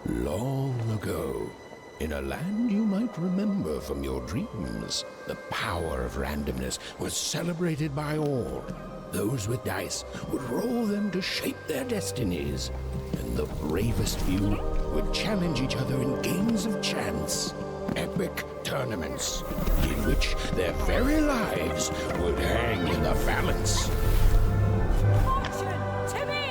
Long ago, in a land you might remember from your dreams, the power of randomness was celebrated by all. Those with dice would roll them to shape their destinies, and the bravest few would challenge each other in games of chance. Epic tournaments, in which their very lives would hang in the balance. Fortune to me!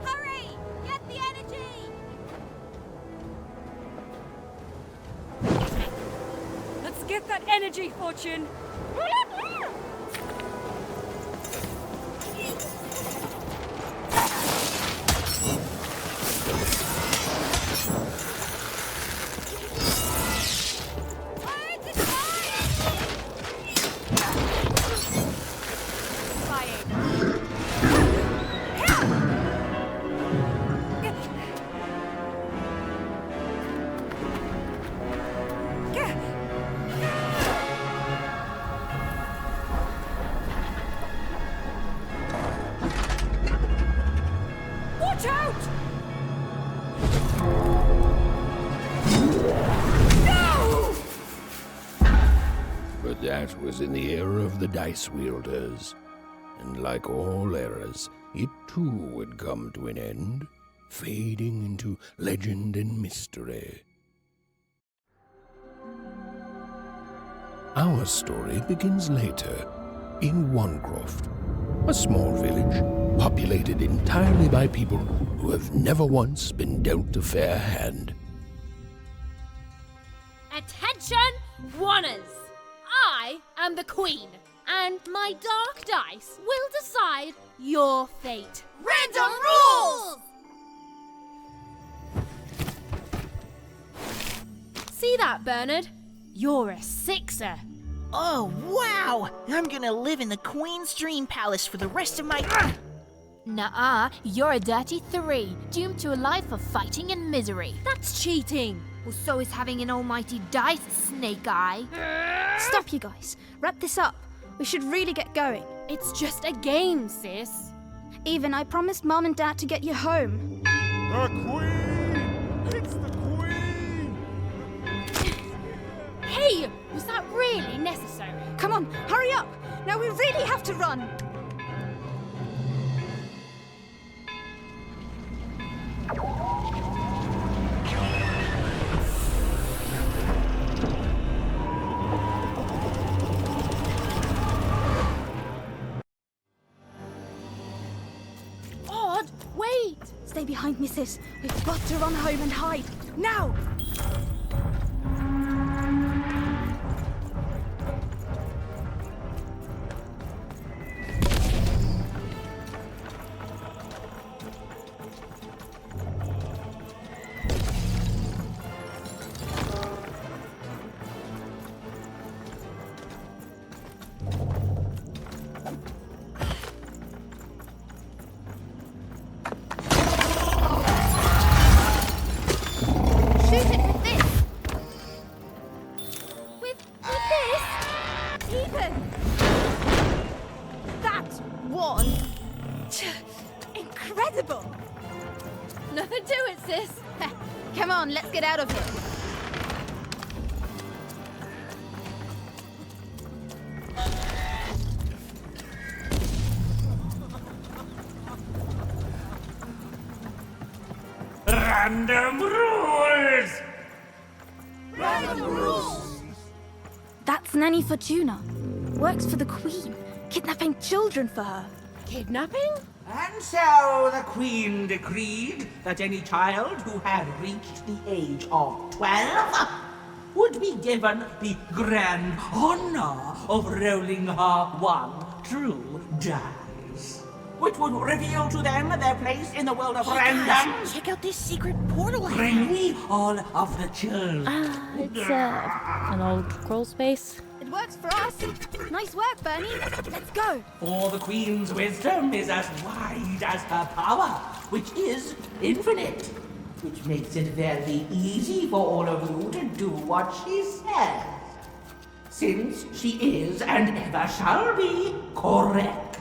Hurry! Get the energy! Let's get that energy, Fortune! Watch out! No! But that was in the era of the dice wielders. And like all eras, it too would come to an end, fading into legend and mystery. Our story begins later, in Wanecroft, a small village populated entirely by people who have never once been dealt a fair hand. Attention, Wanners! I am the Queen, and my dark dice will decide your fate. Random rules! See that, Bernard? You're a sixer. Oh, wow! I'm gonna live in the Queen's Dream Palace for the rest of my... Nuh-uh, you're a dirty 3, doomed to a life of fighting and misery. That's cheating. Well, so is having an almighty dice, Snake Eye. Stop, you guys. Wrap this up. We should really get going. It's just a game, sis. Even I promised Mom and Dad to get you home. The Queen! It's the Queen! Hey, was that really necessary? Come on, hurry up! Now we really have to run! Odd, wait! Stay behind me, sis. We've got to run home and hide. Now! Shoot it with this! With this? Ethan! That was... incredible! Nothing to it, sis. Come on, let's get out of here. Random rules! That's Nanny Fortuna. Works for the Queen, kidnapping children for her. Kidnapping? And so the Queen decreed that any child who had reached the age of 12 would be given the grand honor of rolling her one true dice, which would reveal to them their place in the world of random. Check out this secret portal I Bring me all of the children. It's, an old crawl space. It works for us. Nice work, Bernie. Let's go. For the Queen's wisdom is as wide as her power, which is infinite. Which makes it very easy for all of you to do what she says. Since she is, and ever shall be, correct.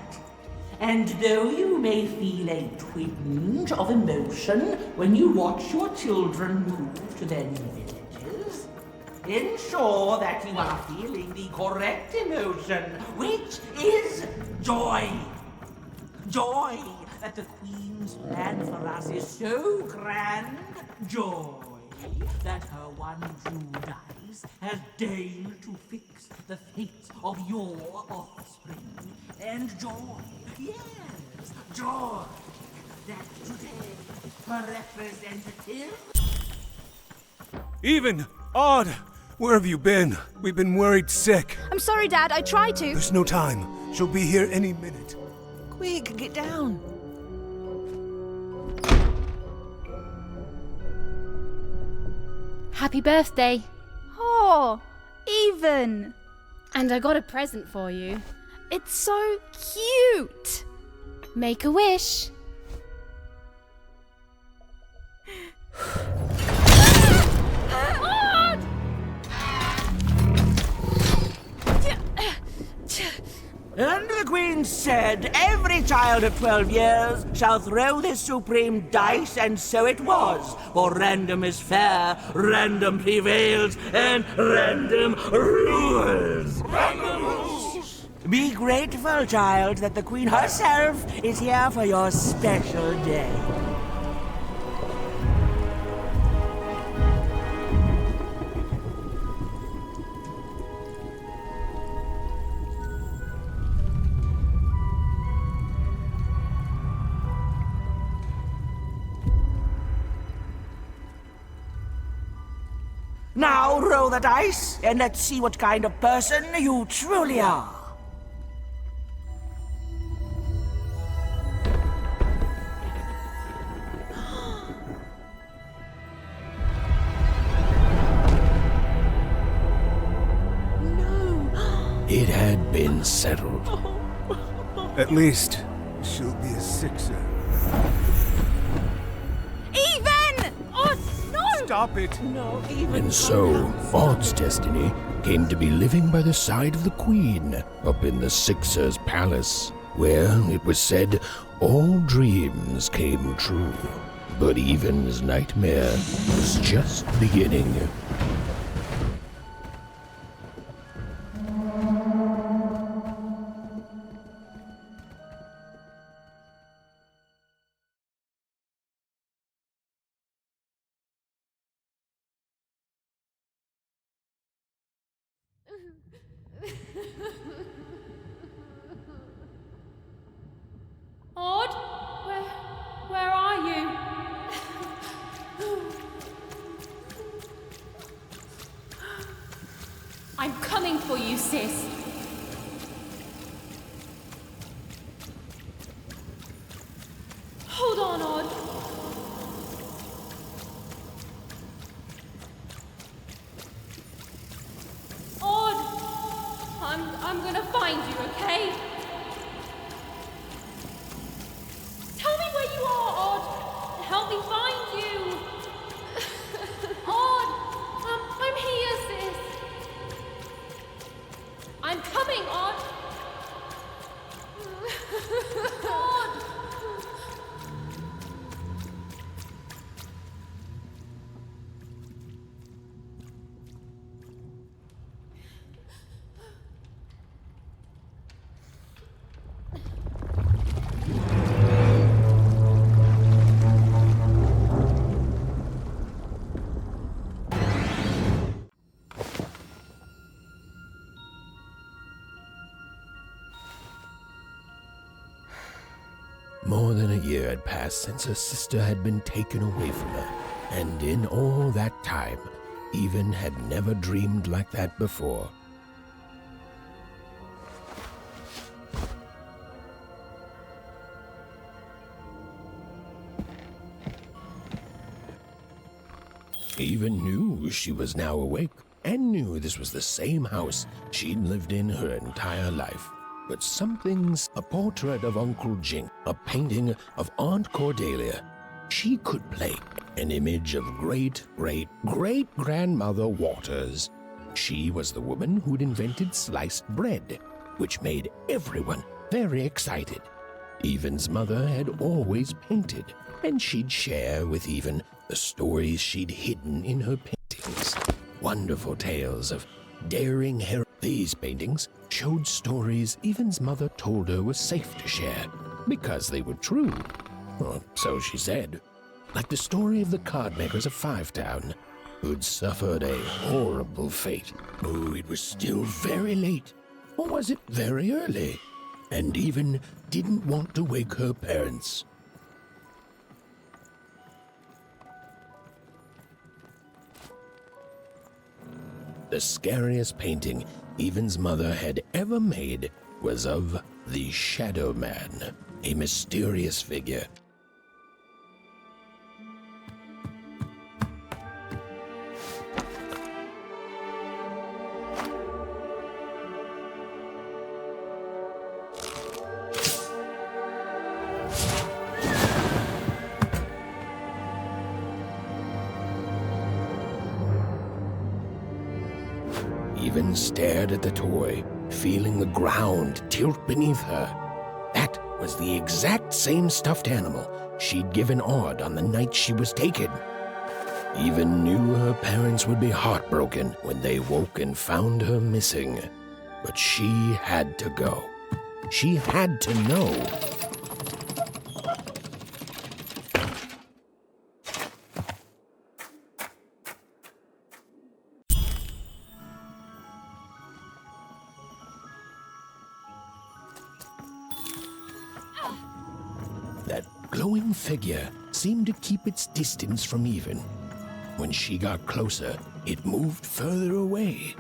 And though you may feel a twinge of emotion when you watch your children move to their new villages, ensure that you are feeling the correct emotion, which is joy. Joy that the Queen's plan for us is so grand. Joy that her one true dice has deigned to fix the fate of your offspring. And joy, yes, joy, that today her representative... Even! Odd! Where have you been? We've been worried sick. I'm sorry, Dad. I tried to. There's no time. She'll be here any minute. Quick, get down. Happy birthday. Oh, Even. And I got a present for you. It's so cute. Make a wish. And the Queen said, every child of 12 years shall throw this supreme dice, and so it was. For random is fair, random prevails, and random rules. Random rules! Be grateful, child, that the Queen herself is here for your special day. Now roll the dice, and let's see what kind of person you truly are. It had been settled. At least, she'll be a sixer. Even! Oh, no! Stop it! And so, Odd's destiny came to be living by the side of the Queen up in the Sixer's palace, where, it was said, all dreams came true. But Even's nightmare was just beginning. Odd? Where are you? I'm coming for you, sis. Hold on, Odd. Odd! I'm gonna find you, okay? Tell me where you are, Odd. Help me find you. Odd, I'm here, sis. I'm coming, Odd. Odd. More than a year had passed since her sister had been taken away from her, and in all that time, Even had never dreamed like that before. Even knew she was now awake and Even knew this was the same house she'd lived in her entire life. But something's a portrait of Uncle Jink, a painting of Aunt Cordelia. She could play an image of great-great-great-grandmother Waters. She was the woman who'd invented sliced bread, which made everyone very excited. Even's mother had always painted, and she'd share with Even the stories she'd hidden in her paintings. Wonderful tales of daring heroes. These paintings showed stories Even's mother told her were safe to share because they were true. Or so she said. Like the story of the cardmakers of Five Town, who'd suffered a horrible fate. Oh, it was still very late. Or was it very early? And Even didn't want to wake her parents. The scariest painting Even's mother had ever made was of the Shadow Man, a mysterious figure. Even stared at the toy, feeling the ground tilt beneath her. That was the exact same stuffed animal she'd given Odd on the night she was taken. Even knew her parents would be heartbroken when they woke and found her missing. But she had to go. She had to know. That glowing figure seemed to keep its distance from Even. When she got closer, it moved further away.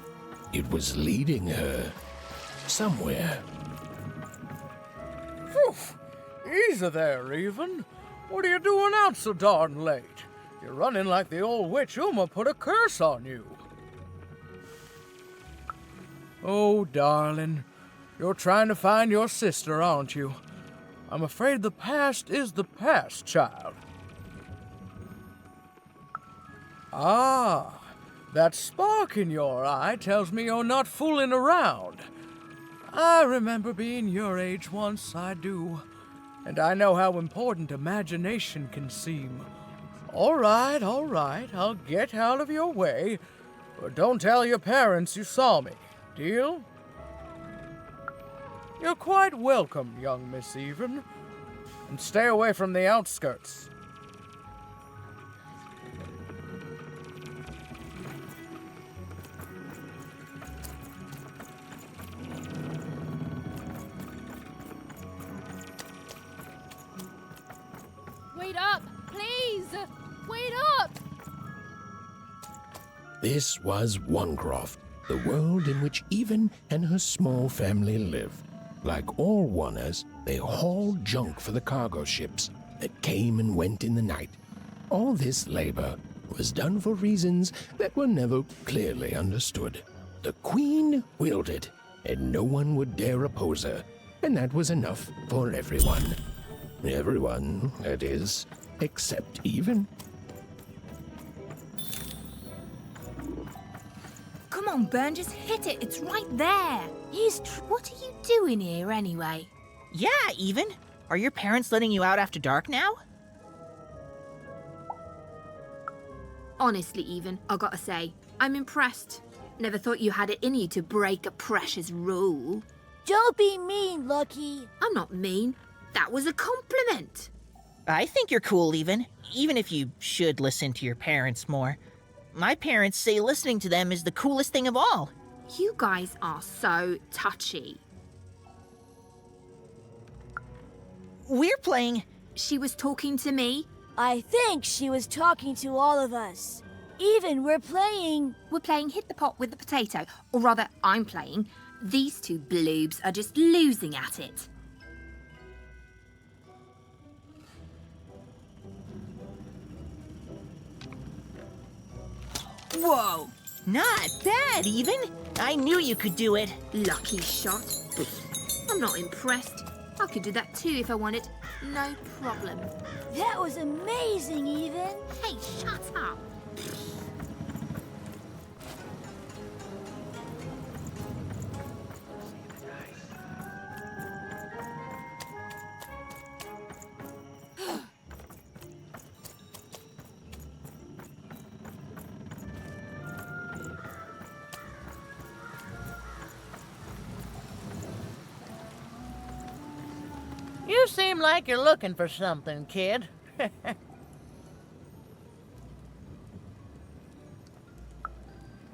It was leading her somewhere. Phew! Easy there, Even. What are you doing out so darn late? You're running like the old witch Uma put a curse on you. Oh, darling, you're trying to find your sister, aren't you? I'm afraid the past is the past, child. Ah, that spark in your eye tells me you're not fooling around. I remember being your age once, I do. And I know how important imagination can seem. All right, I'll get out of your way. But don't tell your parents you saw me. Deal? You're quite welcome, young Miss Even. And stay away from the outskirts. Wait up! Please! Wait up! This was Onecroft, the world in which Even and her small family lived. Like all Oners, they hauled junk for the cargo ships that came and went in the night. All this labor was done for reasons that were never clearly understood. The Queen willed it, and no one would dare oppose her, and that was enough for everyone. Everyone, that is, except Even. Come on, Burn, just hit it. It's right there. What are you doing here anyway? Yeah, Even. Are your parents letting you out after dark now? Honestly, Even, I gotta say, I'm impressed. Never thought you had it in you to break a precious rule. Don't be mean, Lucky. I'm not mean. That was a compliment. I think you're cool, even if you should listen to your parents more. My parents say listening to them is the coolest thing of all. You guys are so touchy. We're playing... She was talking to me. I think she was talking to all of us. Even we're playing Hit the Pot with the Potato. Or rather, I'm playing. These two bloobs are just losing at it. Whoa! Not bad, Even. I knew you could do it. Lucky shot. I'm not impressed. I could do that too if I wanted. No problem. That was amazing, Even. Hey, shut up. You seem like you're looking for something, kid.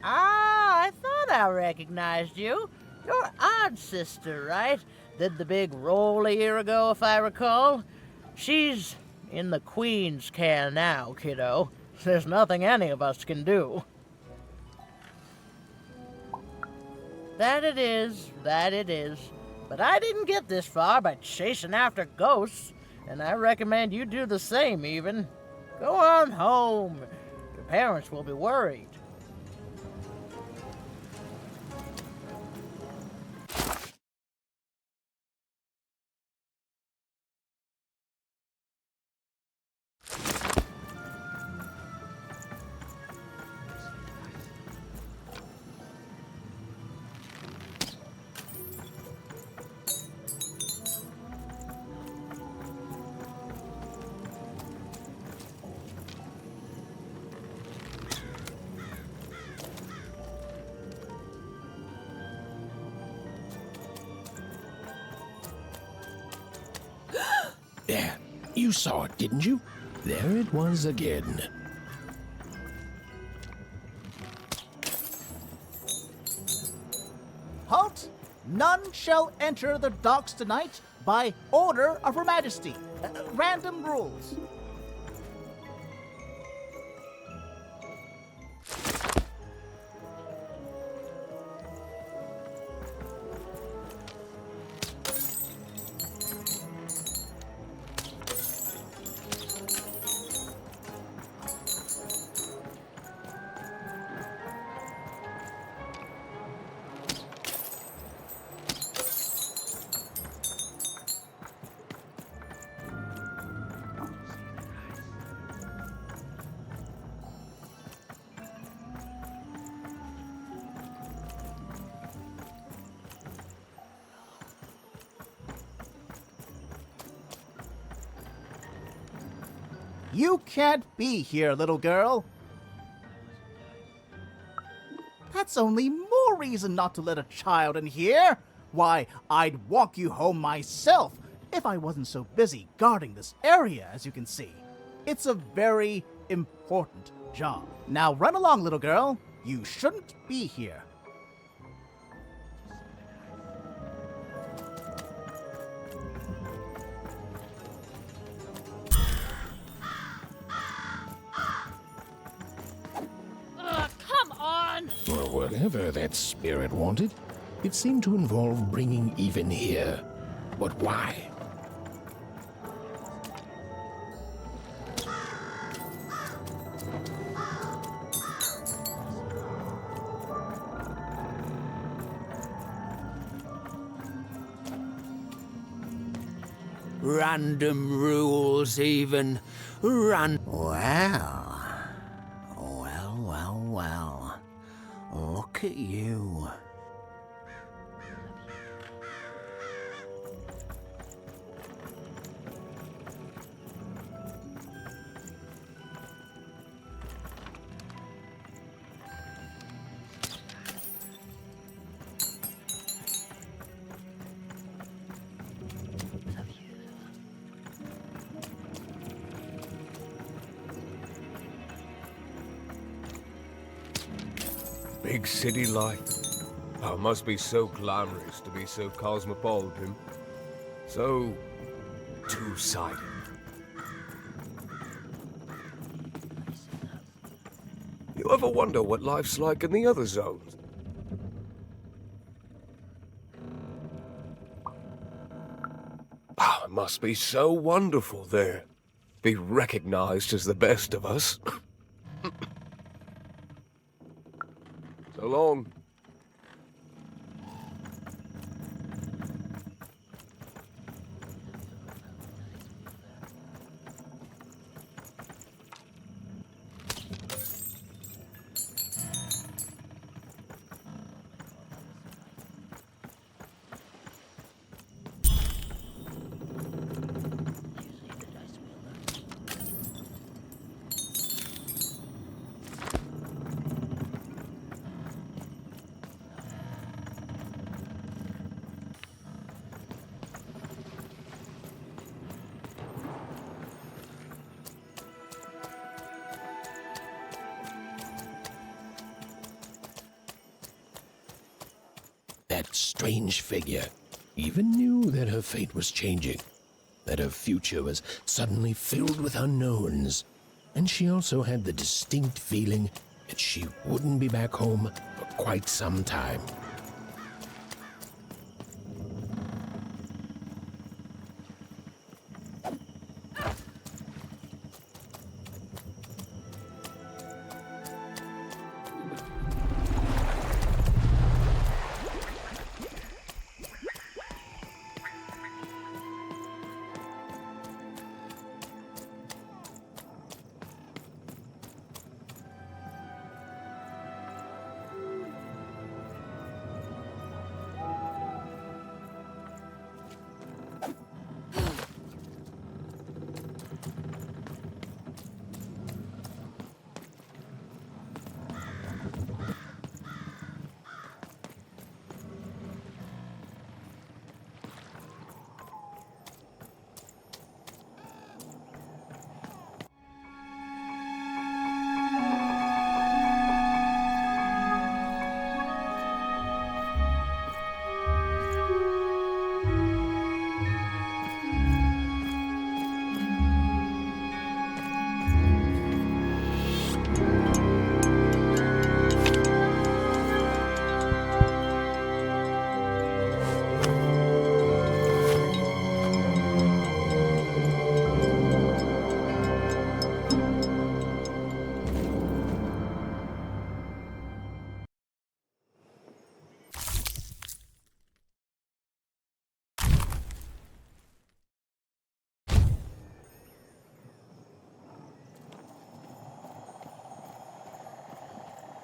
I thought I recognized you. You're Odd Sister, right? Did the big roll a year ago, if I recall. She's in the Queen's care now, kiddo. There's nothing any of us can do. That it is, that it is. But I didn't get this far by chasing after ghosts, and I recommend you do the same, Even. Go on home. Your parents will be worried. There, you saw it, didn't you? There it was again. Halt! None shall enter the docks tonight by order of Her Majesty. Random rules. You can't be here, little girl. That's only more reason not to let a child in here. Why, I'd walk you home myself if I wasn't so busy guarding this area, as you can see. It's a very important job. Now run along, little girl. You shouldn't be here. Well, whatever that spirit wanted, it seemed to involve bringing Even here. But why? Random rules, Even. Well. Look at you. Big city life. Oh, must be so glamorous to be so cosmopolitan. So two-sided. You ever wonder what life's like in the other zones? Oh, it must be so wonderful there. Be recognized as the best of us. So long. That strange figure even knew that her fate was changing, that her future was suddenly filled with unknowns, and she also had the distinct feeling that she wouldn't be back home for quite some time.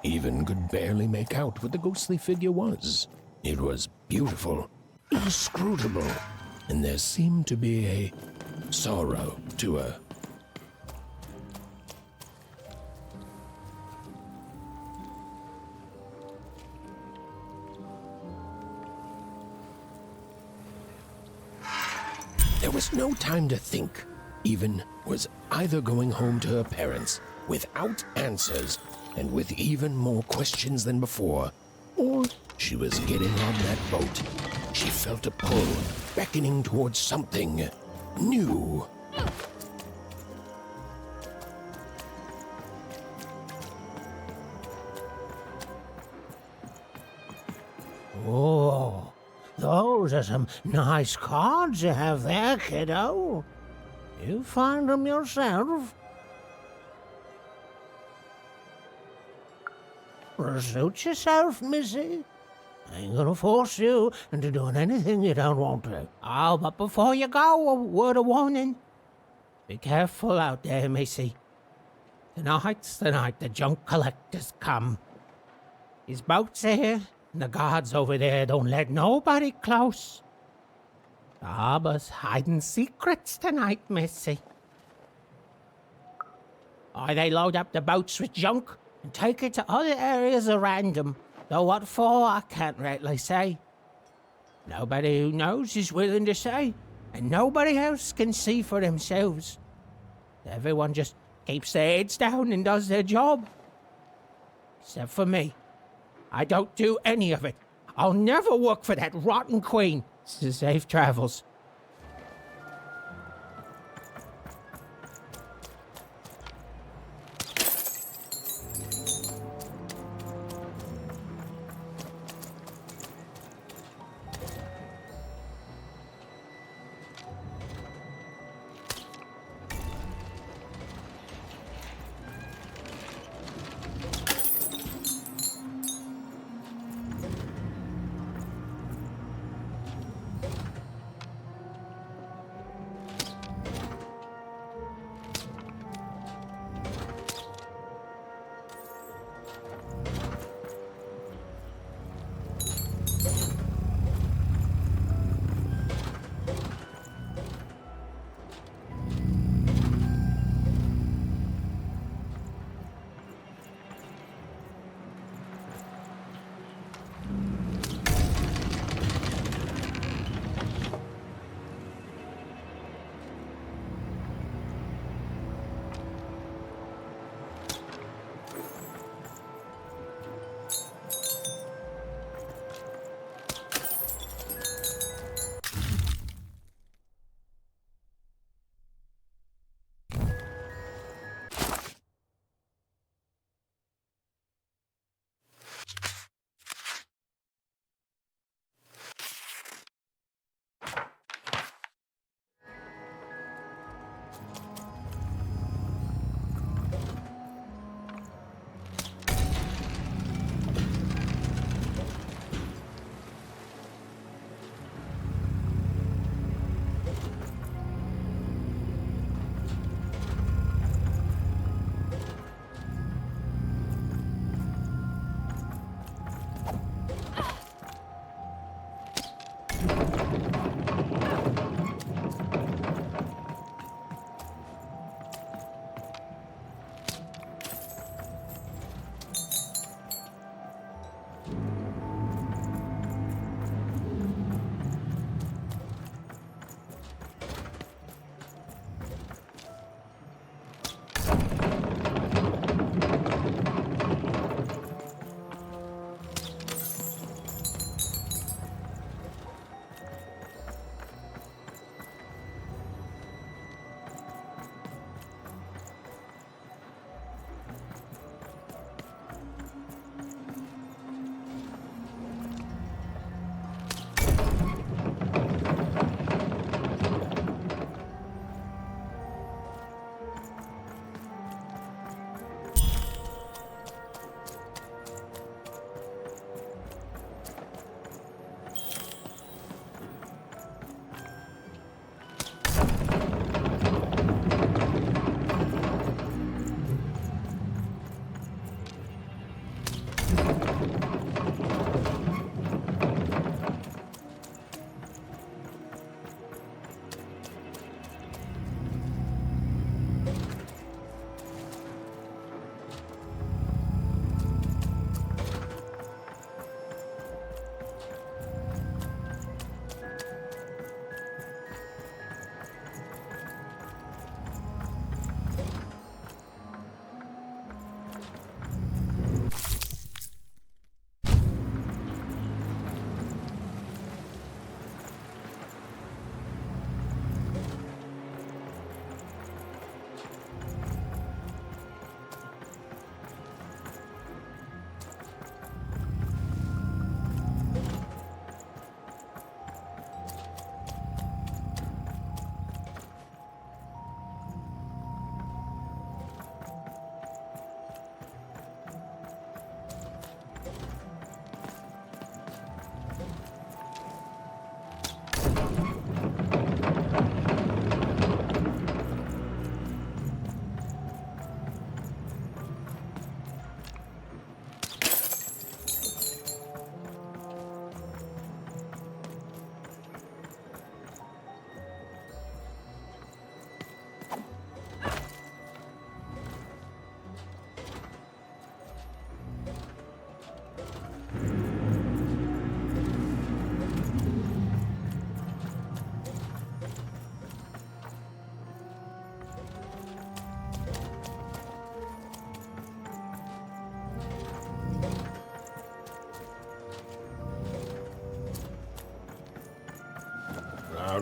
Even could barely make out what the ghostly figure was. It was beautiful, inscrutable, and there seemed to be a sorrow to her. There was no time to think. Even was either going home to her parents without answers and with even more questions than before, or she was getting on that boat. She felt a pull, beckoning towards something new. Oh, those are some nice cards you have there, kiddo. You find them yourself? Suit yourself, missy. I ain't gonna force you into doing anything you don't want to. Oh, but before you go, a word of warning. Be careful out there, missy. Tonight's the night the junk collectors come. His boat's here, and the guards over there don't let nobody close. The harbor's hiding secrets tonight, missy. Or they load up the boats with junk and take it to other areas around them. Though what for, I can't rightly say. Nobody who knows is willing to say, and nobody else can see for themselves. Everyone just keeps their heads down and does their job. Except for me. I don't do any of it. I'll never work for that rotten queen. Safe travels.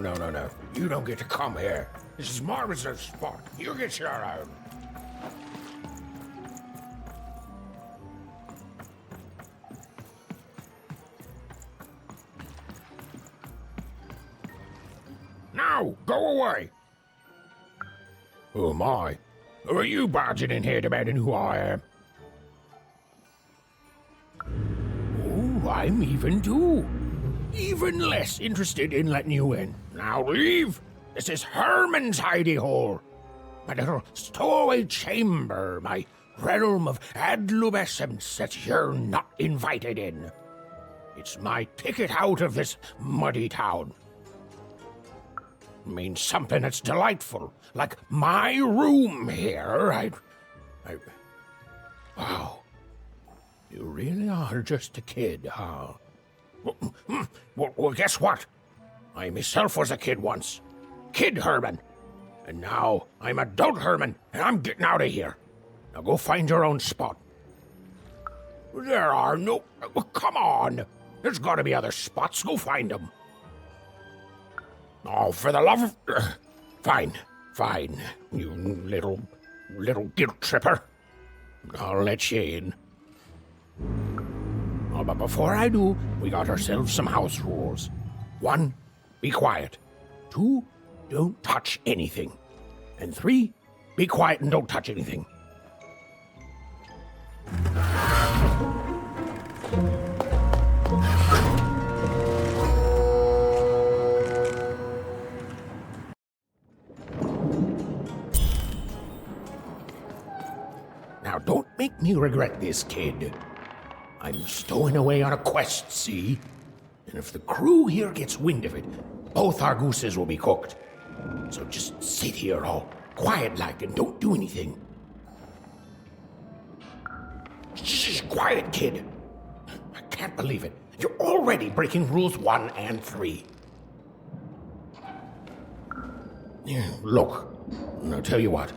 No. You don't get to come here. This is my reserved spot. You get your own. Now, go away. Who am I? Who are you barging in here demanding who I am? Oh, I'm even too. Even less interested in letting you in. Now leave. This is Herman's hidey hole. My little stowaway chamber, my realm of adolescence that you're not invited in. It's my ticket out of this muddy town. It means something that's delightful, like my room here. Wow. You really are just a kid, huh? Well, guess what? I myself was a kid once. Kid Herman. And now I'm adult Herman, and I'm getting out of here. Now go find your own spot. There are no... Come on. There's got to be other spots. Go find them. Oh, for the love of... Fine. You little guilt tripper. I'll let you in. Oh, but before I do, we got ourselves some house rules. 1, be quiet. 2, don't touch anything. And 3, be quiet and don't touch anything. Now, don't make me regret this, kid. I'm stowing away on a quest, see? And if the crew here gets wind of it, both our gooses will be cooked. So just sit here all quiet-like and don't do anything. Shh, quiet, kid. I can't believe it. You're already breaking rules 1 and 3. Yeah, look, I'll tell you what.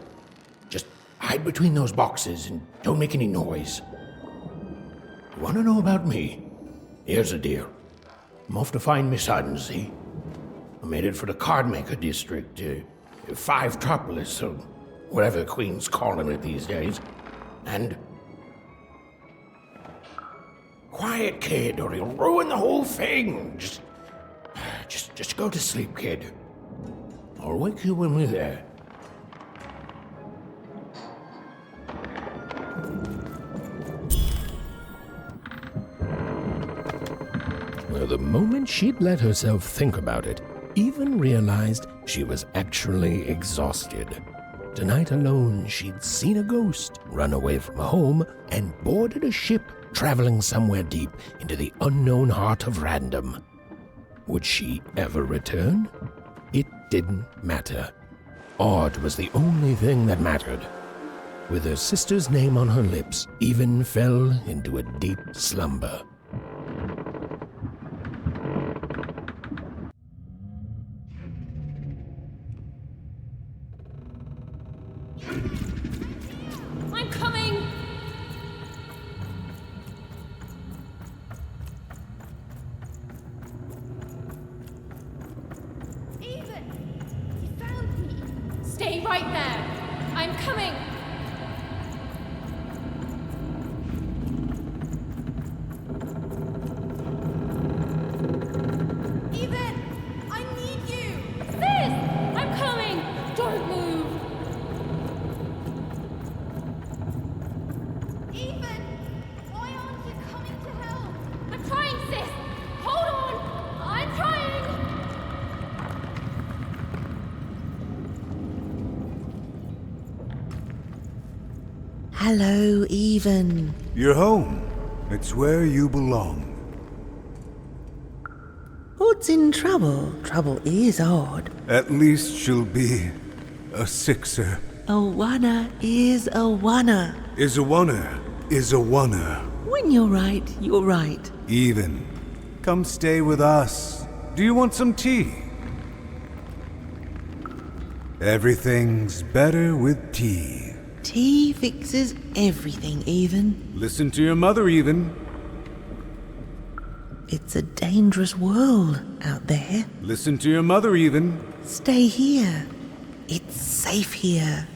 Just hide between those boxes and don't make any noise. You want to know about me? Here's the deal. I'm off to find Miss Hudden, see? I'm headed for the Cardmaker district, 5-tropolis, or whatever the Queen's calling it these days. And... quiet, kid, or you'll ruin the whole thing. Just go to sleep, kid. I'll wake you when we're there. Well, the moment she'd let herself think about it, Even realized she was actually exhausted. Tonight alone, she'd seen a ghost, run away from home, and boarded a ship traveling somewhere deep into the unknown heart of Random. Would she ever return? It didn't matter. Odd was the only thing that mattered. With her sister's name on her lips, Even fell into a deep slumber. I'm coming! Even! You found me! Stay right there! I'm coming! Even! I need you! Sis! I'm coming! Don't move! Even! Why aren't you coming to help? I'm trying, sis! Hold on! I'm trying! Hello, Even. You're home. It's where you belong. Odd's in trouble. Trouble is odd. At least she'll be a sixer. A wanna is a wanna. Is a wanna. Is a wanna. When you're right, you're right. Even. Come stay with us. Do you want some tea? Everything's better with tea. Tea fixes everything, Even. Listen to your mother, Even. It's a dangerous world out there. Listen to your mother, Even. Stay here. It's safe here.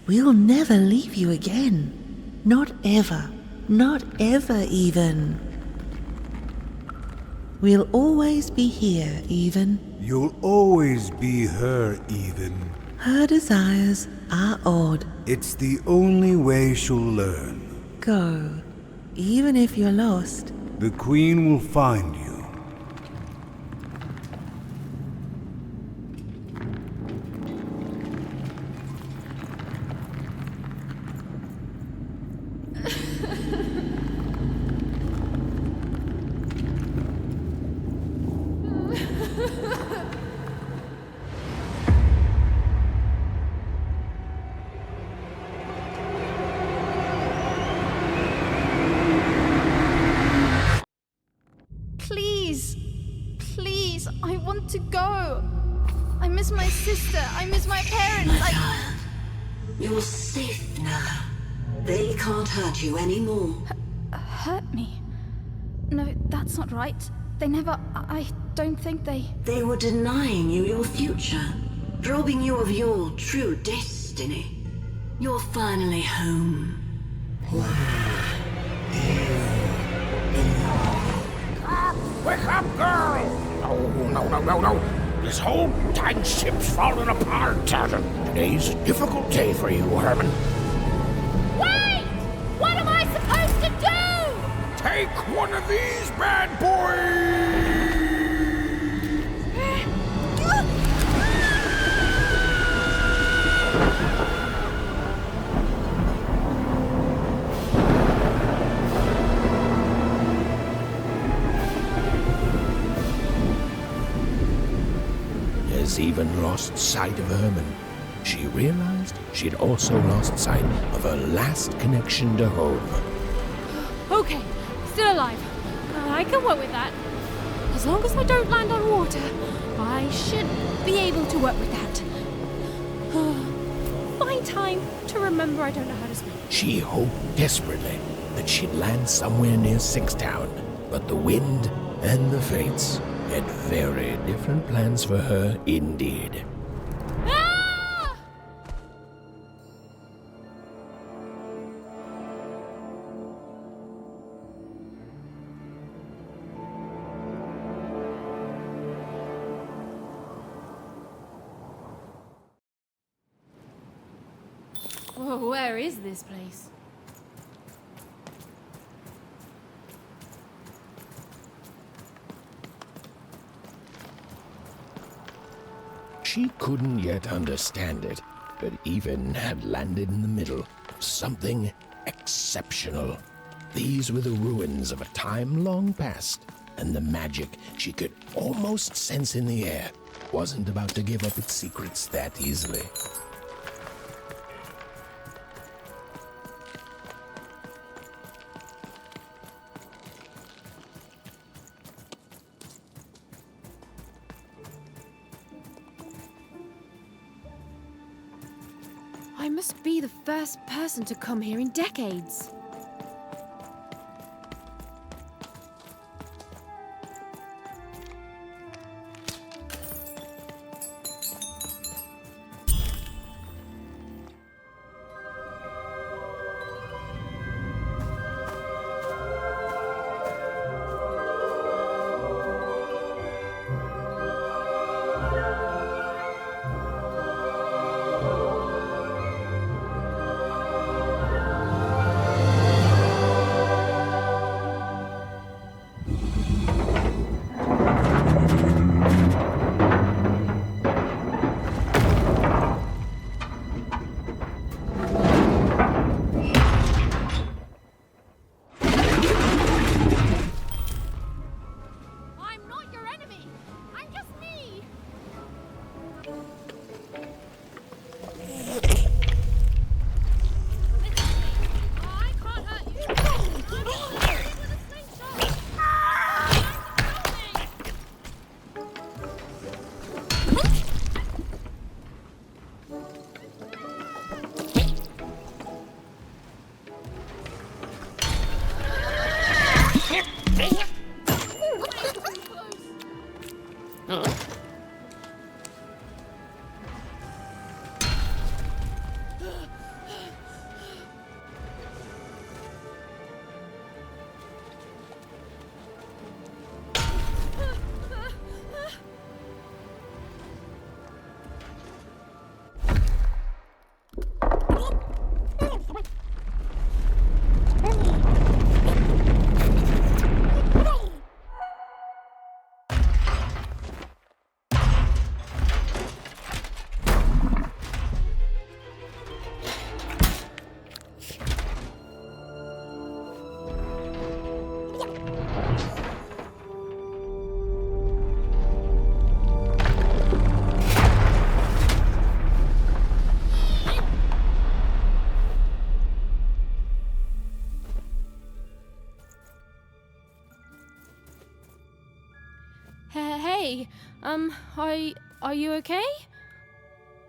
We'll never leave you again. Not ever. Not ever, Even. We'll always be here, Even. You'll always be her, Even. Her desires are odd. It's the only way she'll learn. Go. Even if you're lost. The Queen will find you. Please! Please, I want to go! I miss my sister, I miss my parents, You're safe now. They can't hurt you anymore. Hurt me? No, that's not right. They never... I don't think they... They were denying you your future, robbing you of your true destiny. You're finally home. Wake up, girl! No. This whole dang ship's falling apart. Today's a difficult day for you, Herman. Wait! What am I supposed to do? Take one of these bad boys! Has even lost sight of Herman. She realized she'd also lost sight of her last connection to home. Okay, still alive. I can work with that. As long as I don't land on water, I should be able to work with that. Find time to remember I don't know how to swim. She hoped desperately that she'd land somewhere near Sixtown, but the wind and the fates had very different plans for her indeed. Whoa, where is this place? She couldn't yet understand it, but Even had landed in the middle of something exceptional. These were the ruins of a time long past, and the magic she could almost sense in the air wasn't about to give up its secrets that easily. I must be the first person to come here in decades. Hey, are you okay?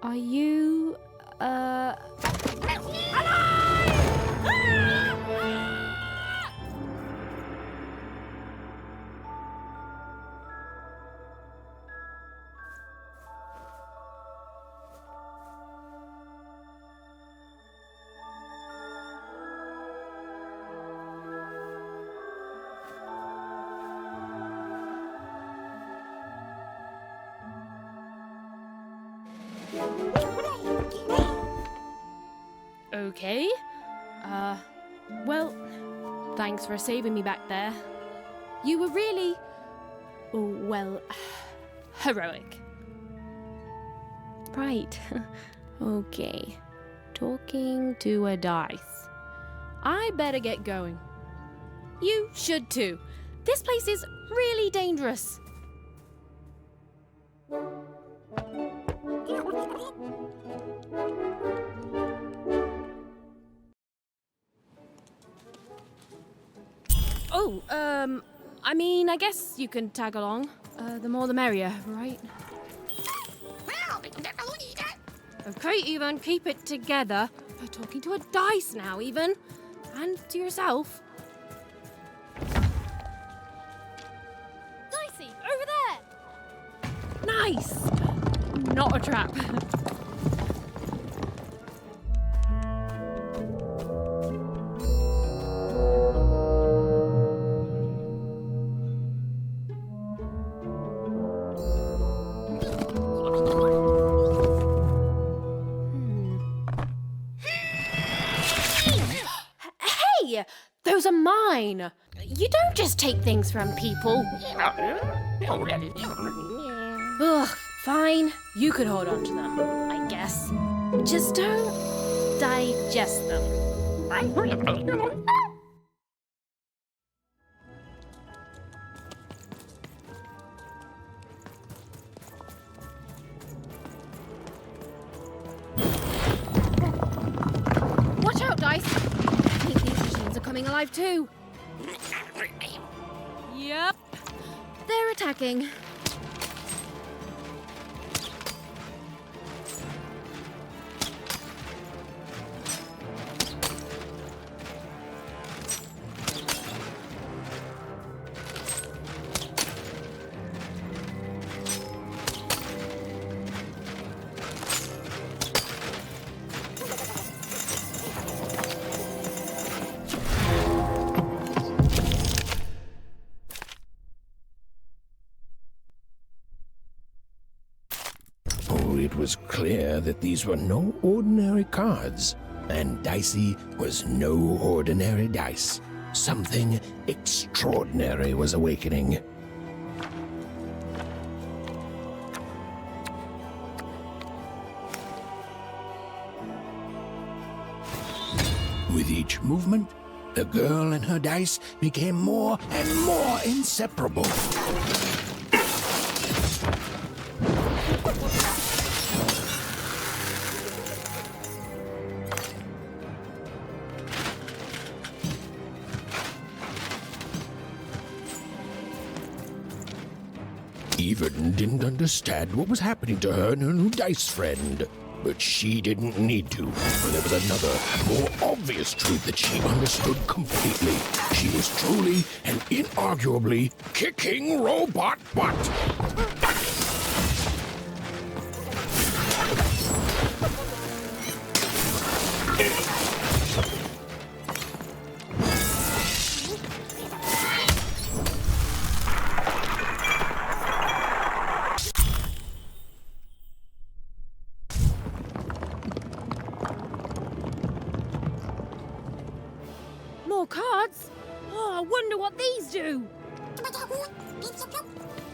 Are you, Okay. Well, thanks for saving me back there. You were really, well, heroic. Right. Okay. Talking to a dice. I better get going. You should too. This place is really dangerous. Oh, I mean, I guess you can tag along. The more the merrier, right? Okay, Even, keep it together. You're talking to a dice now, Even. And to yourself. Dicey, over there! Nice! Not a trap. Hey! Those are mine! You don't just take things from people. Ugh, fine. You could hold on to them, I guess. Just don't digest them. Watch out, Dice! I think these machines are coming alive too. Yep. They're attacking. It was clear that these were no ordinary cards, and Dicey was no ordinary dice. Something extraordinary was awakening. With each movement, the girl and her dice became more and more inseparable. Even didn't understand what was happening to her and her new dice friend. But she didn't need to, for there was another, more obvious truth that she understood completely. She was truly and inarguably kicking robot butt. More cards? Oh, I wonder what these do.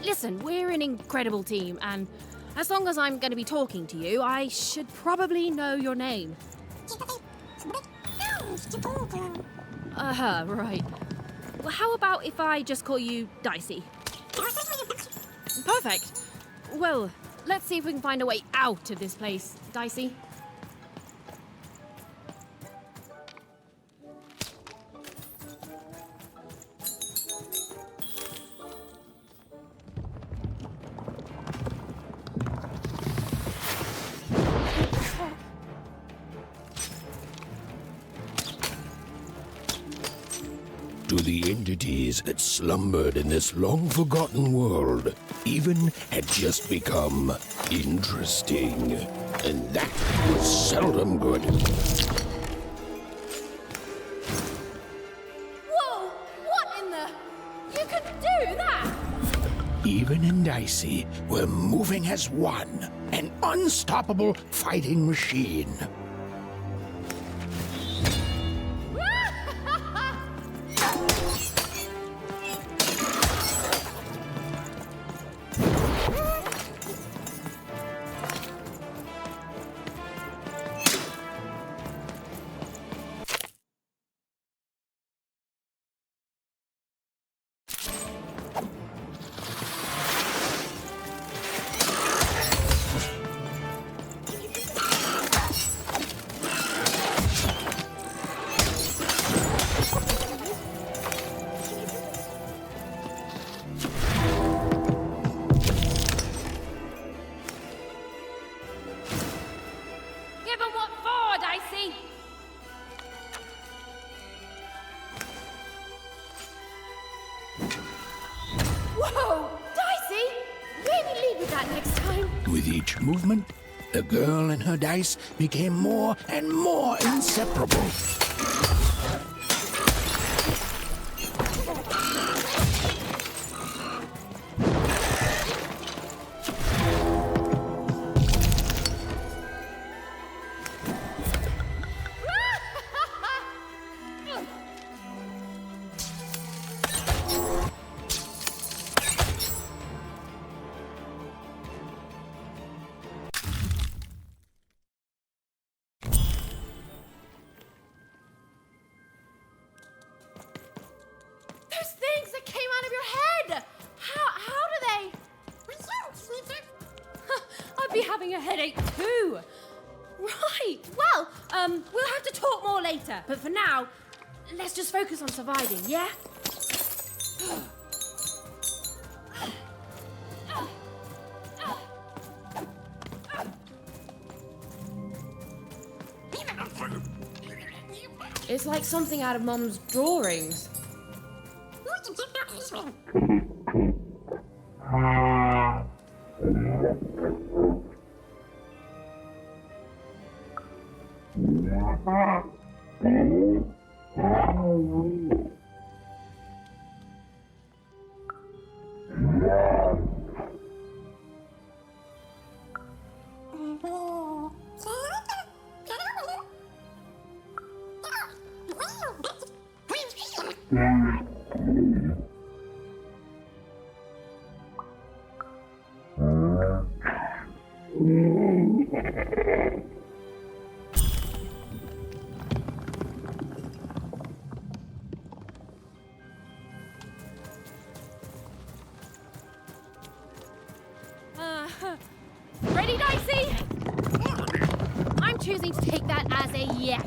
Listen, we're an incredible team, and as long as I'm going to be talking to you, I should probably know your name. Right. Well, how about if I just call you Dicey? Perfect. Well, let's see if we can find a way out of this place, Dicey. To the entities that slumbered in this long-forgotten world, Even had just become interesting. And that was seldom good. Whoa! What in the... You could do that! Even and Dicey were moving as one, an unstoppable fighting machine. Dicey! Whoa! Dicey! Maybe lead with that next time. With each movement, the girl and her dice became more and more inseparable. Those things that came out of your head! How do they... I'd be having a headache too. Right, well, we'll have to talk more later. But for now, let's just focus on surviving, yeah? It's like something out of Mum's drawings. Ready, Dicey? I'm choosing to take that as a yes.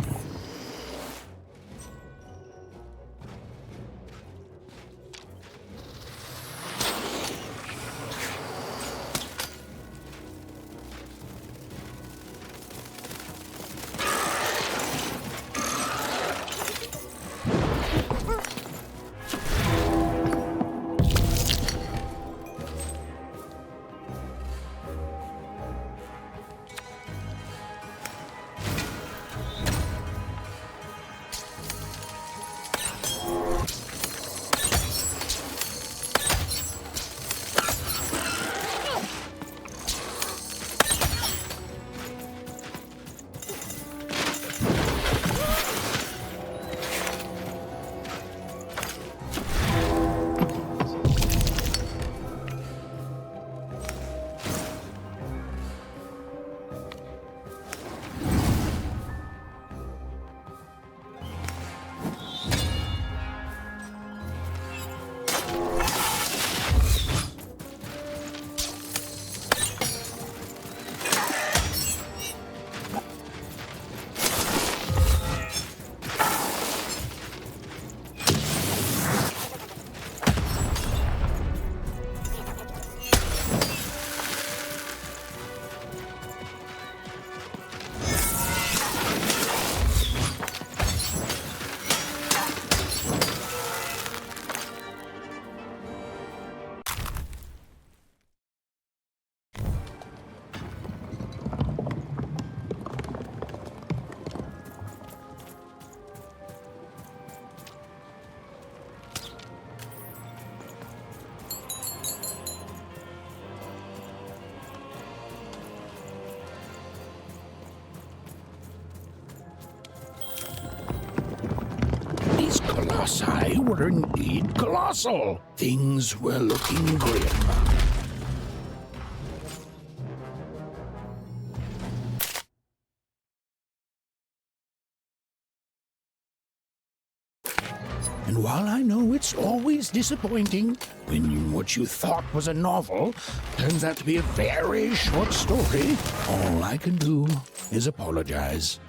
These colossi were indeed colossal. Things were looking grim. And while I know it's always disappointing when what you thought was a novel turns out to be a very short story, all I can do is apologize.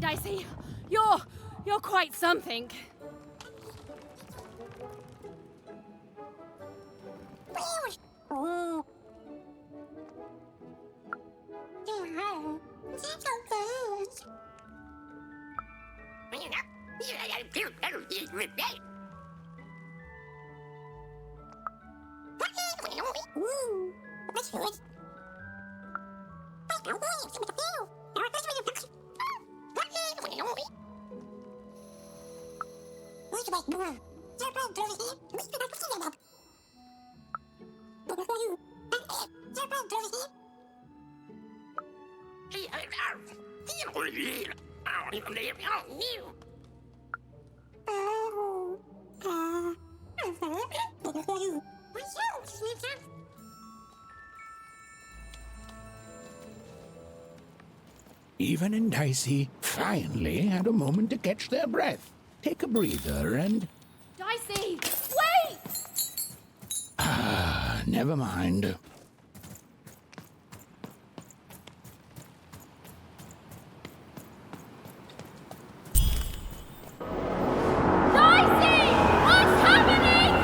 Dicey. You're quite something. Even and Dicey finally had a moment to catch their breath, take a breather, and... Dicey, wait! Ah, never mind. Dicey! What's happening here?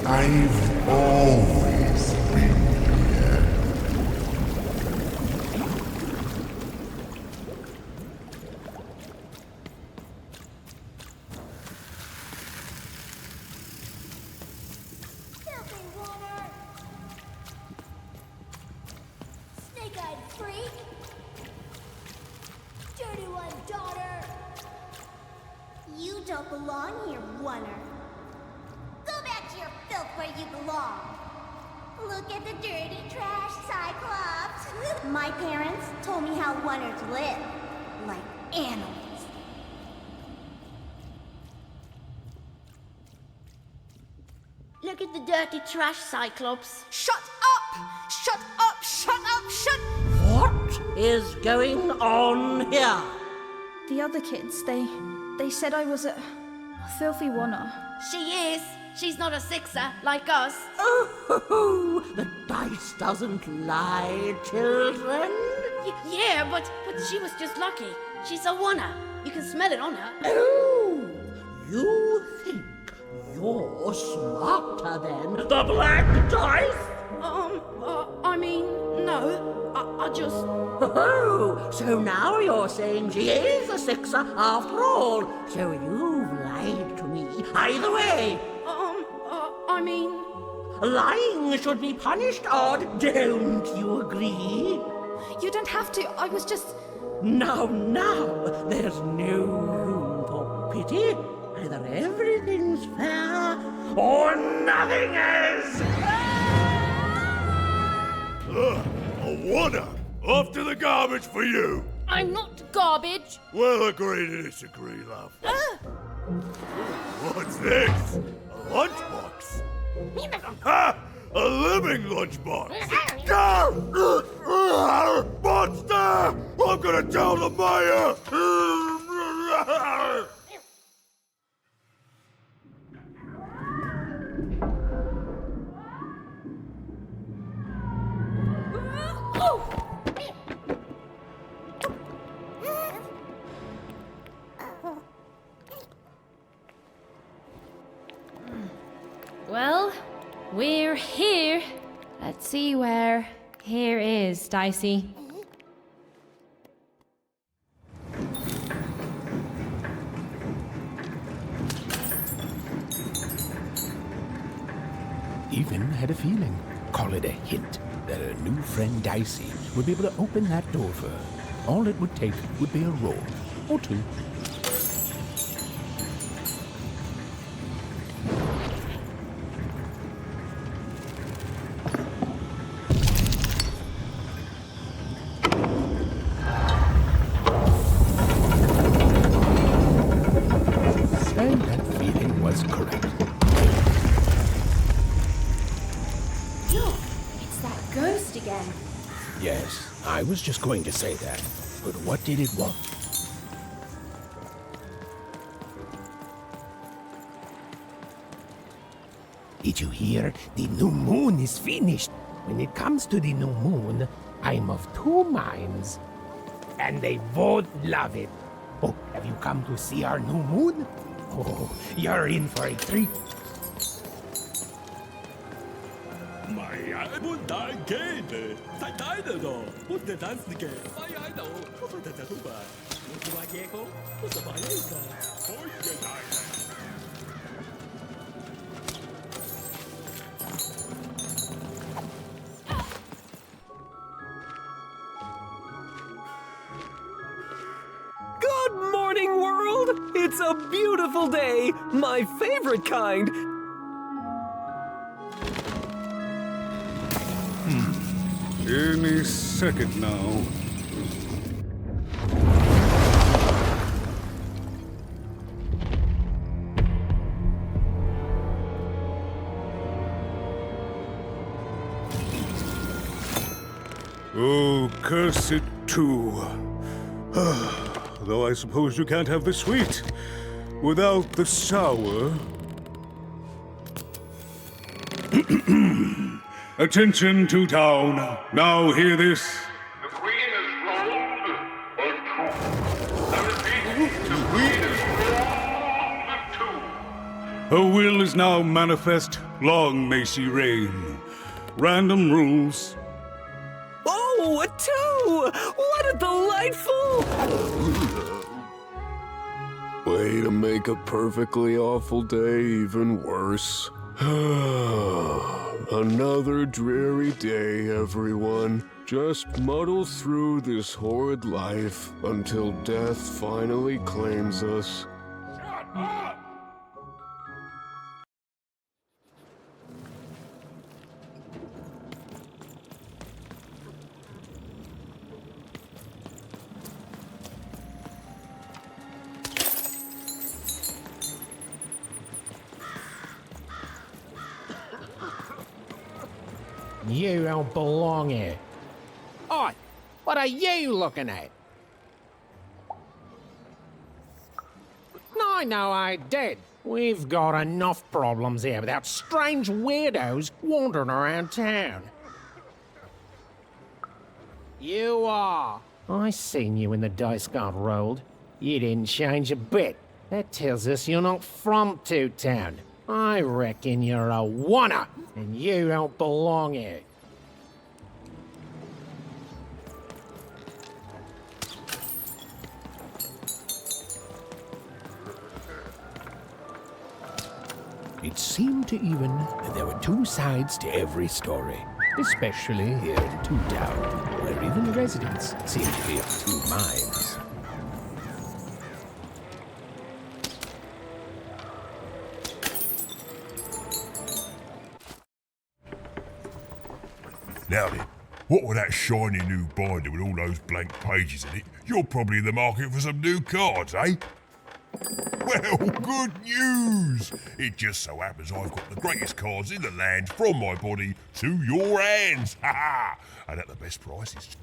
I've always been here. Snake-eyed freak! Dirty one, daughter! You don't belong here, Oner. Go back to your filth where you belong. Look at the dirty trash, Cyclops. My parents told me how Oners live, like animals. Look at the dirty trash, Cyclops. Shut up! Shut up! Shut up! Shut... What is going on here? The other kids, they said I was a filthy Oner. She is. She's not a sixer like us. Oh, the dice doesn't lie, children. Yeah, but she was just lucky. She's a oner. You can smell it on her. Oh, you think you're smarter than the black dice? I mean, no. I just... Oh, so now you're saying she is a sixer after all. So you've lied to me. Either way. I mean... Lying should be punished, Odd. Don't you agree? You don't have to. I was just... Now, there's no room for pity. Either everything's fair or nothing is. A Oner! Off to the garbage for you! I'm not garbage. We'll agree to disagree, love. What's this? A lunchbox? Ha! A living lunchbox! Monster! I'm gonna tell the mayor! Well, we're here. Let's see where here is, Dicey. even had a feeling, call it a hint, that her new friend Dicey would be able to open that door for her. All it would take would be a roar or two. And that feeling was correct. Look, it's that ghost again. Yes, I was just going to say that. But what did it want? Did you hear? The new moon is finished. When it comes to the new moon, I'm of two minds. And they both love it. Oh, have you come to see our new moon? Oh, you're in for a treat. Good morning, world! It's a beautiful day, my favorite kind. Any second now. Oh, curse it too. Though I suppose you can't have the sweet without the sour. Attention to town. Now hear this. The Queen is rolled or true. I repeat, the Queen is rolled or true. Her will is now manifest. Long may she reign. Random rules. Oh, a two! What a delightful... Way to make a perfectly awful day even worse. Another dreary day, everyone. Just muddle through this horrid life until death finally claims us. You don't belong here. Oi, what are you looking at? No, I did. We've got enough problems here without strange weirdos wandering around town. You are. I seen you when the dice got rolled. You didn't change a bit. That tells us you're not from Two Town. I reckon you're a oner, and you don't belong here. It seemed to even that there were two sides to every story, especially here in Two Town, where even the residents seem to be of two minds. Now then, what with that shiny new binder with all those blank pages in it? You're probably in the market for some new cards, eh? Well, good news! It just so happens I've got the greatest cards in the land from my body to your hands, ha ha! And at the best prices.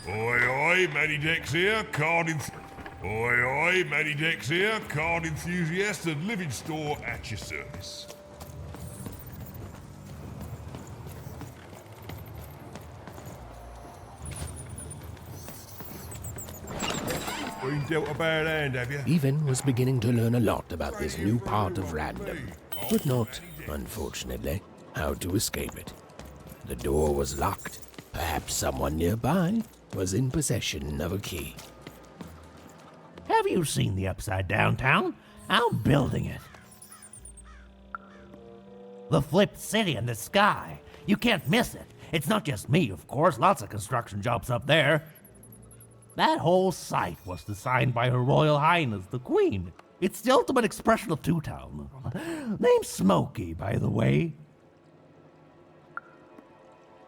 Oi, Matty Dex here, card Matty Dex here, card enthusiast and living store at your service. Been dealt a bad hand, have you? Even was beginning to learn a lot about this new part of Random, but not, unfortunately, how to escape it. The door was locked. Perhaps someone nearby was in possession of a key. Have you seen the Upside Down Town? I'm building it. The flipped city in the sky. You can't miss it. It's not just me, of course. Lots of construction jobs up there. That whole site was designed by Her Royal Highness, the Queen. It's the ultimate expression of Two Town. Named Smokey, by the way.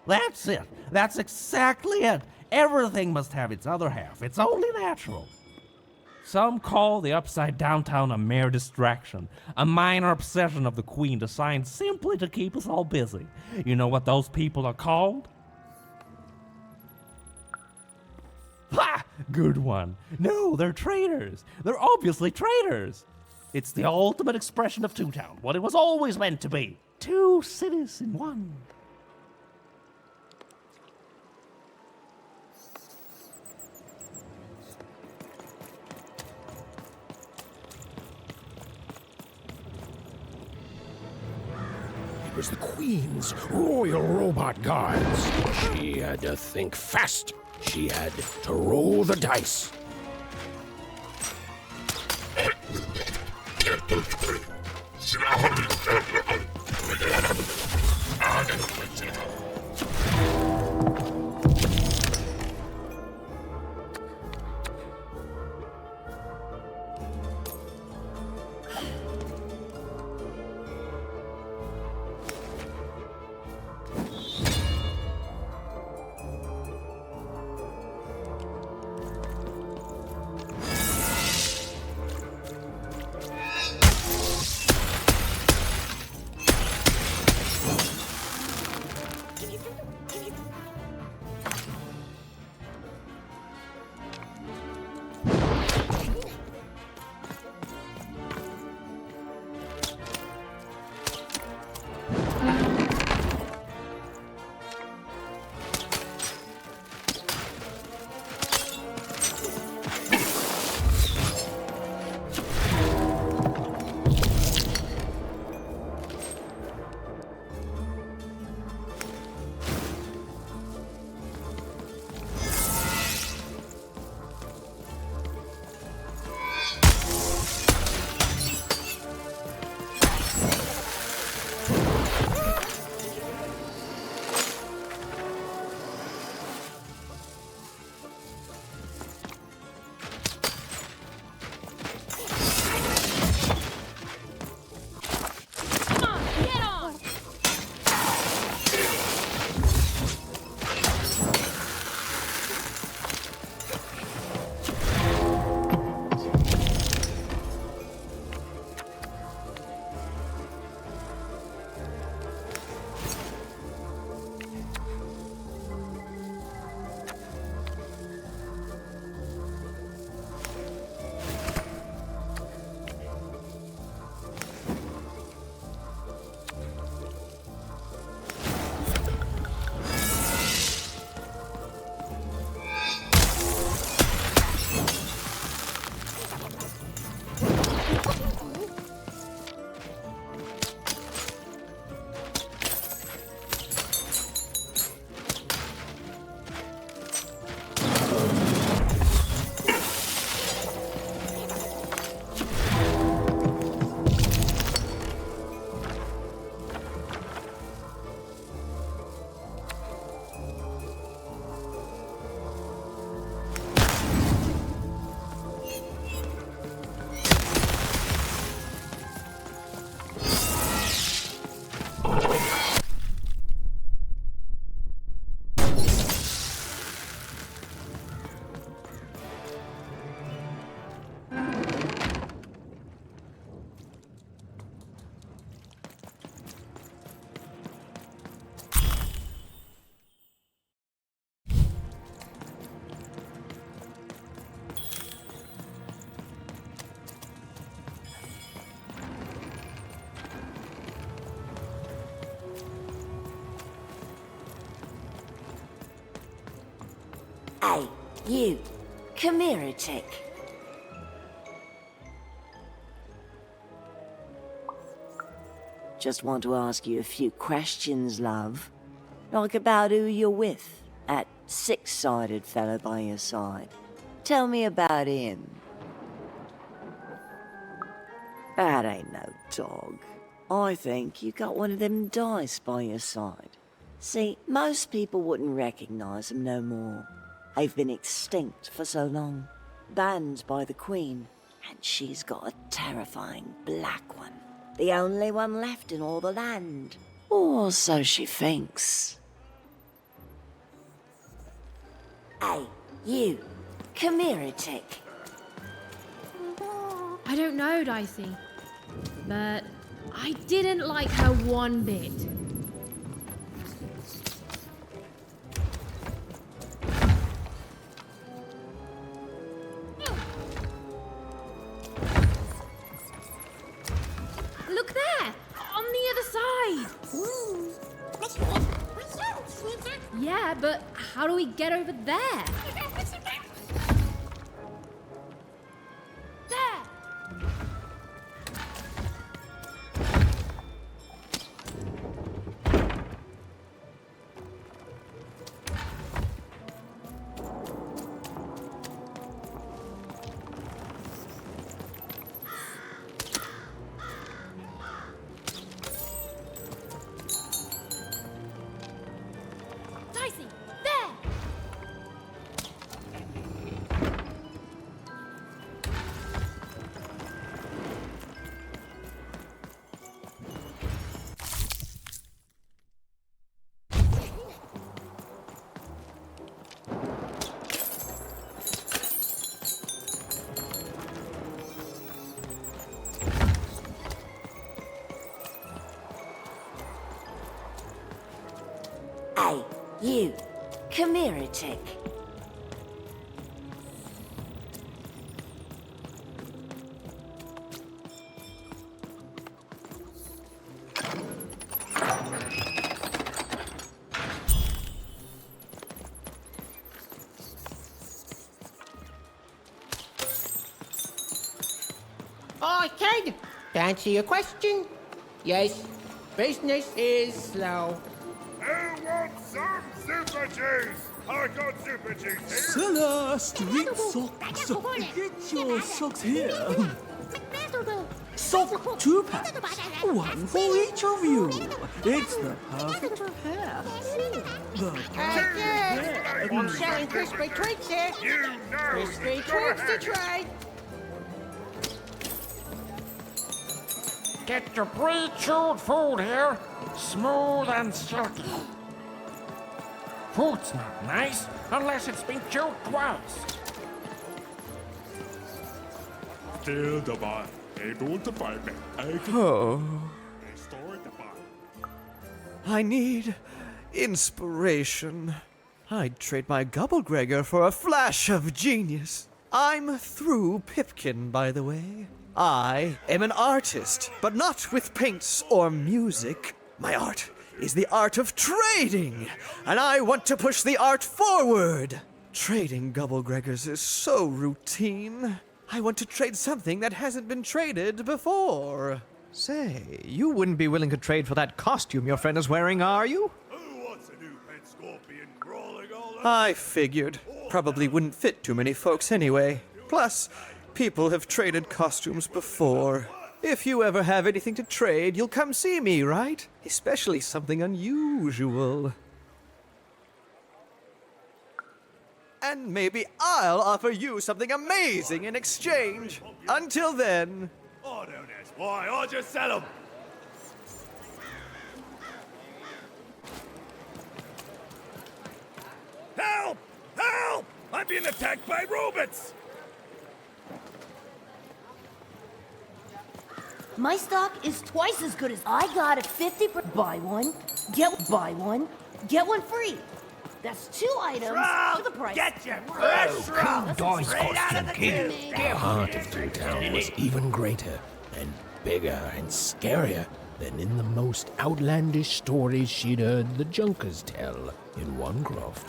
That's it. That's exactly it. Everything must have its other half. It's only natural. Some call the Upside Down Town a mere distraction, a minor obsession of the Queen designed simply to keep us all busy. You know what those people are called? Ha! Good one. No, they're traitors. They're obviously traitors. It's the ultimate expression of Two Town, what it was always meant to be. Two cities in one. It was the Queen's Royal Robot Guards. She had to think fast. She had to roll the dice. Hey, you. Come here a tick. Just want to ask you a few questions, love. Like about who you're with, that six-sided fellow by your side. Tell me about him. That ain't no dog. I think you got one of them dice by your side. See, most people wouldn't recognize them no more. They've been extinct for so long. Banned by the Queen. And she's got a terrifying black one. The only one left in all the land. Or so she thinks. Hey, you. Come here a tick. I don't know, Dicey. But I didn't like her one bit. Look there! On the other side! Yeah, but how do we get over there? There! Dicey, there! Hey, you. Come here a tick. Oh, kid, to answer your question, yes, business is slow. Who wants some super juice? I got super juice here. Seller, street socks. Get your socks here. Sock 2 packs. One for each of you. It's the perfect pair. The perfect pair. I'm selling crispy treats here. Crispy treats to try. Get your pre-chewed food here, smooth and silky. Food's not nice unless it's been chewed twice. Still the bar. They don't find me. Oh. I need inspiration. I'd trade my Gubblegregor for a flash of genius. I'm through Pipkin, by the way. I am an artist, but not with paints or music. My art is the art of trading, and I want to push the art forward. Trading Gubblegregors is so routine. I want to trade something that hasn't been traded before. Say, you wouldn't be willing to trade for that costume your friend is wearing, are you? Who wants a new pet scorpion crawling all over? I figured. Probably wouldn't fit too many folks anyway. Plus, people have traded costumes before. If you ever have anything to trade, you'll come see me, right? Especially something unusual. And maybe I'll offer you something amazing in exchange. Until then... I don't ask why, I just sell them. Help! Help! I'm being attacked by robots! My stock is twice as good as I got at 50%. Buy one, get one free. That's 2 items for the price. Get your Cool Dice costume, kid. The heart of Two Town was even greater and bigger and scarier than in the most outlandish stories she'd heard the Junkers tell in Onecroft.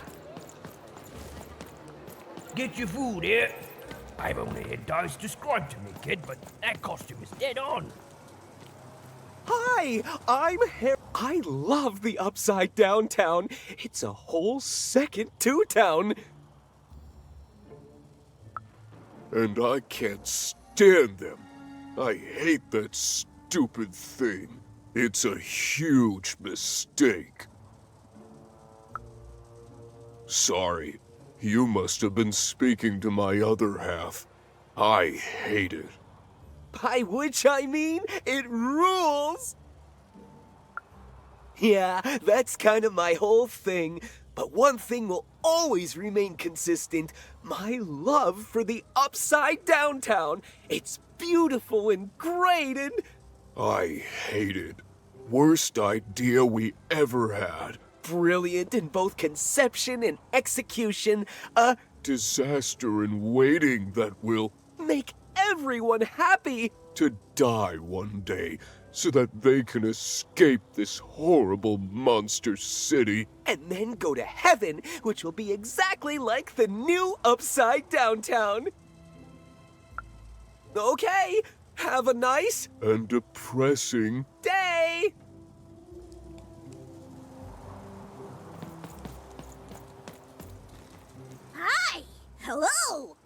Get your food here. I've only had dice described to me, kid, but that costume is dead on. Hi, I'm Harry. I love the Upside Down Town. It's a whole second to town. And I can't stand them. I hate that stupid thing. It's a huge mistake. Sorry, you must have been speaking to my other half. I hate it. By which I mean, it rules! Yeah, that's kind of my whole thing. But one thing will always remain consistent. My love for the Upside Down Town. It's beautiful and great and... I hate it. Worst idea we ever had. Brilliant in both conception and execution. A disaster in waiting that will make everyone happy. To die one day so that they can escape this horrible monster city. And then go to heaven, which will be exactly like the new Upside Down Town. Okay, have a nice and depressing day. Hi! Hello!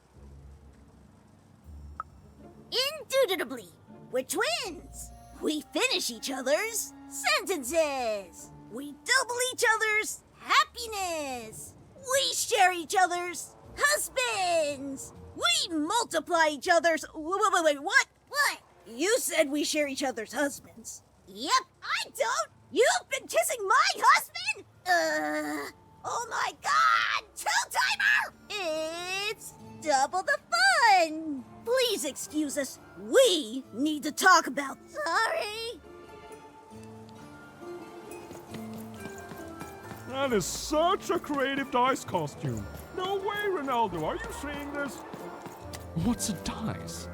Indubitably, we're twins. We finish each other's sentences. We double each other's happiness. We share each other's husbands. We multiply each other's... Wait, what? What? You said we share each other's husbands. Yep, I don't. You've been kissing my husband? Oh my god! Two-timer! It's double the fun! Please excuse us. We need to talk about... Sorry. That is such a creative dice costume. No way, Ronaldo. Are you seeing this? What's a dice?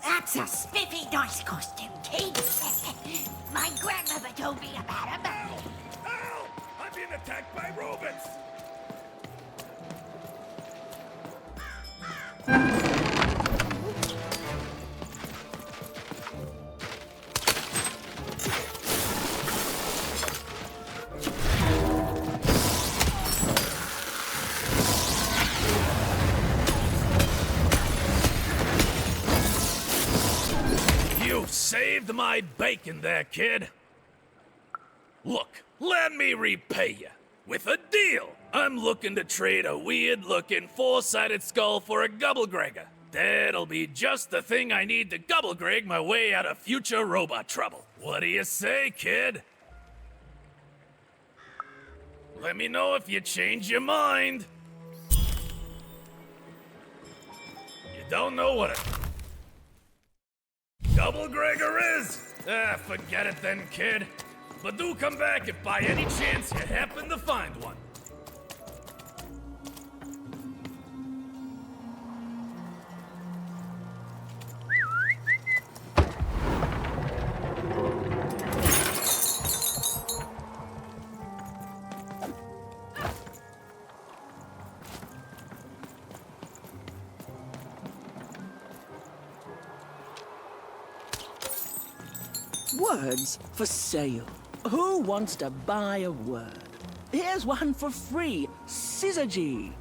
That's a spiffy dice costume, kid. My grandmother told me about him. Ow! I'm being attacked by robots! Saved my bacon there, kid. Look, let me repay you. With a deal. I'm looking to trade a weird-looking four-sided skull for a Gubblegregor. That'll be just the thing I need to Gubblegreg my way out of future robot trouble. What do you say, kid? Let me know if you change your mind. You don't know what a Gubblegregor is? Forget it then, kid. But do come back if by any chance you happen to find one. Words for sale. Who wants to buy a word? Here's one for free. Syzygy.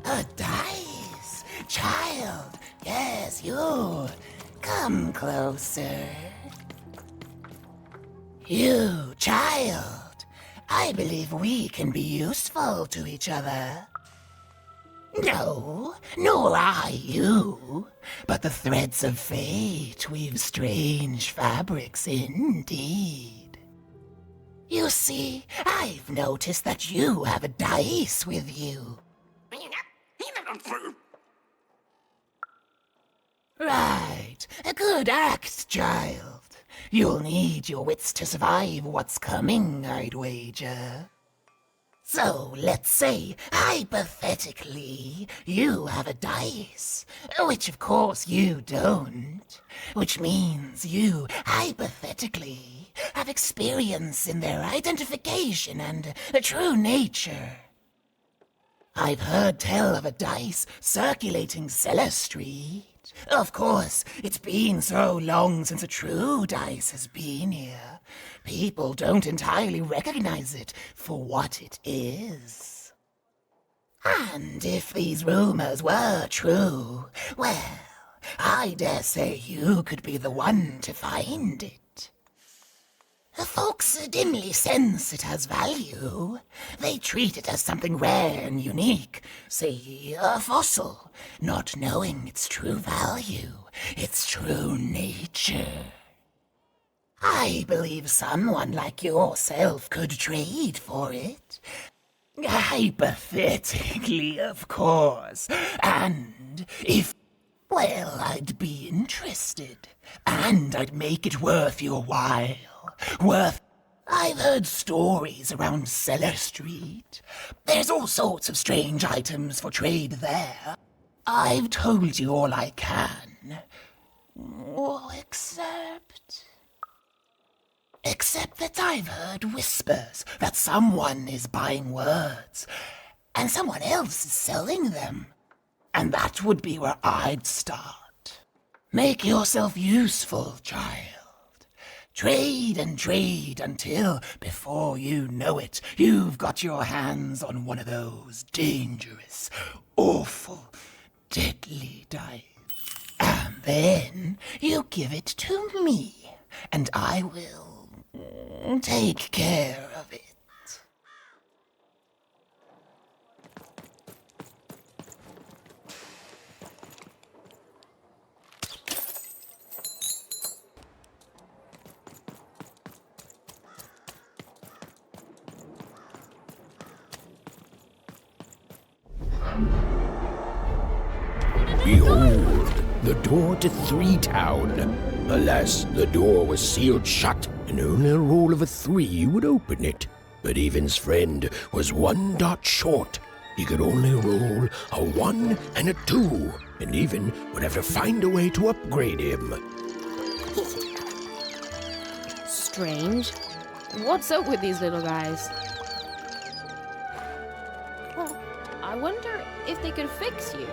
A dice! Child! Yes, you! Come closer. You, child! I believe we can be useful to each other. No, nor I you, but the threads of fate weave strange fabrics indeed. You see, I've noticed that you have a dice with you. Right, a good act, child. You'll need your wits to survive what's coming, I'd wager. So, let's say, hypothetically, you have a dice, which of course you don't, which means you, hypothetically, have experience in their identification and true nature. I've heard tell of a dice circulating Cellar Street. Of course, it's been so long since a true dice has been here. People don't entirely recognize it for what it is. And if these rumors were true, well, I dare say you could be the one to find it. Folks dimly sense it has value. They treat it as something rare and unique, say a fossil, not knowing its true value, its true nature. I believe someone like yourself could trade for it. Hypothetically, of course. And if... well, I'd be interested. And I'd make it worth your while. I've heard stories around Cellar Street. There's all sorts of strange items for trade there. I've told you all I can. Except that I've heard whispers that someone is buying words, and someone else is selling them. And that would be where I'd start. Make yourself useful, child. Trade and trade until, before you know it, you've got your hands on one of those dangerous, awful, deadly dice. And then you give it to me, and I will take care of it. Behold, the door to Three Town. Alas, the door was sealed shut, and only a roll of a 3 would open it. But Evan's friend was 1 dot short. He could only roll a 1 and a 2, and Evan would have to find a way to upgrade him. Strange. What's up with these little guys? Well, I wonder if they could fix you.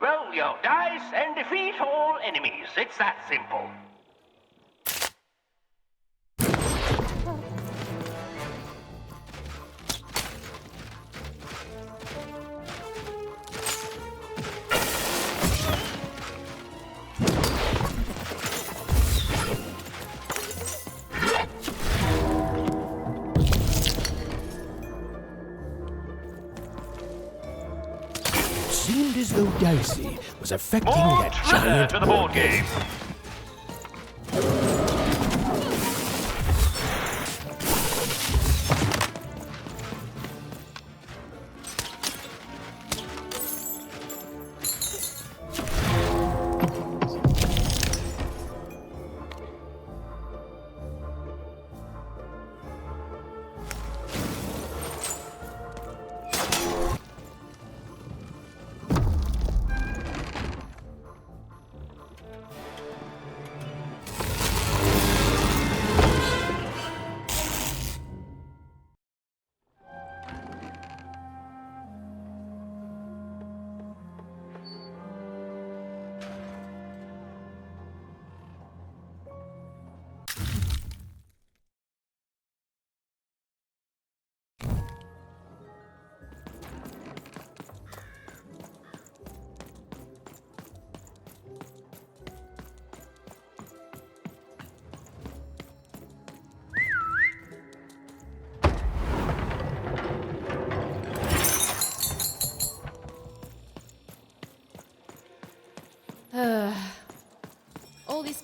Roll your dice and defeat all enemies. It's that simple. Seemed as though Dicey was affecting that giant to the board game.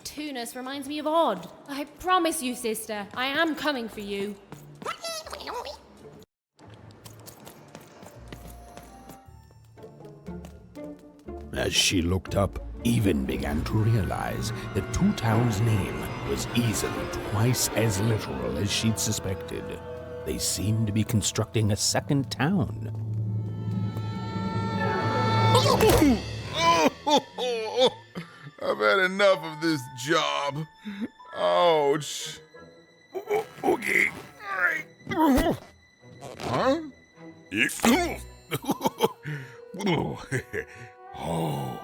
cartoonist reminds me of Odd. I promise you, sister, I am coming for you. As she looked up, Even began to realize that Two Town's name was easily twice as literal as she'd suspected. They seemed to be constructing a second town. I've had enough of this job. Ouch. Okay. All right. Huh? Oh,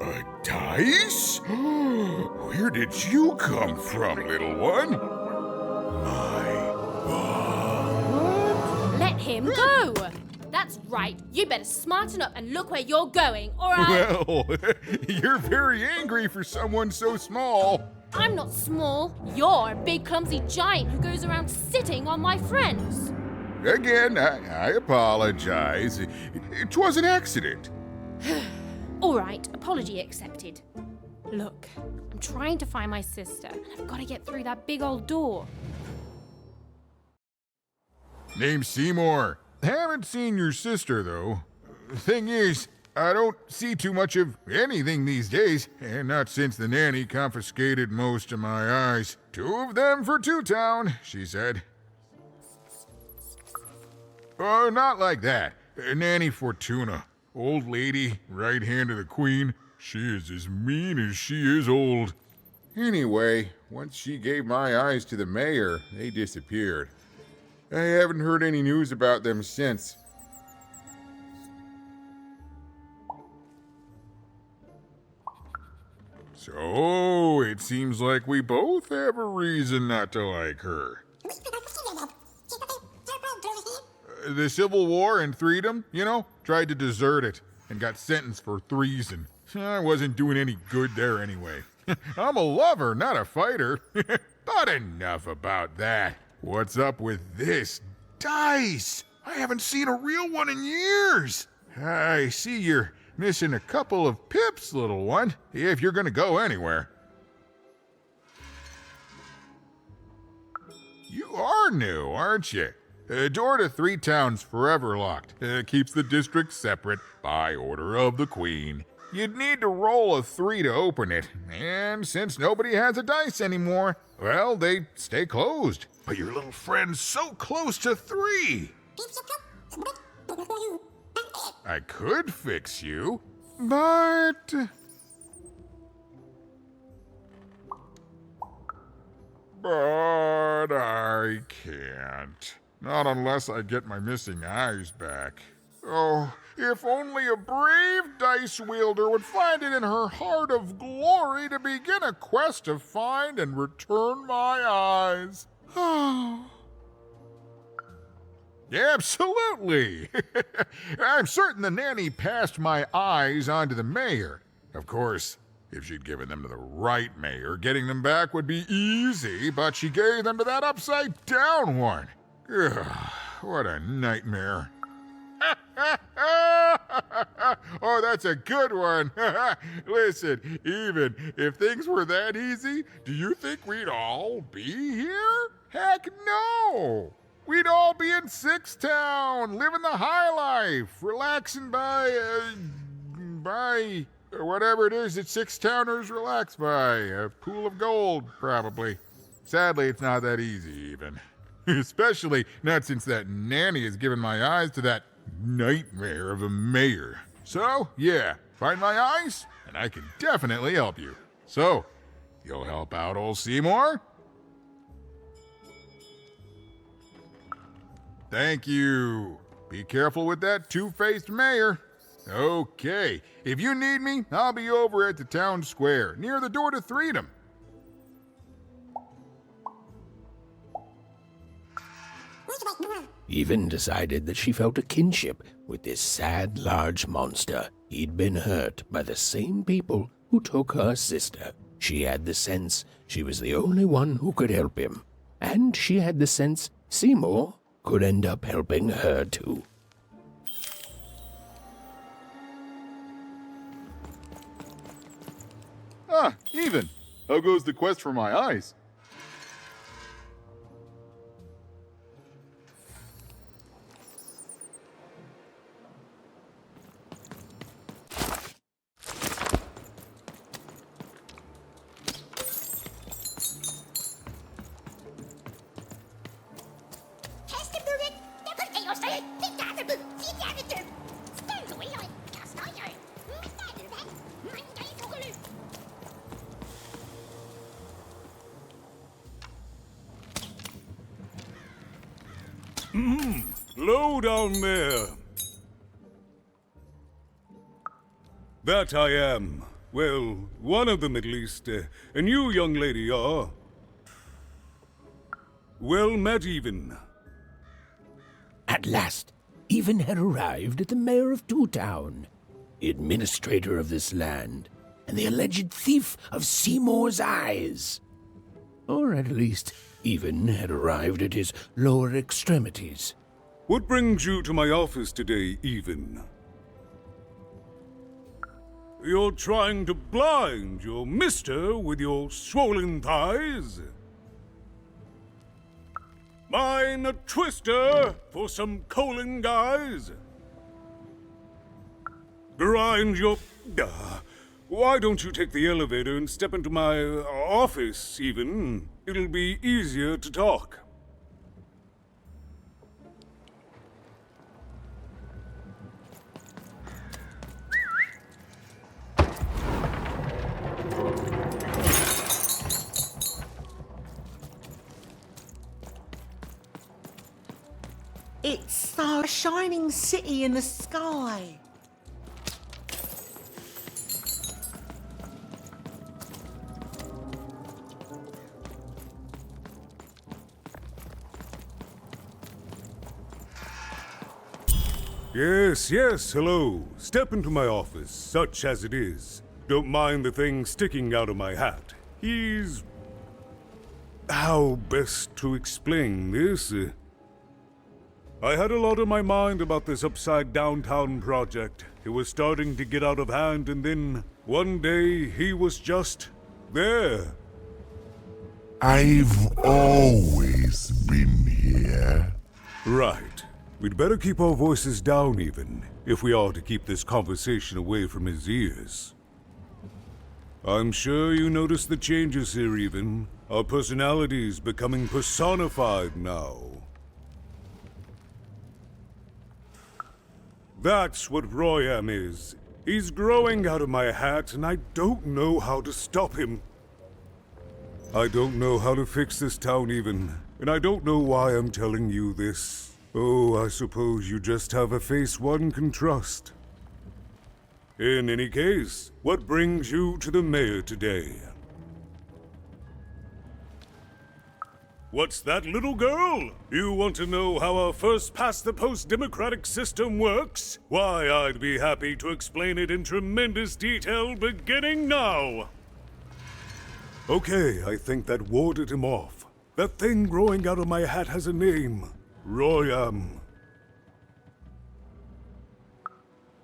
a dice? Where did you come from, little one? Let him go! That's right. You better smarten up and look where you're going, or I... Well, you're very angry for someone so small. I'm not small. You're a big clumsy giant who goes around sitting on my friends. Again, I apologize. It was an accident. All right, apology accepted. Look, I'm trying to find my sister, and I've got to get through that big old door. Name's Seymour. Haven't seen your sister, though. Thing is, I don't see too much of anything these days, and not since the nanny confiscated most of my eyes. 2 of them for Two Town, she said. Oh, not like that. Nanny Fortuna. Old lady, right hand of the queen. She is as mean as she is old. Anyway, once she gave my eyes to the mayor, they disappeared. I haven't heard any news about them since. So, it seems like we both have a reason not to like her. The Civil War and Freedom, you know, tried to desert it and got sentenced for treason. I wasn't doing any good there anyway. I'm a lover, not a fighter. But enough about that. What's up with this dice? I haven't seen a real one in years. I see you're missing a couple of pips, little one, if you're gonna go anywhere. You are new, aren't you? Door to Three Town's forever locked. Keeps the district separate by order of the Queen. You'd need to roll a 3 to open it, and since nobody has a dice anymore, well, they stay closed. But your little friend's so close to 3. I could fix you, but... But I can't. Not unless I get my missing eyes back. Oh, if only a brave dice wielder would find it in her heart of glory to begin a quest to find and return my eyes. Oh. Yeah, absolutely. I'm certain the nanny passed my eyes on to the mayor. Of course, if she'd given them to the right mayor, getting them back would be easy, but she gave them to that upside-down one. Ugh, what a nightmare. Oh, that's a good one. Listen, even if things were that easy, do you think we'd all be here? Heck no! We'd all be in Six Town, living the high life, relaxing by whatever it is that Six Towners relax by. A pool of gold, probably. Sadly, it's not that easy, even. Especially not since that nanny has given my eyes to that nightmare of a mayor. So, yeah, find my eyes, and I can definitely help you. So, you'll help out old Seymour? Thank you. Be careful with that two-faced mayor. Okay, if you need me, I'll be over at the town square, near the door to Freedom. Even decided that she felt a kinship with this sad, large monster. He'd been hurt by the same people who took her sister. She had the sense she was the only one who could help him. And she had the sense Seymour could end up helping her too. Ah, Even. How goes the quest for my eyes? Low down there. That I am. Well, one of them at least. And you, young lady, are... well met, Even. At last, Even had arrived at the mayor of Two Town, the administrator of this land, and the alleged thief of Seymour's eyes. Or at least, Even had arrived at his lower extremities. What brings you to my office today, Even? You're trying to blind your mister with your swollen thighs? Mine a twister for some colon guys? Grind your... why don't you take the elevator and step into my office, Even? It'll be easier to talk. It's our shining city in the sky. Yes, hello. Step into my office, such as it is. Don't mind the thing sticking out of my hat. He's... how best to explain this? I had a lot on my mind about this Upside Downtown project. It was starting to get out of hand, and then one day he was just there. I've always been here. Right. We'd better keep our voices down, Even, if we are to keep this conversation away from his ears. I'm sure you noticed the changes here, Even. Our personalities becoming personified now. That's what Royam is. He's growing out of my hat, and I don't know how to stop him. I don't know how to fix this town, Even, and I don't know why I'm telling you this. Oh, I suppose you just have a face one can trust. In any case, what brings you to the mayor today? What's that, little girl? You want to know how our first-past-the-post democratic system works? Why, I'd be happy to explain it in tremendous detail beginning now. Okay, I think that warded him off. That thing growing out of my hat has a name. Royam.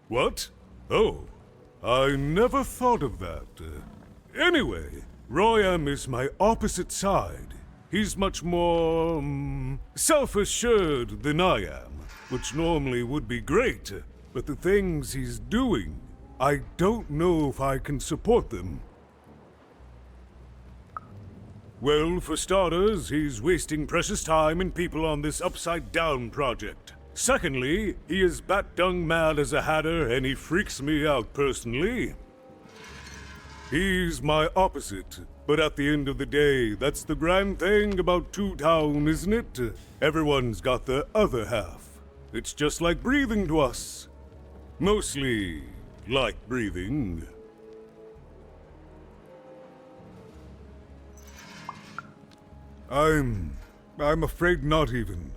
What? Oh, I never thought of that. Anyway, Royam is my opposite side. He's much more, self-assured than I am, which normally would be great, but the things he's doing, I don't know if I can support them. Well, for starters, he's wasting precious time and people on this upside-down project. Secondly, he is bat-dung mad as a hatter, and he freaks me out personally. He's my opposite, but at the end of the day, that's the grand thing about Two Town, isn't it? Everyone's got the other half. It's just like breathing to us. Mostly like breathing. I'm afraid not even.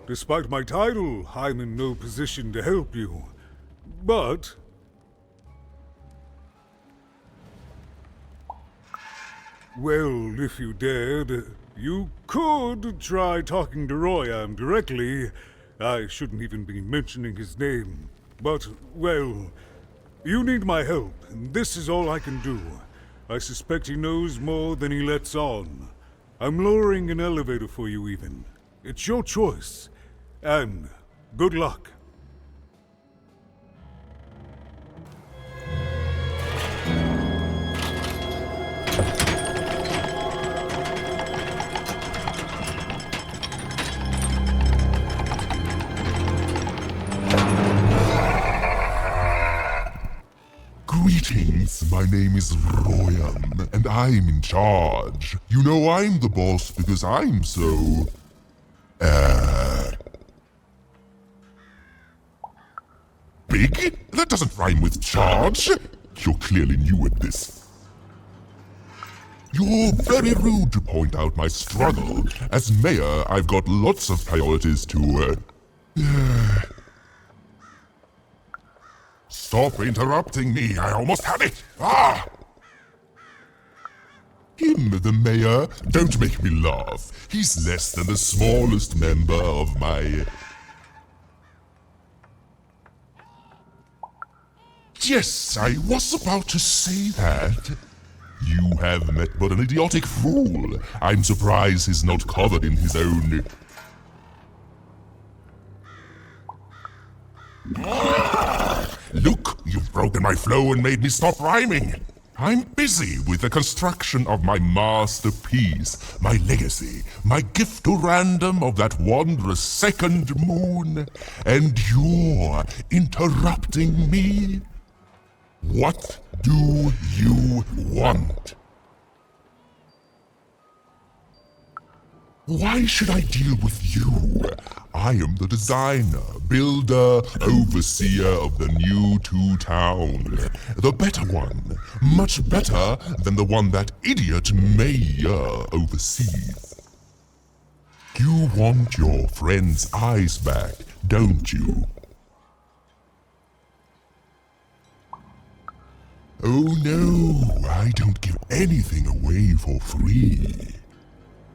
Despite my title, I'm in no position to help you. But... well, if you dared, you could try talking to Royam directly. I shouldn't even be mentioning his name. But, well, you need my help, and this is all I can do. I suspect he knows more than he lets on. I'm lowering an elevator for you, even. It's your choice. And good luck. Greetings, my name is Royan, and I'm in charge. You know I'm the boss because I'm so... big? That doesn't rhyme with charge. You're clearly new at this. You're very rude to point out my struggle. As mayor, I've got lots of priorities to, Stop interrupting me, I almost had it! Ah! Him, the mayor? Don't make me laugh. He's less than the smallest member of my... Yes, I was about to say that. You have met but an idiotic fool. I'm surprised he's not covered in his own... Look, you've broken my flow and made me stop rhyming. I'm busy with the construction of my masterpiece, my legacy, my gift to random of that wondrous second moon, and you're interrupting me? What do you want? Why should I deal with you? I am the designer, builder, overseer of the new town. The better one. Much better than the one that idiot mayor oversees. You want your friend's eyes back, don't you? Oh no, I don't give anything away for free.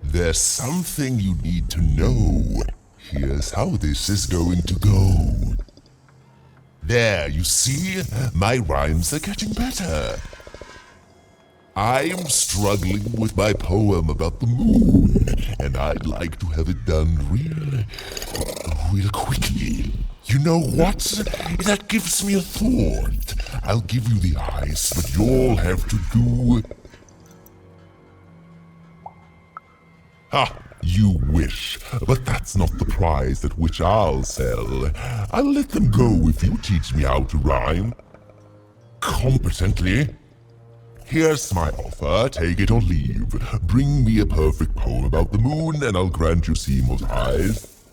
There's something you need to know. Here's how this is going to go. There, you see? My rhymes are getting better. I'm struggling with my poem about the moon, and I'd like to have it done real quickly. You know what? That gives me a thought. I'll give you the ice, but you'll have to do... Ha! You wish, but that's not the prize at which I'll sell. I'll let them go if you teach me how to rhyme. Competently. Here's my offer, take it or leave. Bring me a perfect poem about the moon and I'll grant you Seymour's eyes.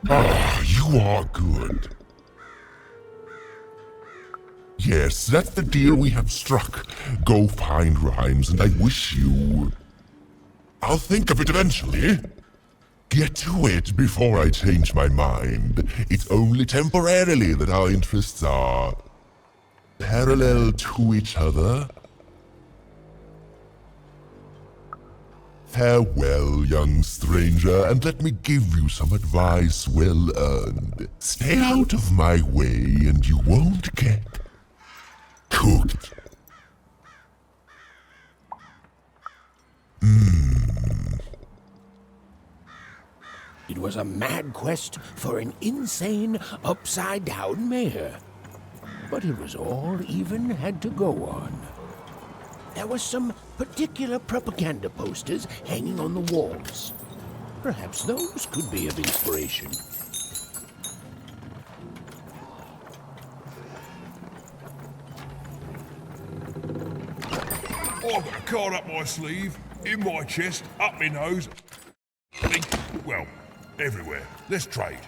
Ah, you are good. Yes, that's the deal we have struck. Go find rhymes and I wish you... I'll think of it eventually. Get to it before I change my mind. It's only temporarily that our interests are parallel to each other. Farewell, young stranger, and let me give you some advice well earned. Stay out of my way and you won't get cooked. It was a mad quest for an insane, upside-down mayor. But it was all even had to go on. There were some particular propaganda posters hanging on the walls. Perhaps those could be of inspiration. I've got a card up my sleeve, in my chest, up my nose. Well, everywhere. Let's trade.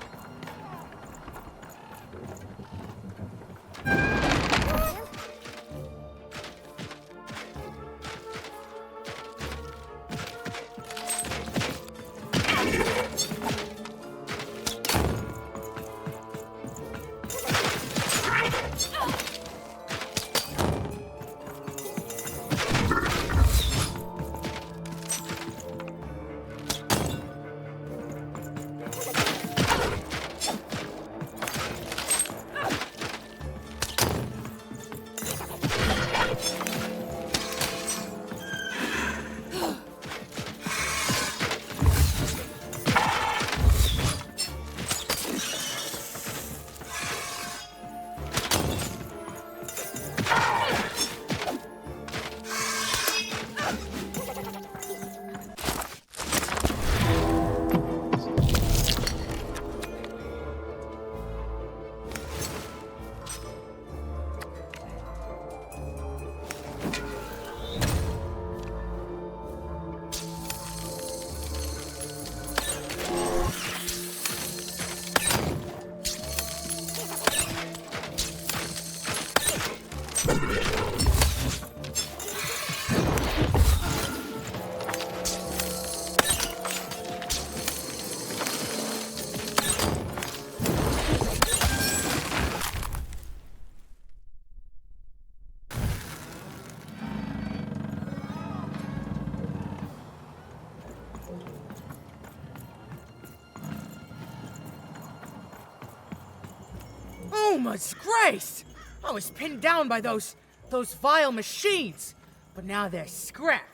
Yuma's grace! I was pinned down by those vile machines, but now they're scrap.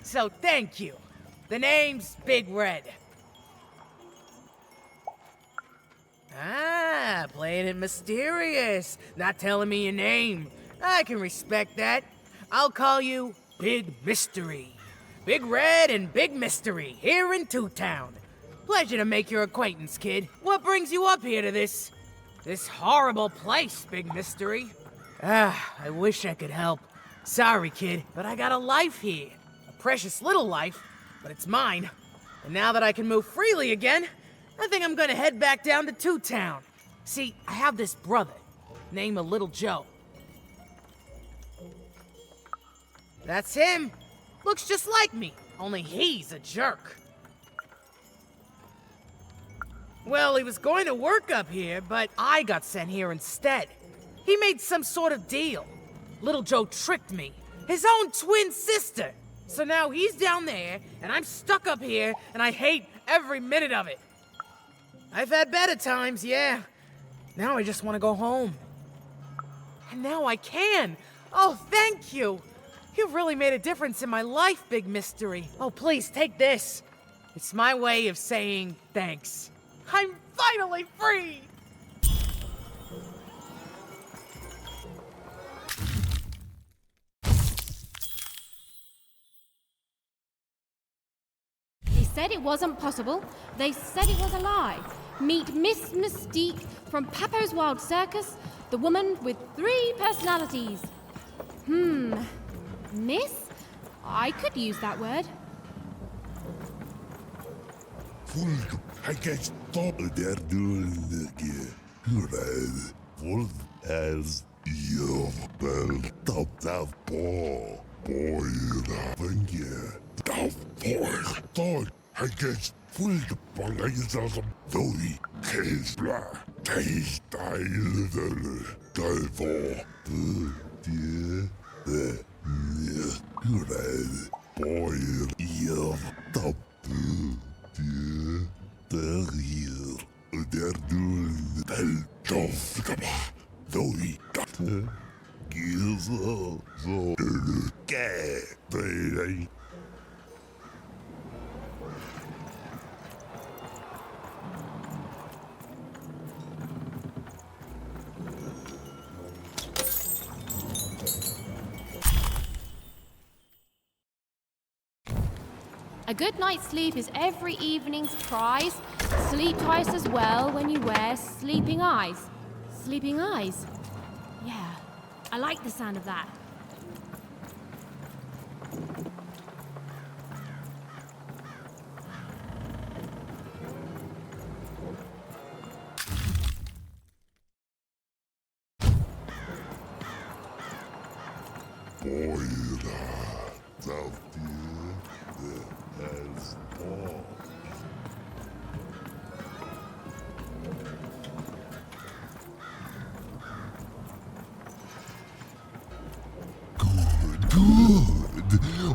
So thank you. The name's Big Red. Ah, playing it mysterious. Not telling me your name. I can respect that. I'll call you Big Mystery. Big Red and Big Mystery, here in Two Town. Pleasure to make your acquaintance, kid. What brings you up here to this horrible place, Big Mystery? Ah, I wish I could help. Sorry, kid, but I got a life here. A precious little life, but it's mine. And now that I can move freely again, I think I'm gonna head back down to Two Town. See, I have this brother, named Little Joe. That's him. Looks just like me, only he's a jerk. Well, he was going to work up here, but I got sent here instead. He made some sort of deal. Little Joe tricked me, his own twin sister. So now he's down there, and I'm stuck up here, and I hate every minute of it. I've had better times, yeah. Now I just want to go home. And now I can. Oh, thank you. You've really made a difference in my life, Big Mystery. Oh, please, take this. It's my way of saying thanks. I'm finally free! They said it wasn't possible. They said it was a lie. Meet Miss Mystique from Papo's Wild Circus, the woman with 3 personalities. Miss? I could use that word. I can't stop there doing again. What as your bell top that ball? Boy, thank you. That boy, thought I guess full the bang I saw some dory case blah. Taste I little guy for the boy, your top. They're doing the tough. Dory, gives so they A good night's sleep is every evening's prize. Sleep twice as well when you wear sleeping eyes. Sleeping eyes? Yeah, I like the sound of that.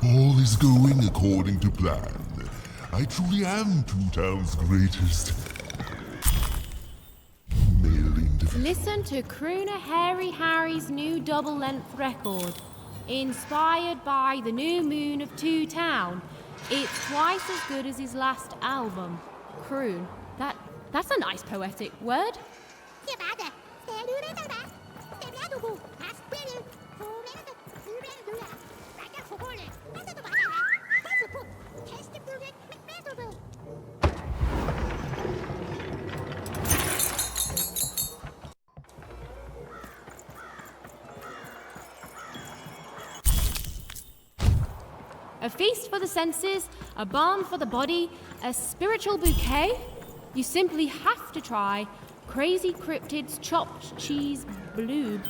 All is going according to plan. I truly am Two Town's greatest male individual. Listen to Crooner Hairy Harry's new double-length record. Inspired by the new moon of Two Town. It's twice as good as his last album. Croon. That's a nice poetic word. A feast for the senses, a balm for the body, a spiritual bouquet? You simply have to try Crazy Cryptid's Chopped Cheese Bloob.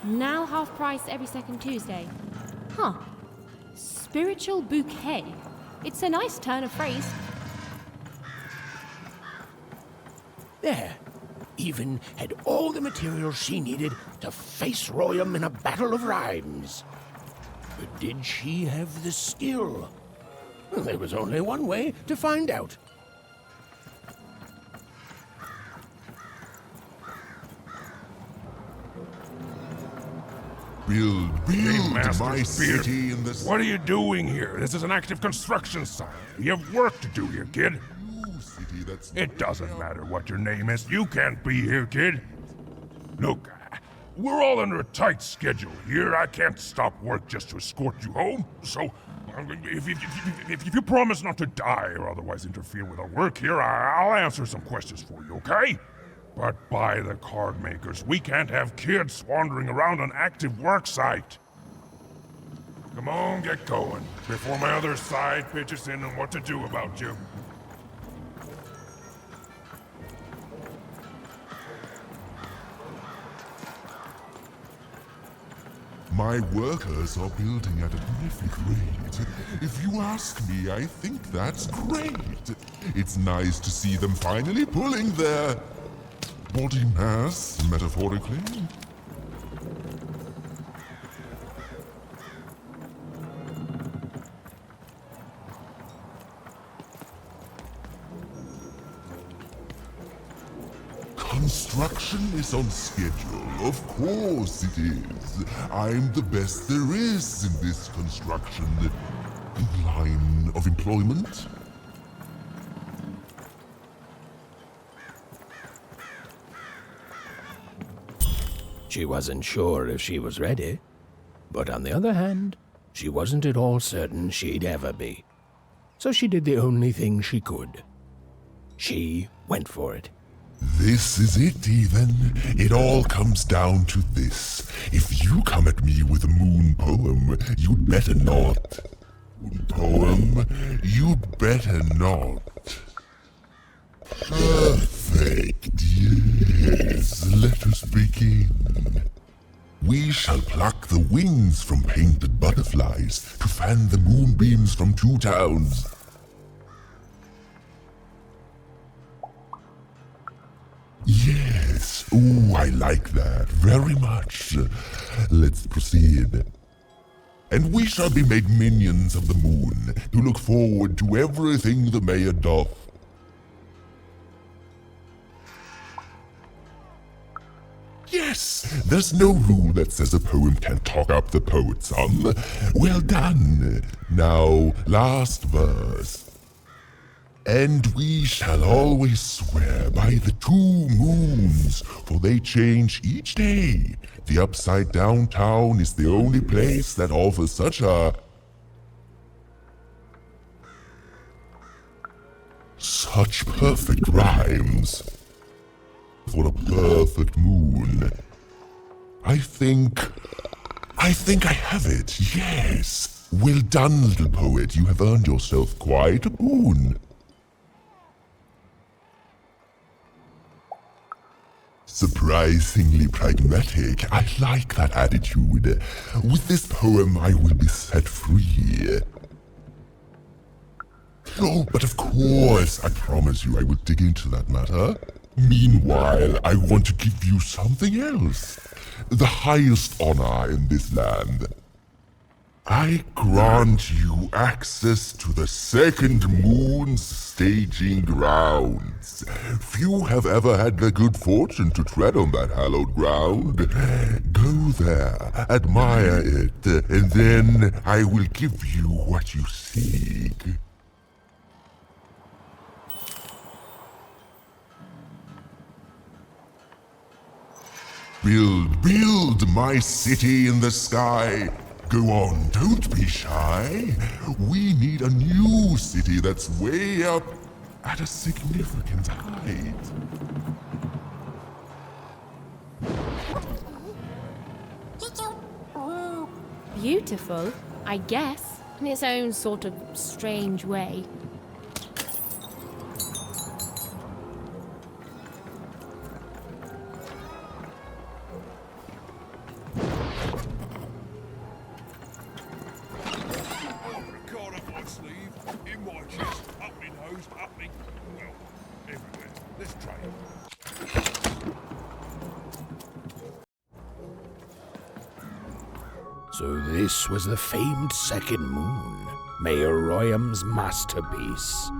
Now half price every second Tuesday. Huh. Spiritual bouquet. It's a nice turn of phrase. There. Even had all the materials she needed to face Royum in a battle of rhymes. But did she have the skill? Well, there was only one way to find out. Build Master my Beard, city in the... What are you doing here? This is an active construction site. You have work to do here, kid. It doesn't matter what your name is. You can't be here, kid. Look, we're all under a tight schedule here. I can't stop work just to escort you home. So, if you promise not to die or otherwise interfere with our work here, I'll answer some questions for you, okay? But by the card makers, we can't have kids wandering around an active work site. Come on, get going, before my other side pitches in on what to do about you. My workers are building at a terrific rate. If you ask me, I think that's great. It's nice to see them finally pulling their body mass, metaphorically. Construction is on schedule. Of course it is. I'm the best there is in this construction line of employment. She wasn't sure if she was ready, but on the other hand, she wasn't at all certain she'd ever be. So she did the only thing she could. She went for it. This is it, even. It all comes down to this. If you come at me with a moon poem, you'd better not. Poem, you'd better not. Perfect, yes. Let us begin. We shall pluck the wings from painted butterflies to fan the moonbeams from two towns. Yes. Ooh, I like that very much. Let's proceed. And we shall be made minions of the moon to look forward to everything the mayor doth. Yes, there's no rule that says a poem can't talk up the poet some. Well done. Now, last verse. And we shall always swear by the 2 moons, for they change each day. The Upside Down Town is the only place that offers such a... such perfect rhymes. For a perfect moon. I think I have it, yes. Well done, little poet. You have earned yourself quite a boon. Surprisingly pragmatic. I like that attitude. With this poem, I will be set free. Oh, but of course, I promise you I will dig into that matter. Meanwhile, I want to give you something else. The highest honor in this land. I grant you access to the second moon's staging grounds. Few have ever had the good fortune to tread on that hallowed ground. Go there, admire it, and then I will give you what you seek. Build my city in the sky. Go on, don't be shy. We need a new city that's way up at a significant height. Beautiful, I guess, in its own sort of strange way. So this was the famed second moon, Mayor Royham's masterpiece.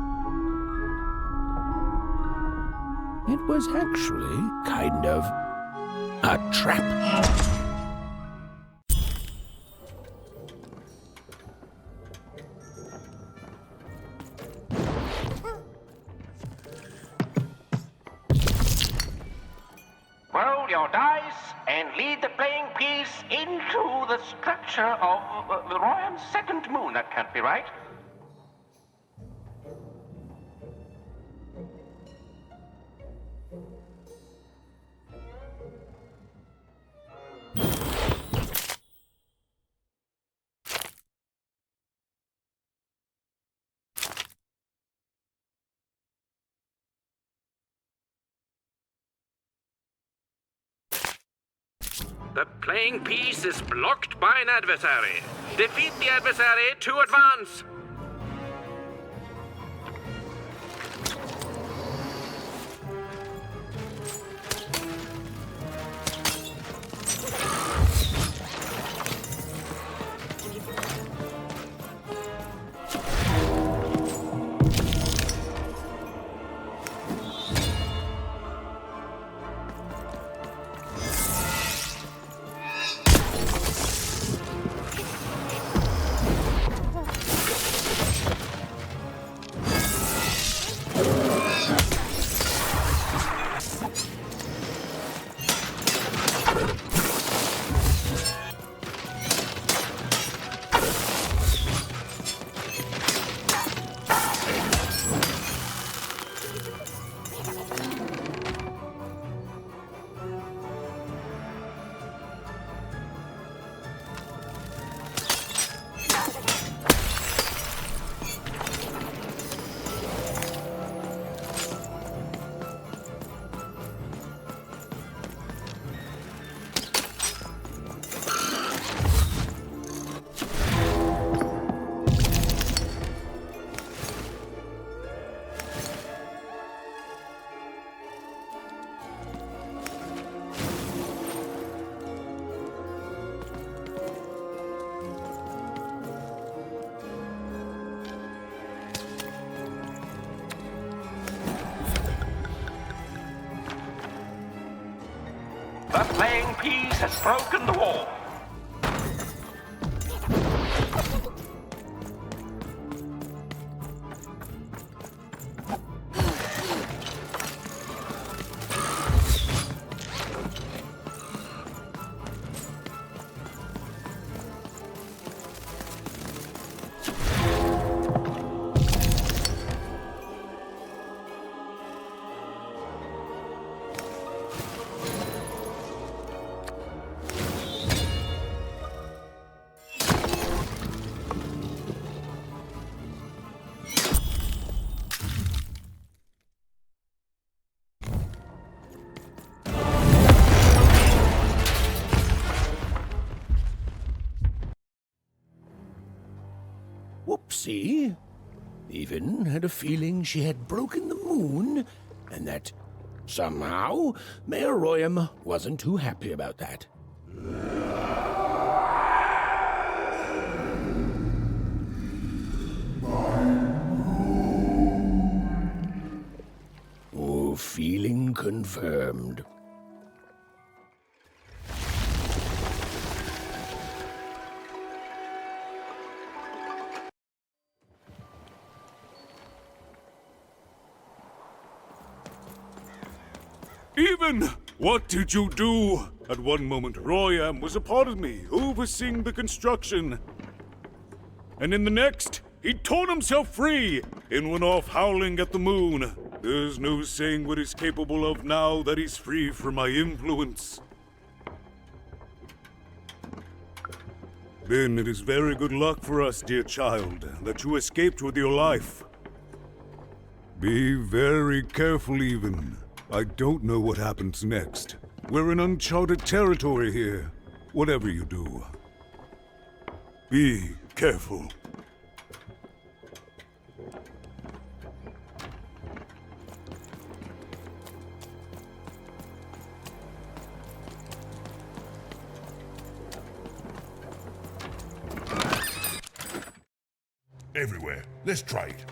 It was actually kind of a trap. your dice and lead the playing piece into the structure of Royan's second moon. That can't be right. The playing piece is blocked by an adversary. Defeat the adversary to advance. The playing piece has broken the wall. Whoopsie. Even had a feeling she had broken the moon, and that somehow Mayor Royam wasn't too happy about that. Oh, feeling confirmed. Even! What did you do? At one moment, Royam was a part of me, overseeing the construction. And in the next, he torn himself free and went off howling at the moon. There's no saying what he's capable of now that he's free from my influence. Then it is very good luck for us, dear child, that you escaped with your life. Be very careful, even. I don't know what happens next. We're in uncharted territory here. Whatever you do, be careful. Everywhere. Let's trade.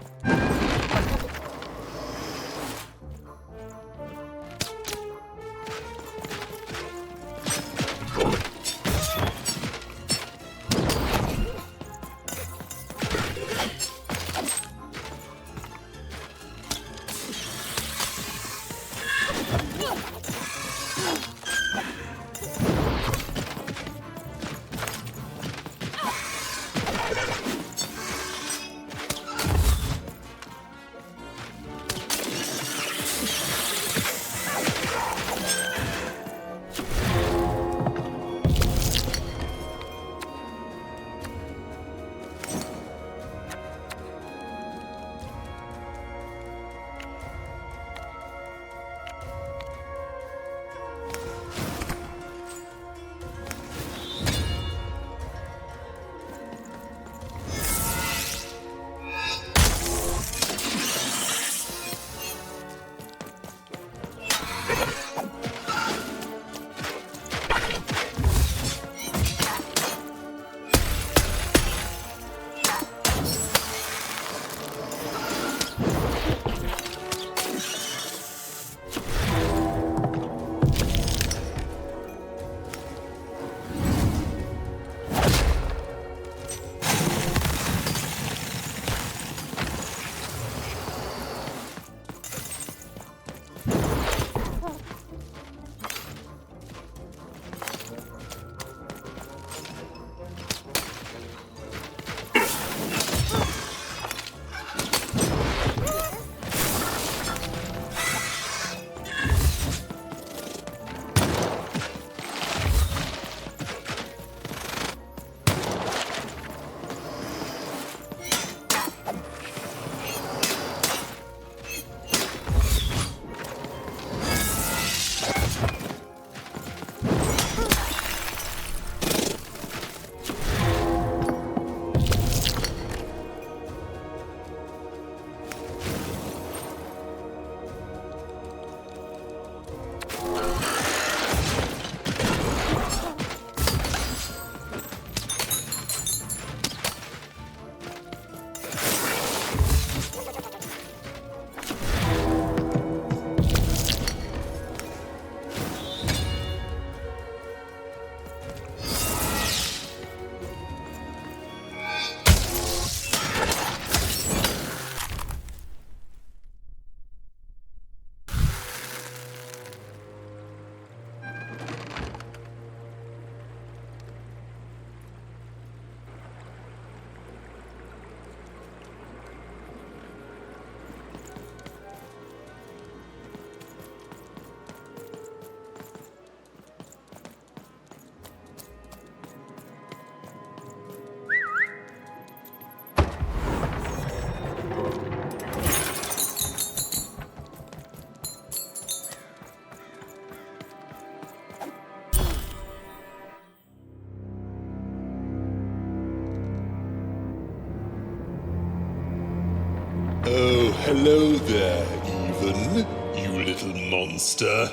Hello there, Even, you little monster.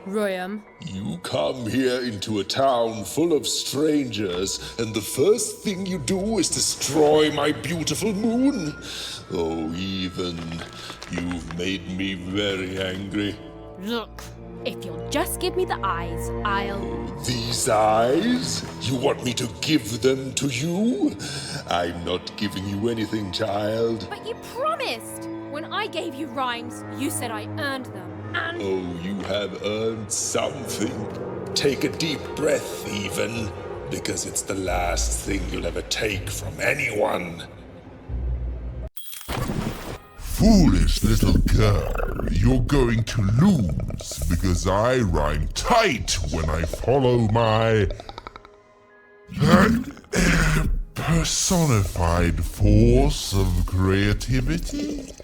Royam. You come here into a town full of strangers, and the first thing you do is destroy my beautiful moon? Oh, Even, you've made me very angry. Look, if you'll just give me the eyes, I'll... These eyes? You want me to give them to you? I'm not giving you anything, child. But you promised! When I gave you rhymes, you said I earned them. And... Oh, you have earned something. Take a deep breath, Even, because it's the last thing you'll ever take from anyone. Foolish little girl, you're going to lose because I rhyme tight when I follow my personified force of creativity.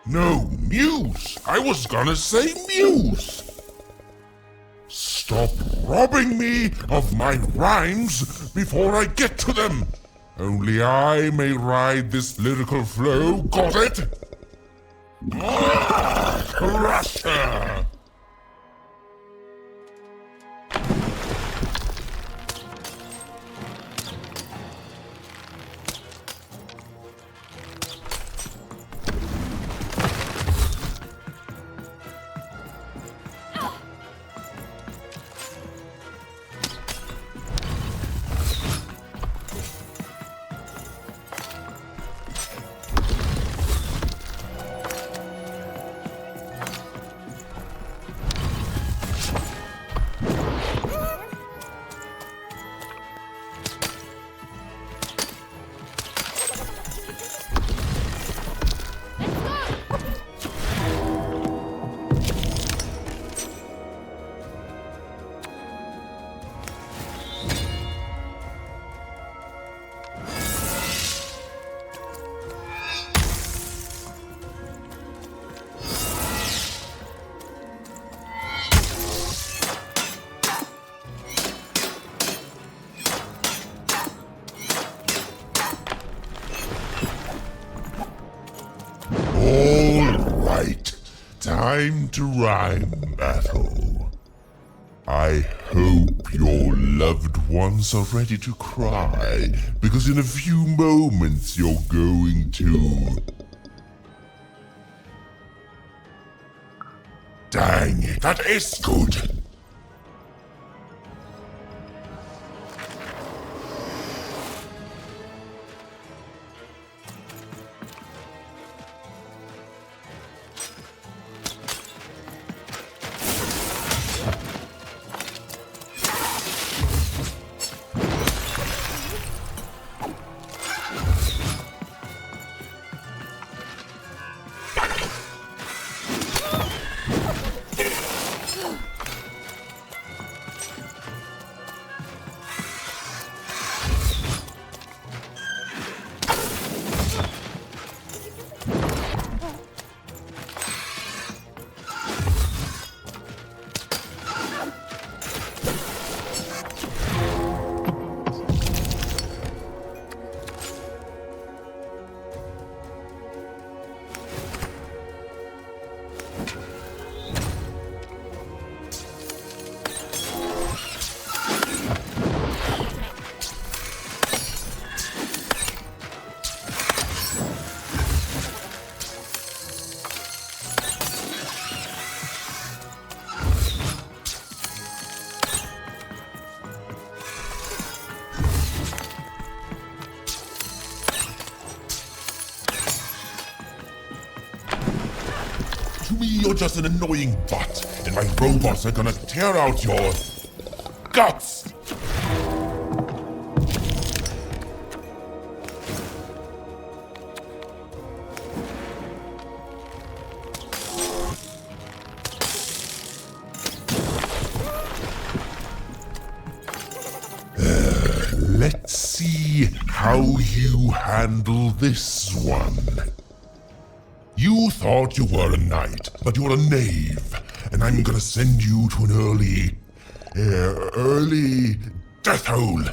No, Muse! I was gonna say Muse! Stop robbing me of my rhymes before I get to them! Only I may ride this lyrical flow, got it? Crusher! Time to rhyme battle. I hope your loved ones are ready to cry, because in a few moments you're going to... Dang it, that is good! To me, you're just an annoying butt, and my robots are gonna tear out your... guts! Let's see how you handle this one. You thought you were a knight, but you're a knave, and I'm gonna send you to an early death hole.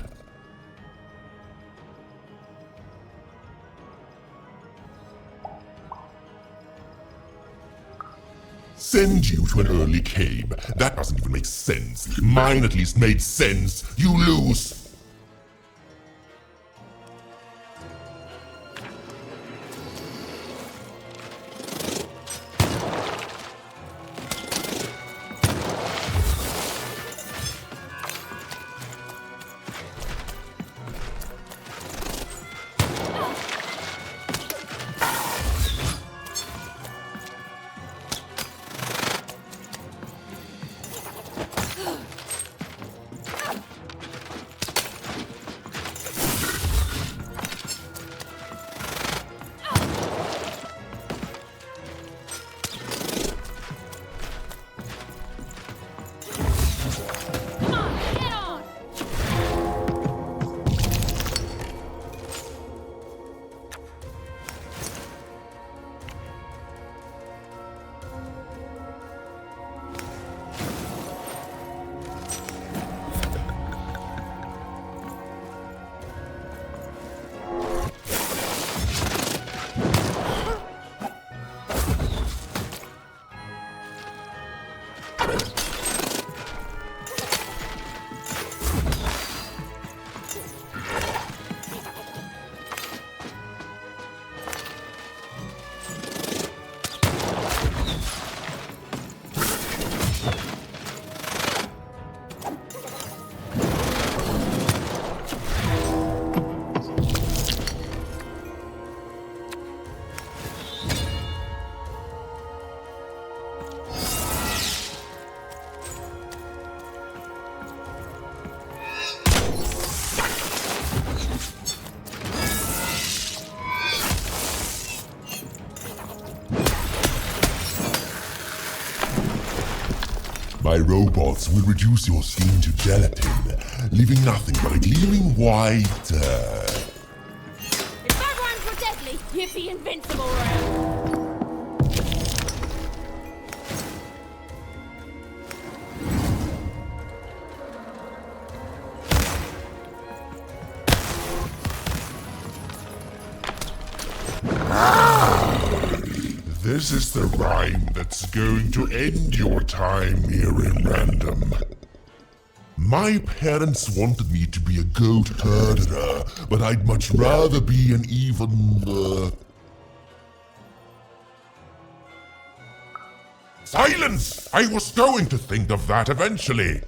send you to an early cave. That doesn't even make sense. Mine at least made sense. You lose. My robots will reduce your skin to gelatin, leaving nothing but a gleaming white, If that rhymes were deadly, you'd be invincible, Ram. This is the rhyme that's going to end your time here in Random. My parents wanted me to be a goat herder, but I'd much rather be an even, Silence! I was going to think of that eventually.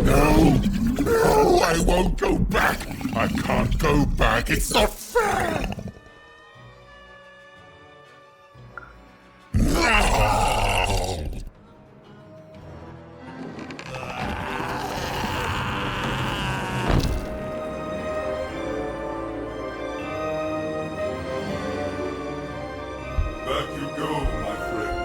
No, I won't go back. I can't go back. It's not fair. No. Back you go, my friend.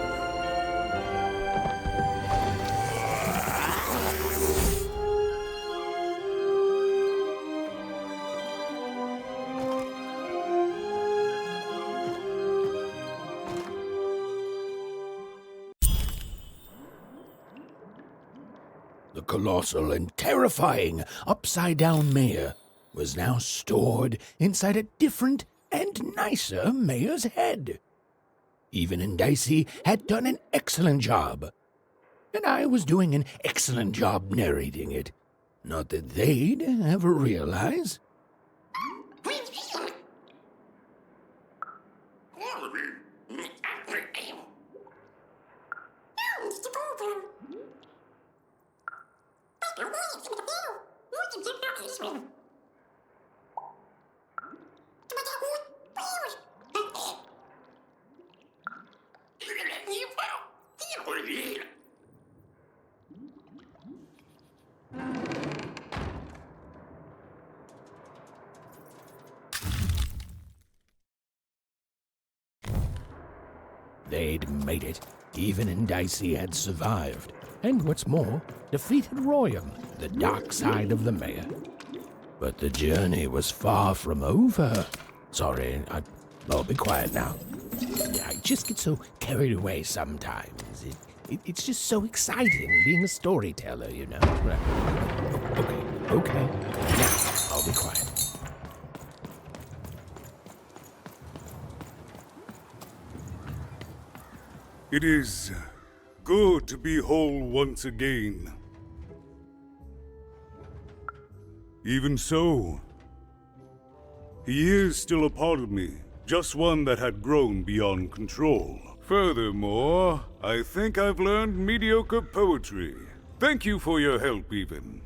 The colossal and terrifying upside-down mayor was now stored inside a different and nicer mayor's head. Even and Dicey had done an excellent job, and I was doing an excellent job narrating it. Not that they'd ever realize. They'd made it. Even and Dicey had survived. And what's more, defeated Royum, the dark side of the mayor. But the journey was far from over. Sorry, I'll be quiet now. I just get so carried away sometimes. It's just so exciting being a storyteller, you know. Okay. Now, I'll be quiet. It is good to be whole once again. Even so, he is still a part of me, just one that had grown beyond control. Furthermore, I think I've learned mediocre poetry. Thank you for your help, even.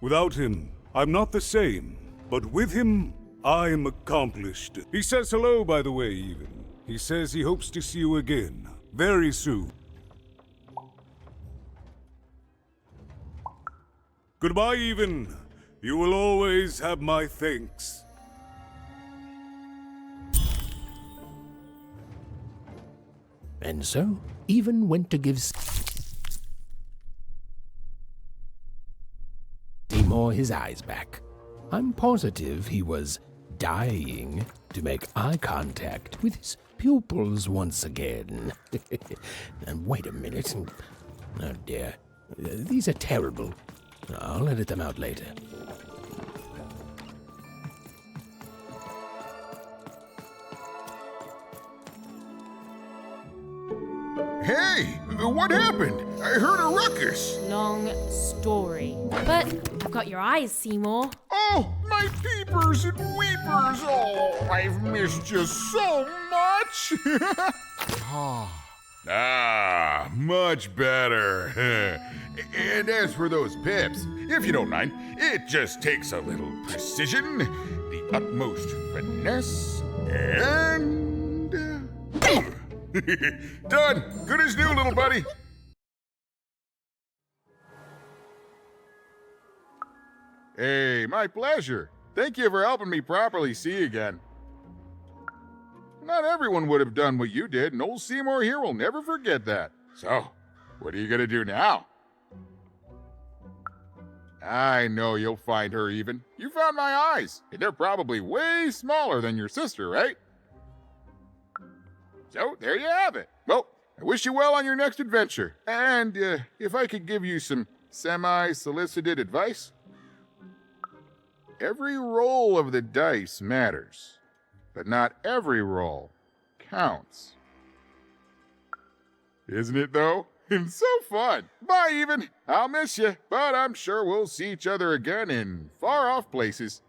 Without him, I'm not the same, but with him, I'm accomplished. He says hello, by the way, even. He says he hopes to see you again, very soon. Goodbye, even. You will always have my thanks. And so, even went to give Seymour his eyes back. I'm positive he was dying to make eye contact with his pupils once again. And wait a minute. Oh dear. These are terrible. I'll edit them out later. Hey, what happened? I heard a ruckus. Long story. But I've got your eyes, Seymour. Oh, my peepers and weepers. Oh, I've missed you so much. Much better. And as for those pips, if you don't mind, it just takes a little precision, the utmost finesse, and... boom! Done! Good as new, little buddy! Hey, my pleasure. Thank you for helping me properly see again. Not everyone would have done what you did, and old Seymour here will never forget that. So, what are you gonna do now? I know you'll find her, even. You found my eyes, and they're probably way smaller than your sister, right? So, there you have it. Well, I wish you well on your next adventure. And if I could give you some semi-solicited advice. Every roll of the dice matters, but not every roll counts. Isn't it, though? It's so fun. Bye, even. I'll miss you, but I'm sure we'll see each other again in far-off places.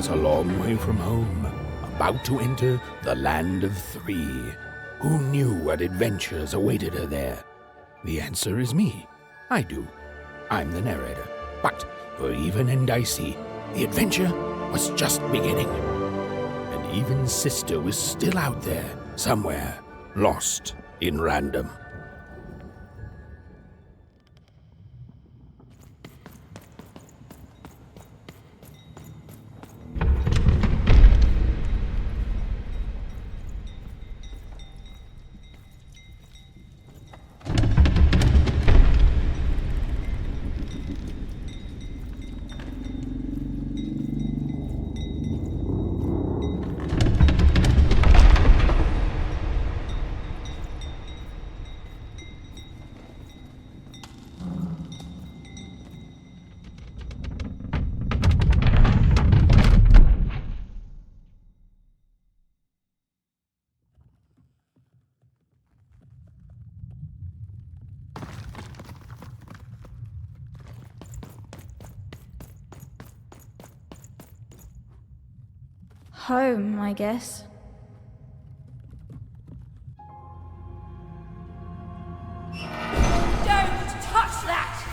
A long way from home, about to enter the Land of Three. Who knew what adventures awaited her there? The answer is me. I do. I'm the narrator. But for Even and Dicey, the adventure was just beginning. And Even's sister was still out there, somewhere, lost in random. Home, I guess. Don't touch that!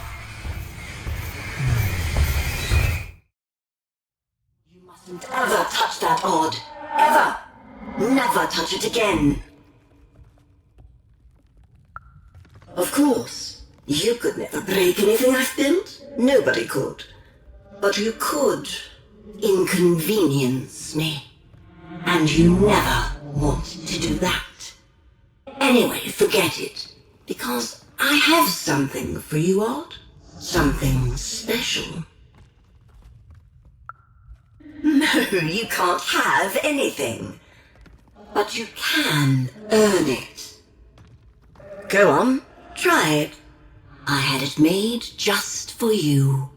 You mustn't ever touch that odd. Ever! Never touch it again. Of course, you could never break anything I've built. Nobody could. But you could inconvenience me. And you never want to do that. Anyway, forget it. Because I have something for you, Odd. Something special. No, you can't have anything. But you can earn it. Go on, try it. I had it made just for you.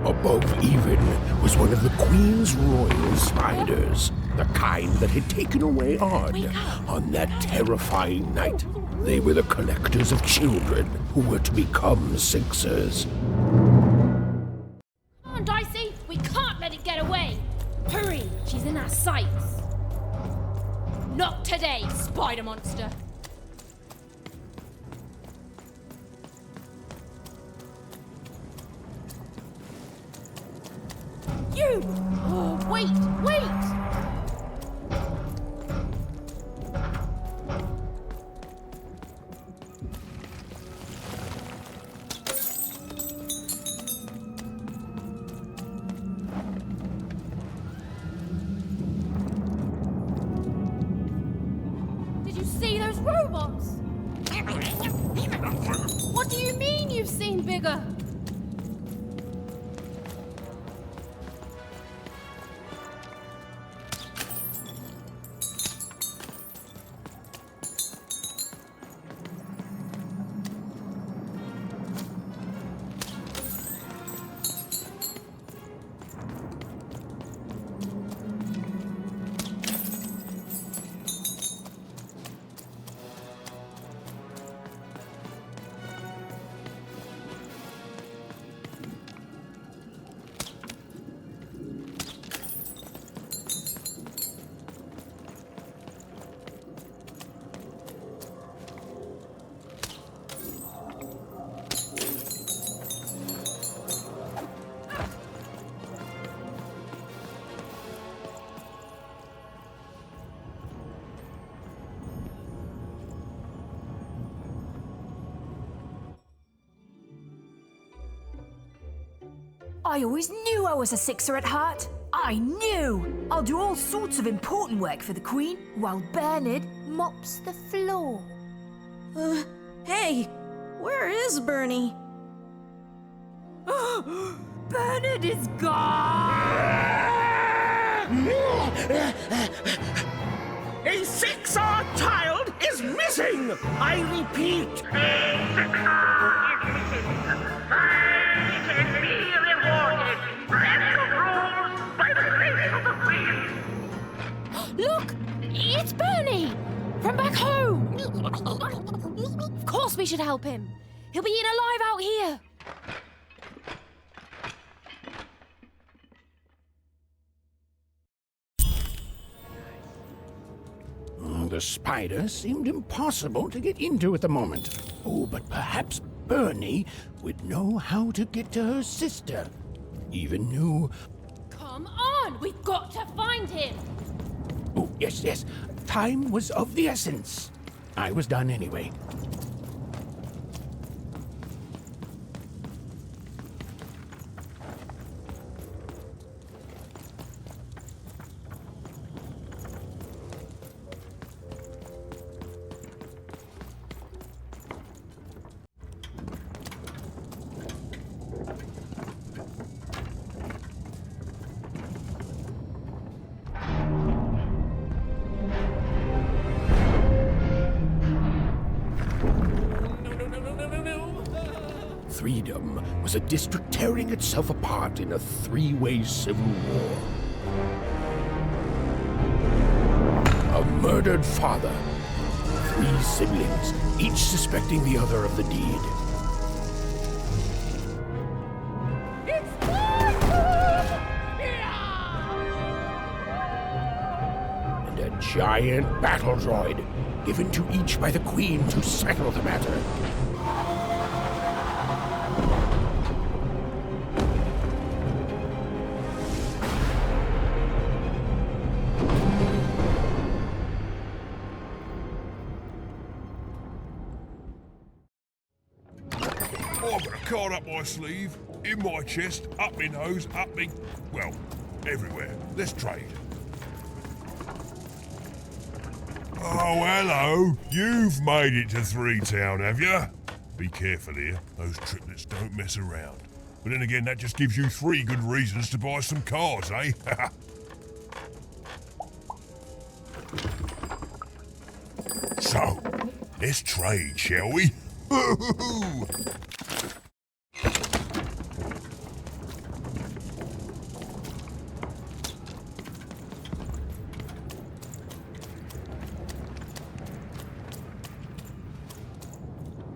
Above even was one of the Queen's royal spiders, the kind that had taken away Odd on that terrifying night. They were the collectors of children who were to become Sixers. Come on, Dicey! We can't let it get away! Hurry! She's in our sights! Not today, spider monster! You! Oh, wait! Did you see those robots? What do you mean you've seen bigger? I always knew I was a Sixer at heart. I knew! I'll do all sorts of important work for the Queen, while Bernard mops the floor. Hey! Where is Bernie? Bernard is gone! A Sixer child is missing! I repeat, a Sixer is missing. I can be rewarded. Special rules by the grace of the Queen. Look! It's Bernie! From back home! Of course we should help him. He'll be eaten alive out here. The spider seemed impossible to get into at the moment. Oh, but perhaps Bernie would know how to get to her sister. Even knew... Come on! We've got to find him! Oh, yes. Time was of the essence. I was done anyway. Threedom was a district tearing itself apart in a three-way civil war. A murdered father, 3 siblings, each suspecting the other of the deed. And a giant battle droid, given to each by the Queen to settle the matter. I've got a card up my sleeve, in my chest, up my nose, up me... well, everywhere. Let's trade. Oh, hello. You've made it to Three Town, have you? Be careful here. Those triplets don't mess around. But then again, that just gives you 3 good reasons to buy some cards, eh? So, let's trade, shall we?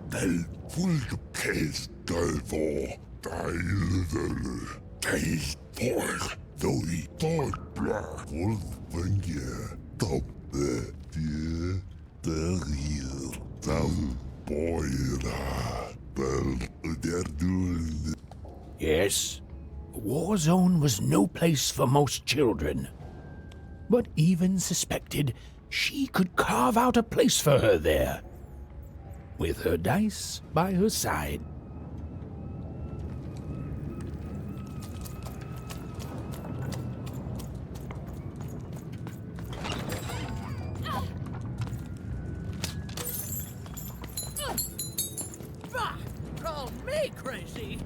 Del Fulkes Delvor, Deil Vor, Doi Torpla, Wolfenje, Toppe, Die, Der Riel, Dam Boira, Der Dul. Yes, a war zone was no place for most children. But Even suspected she could carve out a place for her there, with her dice by her side. Call me crazy.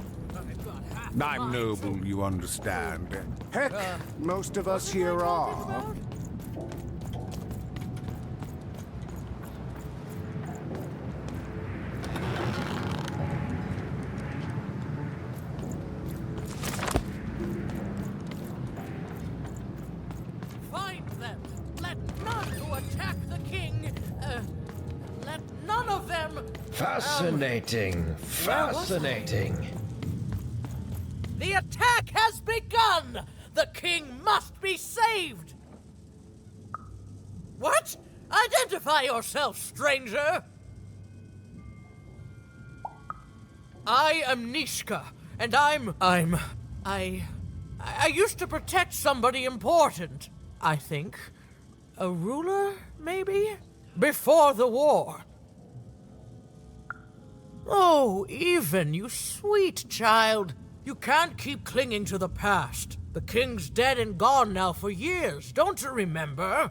I'm noble, you understand. Heck, most of us here are. Find them. Let none who attack the king. Let none of them. Fascinating. Fascinating. The attack has begun! The king must be saved! What? Identify yourself, stranger! I am Nishka, and I used to protect somebody important, I think. A ruler, maybe? Before the war. Oh, Even, you sweet child. You can't keep clinging to the past. The king's dead and gone now for years, don't you remember?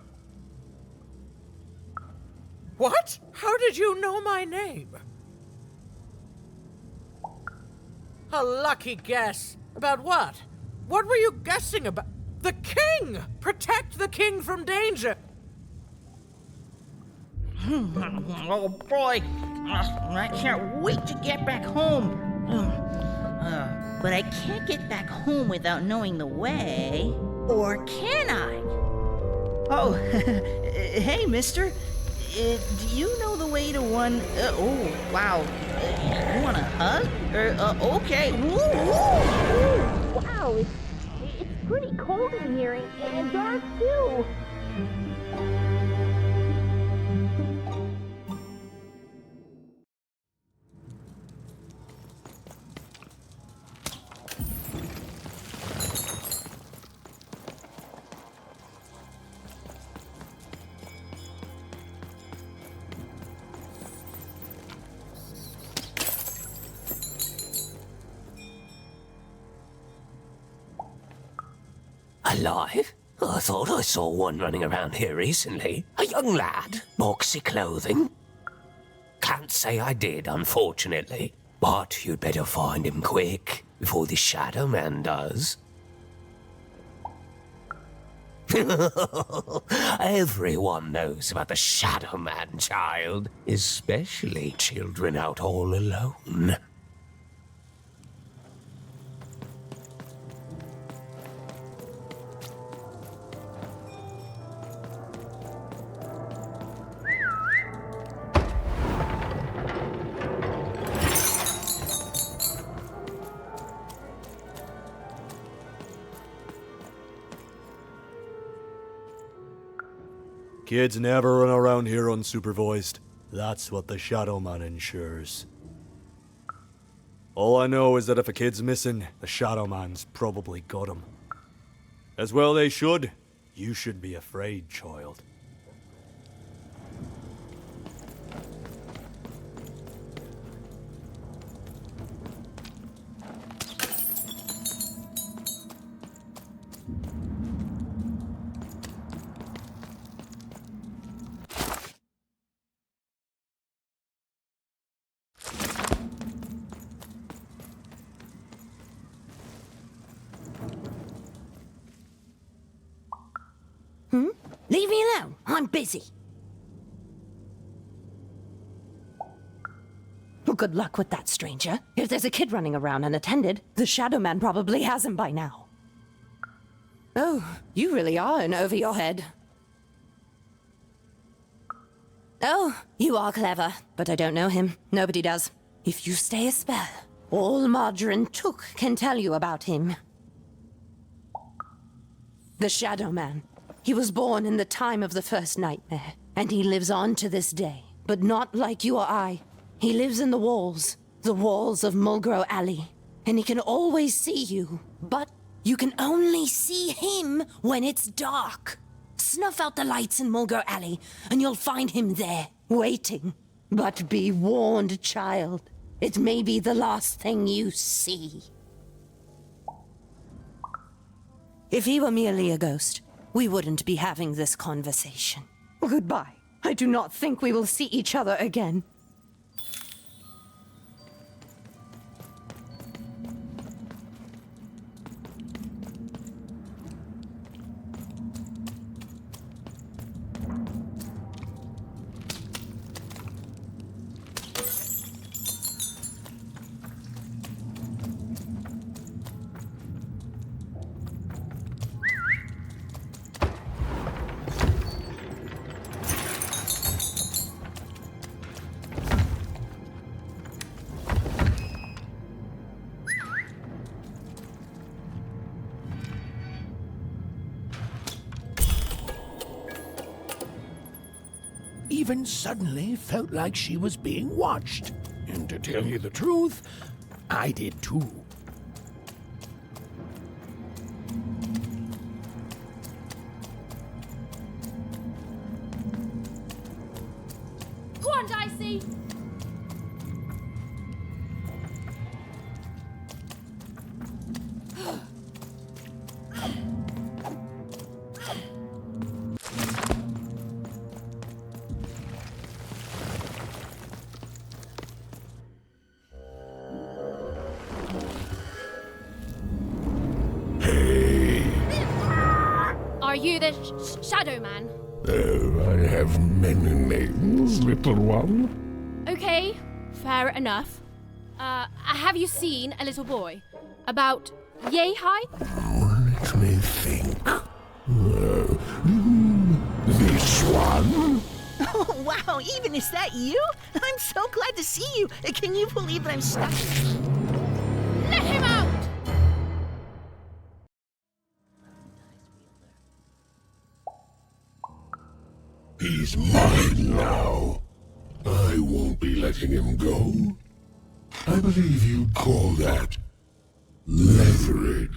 What? How did you know my name? A lucky guess. About what? What were you guessing about? The king! Protect the king from danger! Oh boy, I can't wait to get back home. But I can't get back home without knowing the way. Or can I? Oh, hey, mister. Do you know the way to one... oh, wow. You want a hug? Okay. Woo, woo. Wow, it's pretty cold in here and dark too. Alive? I thought I saw one running around here recently. A young lad, boxy clothing. Can't say I did, unfortunately. But you'd better find him quick, before the Shadow Man does. Everyone knows about the Shadow Man, child. Especially children out all alone. Kids never run around here unsupervised. That's what the Shadow Man ensures. All I know is that if a kid's missing, the Shadow Man's probably got him. As well they should. You should be afraid, child. Leave me alone. I'm busy. Well, good luck with that, stranger. If there's a kid running around unattended, the Shadow Man probably has him by now. Oh, you really are in over your head. Oh, you are clever, but I don't know him. Nobody does. If you stay a spell, all Margarine Took can tell you about him. The Shadow Man. He was born in the time of the first nightmare, and he lives on to this day. But not like you or I. He lives in the walls of Mulgrew Alley, and he can always see you. But you can only see him when it's dark. Snuff out the lights in Mulgrew Alley, and you'll find him there, waiting. But be warned, child. It may be the last thing you see. If he were merely a ghost, we wouldn't be having this conversation. Goodbye. I do not think we will see each other again. Even suddenly felt like she was being watched. And to tell you the truth, I did too. Go on, Dicey! Are you the Shadow Man? Oh, I have many names, little one. Okay, fair enough. Have you seen a little boy? About yay high? Let me think. This one? Oh, wow, even is that you? I'm so glad to see you. Can you believe that I'm stuck? Let him out! He's mine now. I won't be letting him go. I believe you'd call that leverage.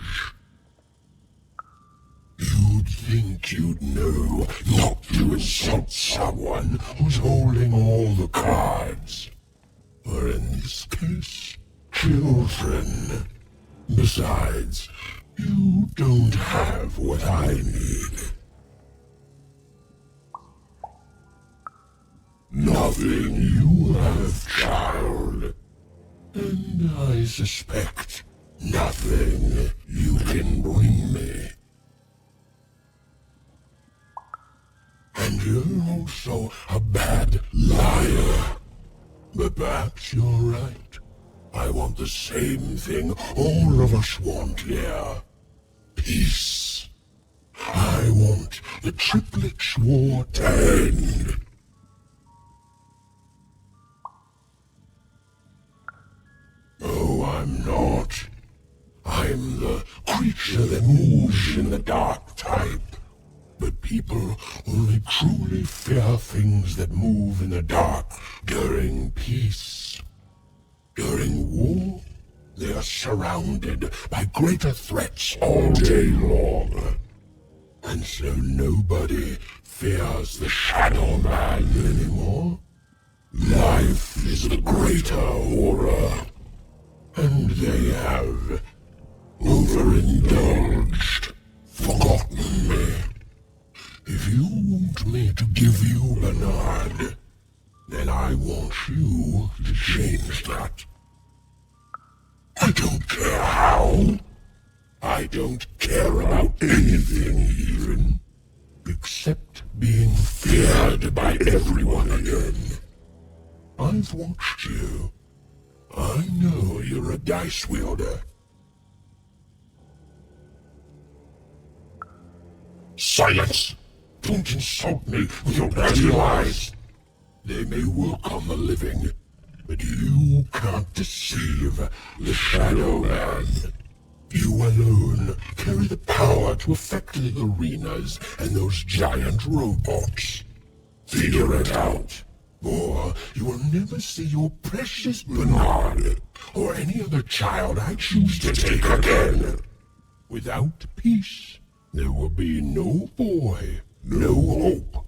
You'd think you'd know not to insult someone who's holding all the cards. Or in this case, children. Besides, you don't have what I need. Nothing you have, child. And I suspect nothing you can bring me. And you're also a bad liar. But perhaps you're right. I want the same thing all of us want here. Peace. I want the Triplets' War to end. Oh, I'm not. I'm the creature that moves in the dark type. But people only truly fear things that move in the dark during peace. During war, they are surrounded by greater threats all day long. And so nobody fears the Shadow Man anymore. Life is a greater horror. And they have overindulged, forgotten me. If you want me to give you Bernard, then I want you to change that. I don't care how. I don't care about anything even, except being feared by everyone again. I've watched you. I know you're a dice wielder. Silence! Don't insult me with your bloody lies! They may work on the living, but you can't deceive the Shadow Man. You alone carry the power to affect the arenas and those giant robots. Figure it out, or you will never see your precious Bernard or any other child I choose to take again. Without peace, there will be no boy, no hope,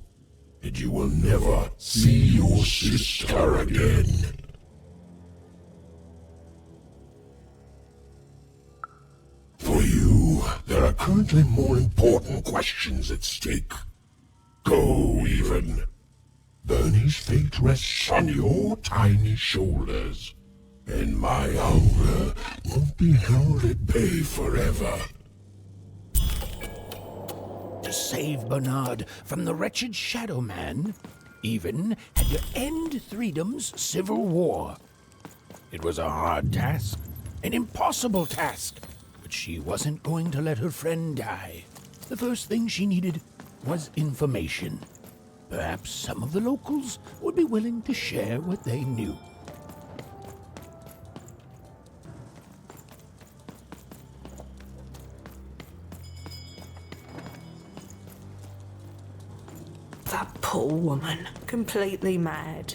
and you will never see your sister again. For you, there are currently more important questions at stake. Go, even. Bernie's fate rests on your tiny shoulders, and my hunger won't be held at bay forever. To save Bernard from the wretched Shadow Man, Even had to end Threedom's civil war. It was a hard task, an impossible task, but she wasn't going to let her friend die. The first thing she needed was information. Perhaps some of the locals would be willing to share what they knew. That poor woman, completely mad.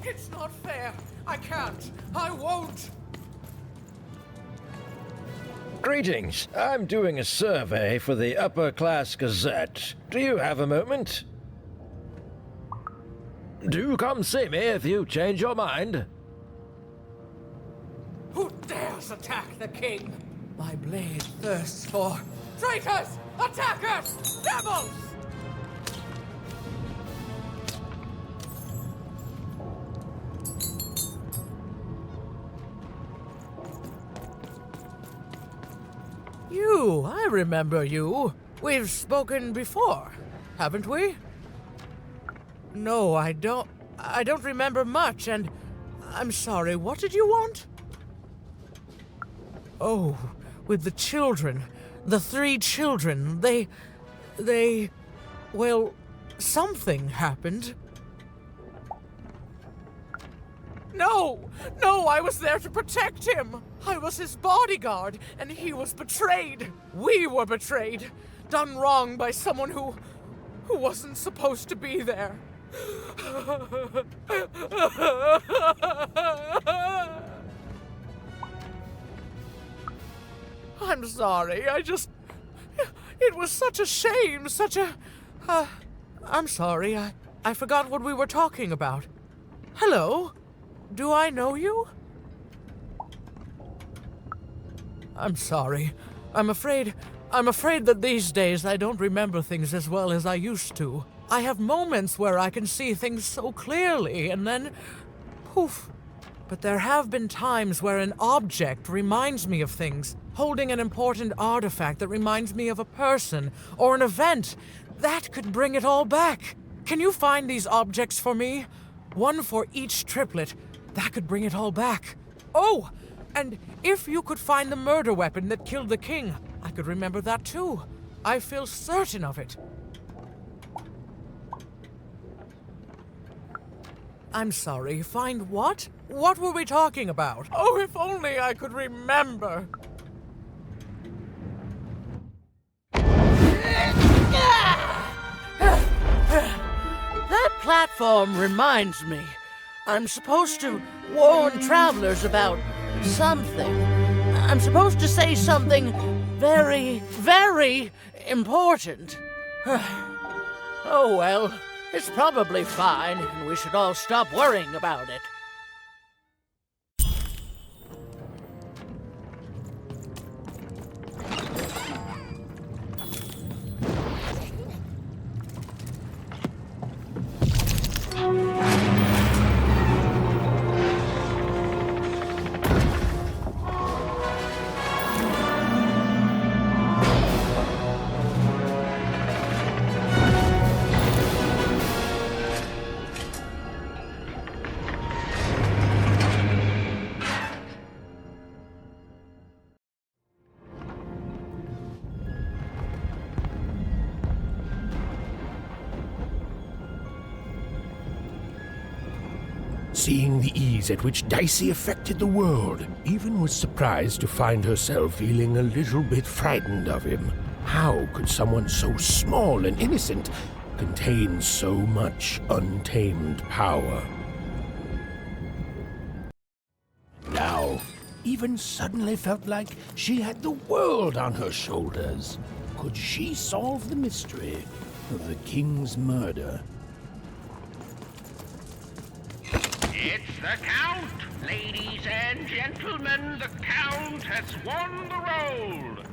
It's not fair. I can't. I won't. Greetings. I'm doing a survey for the Upper Class Gazette. Do you have a moment? Do come see me if you change your mind. Who dares attack the king? My blade thirsts for traitors, attackers, devils! You, I remember you. We've spoken before, haven't we? No, I don't remember much, and I'm sorry, what did you want? Oh, with the children, the 3 children, well, something happened. No, I was there to protect him. I was his bodyguard, and he was betrayed. We were betrayed, done wrong by someone who wasn't supposed to be there. I'm sorry, it was such a shame, I'm sorry, I forgot what we were talking about. Hello? Do I know you? I'm sorry. I'm afraid that these days I don't remember things as well as I used to. I have moments where I can see things so clearly, and then poof. But there have been times where an object reminds me of things, holding an important artifact that reminds me of a person or an event. That could bring it all back. Can you find these objects for me? One for each triplet. That could bring it all back. Oh, and if you could find the murder weapon that killed the king, I could remember that too. I feel certain of it. I'm sorry, find what? What were we talking about? Oh, if only I could remember. platform reminds me. I'm supposed to warn travelers about something. I'm supposed to say something very, very important. Oh well, it's probably fine, and we should all stop worrying about it. Seeing the ease at which Dicey affected the world, Even was surprised to find herself feeling a little bit frightened of him. How could someone so small and innocent contain so much untamed power? Now, Even suddenly felt like she had the world on her shoulders. Could she solve the mystery of the king's murder? It's the Count! Ladies and gentlemen, the Count has won the roll!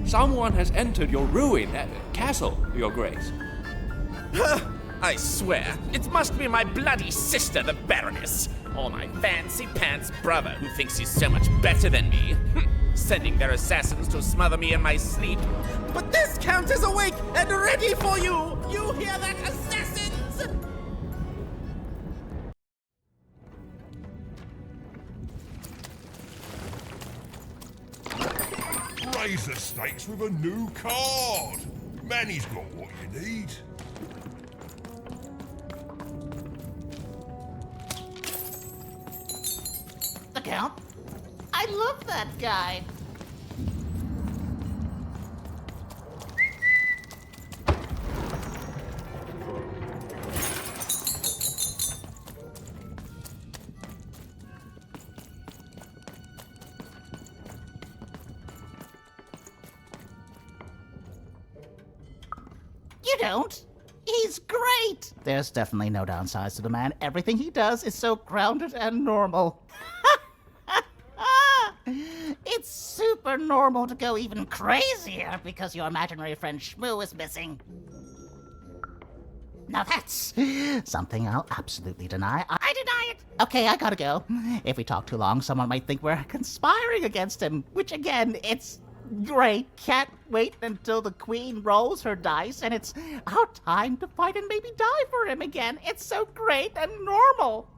Someone has entered your castle, Your Grace. I swear, it must be my bloody sister, the Baroness, or my fancy-pants brother who thinks he's so much better than me, sending their assassins to smother me in my sleep. But this Count is awake and ready for you! You hear that, assassins? Raise the stakes with a new card. Manny's got what you need. The Count? I love that guy. You don't? He's great! There's definitely no downsides to the man. Everything he does is so grounded and normal. It's super normal to go even crazier because your imaginary friend Shmoo is missing. Now that's something I'll absolutely deny. I deny it! Okay, I gotta go. If we talk too long, someone might think we're conspiring against him, which again, it's great. Can't wait until the queen rolls her dice and it's our time to fight and maybe die for him again. It's so great and normal.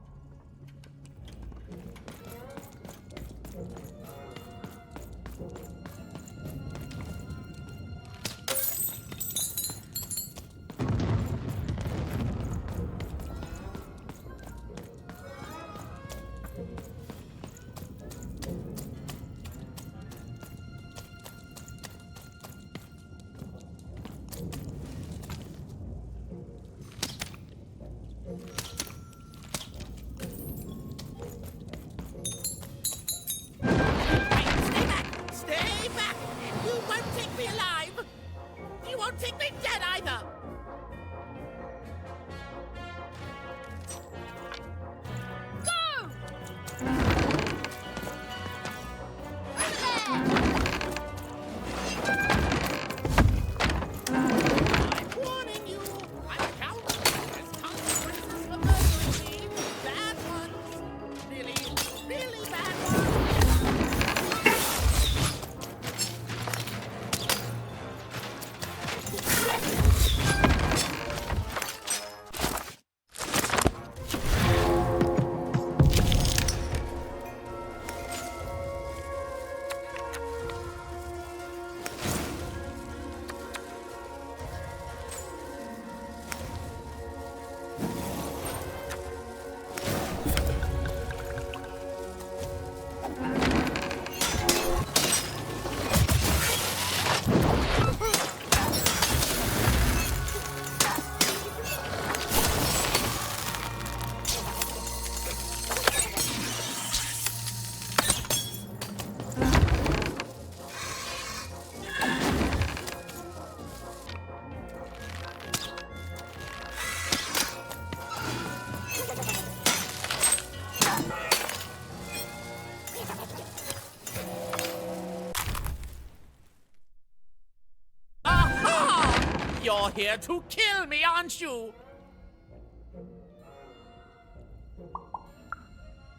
You're here to kill me, aren't you?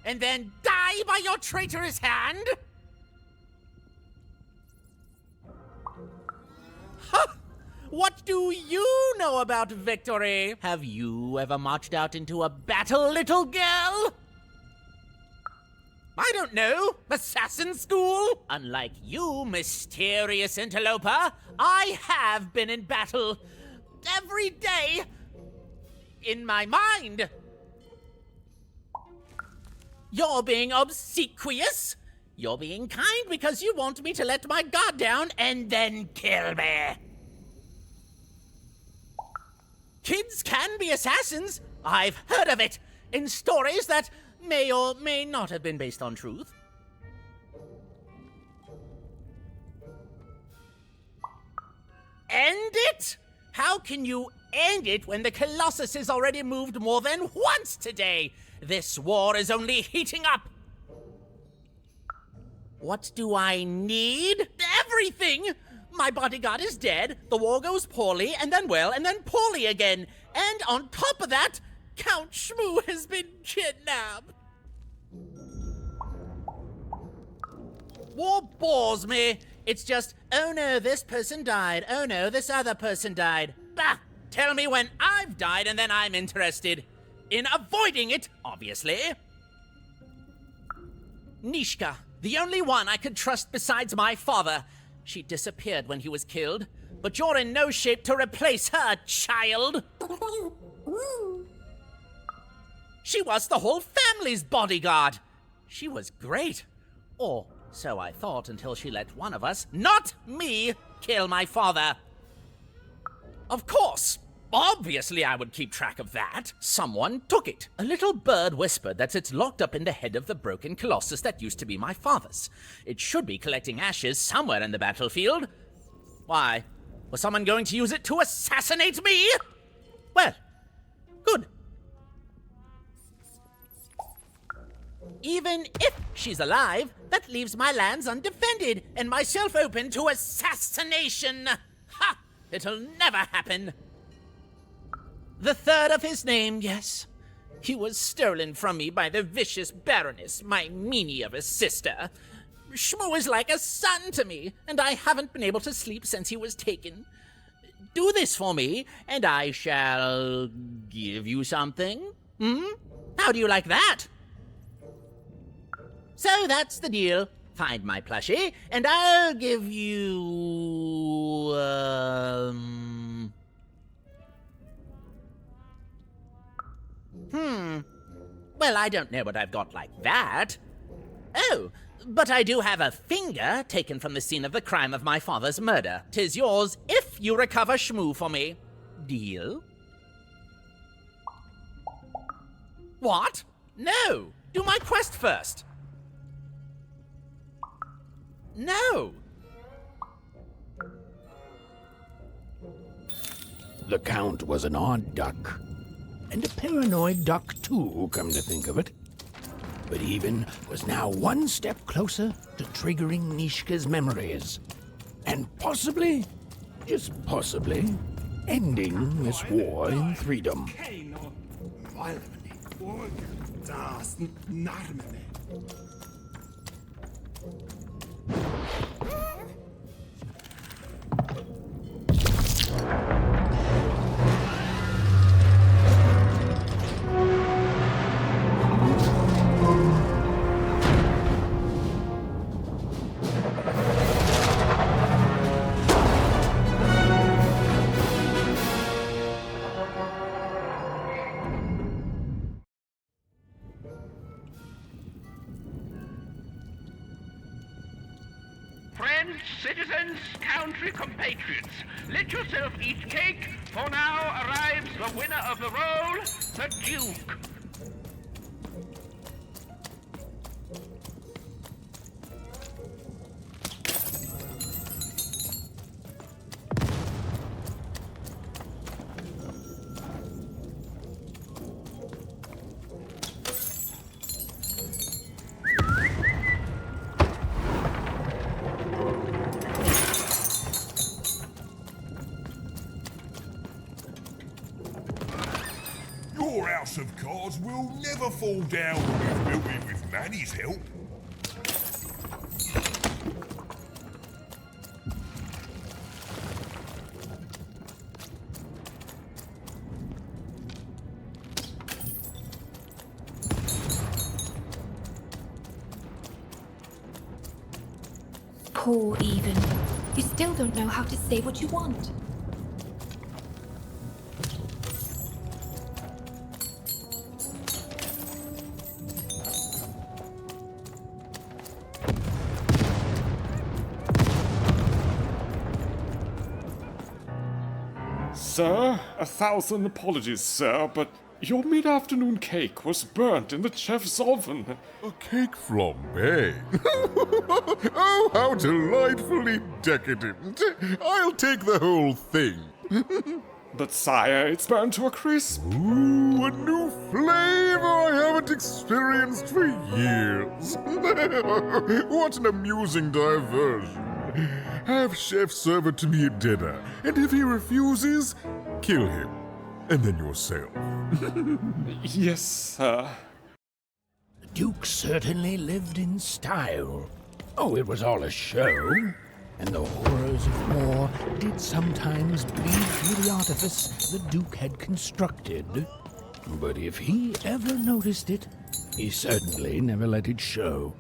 And then die by your traitorous hand? Ha! What do you know about victory? Have you ever marched out into a battle, little girl? I don't know. Assassin school? Unlike you, mysterious interloper, I have been in battle. Every day. In my mind. You're being obsequious. You're being kind because you want me to let my guard down and then kill me. Kids can be assassins. I've heard of it in stories that may or may not have been based on truth. End it? How can you end it when the Colossus has already moved more than once today? This war is only heating up. What do I need? Everything! My bodyguard is dead, the war goes poorly, and then well, and then poorly again. And on top of that, Count Shmoo has been kidnapped. War bores me. It's just, oh no, this person died. Oh no, this other person died. Bah! Tell me when I've died and then I'm interested. In avoiding it, obviously. Nishka, the only one I could trust besides my father. She disappeared when he was killed, but you're in no shape to replace her, child. She was the whole family's bodyguard. She was great. Or so I thought until she let one of us, not me, kill my father. Of course. Obviously I would keep track of that. Someone took it. A little bird whispered that it's locked up in the head of the broken Colossus that used to be my father's. It should be collecting ashes somewhere in the battlefield. Why? Was someone going to use it to assassinate me? Well, good. Even if she's alive, that leaves my lands undefended and myself open to assassination. Ha! It'll never happen. The third of his name, yes. He was stolen from me by the vicious Baroness, my meanie of a sister. Shmoo is like a son to me, and I haven't been able to sleep since he was taken. Do this for me, and I shall give you something. How do you like that? So that's the deal. Find my plushie, and I'll give you... Well, I don't know what I've got like that. Oh, but I do have a finger taken from the scene of the crime of my father's murder. 'Tis yours if you recover Shmoo for me. Deal? What? No! Do my quest first. No! The Count was an odd duck. And a paranoid duck, too, come to think of it. But Even was now one step closer to triggering Nishka's memories. And possibly, just possibly, ending this war in Freedom. Friends, citizens, country compatriots, let yourself eat cake, for now arrives the winner of the role, the Duke. never fall down when you've built it with Manny's help. Poor Even. You still don't know how to say what you want. Sir, 1,000 apologies, sir, but your mid-afternoon cake was burnt in the chef's oven. A cake flambe? Oh, how delightfully decadent. I'll take the whole thing. But sire, it's burned to a crisp. Ooh, a new flavor I haven't experienced for years. What an amusing diversion. Have Chef serve it to me at dinner, and if he refuses, kill him. And then yourself. Yes, sir. The Duke certainly lived in style. Oh, it was all a show. And the horrors of war did sometimes bleed through the artifice the Duke had constructed. But if he ever noticed it, he certainly never let it show.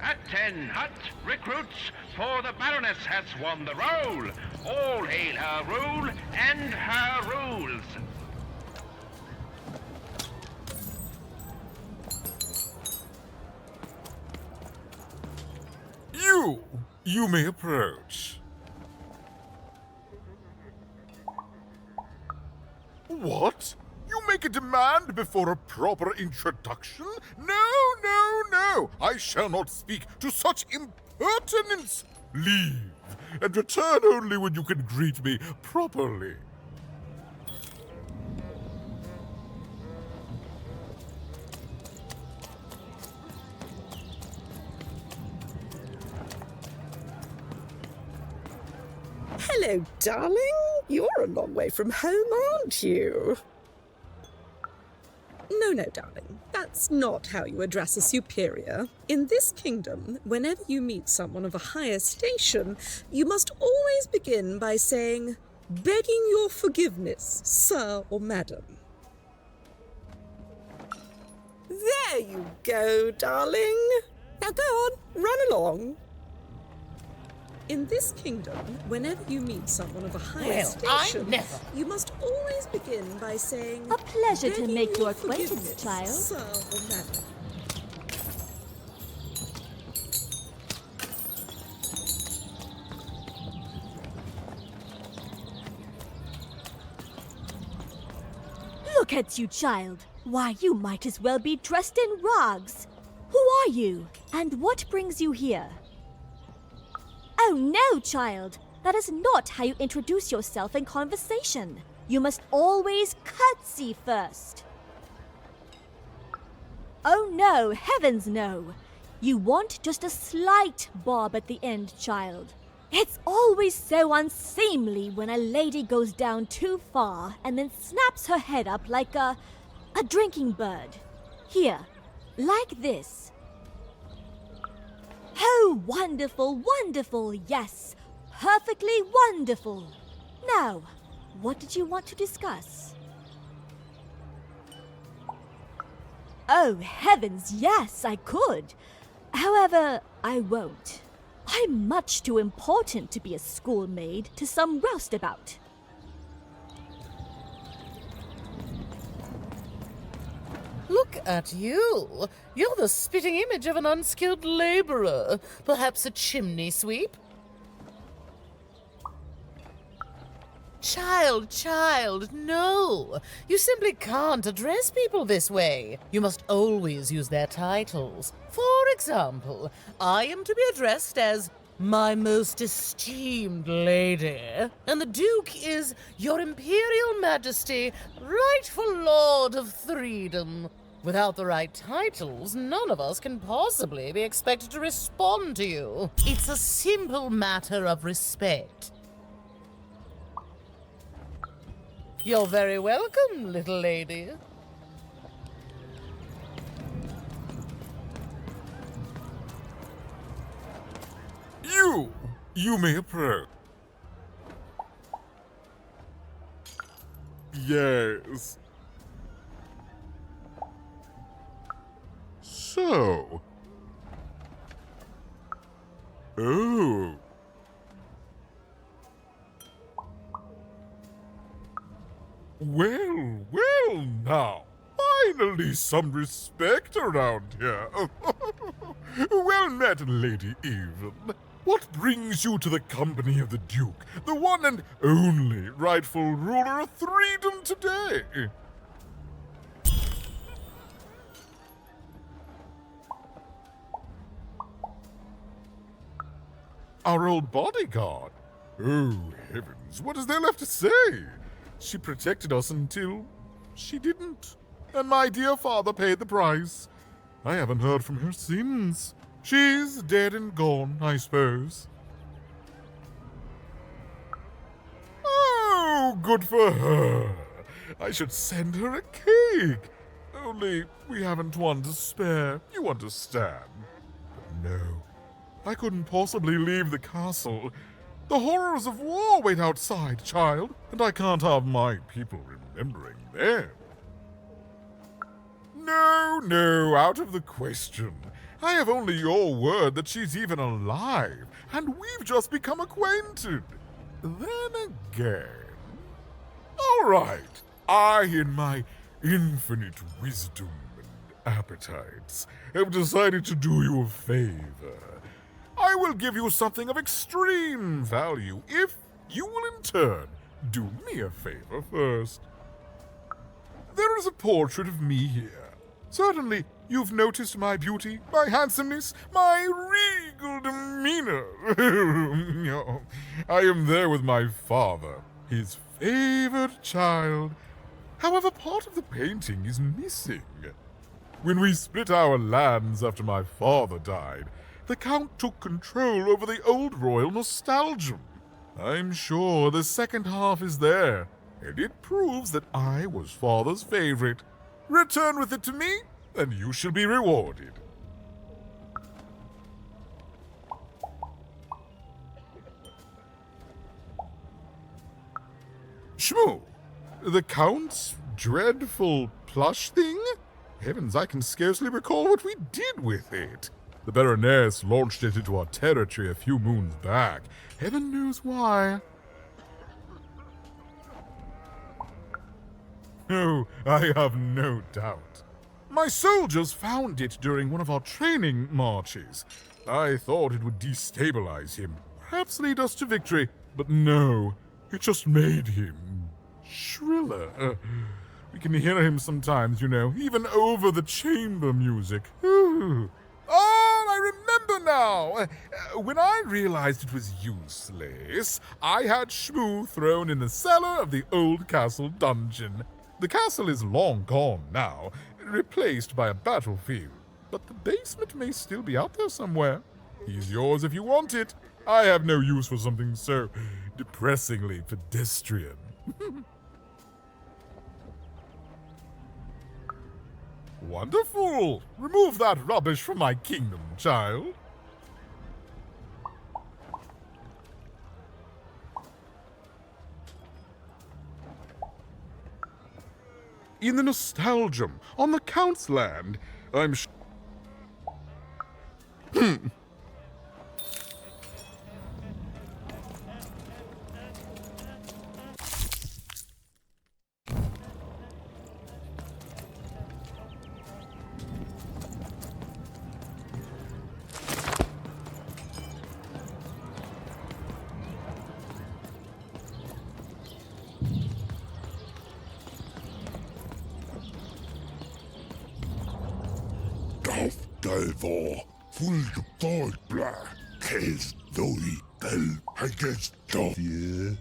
Atten hut, recruits, for the Baroness has won the roll. All hail her rule and her rules. You may approach. What? You make a demand before a proper introduction? No, I shall not speak to such impertinence. Leave, and return only when you can greet me properly. Hello, darling. You're a long way from home, aren't you? No, darling. That's not how you address a superior. In this kingdom, whenever you meet someone of a higher station, you must always begin by saying, "Begging your forgiveness, sir or madam." There you go, darling. Now go on, run along. In this kingdom, whenever you meet someone of a higher station, you must always begin by saying, "A pleasure to "Begging make your forgiveness, acquaintance, child." Sir or madam. Look at you, child. Why, you might as well be dressed in rags. Who are you? And what brings you here? Oh no, child! That is not how you introduce yourself in conversation. You must always curtsy first. Oh no, heavens no! You want just a slight bob at the end, child. It's always so unseemly when a lady goes down too far and then snaps her head up like a drinking bird. Here, like this. Oh, wonderful, wonderful, yes, perfectly wonderful. Now, what did you want to discuss? Oh, heavens, yes, I could. However, I won't. I'm much too important to be a schoolmaid to some roustabout. Look at you. You're the spitting image of an unskilled laborer. Perhaps a chimney sweep? Child, no. You simply can't address people this way. You must always use their titles. For example, I am to be addressed as my most esteemed lady, and the Duke is Your Imperial Majesty, rightful Lord of Freedom. Without the right titles, none of us can possibly be expected to respond to you. It's a simple matter of respect. You're very welcome, little lady. You may approach. Yes. So. Oh. Well now. Finally some respect around here. Well met, Lady Even. What brings you to the company of the Duke, the one and only rightful ruler of Freedom today? Our old bodyguard. Oh, heavens, what is there left to say? She protected us until she didn't. And my dear father paid the price. I haven't heard from her since. She's dead and gone, I suppose. Oh, good for her. I should send her a cake. Only we haven't one to spare, you understand. But no, I couldn't possibly leave the castle. The horrors of war wait outside, child, and I can't have my people remembering them. No, out of the question. I have only your word that she's even alive, and we've just become acquainted. Then again... All right, I, in my infinite wisdom and appetites, have decided to do you a favor. I will give you something of extreme value if you will in turn do me a favor first. There is a portrait of me here. Certainly, you've noticed my beauty, my handsomeness, my regal demeanor. I am there with my father, his favored child. However, part of the painting is missing. When we split our lands after my father died, the Count took control over the old royal nostalgium. I'm sure the second half is there, and it proves that I was father's favorite. Return with it to me, and you shall be rewarded. Shmoo, the Count's dreadful plush thing? Heavens, I can scarcely recall what we did with it. The Baroness launched it into our territory a few moons back. Heaven knows why. Oh, I have no doubt. My soldiers found it during one of our training marches. I thought it would destabilize him, perhaps lead us to victory, but no, it just made him shriller. We can hear him sometimes, you know, even over the chamber music. Ooh. Oh, I remember now! When I realized it was useless, I had Shmoo thrown in the cellar of the old castle dungeon. The castle is long gone now, replaced by a battlefield, but the basement may still be out there somewhere. He's yours if you want it. I have no use for something so depressingly pedestrian. Wonderful! Remove that rubbish from my kingdom, child. In the nostalgium, on the Count's land, I'm Delvor, fullt fort bla, kæs døi, del, hækkes døfje.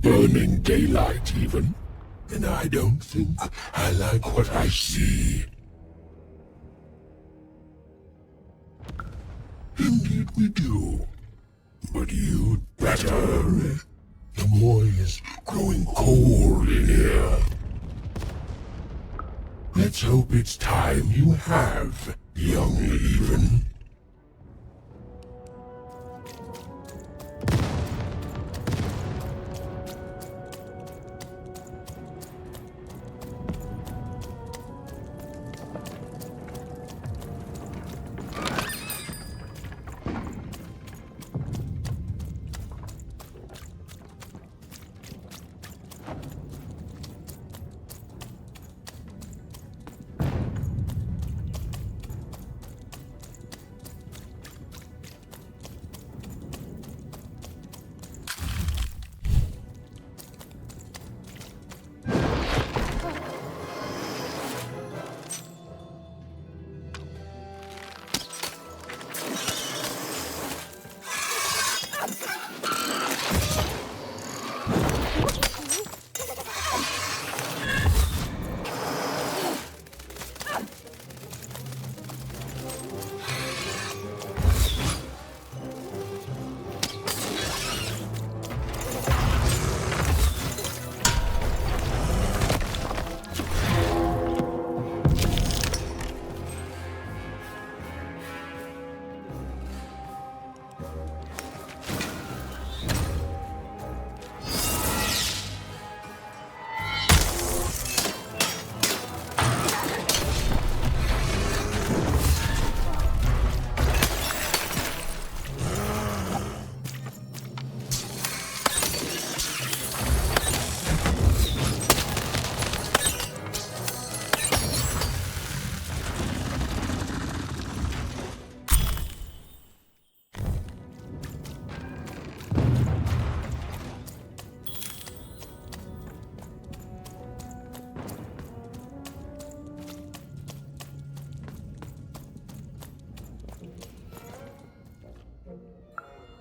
burning daylight, even. And I don't think I like what I see. Indeed we do. But you'd better. The morning is growing cold in here. Let's hope it's time you have, young Even.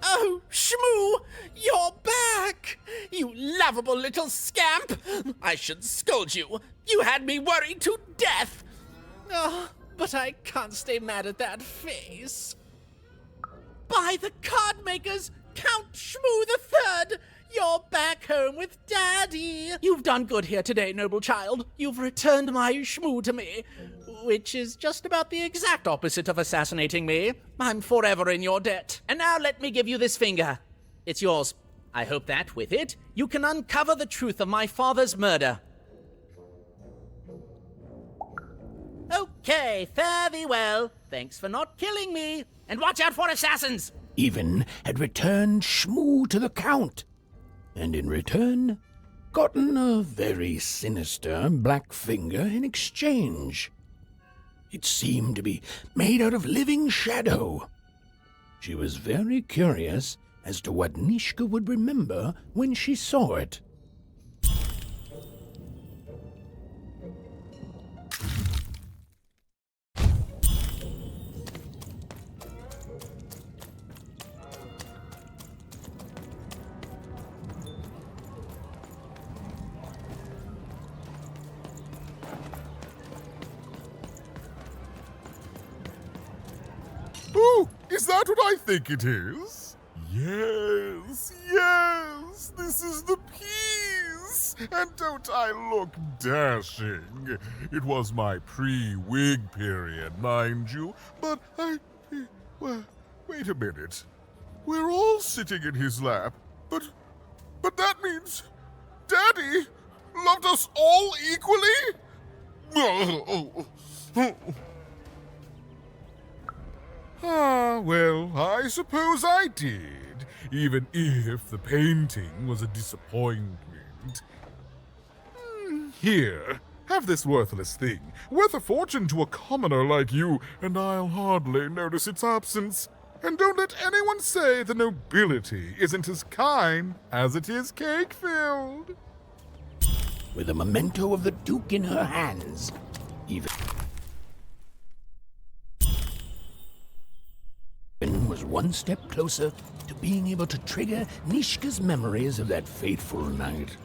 Oh, Shmoo! You're back! You lovable little scamp! I should scold you. You had me worried to death! Oh, but I can't stay mad at that face. By the card makers, Count Shmoo the Third! You're back home with Daddy! You've done good here today, noble child. You've returned my Shmoo to me, which is just about the exact opposite of assassinating me. I'm forever in your debt. And now let me give you this finger. It's yours. I hope that, with it, you can uncover the truth of my father's murder. Okay, fare thee well. Thanks for not killing me. And watch out for assassins! Even had returned Shmoo to the Count, and in return, gotten a very sinister black finger in exchange. It seemed to be made out of living shadow. She was very curious as to what Nishka would remember when she saw it. Ooh, is that what I think it is? Yes, yes, this is the piece! And don't I look dashing? It was my pre-wig period, mind you, but well, wait a minute. We're all sitting in his lap, but that means Daddy loved us all equally? Ah, well, I suppose I did, even if the painting was a disappointment. Here, have this worthless thing, worth a fortune to a commoner like you, and I'll hardly notice its absence. And don't let anyone say the nobility isn't as kind as it is cake-filled. With a memento of the Duke in her hands, even was one step closer to being able to trigger Nishka's memories of that fateful night.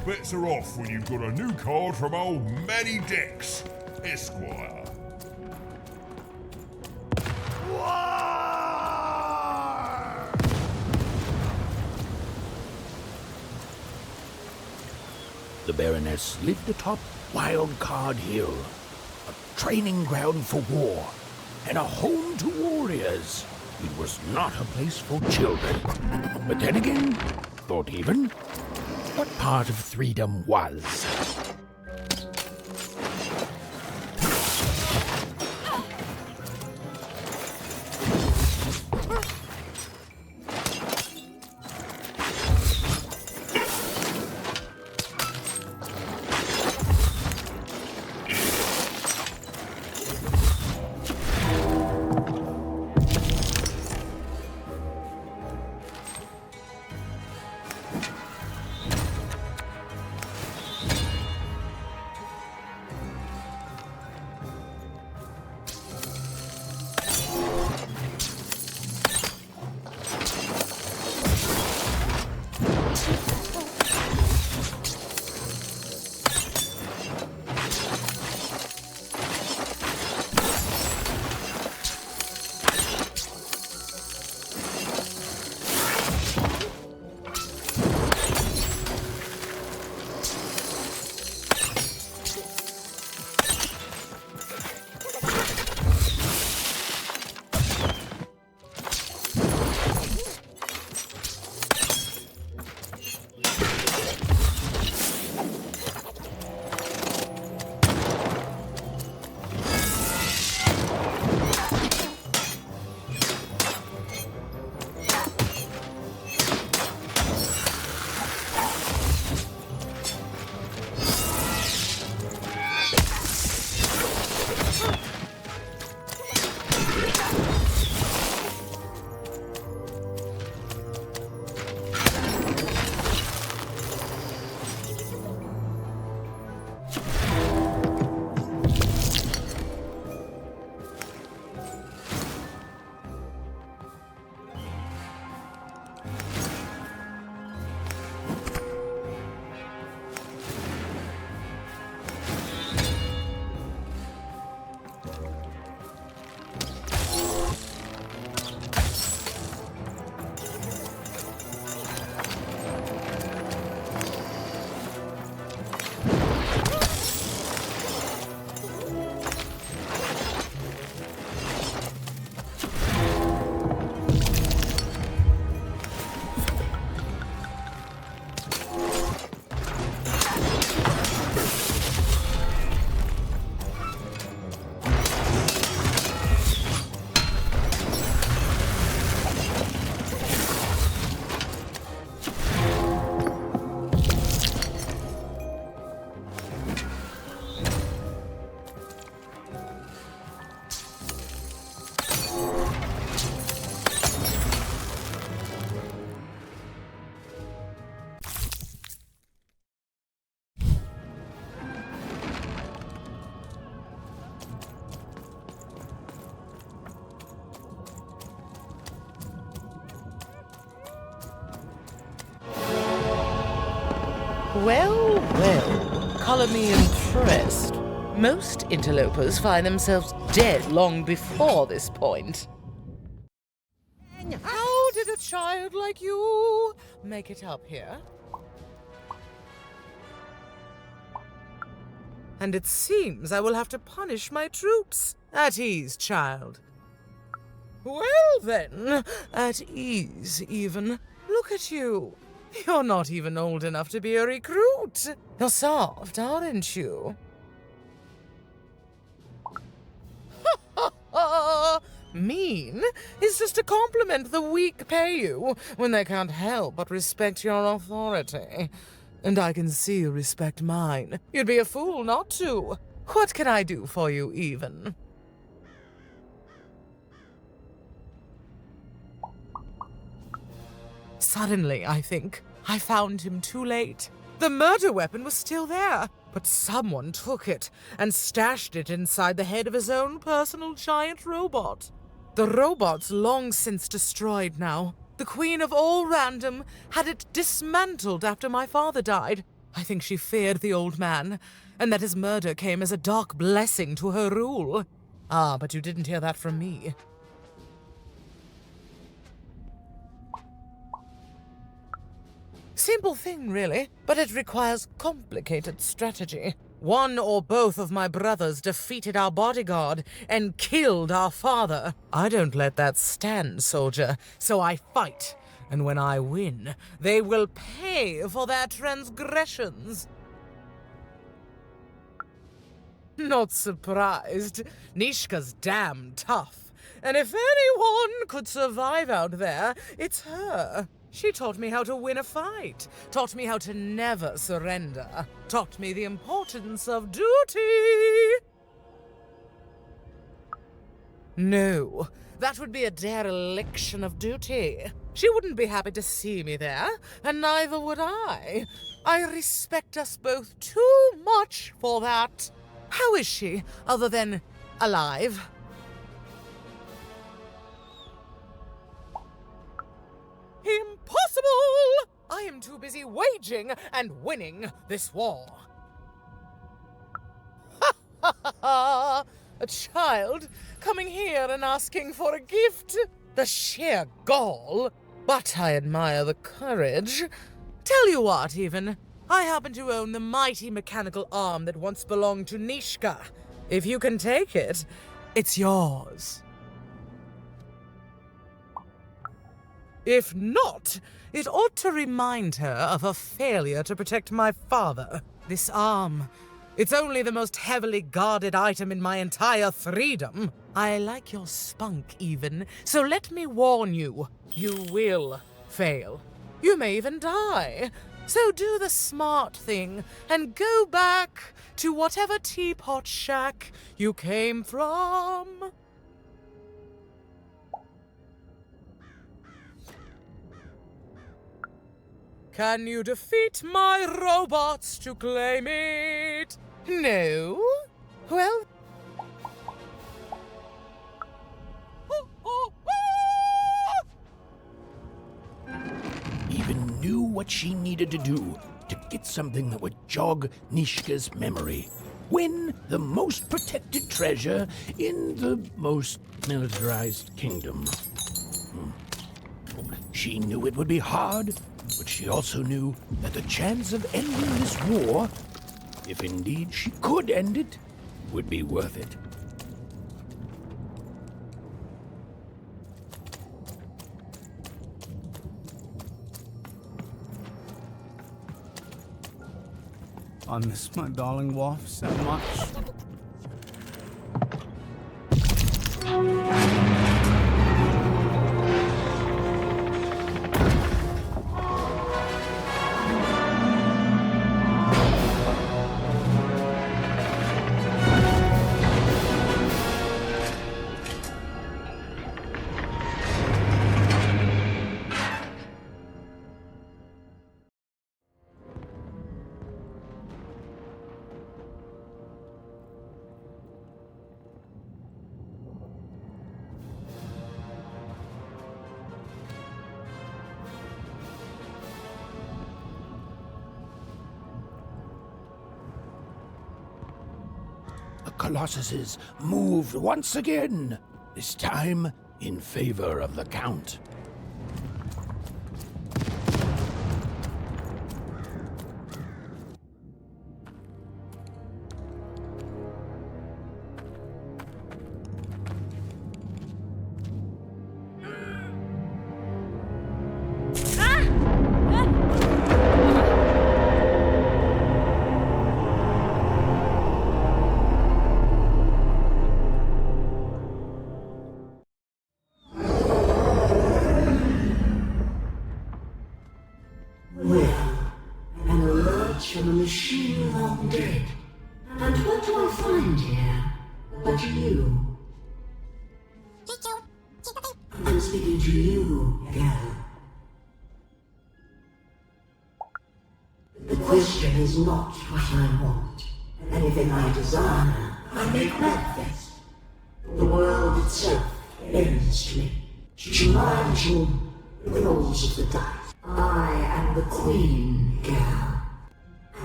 Bets are off when you've got a new card from old Manny Dex, Esquire. The Baroness lived atop Wildcard Hill, a training ground for war, and a home to warriors. It was not a place for children. But then again, thought even, what part of freedom was? Well, well, color me impressed. Most interlopers find themselves dead long before this point. And how did a child like you make it up here? And it seems I will have to punish my troops. At ease, child. Well then, at ease even. Look at you. You're not even old enough to be a recruit. You're soft, aren't you? Mean is just a compliment the weak pay you when they can't help but respect your authority. And I can see you respect mine. You'd be a fool not to. What can I do for you, even? Suddenly, I think, I found him too late. The murder weapon was still there, but someone took it and stashed it inside the head of his own personal giant robot. The robot's long since destroyed now. The Queen of All Random had it dismantled after my father died. I think she feared the old man, and that his murder came as a dark blessing to her rule. Ah, but you didn't hear that from me. Simple thing, really, but it requires complicated strategy. One or both of my brothers defeated our bodyguard and killed our father. I don't let that stand, soldier, so I fight. And when I win, they will pay for their transgressions. Not surprised. Nishka's damn tough. And if anyone could survive out there, it's her. She taught me how to win a fight, taught me how to never surrender, taught me the importance of duty. No, that would be a dereliction of duty. She wouldn't be happy to see me there, and neither would I. I respect us both too much for that. How is she, other than alive? Impossible! I am too busy waging and winning this war. Ha ha ha ha! A child coming here and asking for a gift? The sheer gall! But I admire the courage. Tell you what, even. I happen to own the mighty mechanical arm that once belonged to Nishka. If you can take it, it's yours. If not, it ought to remind her of her failure to protect my father. This arm, it's only the most heavily guarded item in my entire freedom. I like your spunk, even, so let me warn you, you will fail. You may even die. So do the smart thing and go back to whatever teapot shack you came from. Can you defeat my robots to claim it? No? Well... Even knew what she needed to do to get something that would jog Nishka's memory. Win the most protected treasure in the most militarized kingdom. She knew it would be hard, but she also knew that the chance of ending this war, if indeed she could end it, would be worth it. I miss my darling wife so much. colossuses moved once again, this time in favor of the Count. An alert from a machine long dead. And what do I find here but you? I'm speaking to you, girl. The question is not what I want. Anything I desire, I make manifest. The world itself bends to me. To my tomb, the rolls of the dice. I am the queen, girl.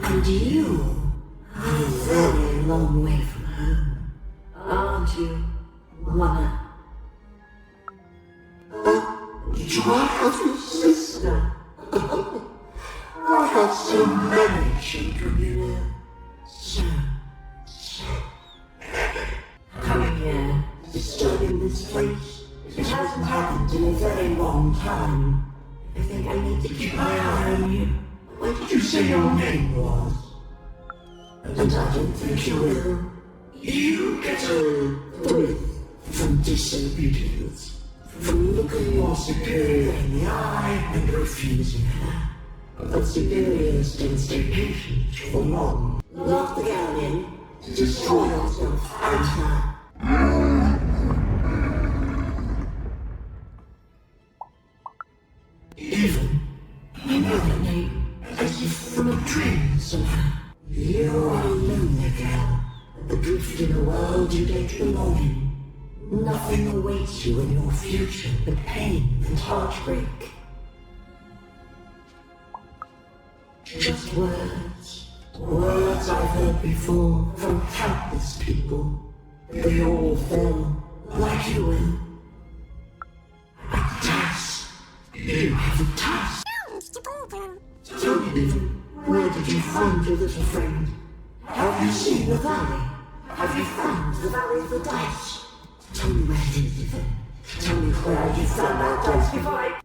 And you are a very long way from home. Aren't you, Mother? Did you have a sister? I have so many children, you know. So many. Coming here, disturbing this place. It hasn't happened in a very long time. I think I need to keep my eye on you. What did you say your name was? And I don't think you will. You get a thrill from disobedience. From looking your superior in the eye and refusing her. But superiors don't stay patient for long. Lock the gown in, destroy yourself and her. Even another name, as if from a dream somehow. You are a lonely girl, adrift in a world you don't belong in. Nothing awaits you in your future but pain and heartbreak. Just words, words I've heard before from countless people. They all fell like you will. At the task, you have a task. Tell me, Beaver, where did you find your little friend? Have you seen the valley? Have you found the valley of the dice? Tell me where it is, Beaver. Tell me where you found that dice before I...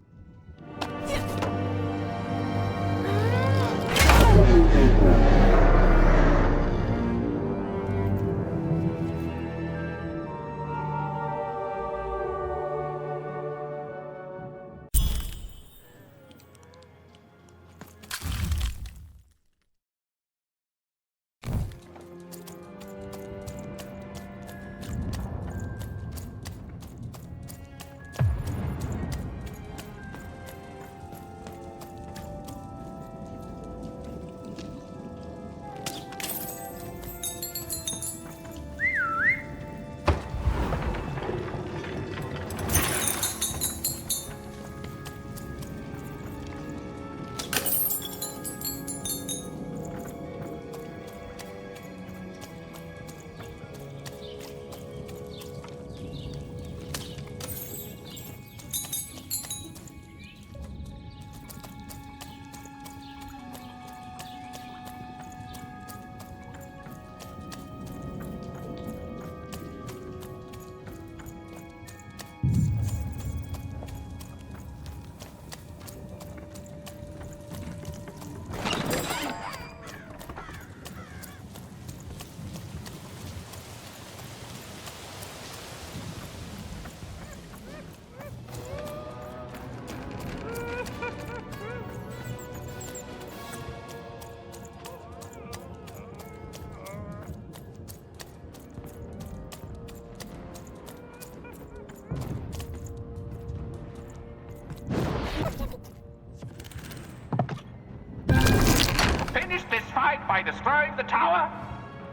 By destroying the tower?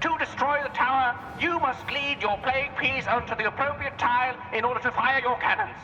To destroy the tower, you must lead your playing piece onto the appropriate tile in order to fire your cannons.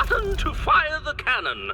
button to fire the cannon.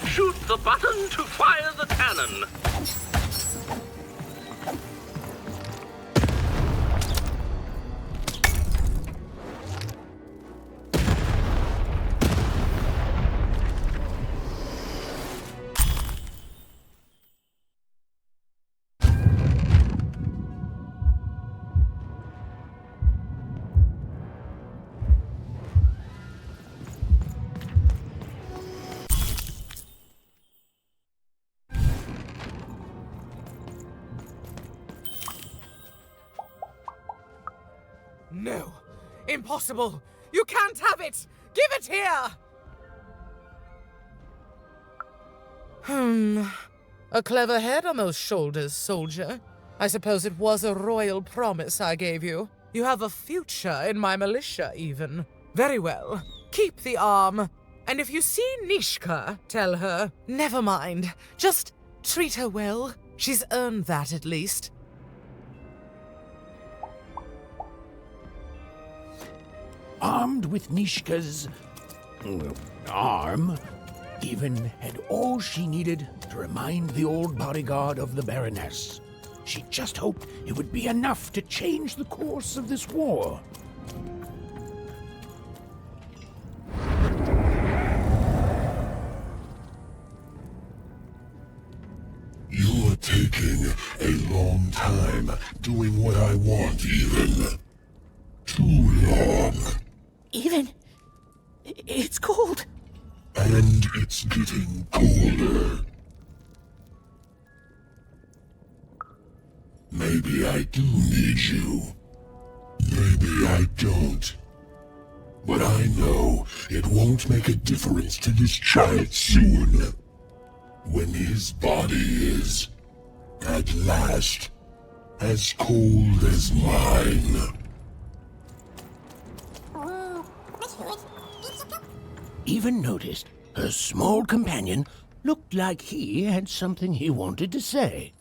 Shoot the button to fire the cannon. No! Impossible! You can't have it! Give it here! A clever head on those shoulders, soldier. I suppose it was a royal promise I gave you. You have a future in my militia, even. Very well. Keep the arm. And if you see Nishka, tell her, never mind. Just treat her well. She's earned that, at least. Armed with Nishka's arm, Even had all she needed to remind the old bodyguard of the Baroness. She just hoped it would be enough to change the course of this war. You're taking a long time doing what I want, even. Too long. Even? It's cold. And it's getting colder. Maybe I do need you. Maybe I don't. But I know it won't make a difference to this child soon. When his body is, at last, as cold as mine. Even noticed her small companion looked like he had something he wanted to say.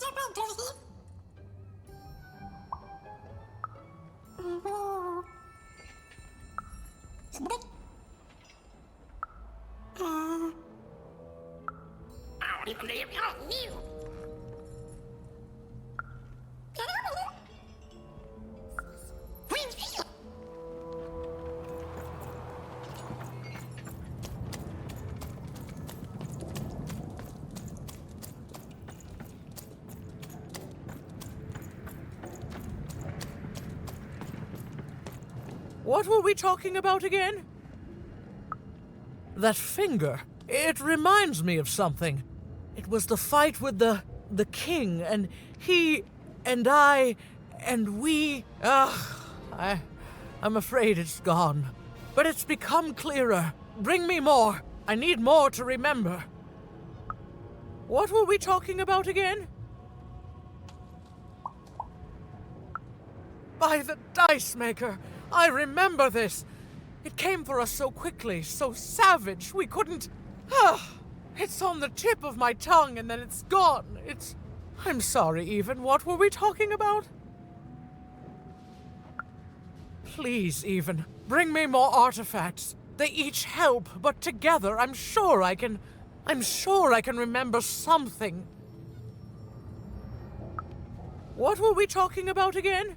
What were we talking about again? That finger. It reminds me of something. It was the fight with the king, and he, and I, and we. I'm afraid it's gone. But it's become clearer. Bring me more. I need more to remember. What were we talking about again? By the Dice Maker! I remember this! It came for us so quickly, so savage, we couldn't... It's on the tip of my tongue and then it's gone. I'm sorry, Even. What were we talking about? Please, Even, bring me more artifacts. They each help, but together I'm sure I can remember something. What were we talking about again?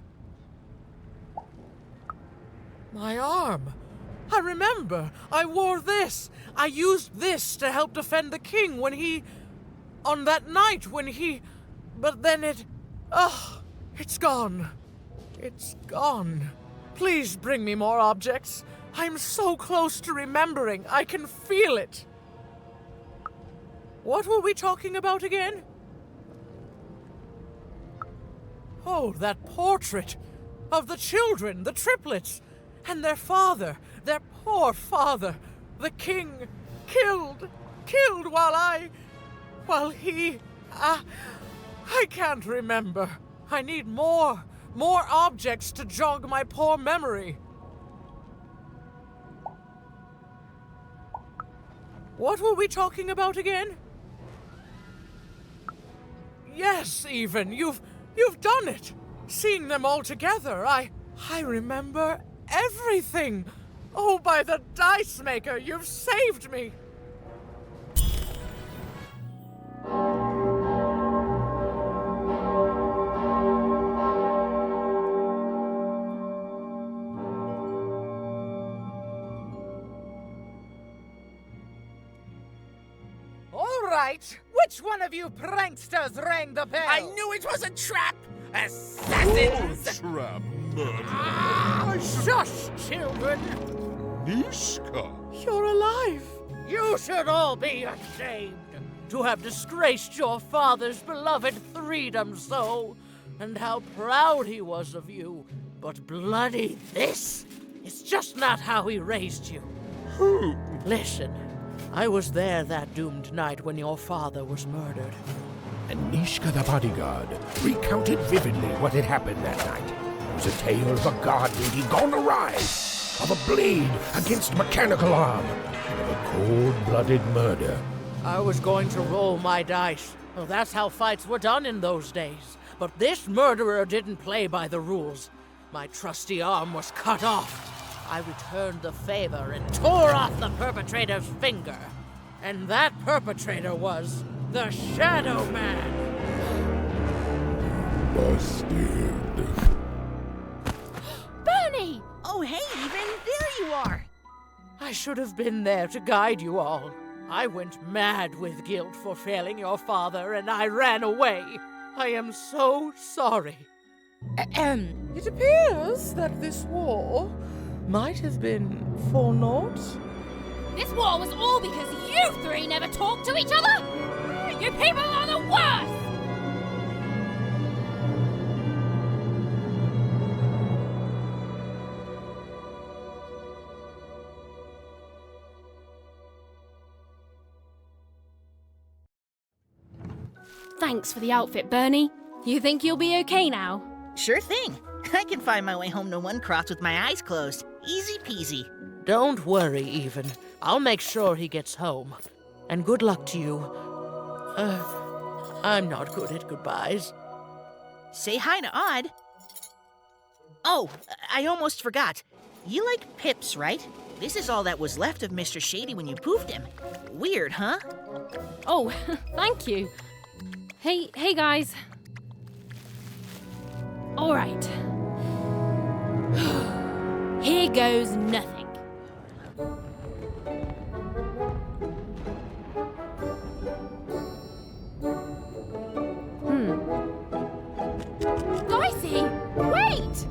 My arm. I remember. I wore this. I used this to help defend the king when he... on that night when he... But then it... it's gone. It's gone. Please bring me more objects. I'm so close to remembering. I can feel it. What were we talking about again? Oh, that portrait of the children, the triplets, and their father, their poor father, the king, killed while he... I can't remember. I need more objects to jog my poor memory. What were we talking about again? Yes, even. You've done it. Seeing them all together, I remember everything. Oh, by the Dice Maker, you've saved me. Which one of you pranksters rang the bell? I knew it was a trap! Assassins! Trap, murder. Shush, children! Nishka! You're alive! You should all be ashamed to have disgraced your father's beloved freedom so, and how proud he was of you. But bloody this is just not how he raised you. Listen. I was there that doomed night when your father was murdered. And Nishka the bodyguard recounted vividly what had happened that night. It was a tale of a guard duty gone awry, of a blade against mechanical arm, and of a cold-blooded murder. I was going to roll my dice. Well, that's how fights were done in those days. But this murderer didn't play by the rules. My trusty arm was cut off. I returned the favor and tore off the perpetrator's finger. And that perpetrator was the Shadow Man. Busted. Bernie! Oh, hey, Even, there you are. I should have been there to guide you all. I went mad with guilt for failing your father, and I ran away. I am so sorry. It appears that this war might have been for naught. This war was all because you three never talked to each other! You people are the worst! Thanks for the outfit, Bernie. You think you'll be okay now? Sure thing. I can find my way home to One Cross with my eyes closed. Easy peasy. Don't worry, Even. I'll make sure he gets home. And good luck to you. I'm not good at goodbyes. Say hi to Odd. Oh, I almost forgot. You like pips, right? This is all that was left of Mr. Shady when you poofed him. Weird, huh? Oh, thank you. Hey guys. All right. Here goes nothing. Dicey, wait!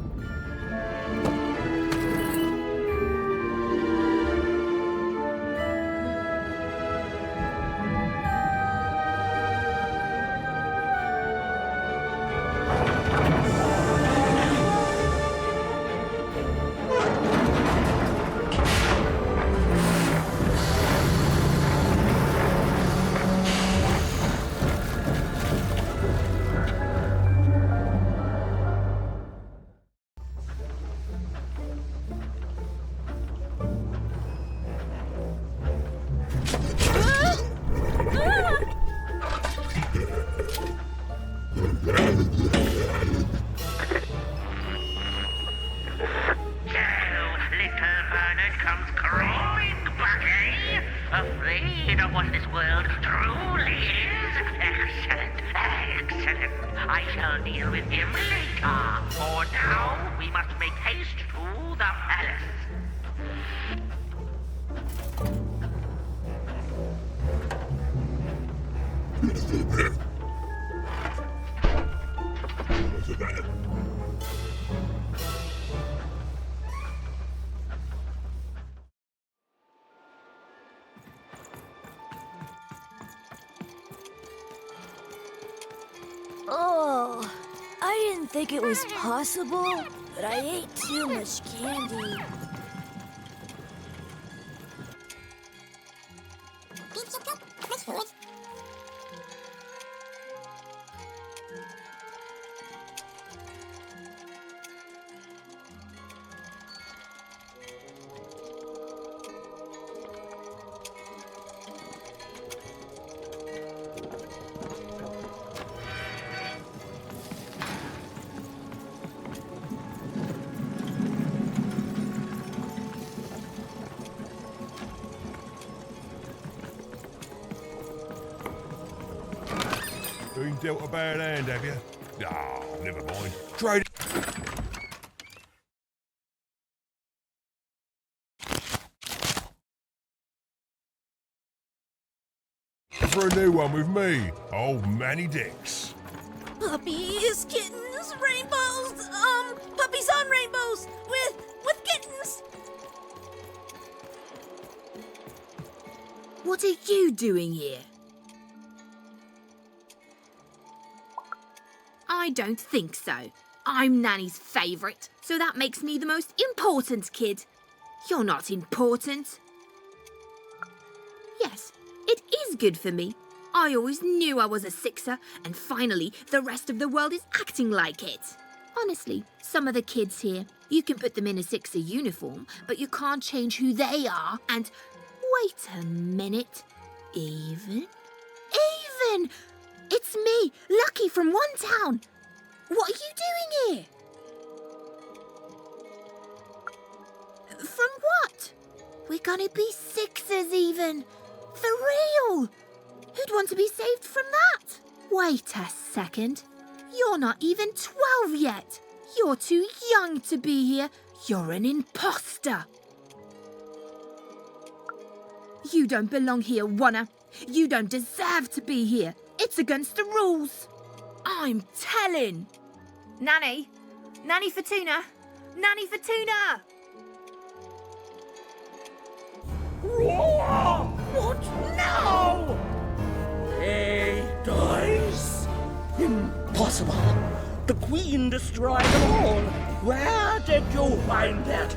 Afraid of what this world truly is? Excellent, excellent. I shall deal with him later. For now, we must make haste to the palace. think it was possible, but I ate too much candy. Been dealt a bad hand, have you? Ah, never mind. Trade. For a new one with me, old Manny Dix. Puppies, kittens, rainbows, puppies on rainbows with kittens. What are you doing here? I don't think so. I'm Nanny's favourite, so that makes me the most important kid. You're not important. Yes, it is good for me. I always knew I was a sixer, and finally the rest of the world is acting like it. Honestly, some of the kids here, you can put them in a sixer uniform, but you can't change who they are. And wait a minute. Even? It's me, Lucky from One Town. What are you doing here? From what? We're gonna be sixers even. For real. Who'd want to be saved from that? Wait a second. You're not even 12 yet. You're too young to be here. You're an imposter. You don't belong here, Wanna. You don't deserve to be here. It's against the rules. I'm telling. Nanny! Nanny for Tuna! Nanny for Tuna! What now? Hey, dice? Impossible. The Queen destroyed them all. Where did you find that?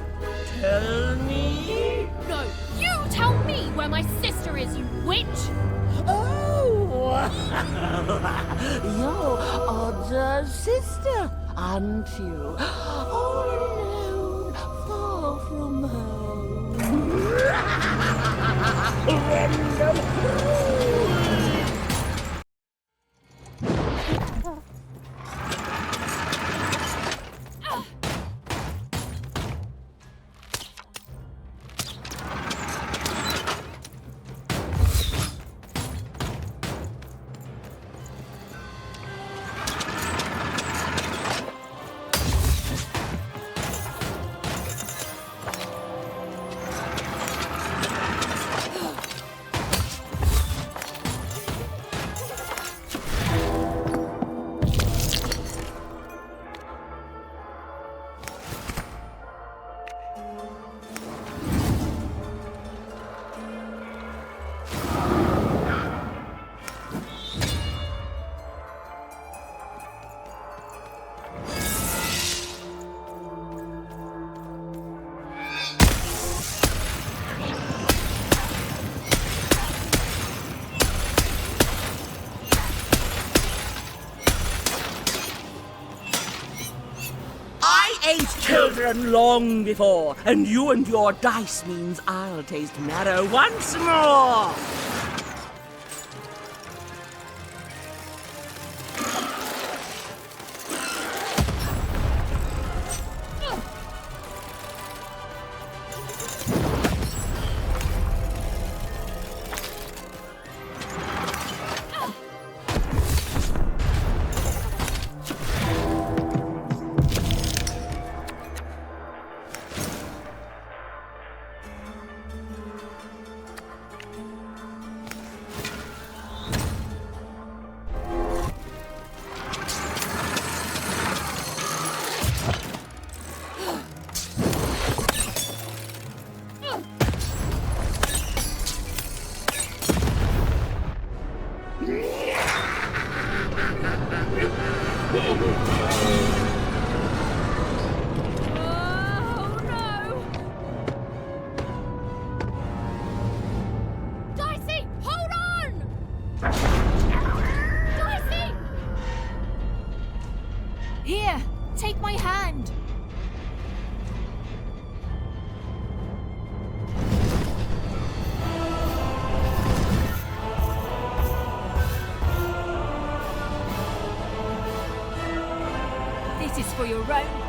Tell me. No, you tell me where my sister is, you witch! Oh! Your odd sister, aren't you? All alone, far from home. Children long before, and you and your dice means I'll taste marrow once more!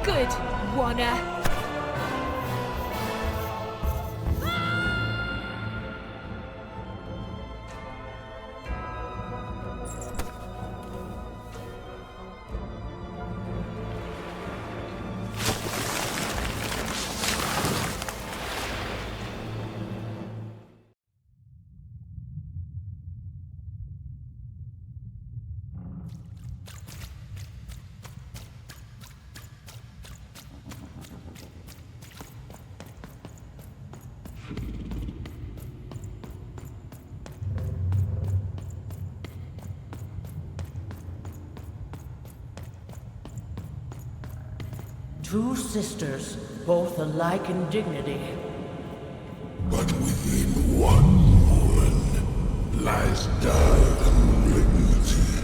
Good, Warner. Two sisters, both alike in dignity. But within one woman lies dark malignity.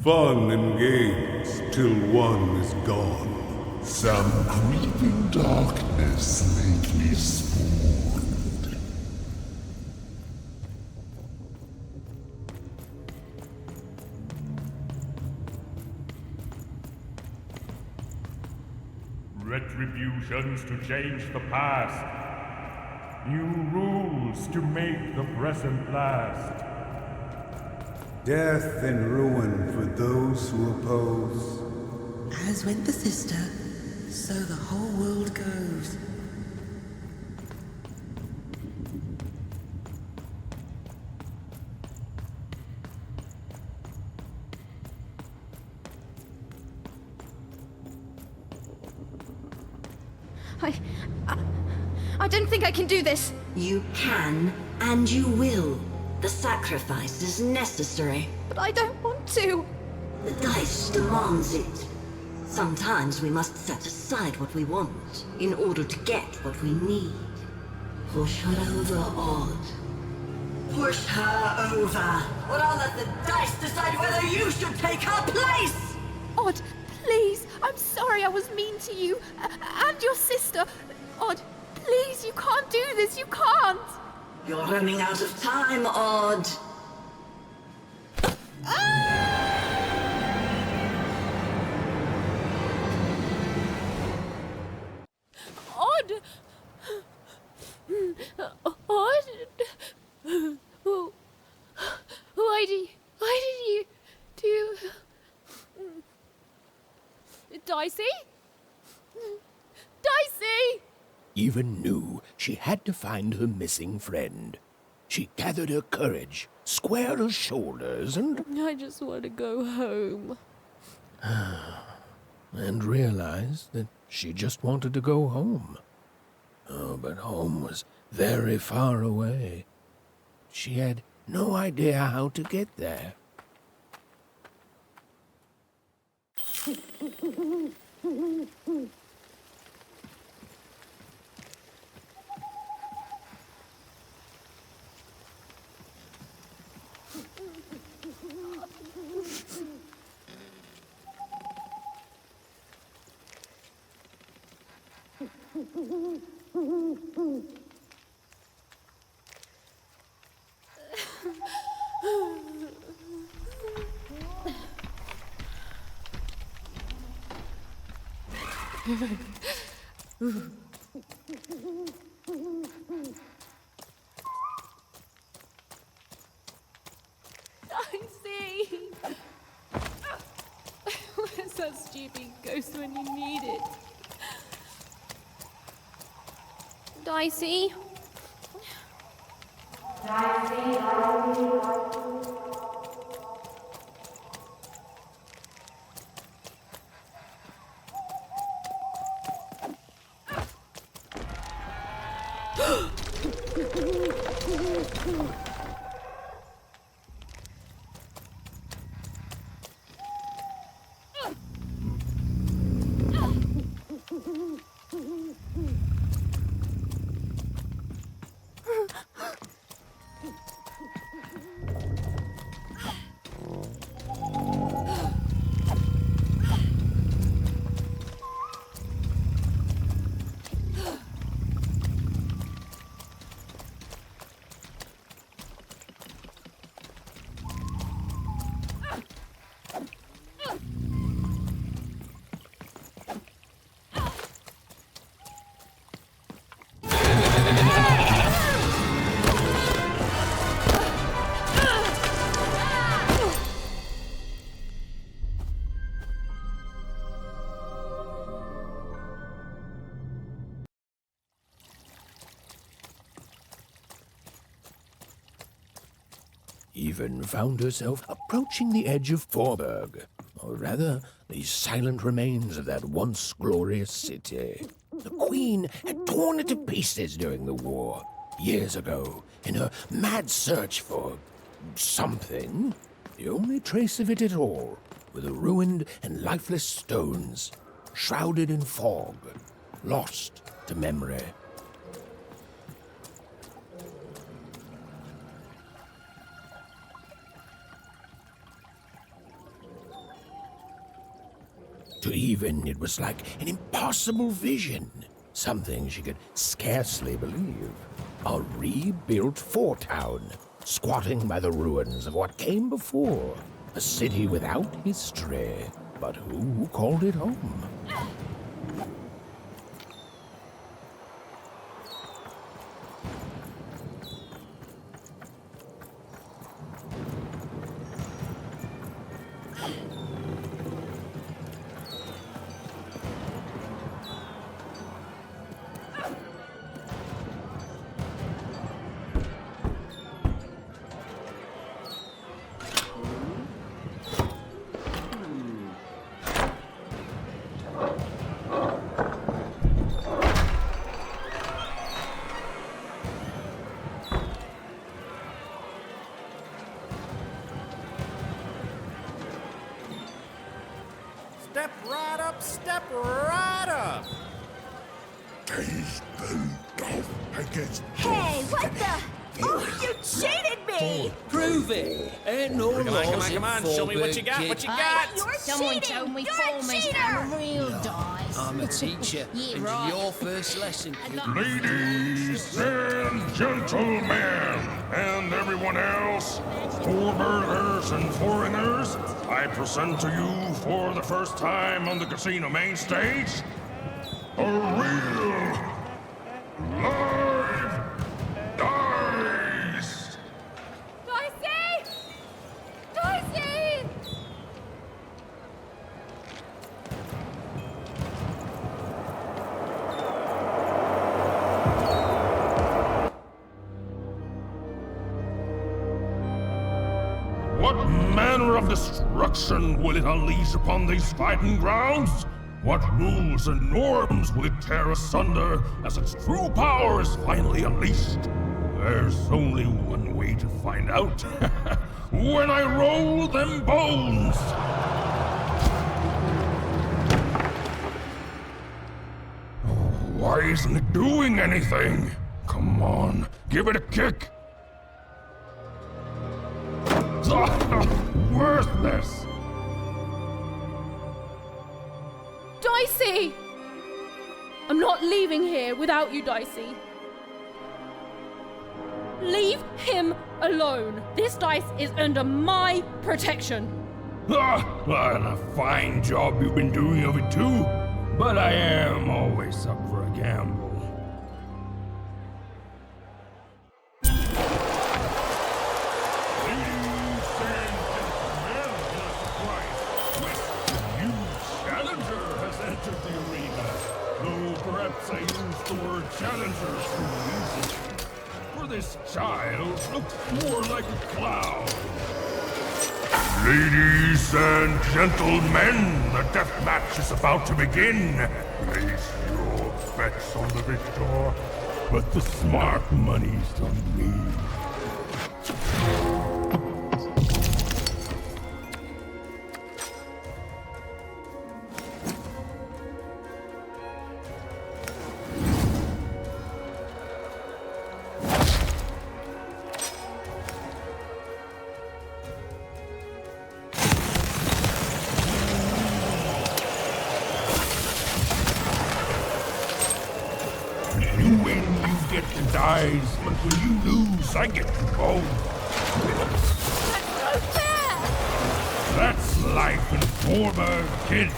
Fun and games till one is gone. Some creeping darkness lately spawned. Retributions to change the past. New rules to make the present last. Death and ruin for those who oppose. As went the sister, so the whole world goes. I don't think I can do this. You can, and you will. The sacrifice is necessary. But I don't want to. The dice demands it. Sometimes we must set aside what we want in order to get what we need. Push her over, Odd. Push her over. Or I'll let the dice decide whether you should take her place! Odd, please. I'm sorry I was mean to you. And your sister. Odd, please, you can't do this. You can't. You're running out of time, Odd. Odd. Odd. Why did you do... Dicey? Dicey! Eva knew she had to find her missing friend. She gathered her courage, squared her shoulders, and I just want to go home. and realized that she just wanted to go home. Oh, but home was very far away. She had no idea how to get there. Dicey! Where's that stupid ghost when you need it? Dicey? even found herself approaching the edge of Forberg, or rather, the silent remains of that once glorious city. The Queen had torn it to pieces during the war, years ago, in her mad search for something. The only trace of it at all were the ruined and lifeless stones, shrouded in fog, lost to memory. To Even, it was like an impossible vision, something she could scarcely believe. A rebuilt fort town, squatting by the ruins of what came before. A city without history, but who called it home? Step right up, step right up! Gaze booed off against. Hey, what the? Oh, you cheated me! Prove it! Ain't no Come on, come on, show me what you got, what you got! You're Someone cheating! told me You're a Foreman's cheater! done a real dice. I'm a teacher, Yeah, and right. your first lesson, kid. Ladies and gentlemen, and everyone else, foreigners and foreigners, I present to you for the first time on the casino main stage, a real live dice! Dicey! Dicey! What manner of destruction will it unleash upon these fighting grounds? What rules and norms will it tear asunder as its true power is finally unleashed? There's only one way to find out. When I roll them bones! Why isn't it doing anything? Come on, give it a kick! Worthless! Dicey! I'm not leaving here without you, Dicey. Leave him alone. This dice is under my protection. And a fine job you've been doing of it too. But I am always up for a gamble. Perhaps I used the word challenger too easily. For this child looks more like a clown. Ladies and gentlemen, the death match is about to begin. Place your bets on the victor, but the smart money's on me. Dies, but when you lose, I get you both. That's so fair! That's life in Forberg, kid.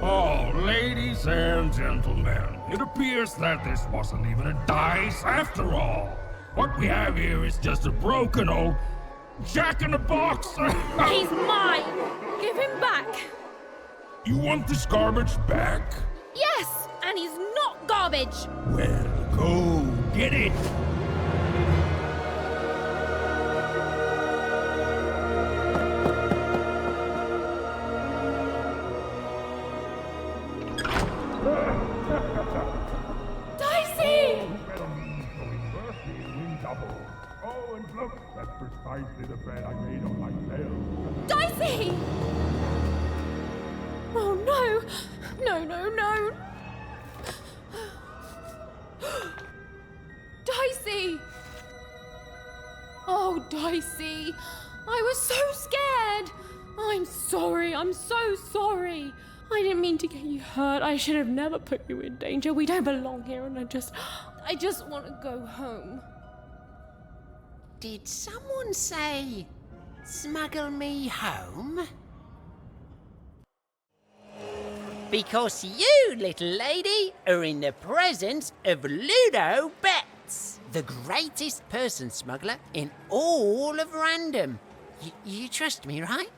Oh, ladies and gentlemen, it appears that this wasn't even a dice after all. What we have here is just a broken old Jack-in-the-Box. He's mine! Give him back. You want this garbage back? Yes, and he's not garbage. Well, go get it. Dicey! Oh, and look, that's precisely the bed I made on myself. Dicey! Oh no! No, no, no! Dicey! Oh, Dicey! I was so scared! I'm sorry, I'm so sorry! I didn't mean to get you hurt. I should have never put you in danger. We don't belong here, and I just want to go home. Did someone say, smuggle me home? Because you, little lady, are in the presence of Ludo Betts, the greatest person smuggler in all of Random. You trust me, right?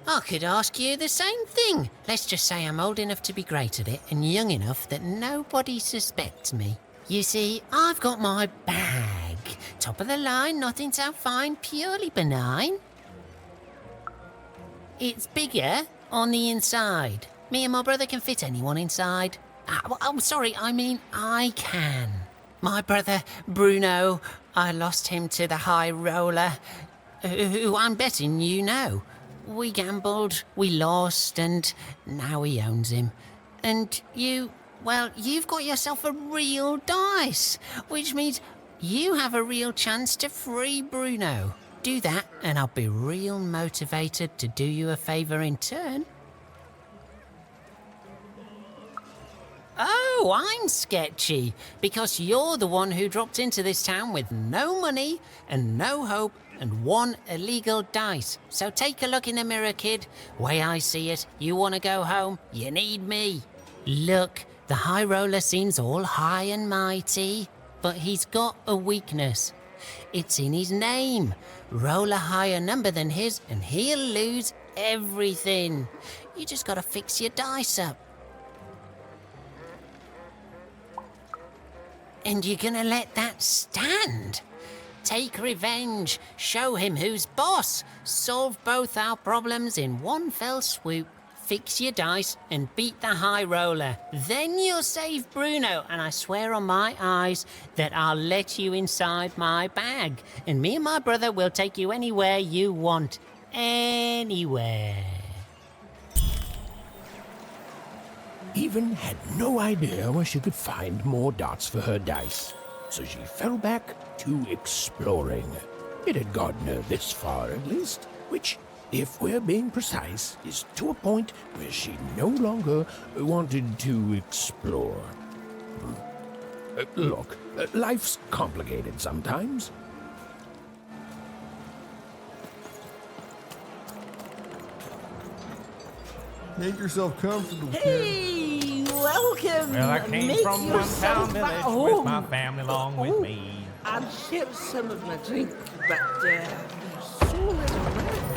I could ask you the same thing. Let's just say I'm old enough to be great at it and young enough that nobody suspects me. You see, I've got my bag. Top of the line, nothing so fine, purely benign. It's bigger on the inside. Me and my brother can fit anyone inside. I'm sorry, I mean I can. My brother, Bruno, I lost him to the High Roller, who I'm betting you know. We gambled, we lost, and now he owns him. And you've got yourself a real dice, which means you have a real chance to free Bruno. Do that, and I'll be real motivated to do you a favour in turn. Oh, I'm sketchy, because you're the one who dropped into this town with no money and no hope and one illegal dice. So take a look in the mirror, kid. Way I see it, you want to go home, you need me. Look, the High Roller seems all high and mighty, but he's got a weakness. It's in his name. Roll a higher number than his and he'll lose everything. You just gotta fix your dice up. And you're gonna let that stand? Take revenge, show him who's boss, solve both our problems in one fell swoop, fix your dice and beat the High Roller. Then you'll save Bruno, and I swear on my eyes that I'll let you inside my bag, and me and my brother will take you anywhere you want. Anywhere. Even had no idea where she could find more dots for her dice, so she fell back to exploring. It had gotten her this far at least, which, if we're being precise, is to a point where she no longer wanted to explore. Look, life's complicated sometimes. Make yourself comfortable, Hey, welcome. Well, I came Make from one yourself town at village home. with my family along with me. I'll share some of my drink, but there's so little left.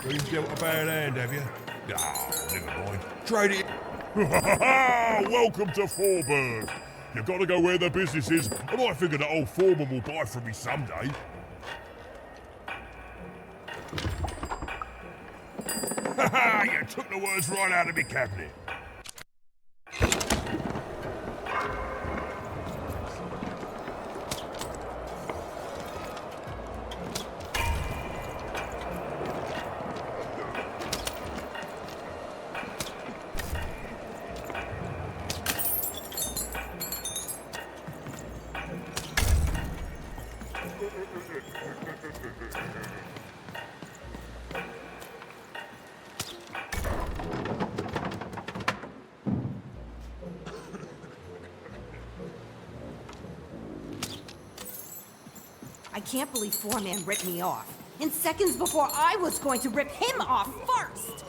So you've dealt a bad hand, have you? Oh, never mind. Trade it. Welcome to Forburg. You've got to go where the business is, and I figure that old foreman will buy from me someday. You took the words right out of me cabinet. I can't believe Foreman ripped me off. In seconds before I was going to rip him off first!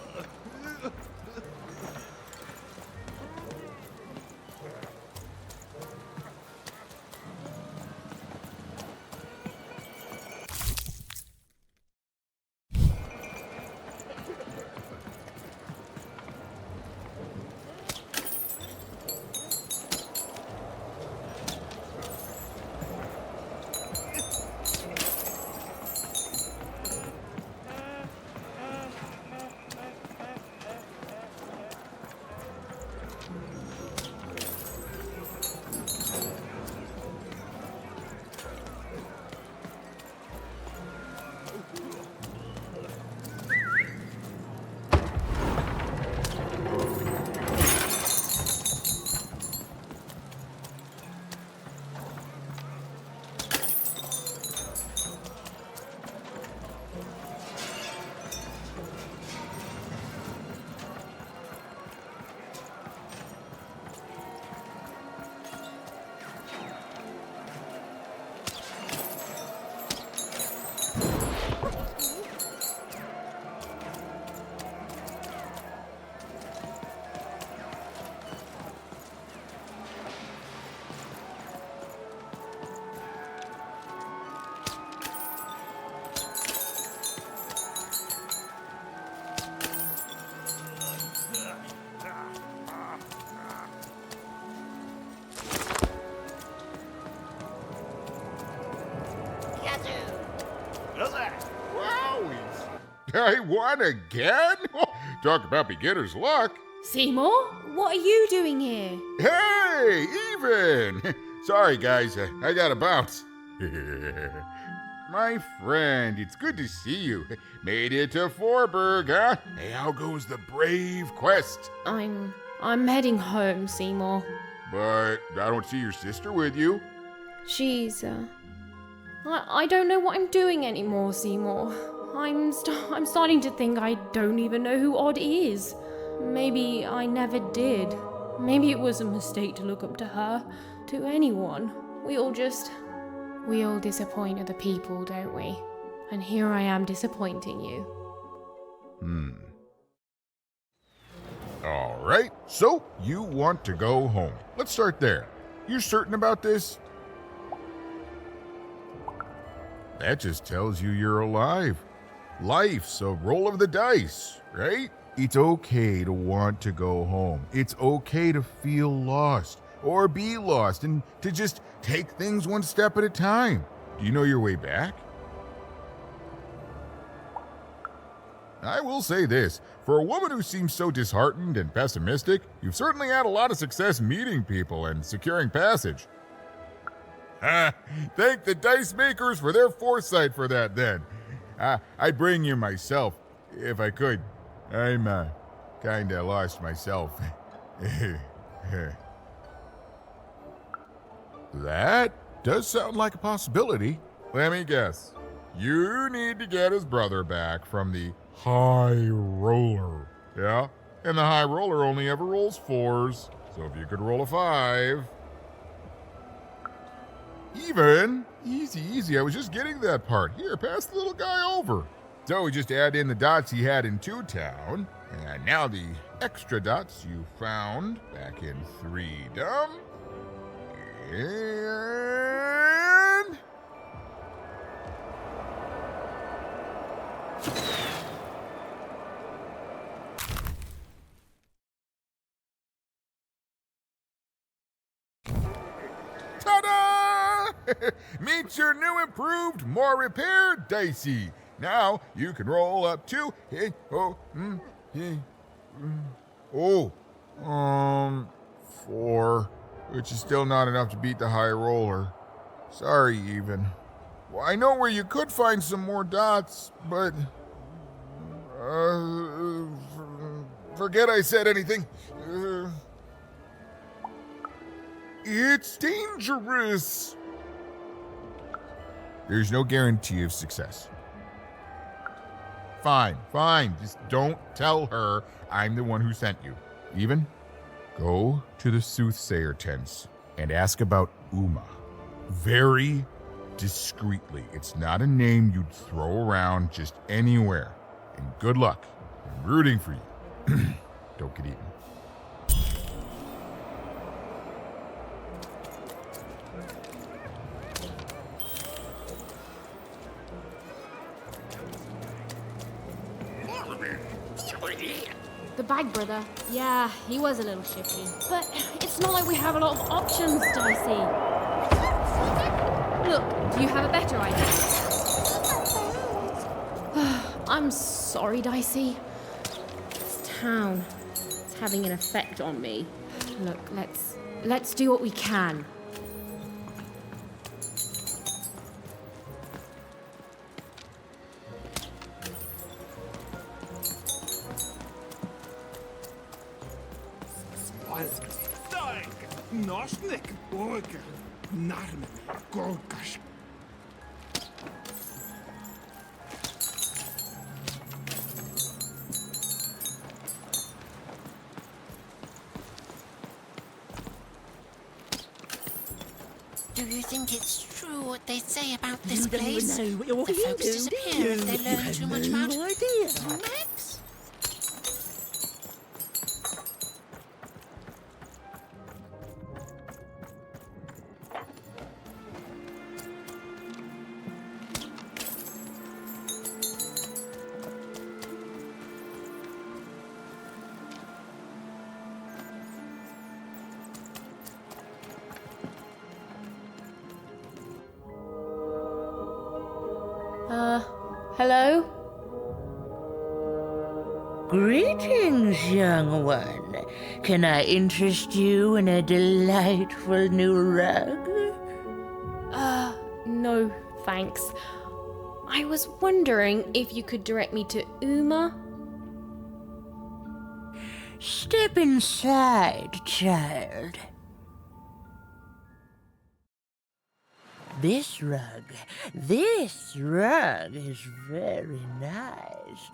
I won again? Talk about beginner's luck. Seymour, what are you doing here? Hey, Even! Sorry, guys, I gotta bounce. My friend, it's good to see you. Made it to Forburg, huh? Hey, how goes the brave quest? I'm heading home, Seymour. But I don't see your sister with you. She's, I don't know what I'm doing anymore, Seymour. I'm starting to think I don't even know who Odd is. Maybe I never did. Maybe it was a mistake to look up to her, to anyone. We all disappoint other people, don't we? And here I am disappointing you. All right, so you want to go home. Let's start there. You certain about this? That just tells you you're alive. Life's a roll of the dice, right? It's okay to want to go home. It's okay to feel lost or be lost and to just take things one step at a time. Do you know your way back? I will say this, for a woman who seems so disheartened and pessimistic, you've certainly had a lot of success meeting people and securing passage. Thank the dice makers for their foresight for that then. I'd bring you myself, if I could. I'm, kinda lost myself. That does sound like a possibility. Let me guess. You need to get his brother back from the High Roller. Yeah? And the High Roller only ever rolls 4s, so if you could roll a 5... Even? Easy, I was just getting that part. Here, pass the little guy over. So we just add in the dots he had in 2-Town, and now the extra dots you found back in 3-Dom. And... Meet your new improved, more repaired Dicey. Now you can roll up to 4, which is still not enough to beat the high roller. Sorry, even. Well, I know where you could find some more dots, but forget I said anything. It's dangerous. There's no guarantee of success. Fine. Just don't tell her I'm the one who sent you. Even, go to the soothsayer tents and ask about Uma. Very discreetly. It's not a name you'd throw around just anywhere. And good luck. I'm rooting for you. Don't get eaten. The bag brother. Yeah, he was a little shifty. But it's not like we have a lot of options, Dicey. Look, do you have a better idea? I'm sorry, Dicey. This town is having an effect on me. Look, let's do what we can. Nosnik, Borga, Narm, Golgash. Do you think it's true what they say about this You place? don't even know what you're The here folks to disappear if they do. learn You too have much no about idea. Max? Hello? Greetings, young one. Can I interest you in a delightful new rug? No, thanks. I was wondering if you could direct me to Uma. Step inside, child. This rug is very nice.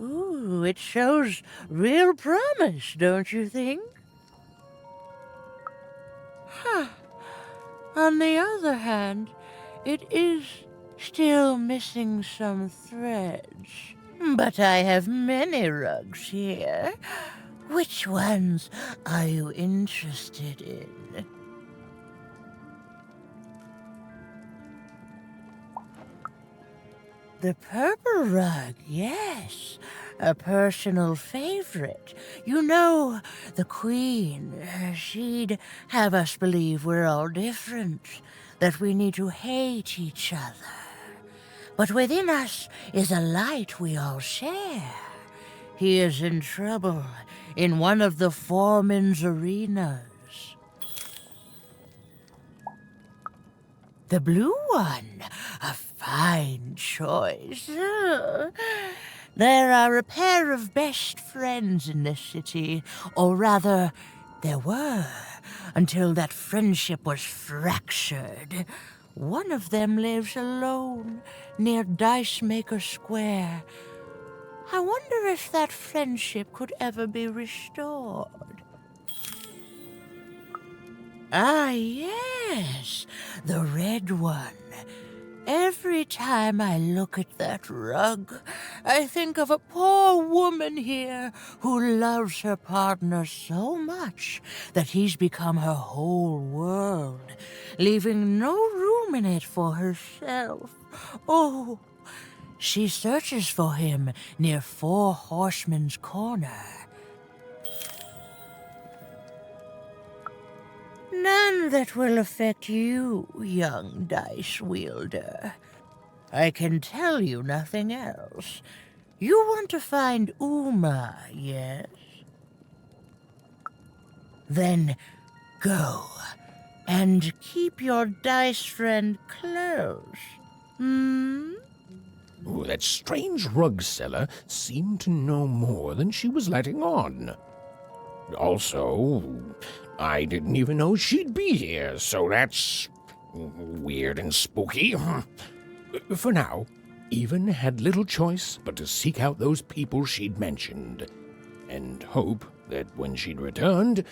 Ooh, it shows real promise, don't you think? Huh. On the other hand, it is still missing some threads. But I have many rugs here. Which ones are you interested in? The purple rug, yes. A personal favorite. You know, the Queen, she'd have us believe we're all different, that we need to hate each other. But within us is a light we all share. He is in trouble in one of the foreman's arenas. The blue one, a fine choice. There are a pair of best friends in this city, or rather, there were, until that friendship was fractured. One of them lives alone near Dicemaker Square. I wonder if that friendship could ever be restored. Ah, yes, the red one. Every time I look at that rug, I think of a poor woman here who loves her partner so much that he's become her whole world, leaving no room in it for herself. Oh, she searches for him near Four Horsemen's Corner. One that will affect you, young dice wielder. I can tell you nothing else. You want to find Uma, yes? Then go and keep your dice friend close. Oh, that strange rug seller seemed to know more than she was letting on. Also, I didn't even know she'd be here, so that's weird and spooky. For now, Even had little choice but to seek out those people she'd mentioned, and hope that when she'd returned,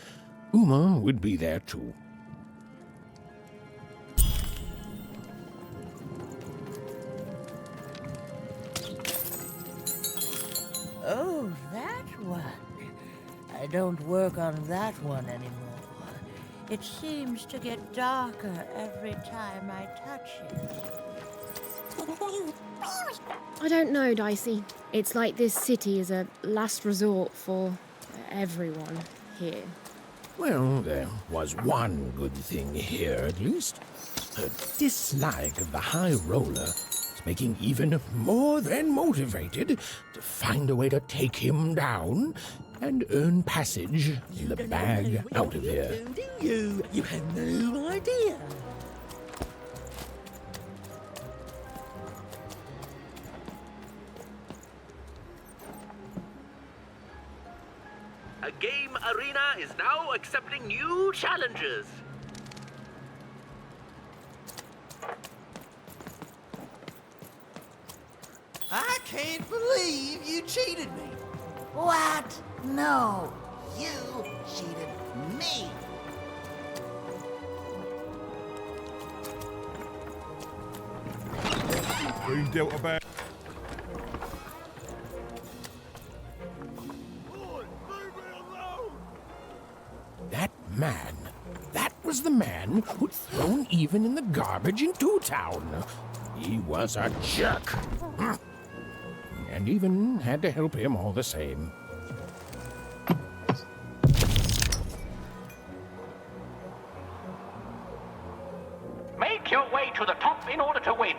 Uma would be there too. Oh, that one. I don't work on that one anymore. It seems to get darker every time I touch it. I don't know, Dicey. It's like this city is a last resort for everyone here. Well, there was one good thing here, at least. Her dislike of the High Roller is making Even more than motivated to find a way to take him down and earn passage in the bag out of here. You have no idea. A game arena is now accepting new challenges. I can't believe you cheated me. What? No, you cheated me. Been dealt a bad. That man, that was the man who'd thrown Even in the garbage in Two Town. He was a jerk. And Even had to help him all the same. Make your way to the top in order to win.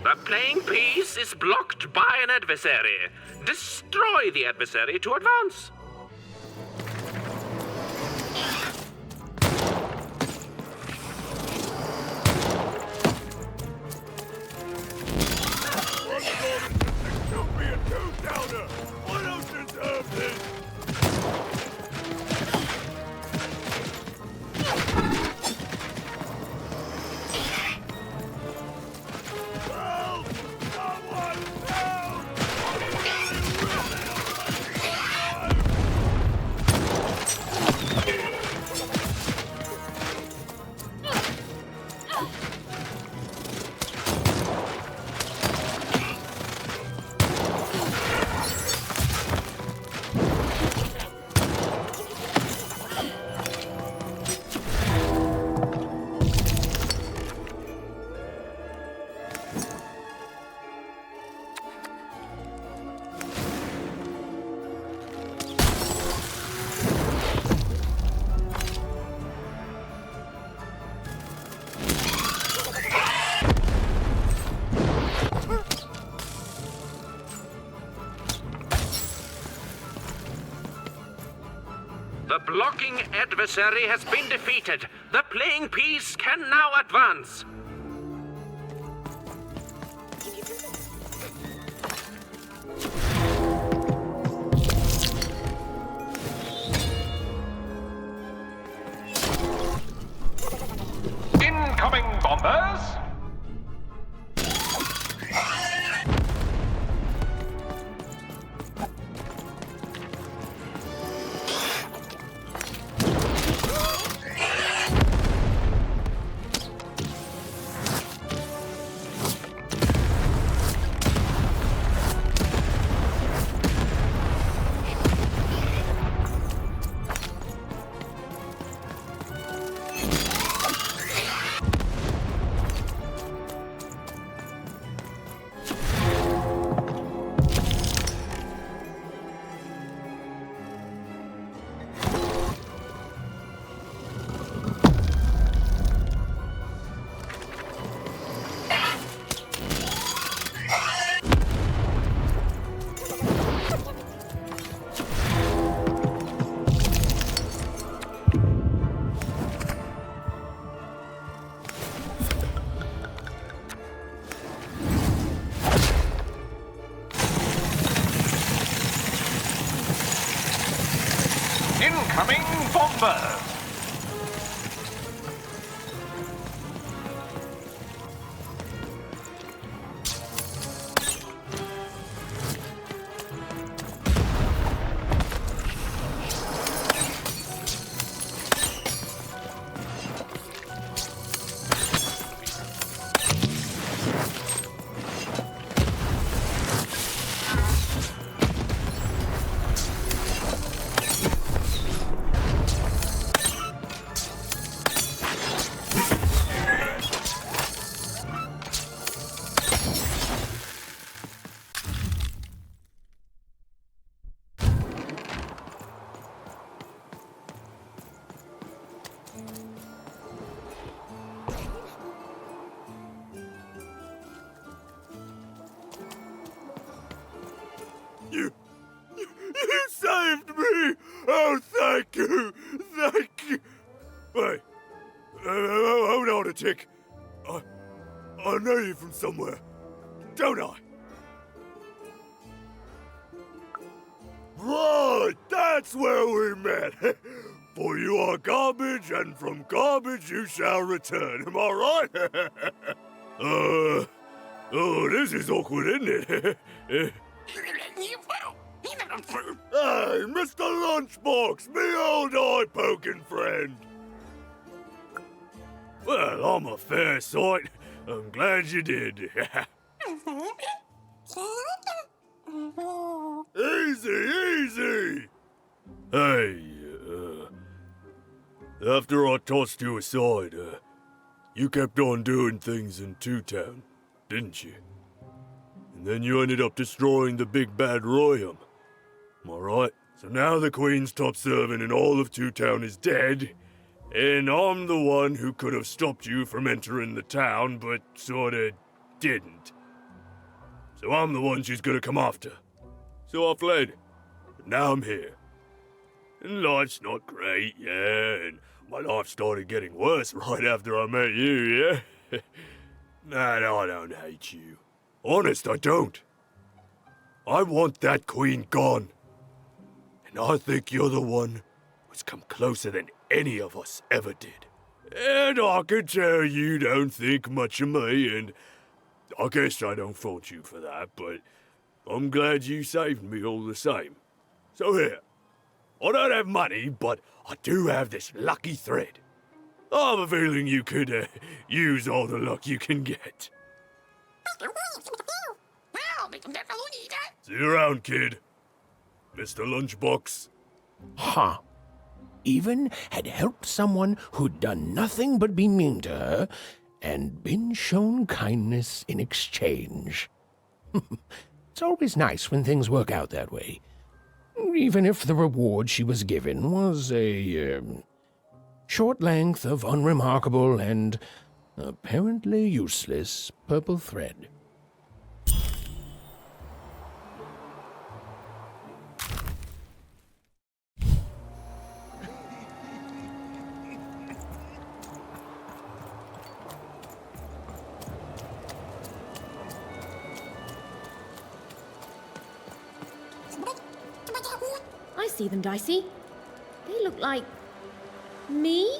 The playing piece is blocked by an adversary. Destroy the adversary to advance. Don't be a two-downer! I don't deserve this! The blocking adversary has been defeated. The playing piece can now advance. Incoming bombers! Coming for bird. You saved me! Oh, thank you! Thank you! Wait, hold on a tick. I know you from somewhere, don't I? Right, that's where we met. For you are garbage, and from garbage you shall return. Am I right? Oh, this is awkward, isn't it? Hey, Mr. Lunchbox, me old eye-poking friend. Well, I'm a fair sight. I'm glad you did. Easy! Hey, after I tossed you aside, you kept on doing things in Two Town, didn't you? And then you ended up destroying the big bad Royum. Am I right? So now the Queen's top servant in all of Two Town is dead, and I'm the one who could have stopped you from entering the town, but sorta didn't. So I'm the one she's gonna come after. So I fled, but now I'm here. And life's not great, yeah, and my life started getting worse right after I met you, yeah? Man, I don't hate you. Honest, I don't. I want that Queen gone. And I think you're the one who's come closer than any of us ever did. And I can tell you don't think much of me, and I guess I don't fault you for that, but I'm glad you saved me all the same. So here, I don't have money, but I do have this lucky thread. I have a feeling you could use all the luck you can get. See you around, kid. Mr. Lunchbox. Huh. Even had helped someone who'd done nothing but be mean to her, and been shown kindness in exchange. It's always nice when things work out that way. Even if the reward she was given was a short length of unremarkable and apparently useless purple thread. I see them, Dicey. They look like... me?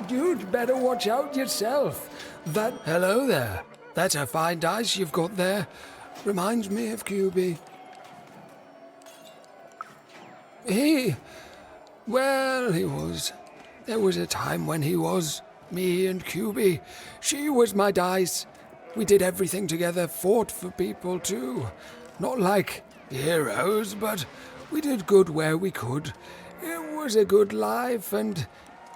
You'd better watch out yourself. Hello there. That's a fine dice you've got there. Reminds me of QB. He was. There was a time when he was. Me and QB. She was my dice. We did everything together, fought for people too. Not like heroes, but we did good where we could. It was a good life, and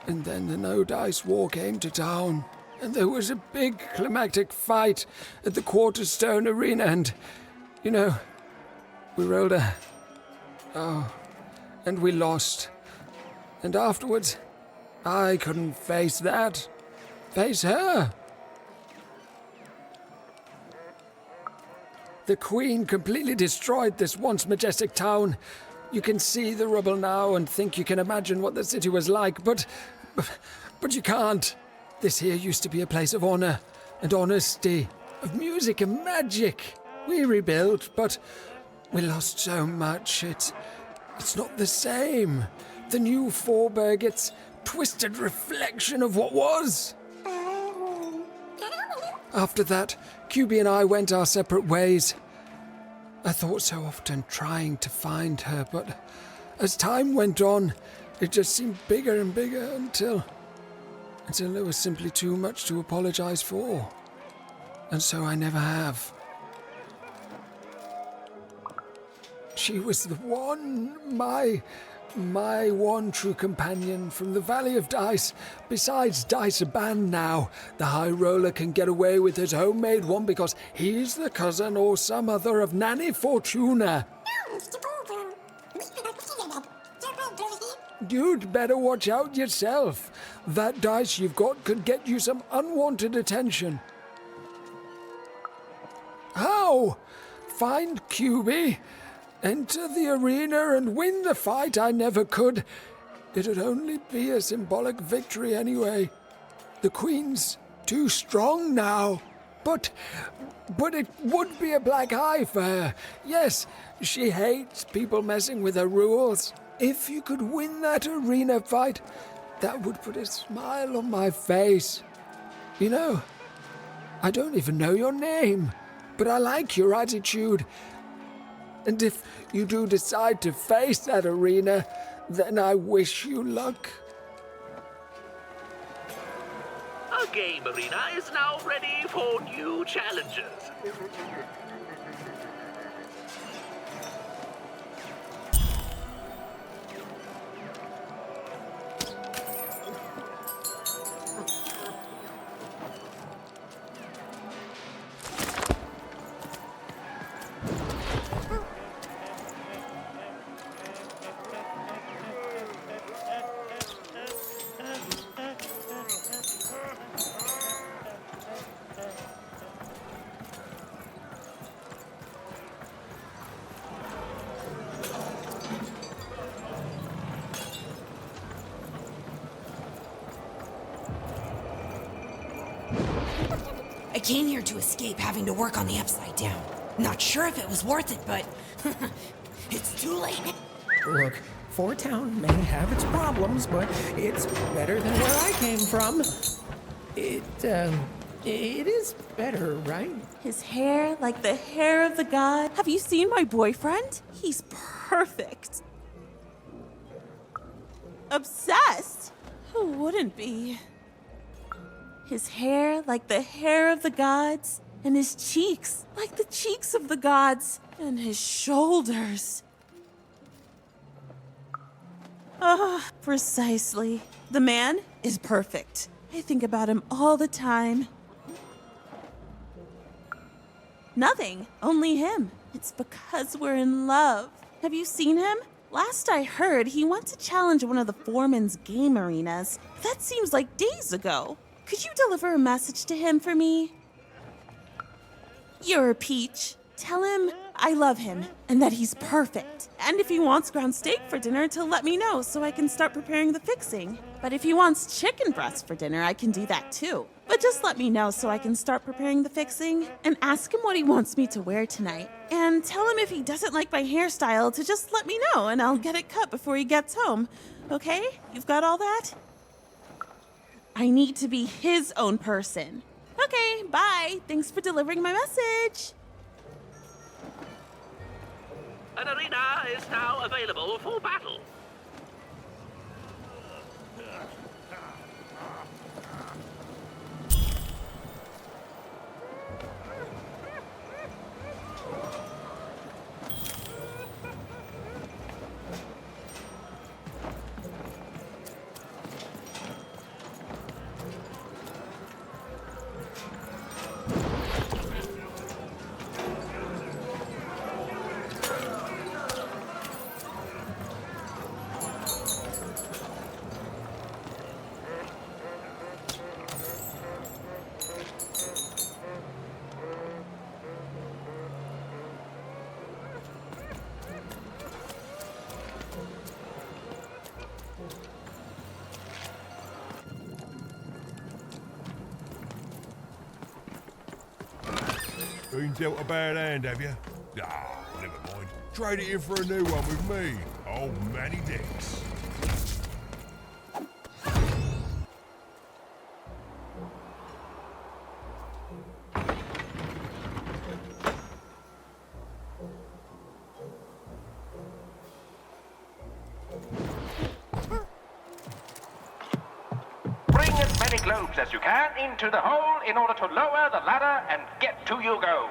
then the No Dice War came to town, and there was a big climactic fight at the Quarterstone Arena, and, we rolled and we lost. And afterwards, I couldn't face that. Face her. The Queen completely destroyed this once majestic town. You can see the rubble now and think you can imagine what the city was like, but you can't. This here used to be a place of honor and honesty, of music and magic. We rebuilt, but we lost so much. It's not the same. The new Forberg, it's twisted reflection of what was. After that, QB and I went our separate ways. I thought so often trying to find her, but as time went on, it just seemed bigger and bigger until there was simply too much to apologize for. And so I never have. She was the one, my one true companion from the Valley of Dice. Besides, Dice are banned now. The High Roller can get away with his homemade one because he's the cousin or some other of Nanny Fortuna. You'd better watch out yourself. That dice you've got could get you some unwanted attention. How? Find QB, enter the arena and win the fight I never could. It'd only be a symbolic victory anyway. The Queen's too strong now. But it would be a black eye for her. Yes, she hates people messing with her rules. If you could win that arena fight, that would put a smile on my face. You know, I don't even know your name, but I like your attitude. And if you do decide to face that arena, then I wish you luck. Our game arena is now ready for new challengers. I came here to escape having to work on the Upside Down. Not sure if it was worth it, but it's too late. Look, Fort Town may have its problems, but it's better than where I came from. It is better, right? His hair like the hair of the god. Have you seen my boyfriend? He's perfect. Obsessed? Who wouldn't be? His hair like the hair of the gods, and his cheeks like the cheeks of the gods, and his shoulders. Ah, precisely. The man is perfect. I think about him all the time. Nothing, only him. It's because we're in love. Have you seen him? Last I heard, he wants to challenge one of the Foreman's game arenas. That seems like days ago. Could you deliver a message to him for me? You're a peach. Tell him I love him and that he's perfect. And if he wants ground steak for dinner, to let me know so I can start preparing the fixing. But if he wants chicken breast for dinner, I can do that too. But just let me know so I can start preparing the fixing. And ask him what he wants me to wear tonight. And tell him if he doesn't like my hairstyle to just let me know and I'll get it cut before he gets home. Okay? You've got all that? I need to be his own person. Okay, bye. Thanks for delivering my message. An arena is now available for battle. Been dealt a bad hand, have you? Ah, never mind. Trade it in for a new one with me. Old Manny Dix. Bring as many globes as you can into the hole in order to lower the ladder and get to your goal.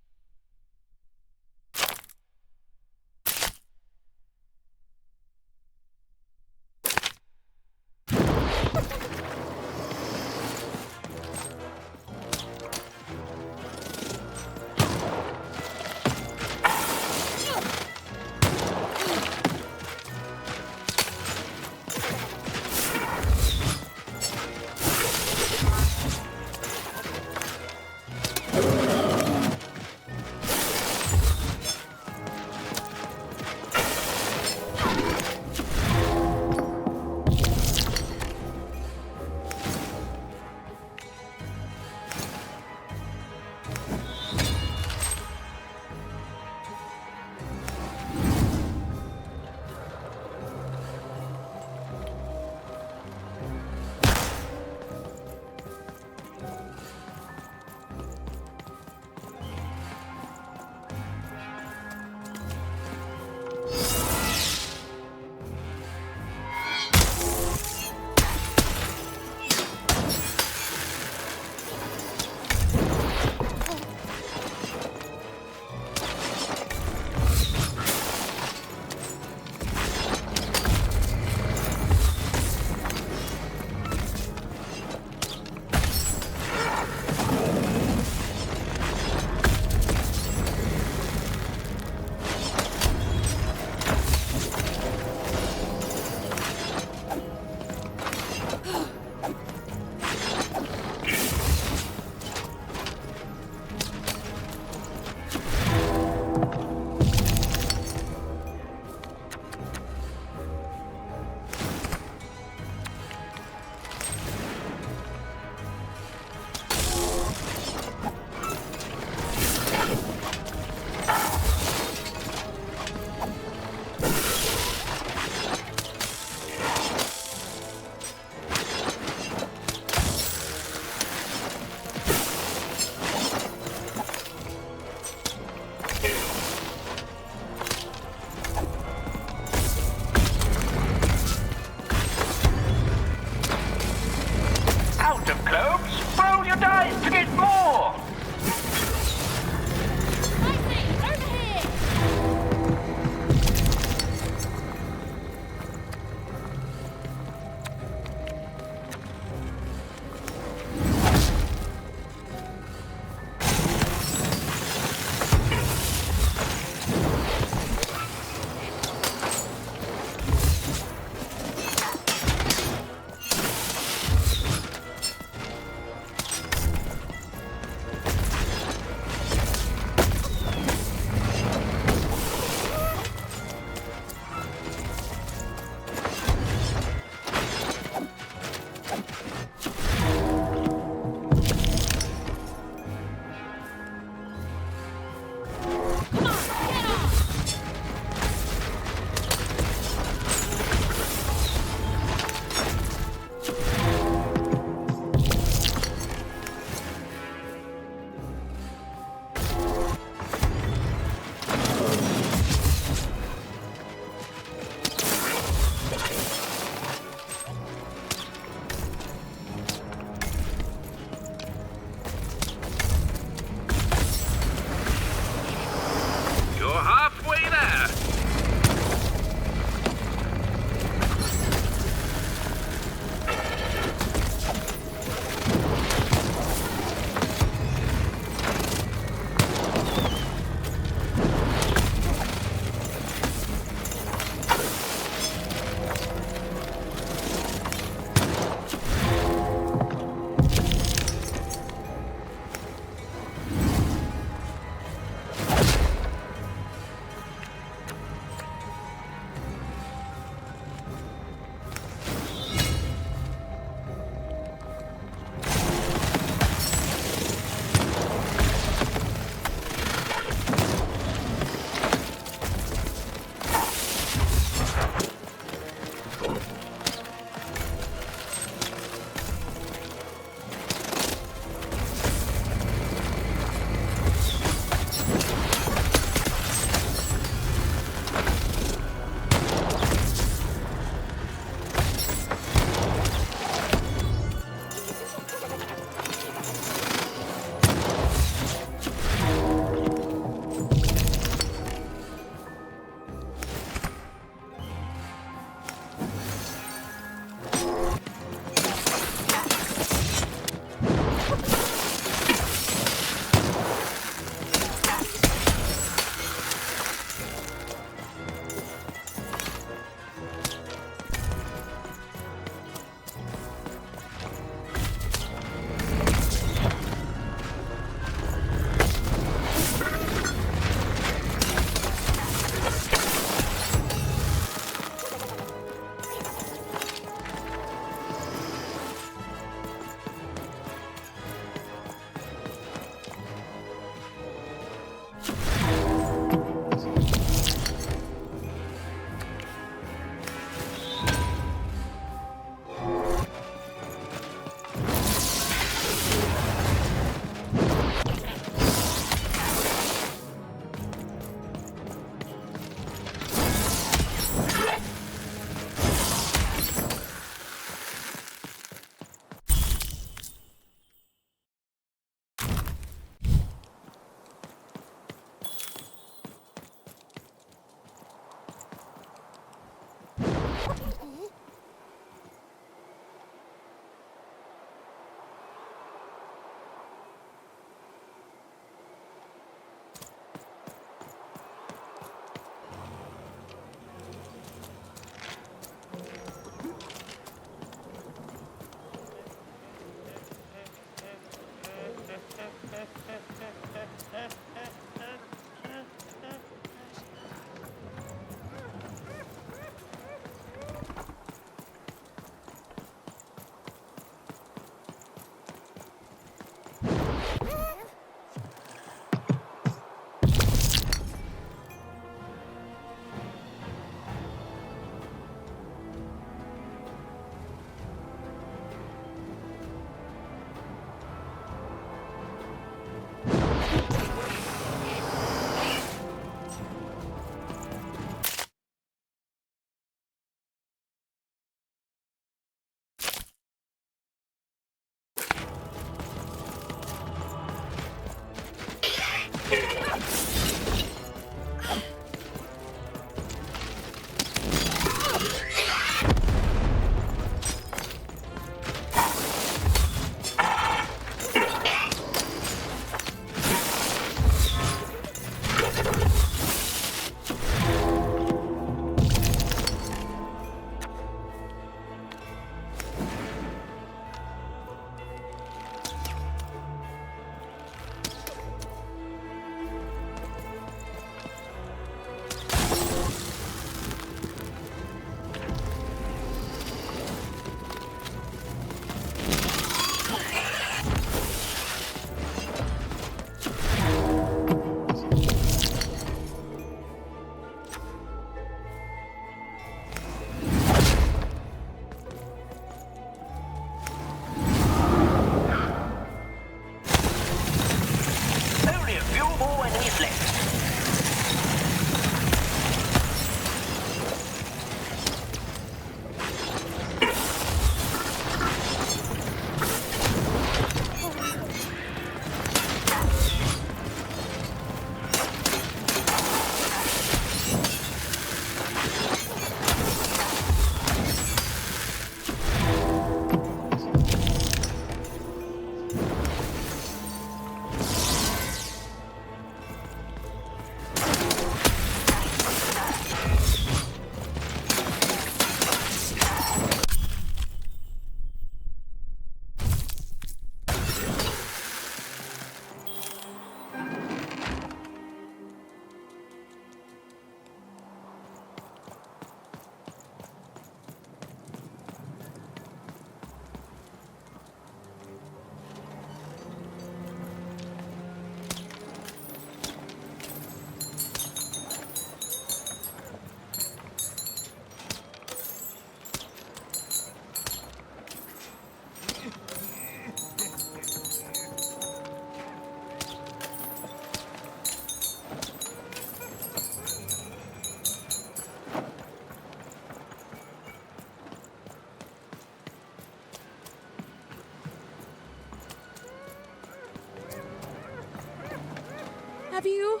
Have you?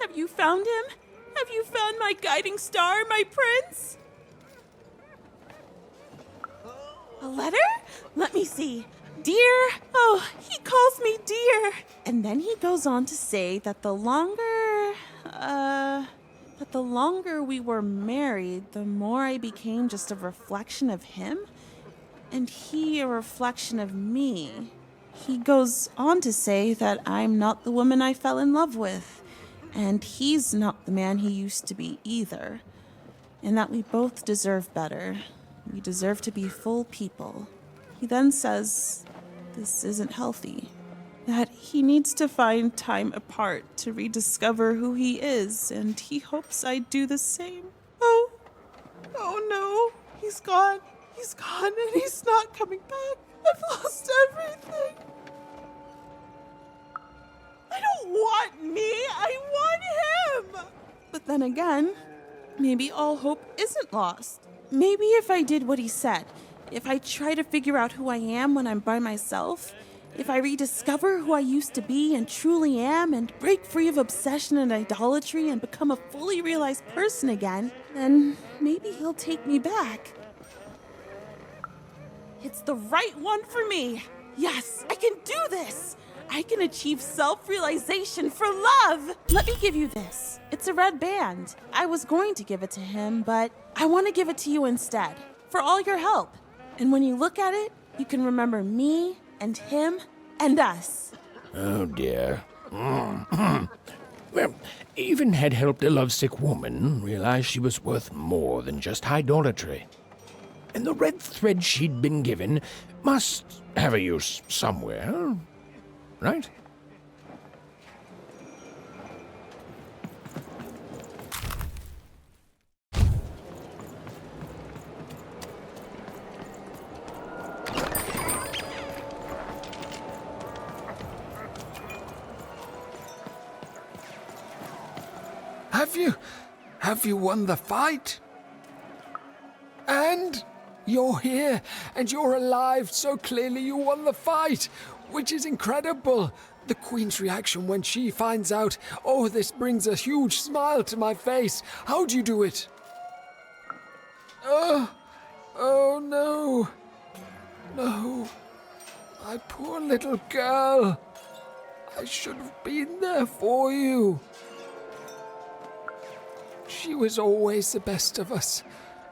Have you found him? Have you found my guiding star, my prince? A letter? Let me see. Dear, oh, he calls me dear. And then he goes on to say that the longer we were married, the more I became just a reflection of him, and he a reflection of me. He goes on to say that I'm not the woman I fell in love with, and he's not the man he used to be either, and that we both deserve better. We deserve to be full people. He then says this isn't healthy, that he needs to find time apart to rediscover who he is, and he hopes I do the same. Oh no, he's gone, and he's not coming back. I've lost everything. I don't want me, I want him! But then again, maybe all hope isn't lost. Maybe if I did what he said, if I try to figure out who I am when I'm by myself, if I rediscover who I used to be and truly am and break free of obsession and idolatry and become a fully realized person again, then maybe he'll take me back. It's the right one for me. Yes, I can do this. I can achieve self-realization for love. Let me give you this. It's a red band. I was going to give it to him, but I want to give it to you instead, for all your help. And when you look at it, you can remember me and him and us. Oh, dear. Well, even had helped a lovesick woman realize she was worth more than just idolatry. And the red thread she'd been given must have a use somewhere, right? Have you won the fight? And you're here, and you're alive, so clearly you won the fight, which is incredible. The Queen's reaction when she finds out, oh, this brings a huge smile to my face. How'd you do it? Oh no. No. My poor little girl. I should have been there for you. She was always the best of us.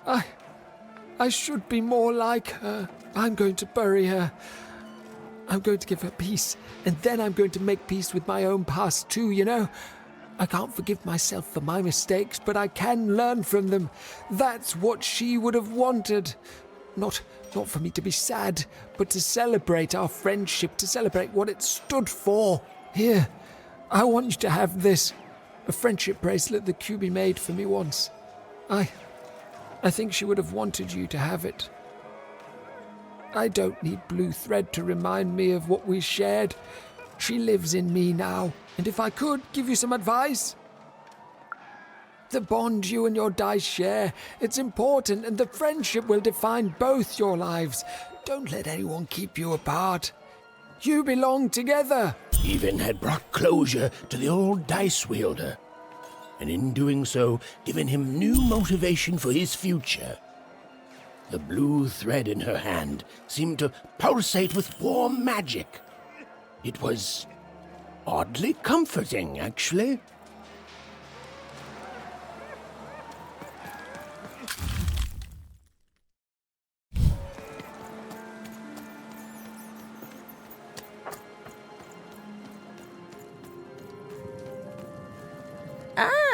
I should be more like her. I'm going to bury her. I'm going to give her peace, and then I'm going to make peace with my own past too, you know? I can't forgive myself for my mistakes, but I can learn from them. That's what she would have wanted. Not for me to be sad, but to celebrate our friendship, to celebrate what it stood for. Here, I want you to have this. A friendship bracelet that QB made for me once. I think she would have wanted you to have it. I don't need blue thread to remind me of what we shared. She lives in me now, and if I could give you some advice. The bond you and your dice share, it's important, and the friendship will define both your lives. Don't let anyone keep you apart. You belong together. Even had brought closure to the old dice wielder, and in doing so, given him new motivation for his future. The blue thread in her hand seemed to pulsate with warm magic. It was oddly comforting, actually.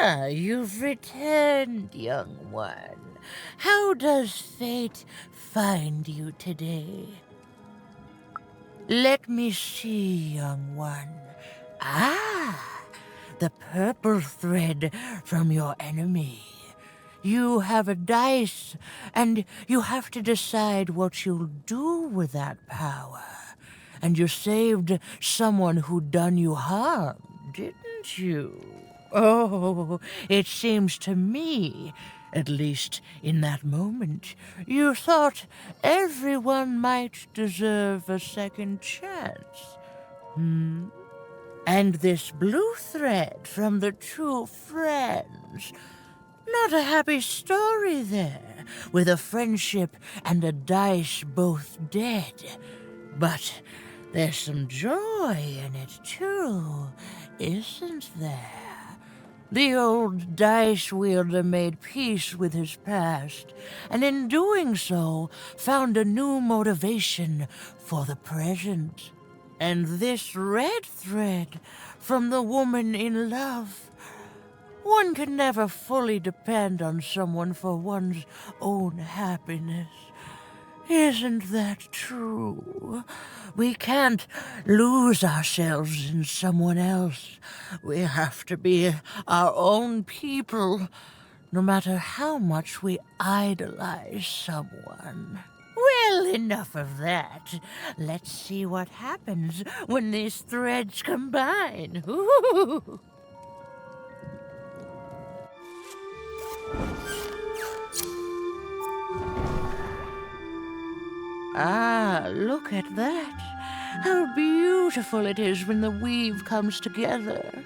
Ah, you've returned, young one. How does fate find you today? Let me see, young one. Ah, the purple thread from your enemy. You have a dice, and you have to decide what you'll do with that power. And you saved someone who'd done you harm, didn't you? Oh, it seems to me, at least in that moment, you thought everyone might deserve a second chance. And this blue thread from the two friends. Not a happy story there, with a friendship and a dice both dead. But there's some joy in it, too, isn't there? The old dice wielder made peace with his past, and in doing so, found a new motivation for the present. And this red thread from the woman in love. One can never fully depend on someone for one's own happiness. Isn't that true? We can't lose ourselves in someone else. We have to be our own people, no matter how much we idolize someone. Well, enough of that. Let's see what happens when these threads combine. Ooh. Ah, look at that. How beautiful it is when the weave comes together.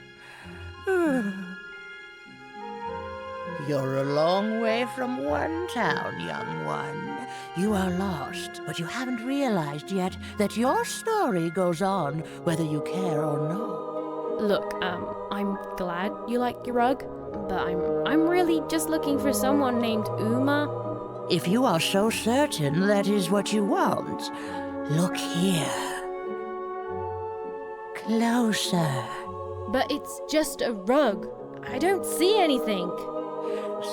You're a long way from one town, young one. You are lost, but you haven't realized yet that your story goes on whether you care or not. Look, I'm glad you like your rug, but I'm really just looking for someone named Uma. If you are so certain that is what you want, look here. Closer. But it's just a rug. I don't see anything.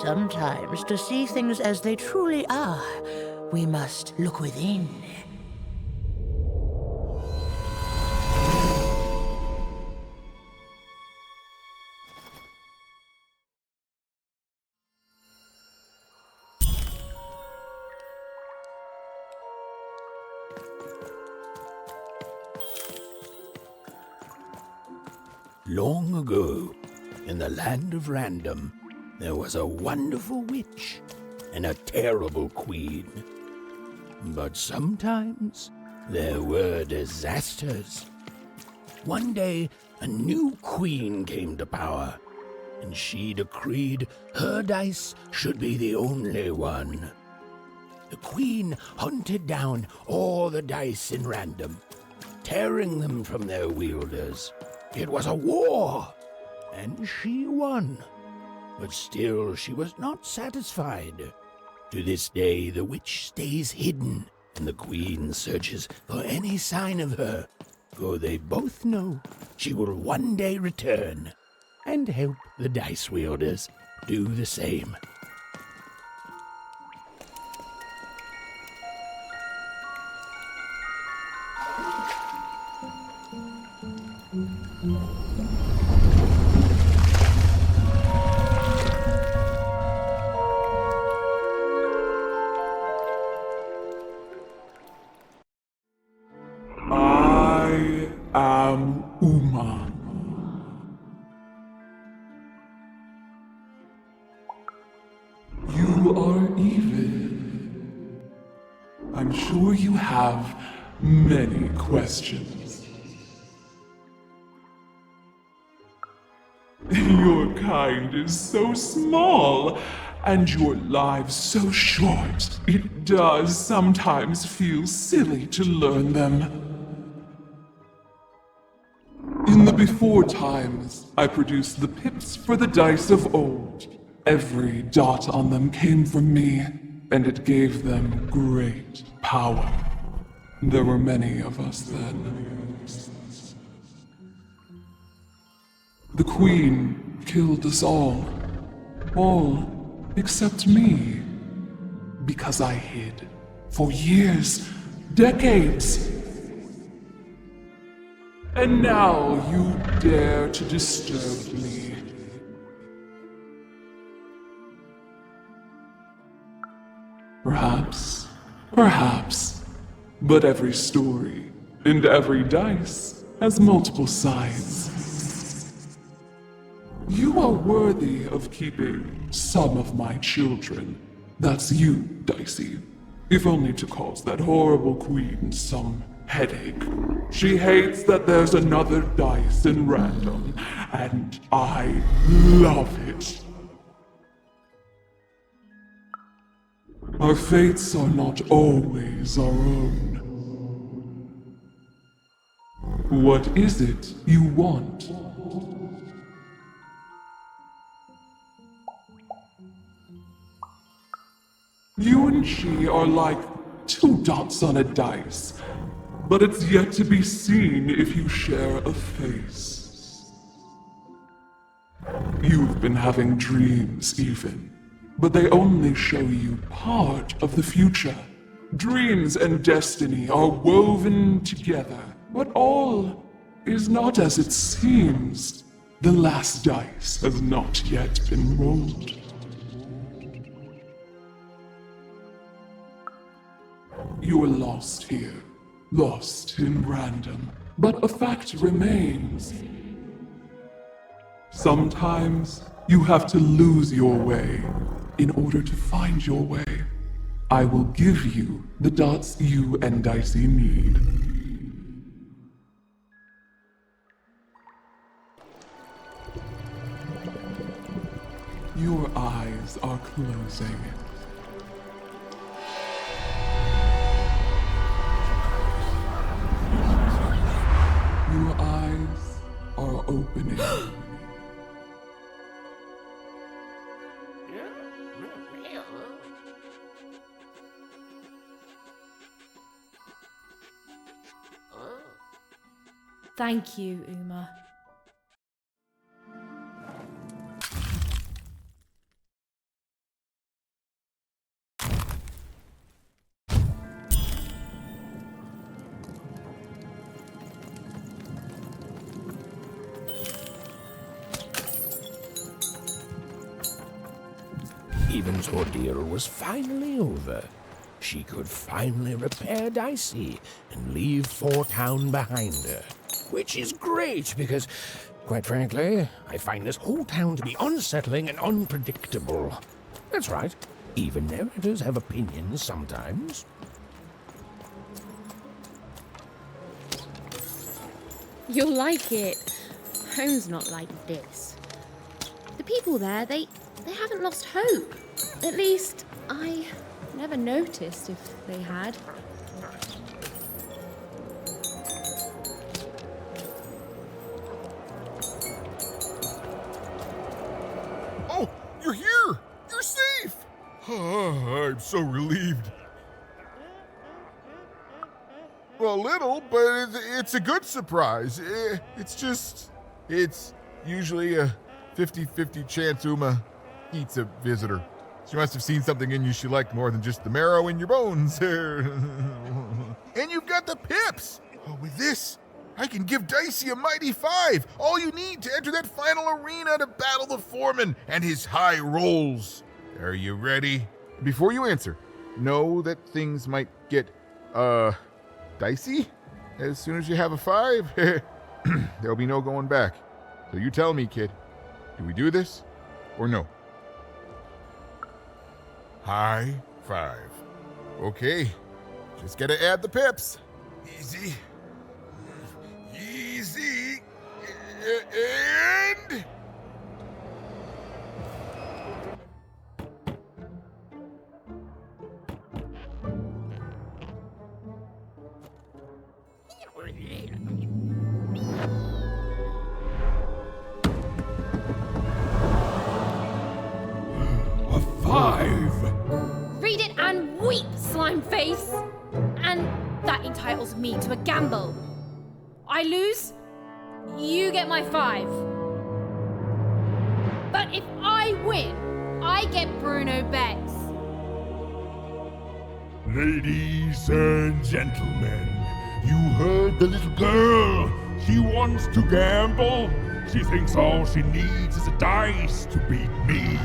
Sometimes, to see things as they truly are, we must look within. Long ago, in the land of Random, there was a wonderful witch and a terrible queen. But sometimes there were disasters. One day, a new queen came to power, and she decreed her dice should be the only one. The queen hunted down all the dice in Random, tearing them from their wielders. It was a war, and she won. But still, she was not satisfied. To this day, the witch stays hidden, and the queen searches for any sign of her, for they both know she will one day return and help the dice wielders do the same. I am Uma. You are evil. I'm sure you have many questions. Your kind is so small, and your lives so short, it does sometimes feel silly to learn them. In the before times, I produced the pips for the dice of old. Every dot on them came from me, and it gave them great power. There were many of us then. The Queen killed us all except me, because I hid for years, decades. And now you dare to disturb me. Perhaps, but every story and every dice has multiple sides. You are worthy of keeping some of my children. That's you, Dicey. If only to cause that horrible queen some headache. She hates that there's another dice in random, and I love it. Our fates are not always our own. What is it you want? You and she are like two dots on a dice, but it's yet to be seen if you share a face. You've been having dreams, even, but they only show you part of the future. Dreams and destiny are woven together, but all is not as it seems. The last dice has not yet been rolled. You are lost here, lost in random, but a fact remains. Sometimes you have to lose your way in order to find your way. I will give you the dots you and Dicey need. Your eyes are closing. Your eyes are opening. Thank you, Uma. Even's ordeal was finally over. She could finally repair Dicey and leave Fort Town behind her. Which is great because, quite frankly, I find this whole town to be unsettling and unpredictable. That's right. Even narrators have opinions sometimes. You'll like it. Home's not like this. The people there, they haven't lost hope. At least, I never noticed if they had. Oh, you're here! You're safe! Oh, I'm so relieved. Well, a little, but it's a good surprise. It's usually a 50-50 chance Uma eats a visitor. She must have seen something in you she liked more than just the marrow in your bones. And you've got the pips! Oh, with this, I can give Dicey a mighty 5. All you need to enter that final arena to battle the foreman and his high rolls. Are you ready? Before you answer, know that things might get, dicey as soon as you have a 5. There'll be no going back. So you tell me, kid. Do we do this or no? High 5. Okay. Just gotta add the pips. Easy. Easy. And... A 5! Read it and weep, slime face! And that entitles me to a gamble. I lose, you get my 5. But if I win, I get Bruno Betts. Ladies and gentlemen, you heard the little girl. She wants to gamble. She thinks all she needs is a dice to beat me.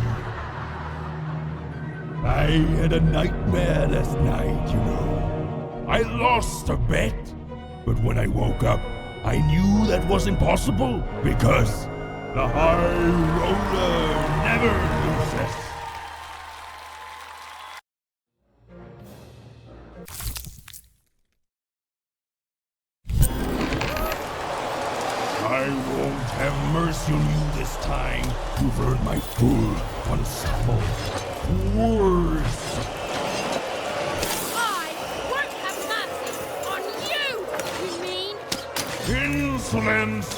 I had a nightmare last night, you know. I lost a bet, but when I woke up, I knew that was impossible because the high roller never loses. mercy on you this time. You've earned my full, unstoppable force. I won't have mercy on you, you mean? Insolence!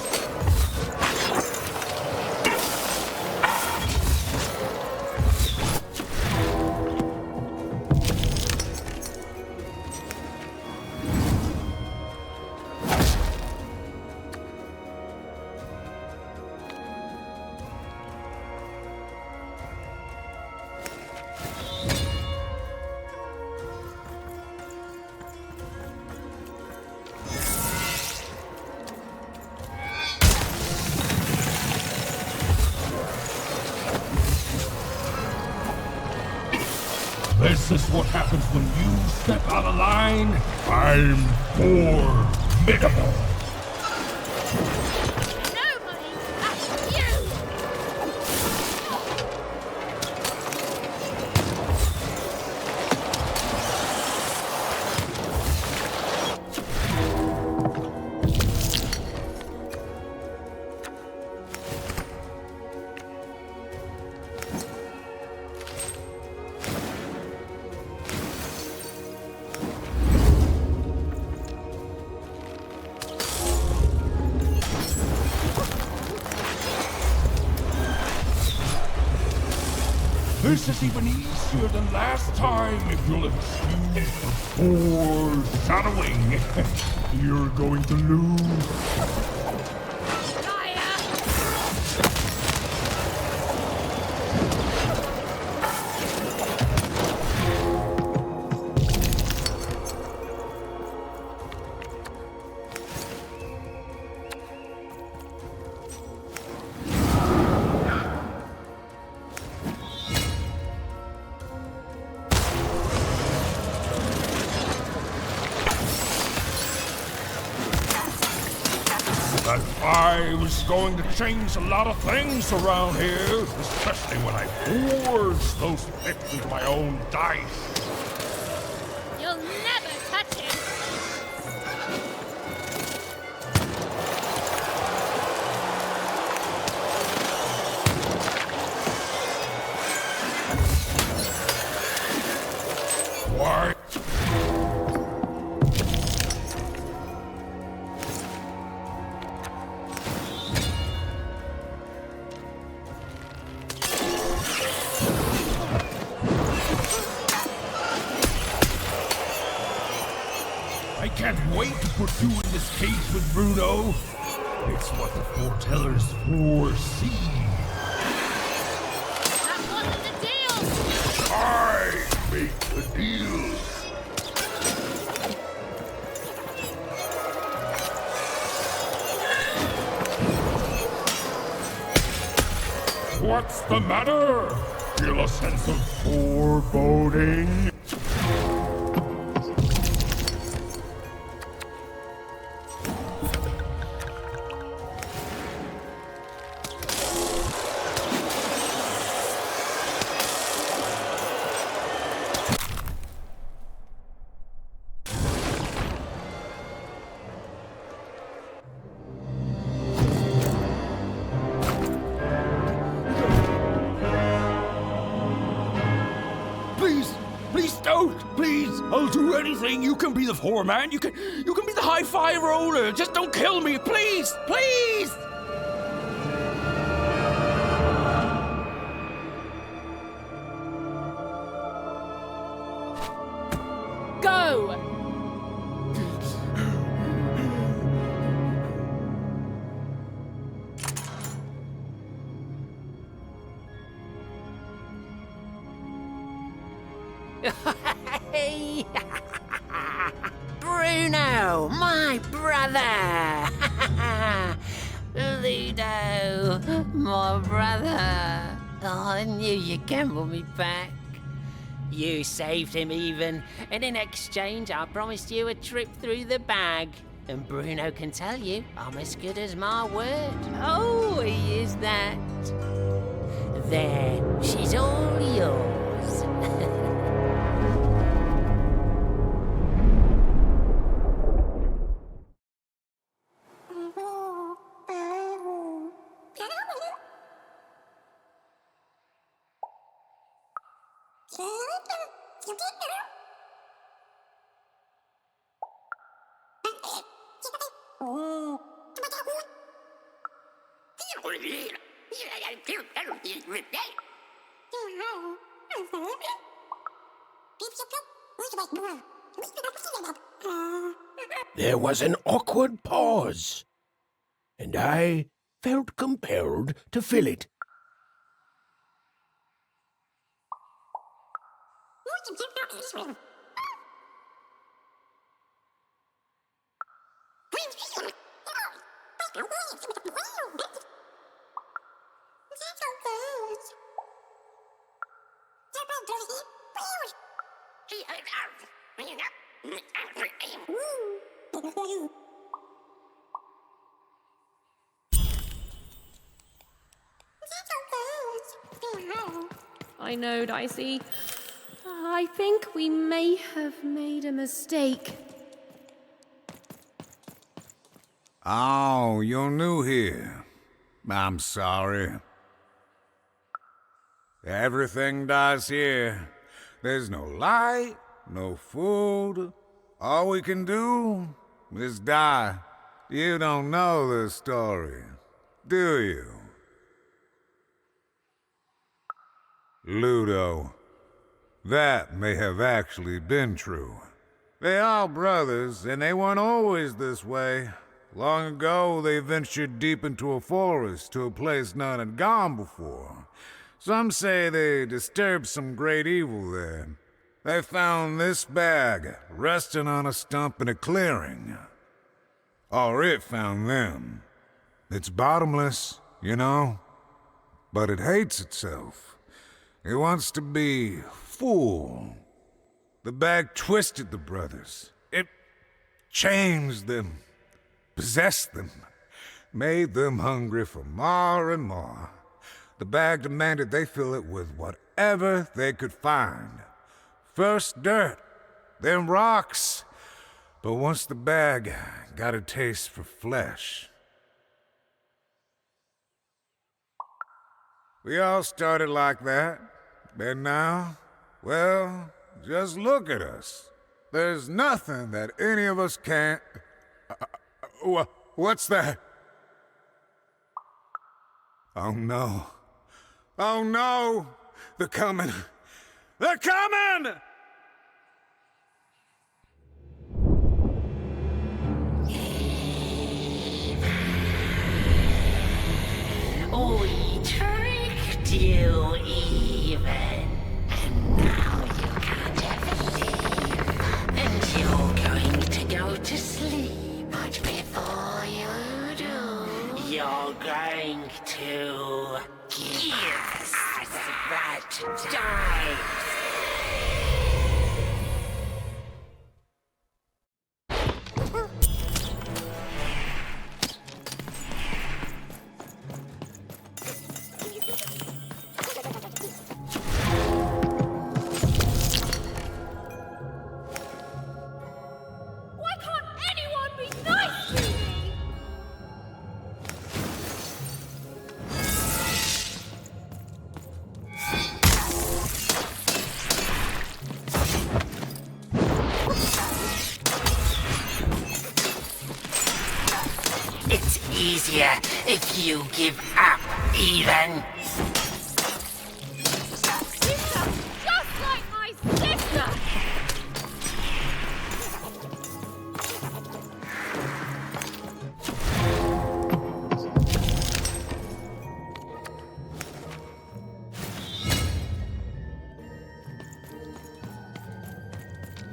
This is what happens when you step out of line. I'm formidable. Nobody that's you! This is even easier than last time, if you'll excuse the foreshadowing. You're going to lose. That I was going to change a lot of things around here, especially when I forged those pips into my own dice. You'll never touch it! Why? I can't wait to put you in this cage with Bruno. It's what the foretellers foresee. That wasn't the deal! I make the deal. What's the matter? Feel a sense of foreboding? Please don't! Please! I'll do anything! You can be the foreman! You can be the high-five roller! Just don't kill me! Please! Please! Go! Bruno, my brother! Ludo, my brother! Oh, I knew you'd gamble me back. You saved him even, and in exchange I promised you a trip through the bag. And Bruno can tell you I'm as good as my word. Oh, he is that. There, she's all yours. There was an awkward pause, and I felt compelled to fill it. I know, Dicey. I think we may have made a mistake. Oh, you're new here. I'm sorry. Everything dies here. There's no light, no food. All we can do is die. You don't know the story, do you? Ludo, that may have actually been true. They are brothers, and they weren't always this way. Long ago, they ventured deep into a forest to a place none had gone before. Some say they disturbed some great evil there. They found this bag resting on a stump in a clearing. Or it found them. It's bottomless, you know, but it hates itself. It wants to be full. The bag twisted the brothers. It changed them, possessed them, made them hungry for more and more. The bag demanded they fill it with whatever they could find. First dirt, then rocks. But once the bag got a taste for flesh, we all started like that. And now, well, just look at us. There's nothing that any of us can't... What's that? Oh no. Oh no! They're coming! They're coming! We tricked you, even. And now you can't ever leave. And you're going to go to sleep. But before you do, you're going to give us that dice. Easier if you give up, even. Sister, just like my sister!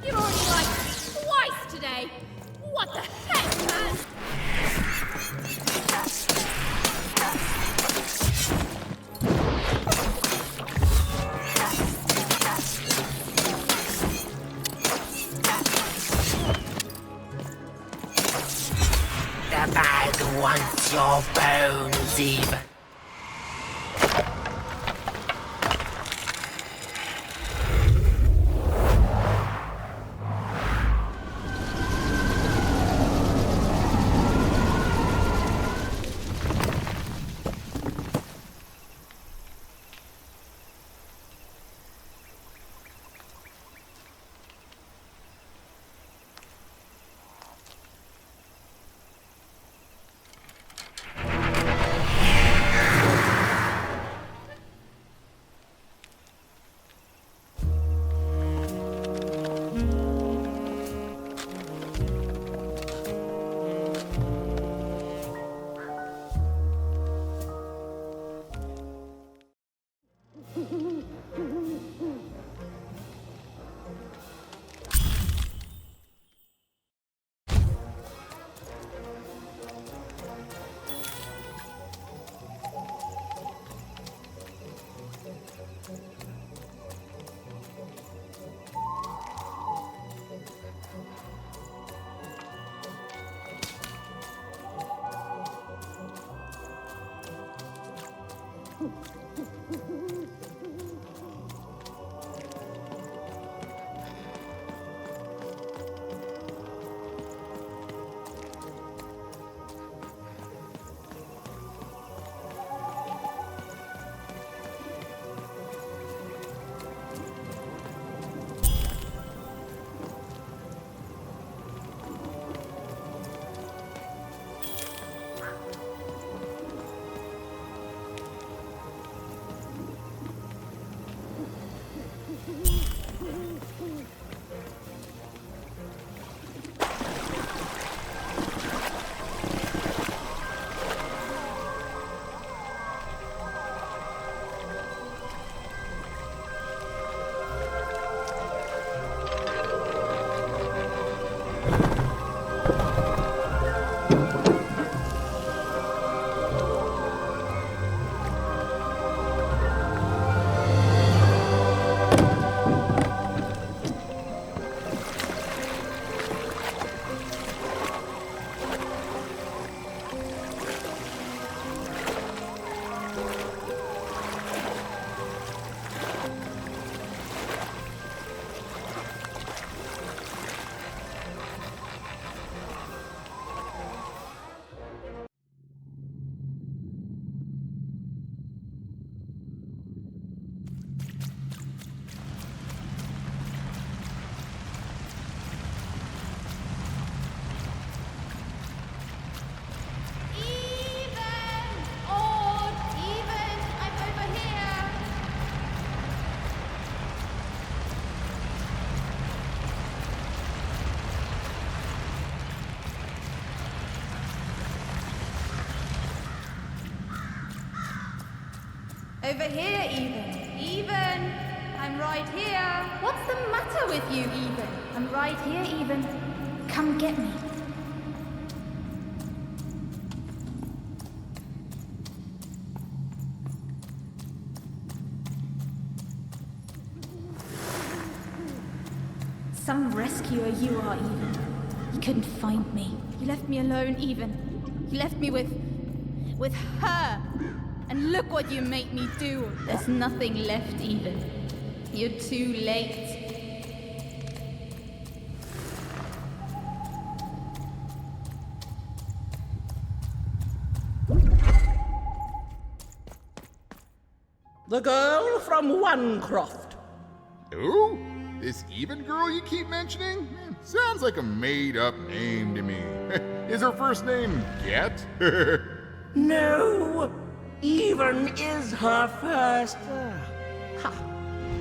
You've already lied to me twice today! What the heck, man? The bag wants your bones, even. Over here, Even. Even! I'm right here. What's the matter with you, Even? I'm right here, Even. Come get me. Some rescuer you are, Even. You couldn't find me. You left me alone, Even. You left me with her. And look what you made me do. There's nothing left, Even. You're too late. The girl from Onecroft. Who? This Even girl you keep mentioning? Sounds like a made-up name to me. Is her first name Get? No, Even is her first.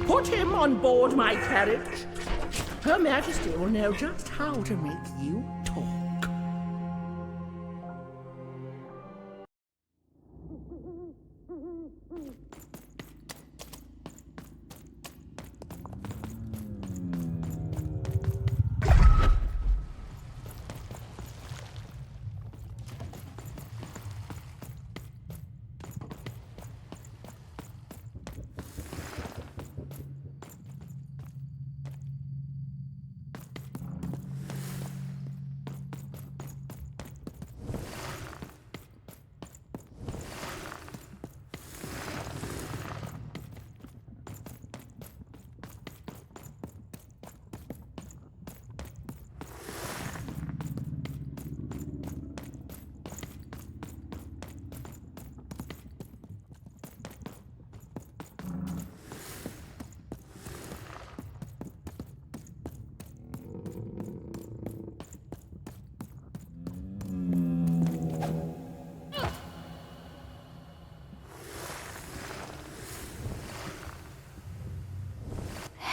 Put him on board my carriage. Her Majesty will know just how to make you talk.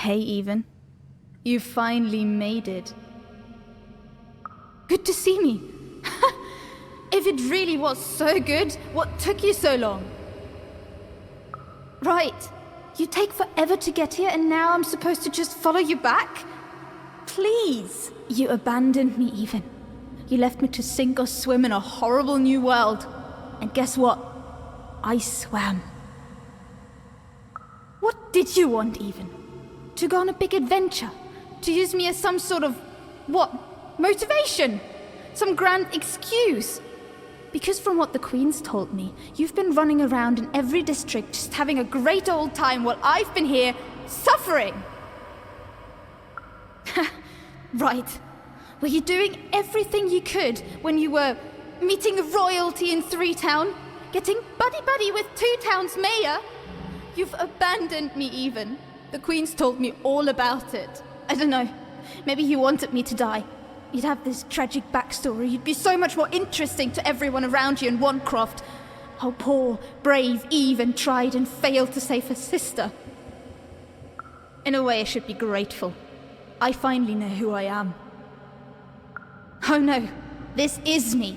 Hey, Even. You finally made it. Good to see me. If it really was so good, what took you so long? Right. You take forever to get here and now I'm supposed to just follow you back? Please. You abandoned me, Even. You left me to sink or swim in a horrible new world. And guess what? I swam. What did you want, Even? To go on a big adventure? To use me as some sort of, motivation? Some grand excuse? Because from what the Queen's told me, you've been running around in every district just having a great old time while I've been here, suffering! Right. Were you doing everything you could when you were meeting royalty in 3 Town? Getting buddy-buddy with 2 Town's mayor? You've abandoned me, Even. The Queen's told me all about it. I don't know. Maybe you wanted me to die. You'd have this tragic backstory. You'd be so much more interesting to everyone around you in Onecroft. How poor, brave Even tried and failed to save her sister. In a way, I should be grateful. I finally know who I am. Oh no, this is me.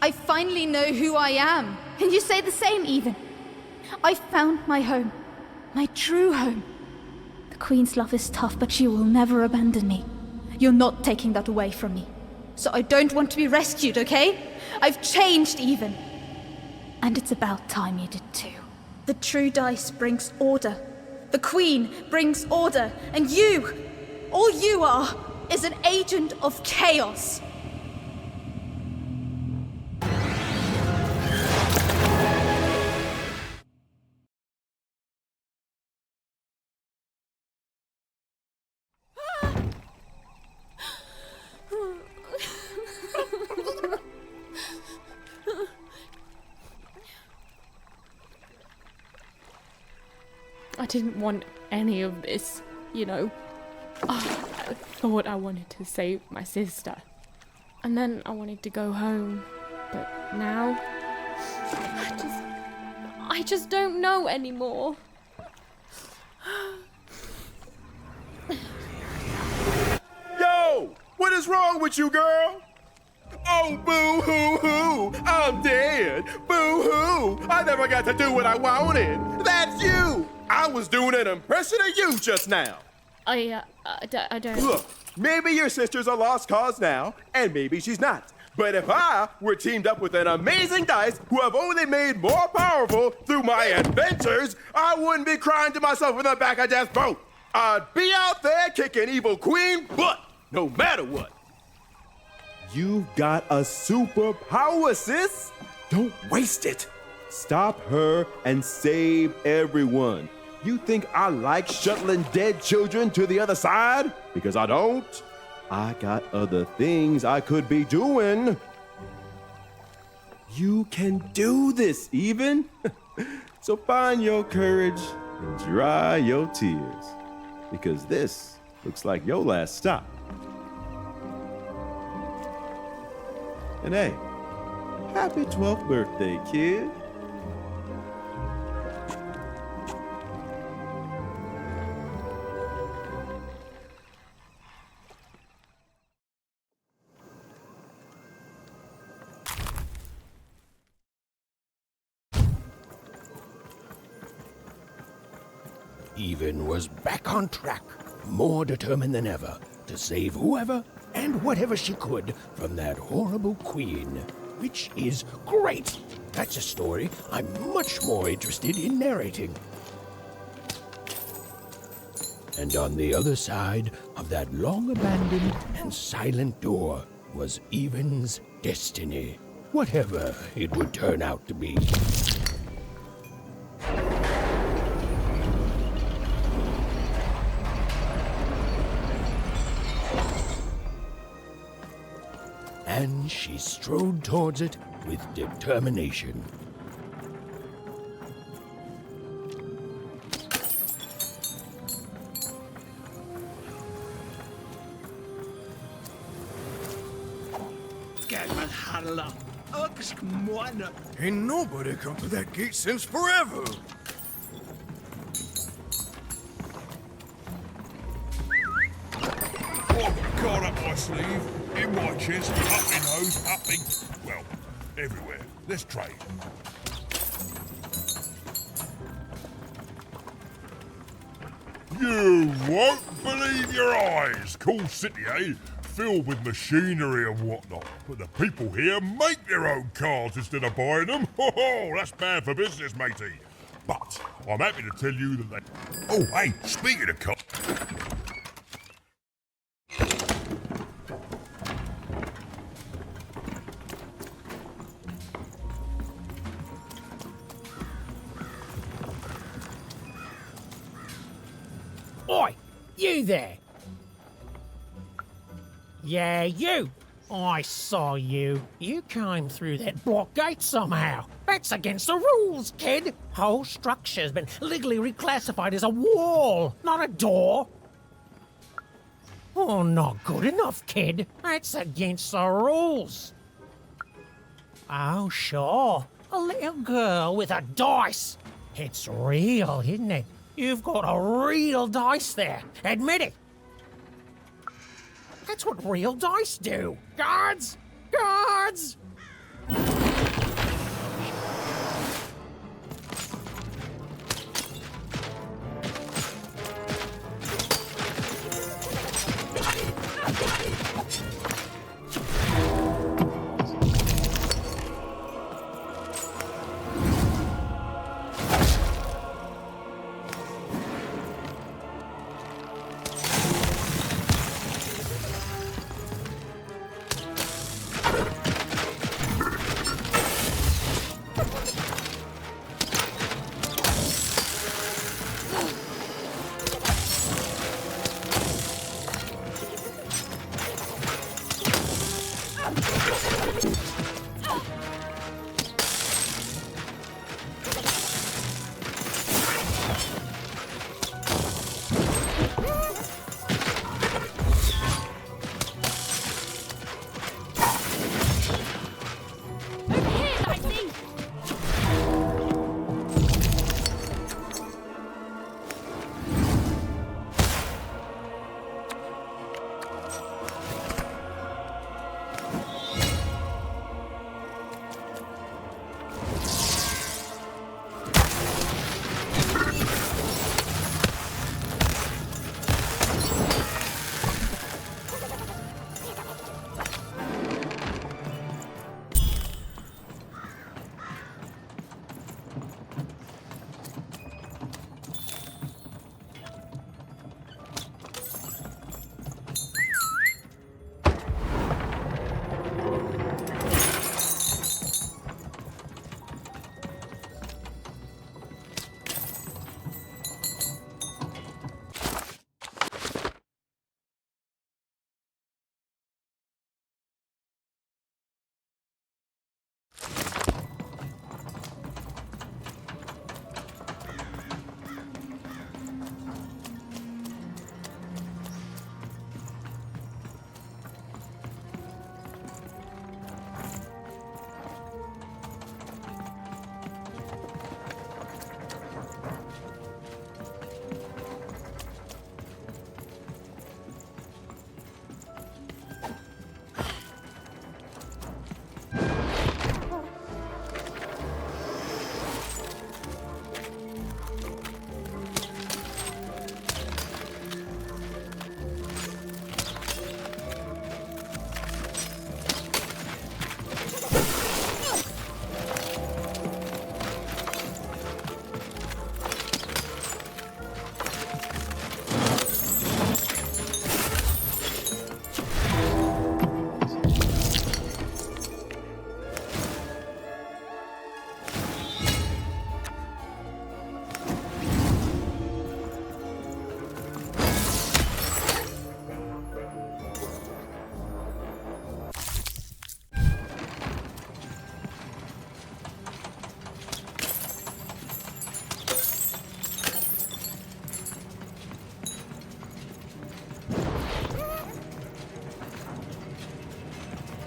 I finally know who I am. And you say the same, Even. I found my home. My true home. The Queen's love is tough, but she will never abandon me. You're not taking that away from me. So I don't want to be rescued, okay? I've changed, Even. And it's about time you did too. The true dice brings order. The Queen brings order. And you, all you are, is an agent of chaos. I didn't want any of this, you know. I thought I wanted to save my sister. And then I wanted to go home. But now, I just don't know anymore. Yo! What is wrong with you, girl? Oh, boo-hoo-hoo! I'm dead! Boo-hoo! I never got to do what I wanted! That's you! I was doing an impression of you just now. I don't. Look, maybe your sister's a lost cause now, and maybe she's not. But if I were teamed up with an amazing dice who have only made more powerful through my adventures, I wouldn't be crying to myself in the back of death's boat. I'd be out there kicking evil queen butt, no matter what. You've got a superpower, sis. Don't waste it. Stop her and save everyone. You think I like shuttling dead children to the other side? Because I don't. I got other things I could be doing. You can do this, even. So find your courage and dry your tears. Because this looks like your last stop. And hey, happy 12th birthday, kid. Even was back on track, more determined than ever to save whoever and whatever she could from that horrible queen. Which is great. That's a story I'm much more interested in narrating. And on the other side of that long-abandoned and silent door was Even's destiny, whatever it would turn out to be. And she strode towards it with determination. Ain't nobody come to that gate since forever. I've got up my sleeve, in my chest, up my nose, up me... well, everywhere. Let's trade. You won't believe your eyes. Cool city, eh? Filled with machinery and whatnot. But the people here make their own cars instead of buying them. Oh, that's bad for business, matey. But I'm happy to tell you that they... Oh, hey, speaking of cars... Oi, you there! Yeah, you! I saw you. You came through that block gate somehow. That's against the rules, kid. Whole structure's been legally reclassified as a wall, not a door. Oh, not good enough, kid. That's against the rules. Oh, sure. A little girl with a dice. It's real, isn't it? You've got a real dice there. Admit it. That's what real dice do. Guards! Guards!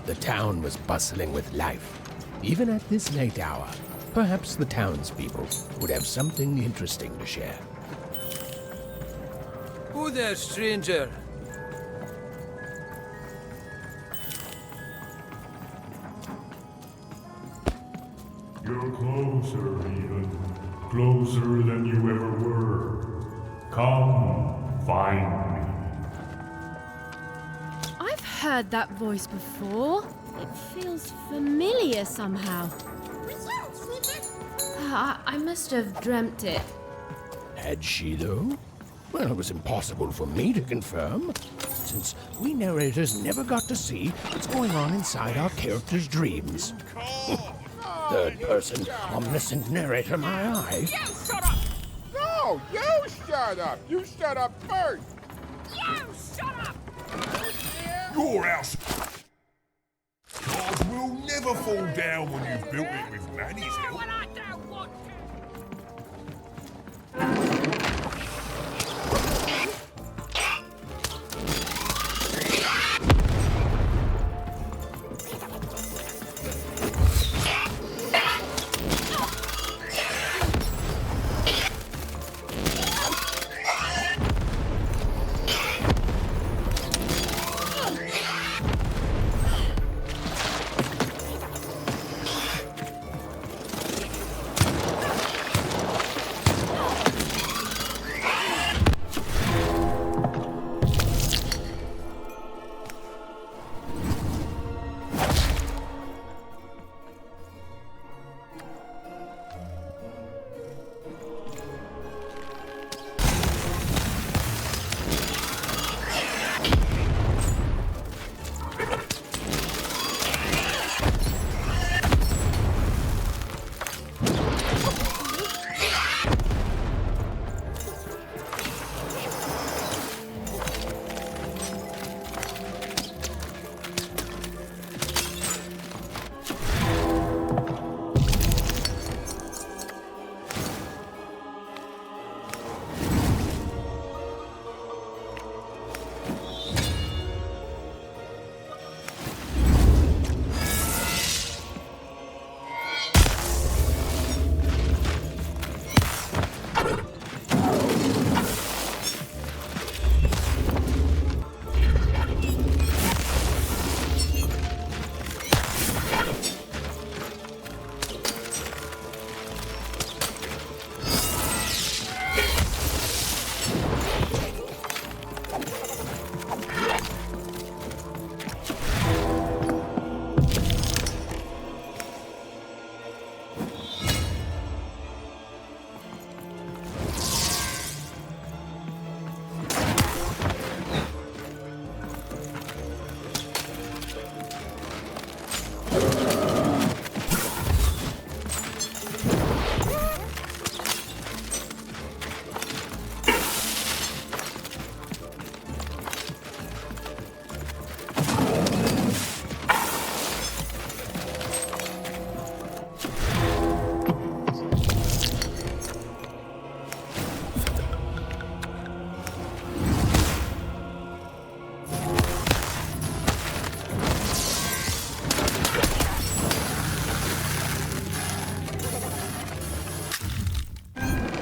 The town was bustling with life. Even at this late hour, perhaps the townspeople would have something interesting to share. Who there, stranger? You're closer, even. Closer than you ever were. Come, find me. I've heard that voice before. It feels familiar somehow. I must have dreamt it. Had she, though? Well, it was impossible for me to confirm, since we narrators never got to see what's going on inside our characters' dreams. Third person, omniscient narrator, my eye. You shut up! No, you shut up! You shut up first! You shut up! Your house, cards will never fall down when you've built it with Manny's help.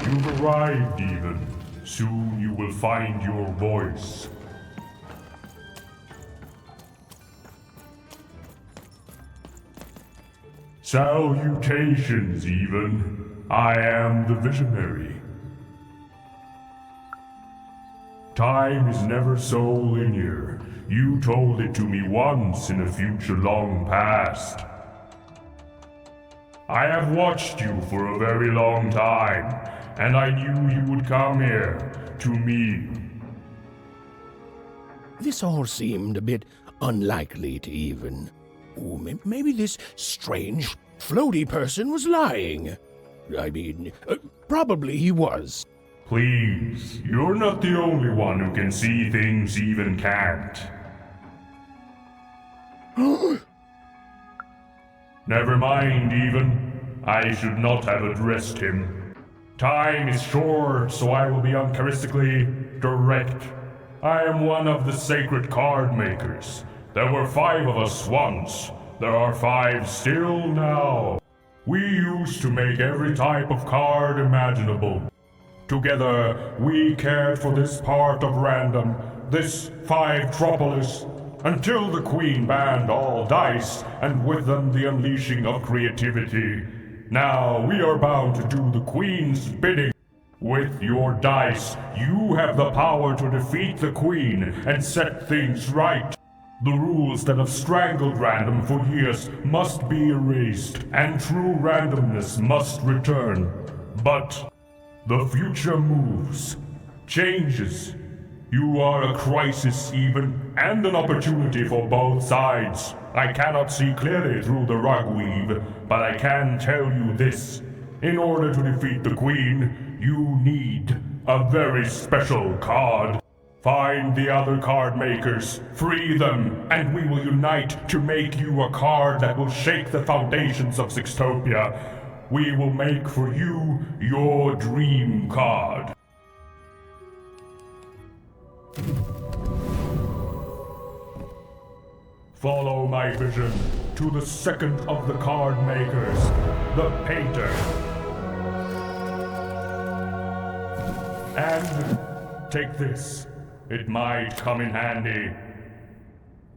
You've arrived, even. Soon you will find your voice. Salutations, even. I am the Visionary. Time is never so linear. You told it to me once in a future long past. I have watched you for a very long time, and I knew you would come here, to me. This all seemed a bit unlikely to even. Ooh, maybe this strange, floaty person was lying. I mean, probably he was. Please, you're not the only one who can see things even can't. Never mind, even. I should not have addressed him. Time is short, so I will be uncharacteristically direct. I am one of the sacred card makers, There were 5 of us once. There are 5 still now. We used to make every type of card imaginable. Together, we cared for this part of Random, this 5-tropolis, until the Queen banned all dice, and with them the unleashing of creativity. Now we are bound to do the Queen's bidding. With your dice, you have the power to defeat the Queen and set things right. The rules that have strangled Random for years must be erased, and true randomness must return. But the future moves, changes. You are a crisis even, and an opportunity for both sides. I cannot see clearly through the rug weave, but I can tell you this. In order to defeat the Queen, you need a very special card. Find the other card makers, free them, and we will unite to make you a card that will shake the foundations of Sixtopia. We will make for you your dream card. Follow my vision to the second of the card makers, the painter. And take this. It might come in handy.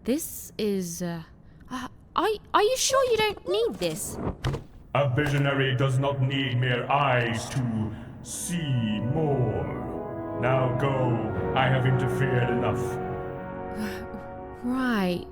This is, are you sure you don't need this? A visionary does not need mere eyes to see more. Now go. I have interfered enough. Right.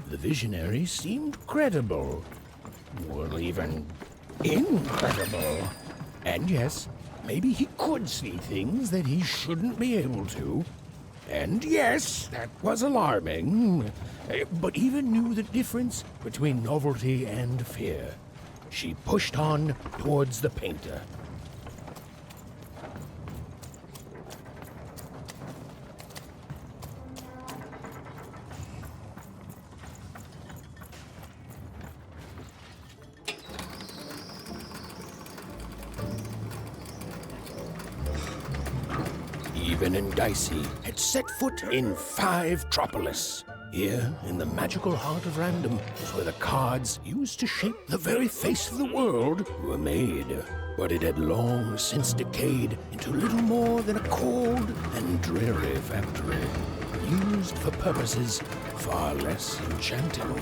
The visionary seemed credible. Well, even incredible. And yes, maybe he could see things that he shouldn't be able to. And yes, that was alarming. But Eva knew the difference between novelty and fear. She pushed on towards the painter. Even and Dicey had set foot in 5-tropolis. Here, in the magical heart of Random, was where the cards used to shape the very face of the world were made. But it had long since decayed into little more than a cold and dreary factory, used for purposes far less enchanting.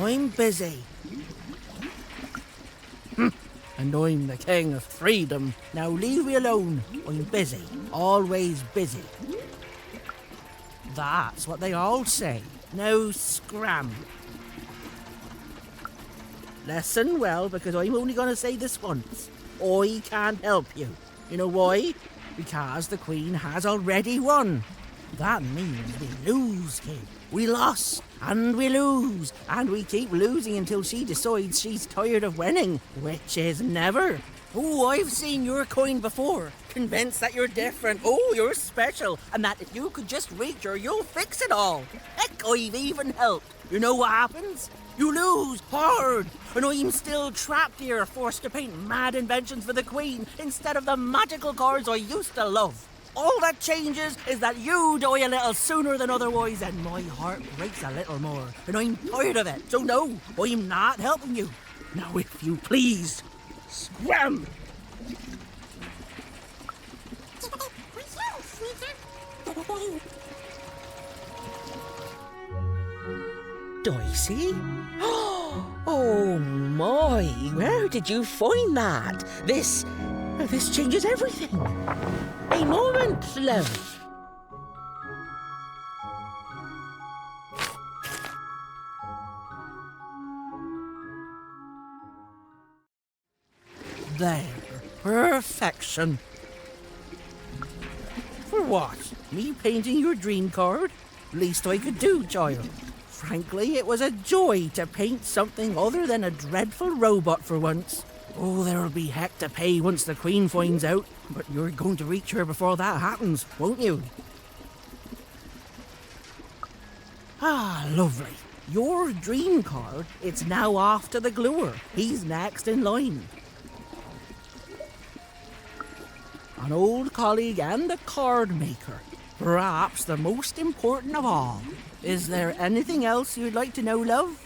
I'm busy. And I'm the king of freedom. Now leave me alone. I'm busy. Always busy. That's what they all say. Now scram. Listen well, because I'm only going to say this once. I can't help you. You know why? Because the Queen has already won. That means we lose, kid. We lost, and we lose, and we keep losing until she decides she's tired of winning, which is never. Oh, I've seen your coin before. Convinced that you're different. Oh, you're special, and that if you could just reach her, you'll fix it all. Heck, I've even helped. You know what happens? You lose hard, and I'm still trapped here, forced to paint mad inventions for the Queen instead of the magical cards I used to love. All that changes is that you die a little sooner than otherwise, and my heart breaks a little more, and I'm tired of it. So no, I'm not helping you. Now, if you please, scram! Dicey? Oh my, where did you find that? This changes everything. A moment, love. There. Perfection. For what? Me painting your dream card? Least I could do, child. Frankly, it was a joy to paint something other than a dreadful robot for once. Oh, there'll be heck to pay once the Queen finds out, but you're going to reach her before that happens, won't you? Ah, lovely. Your dream card, it's now off to the gluer. He's next in line. An old colleague and a card maker. Perhaps the most important of all. Is there anything else you'd like to know, love?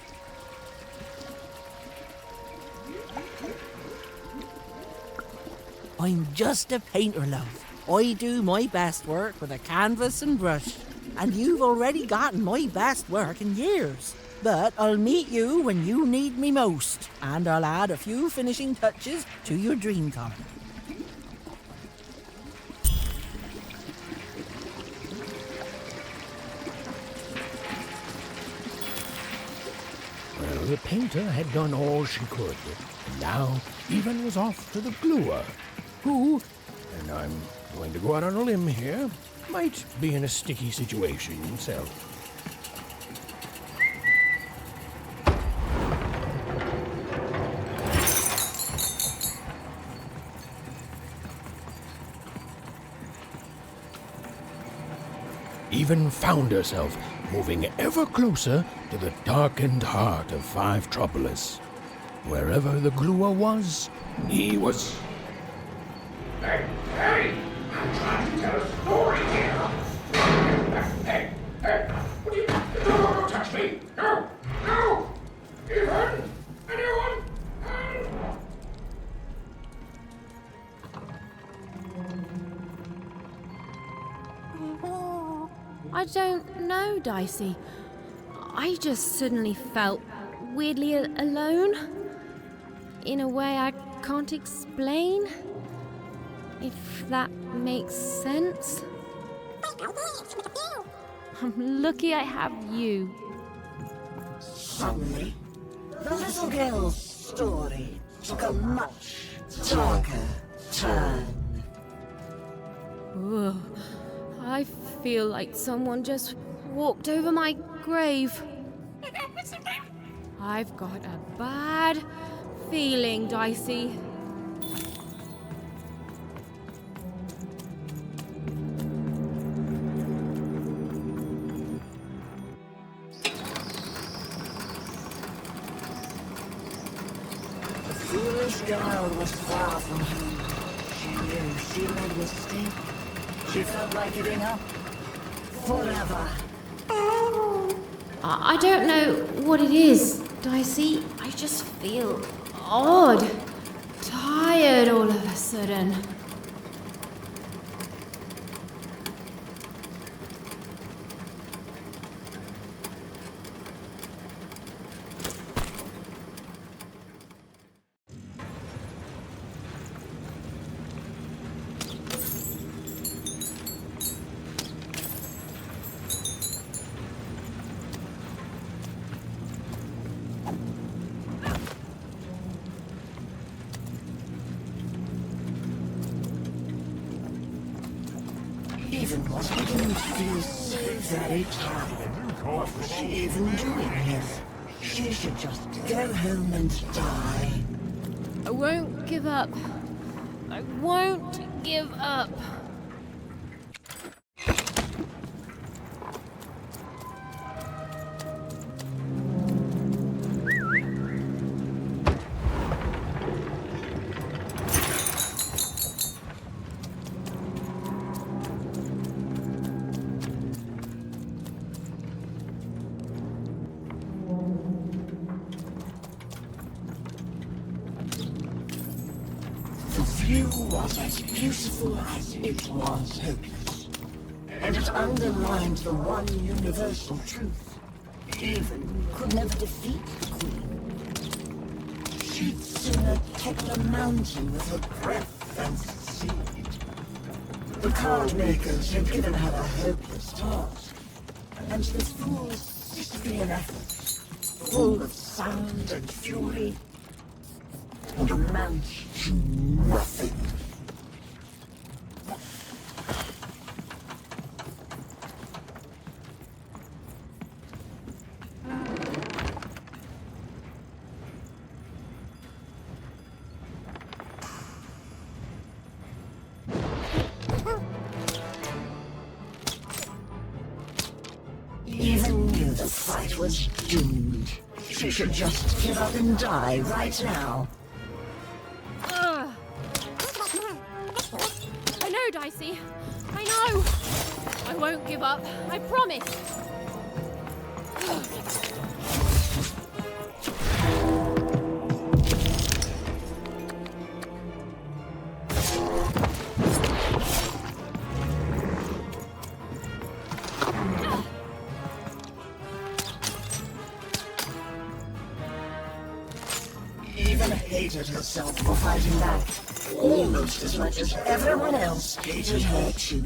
I'm just a painter, love. I do my best work with a canvas and brush. And you've already gotten my best work in years. But I'll meet you when you need me most. And I'll add a few finishing touches to your dream card. Well, the painter had done all she could. And now, Even was off to the gluer, who, and I'm going to go out on a limb here, might be in a sticky situation himself. Even found herself moving ever closer to the darkened heart of Five Tropolis. Wherever the gluer was, he was... Hey! I'm trying to tell a story here! Hey! What do you... Don't touch me! No! Even? Anyone? I don't know, Dicey. I just suddenly felt weirdly alone. In a way I can't explain. If that makes sense. I'm lucky I have you. Suddenly, the little girl's story took a much darker turn. Ugh. I feel like someone just walked over my grave. I've got a bad feeling, Dicey. The foolish girl was far from home. She knew she made a mistake. She felt like giving up forever. I don't know what it is, Dicey. I just feel odd. Tired all of a sudden. Even was beginning to feel so very tired. What was she even doing here? She should just go home and die. I won't give up. I won't give up. The view was as beautiful as it was hopeless, and it underlined the one universal truth. Even could never defeat the Queen. She'd sooner topple a mountain with her breath than succeed. The card makers had given her a hopeless task, and the fool's Sisyphean efforts, full of sound and fury, would amount to nothing. Even knew the fight was doomed. She should just give up and die right now. I know, Dicey. I know. I won't give up. I promise. Even hated herself for fighting back, almost as much as everyone else hated her too.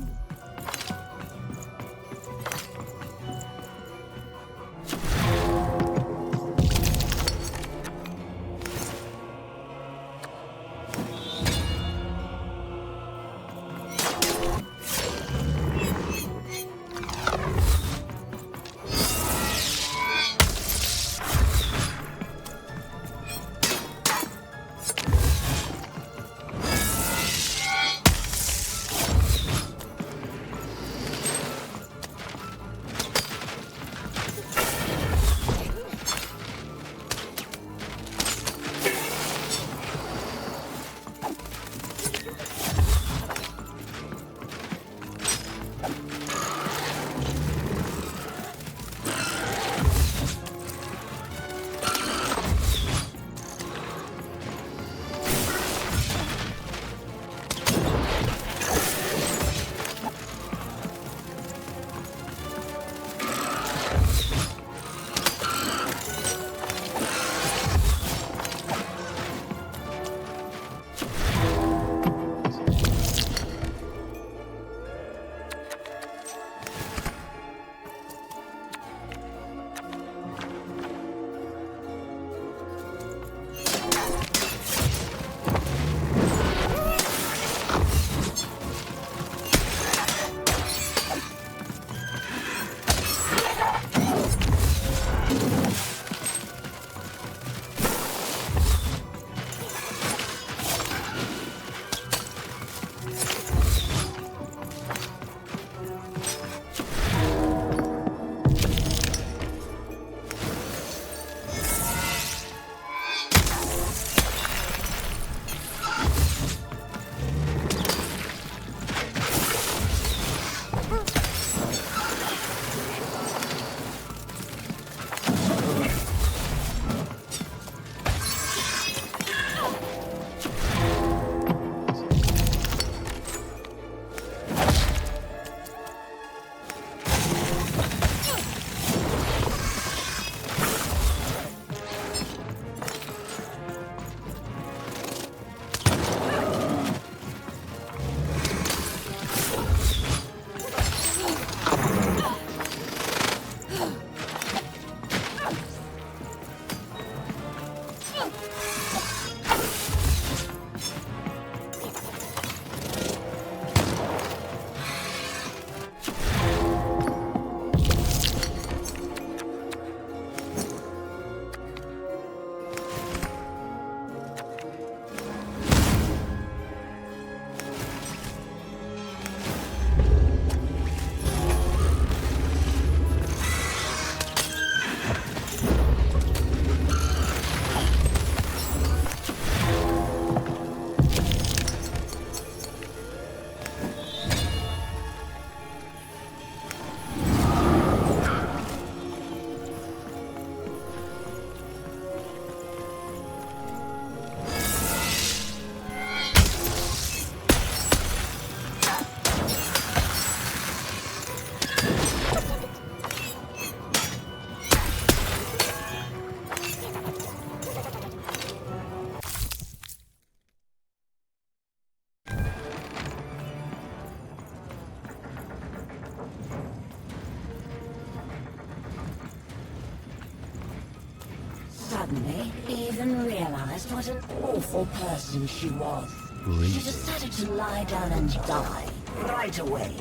What an awful person she was. Greedy. She decided to lie down and die right away.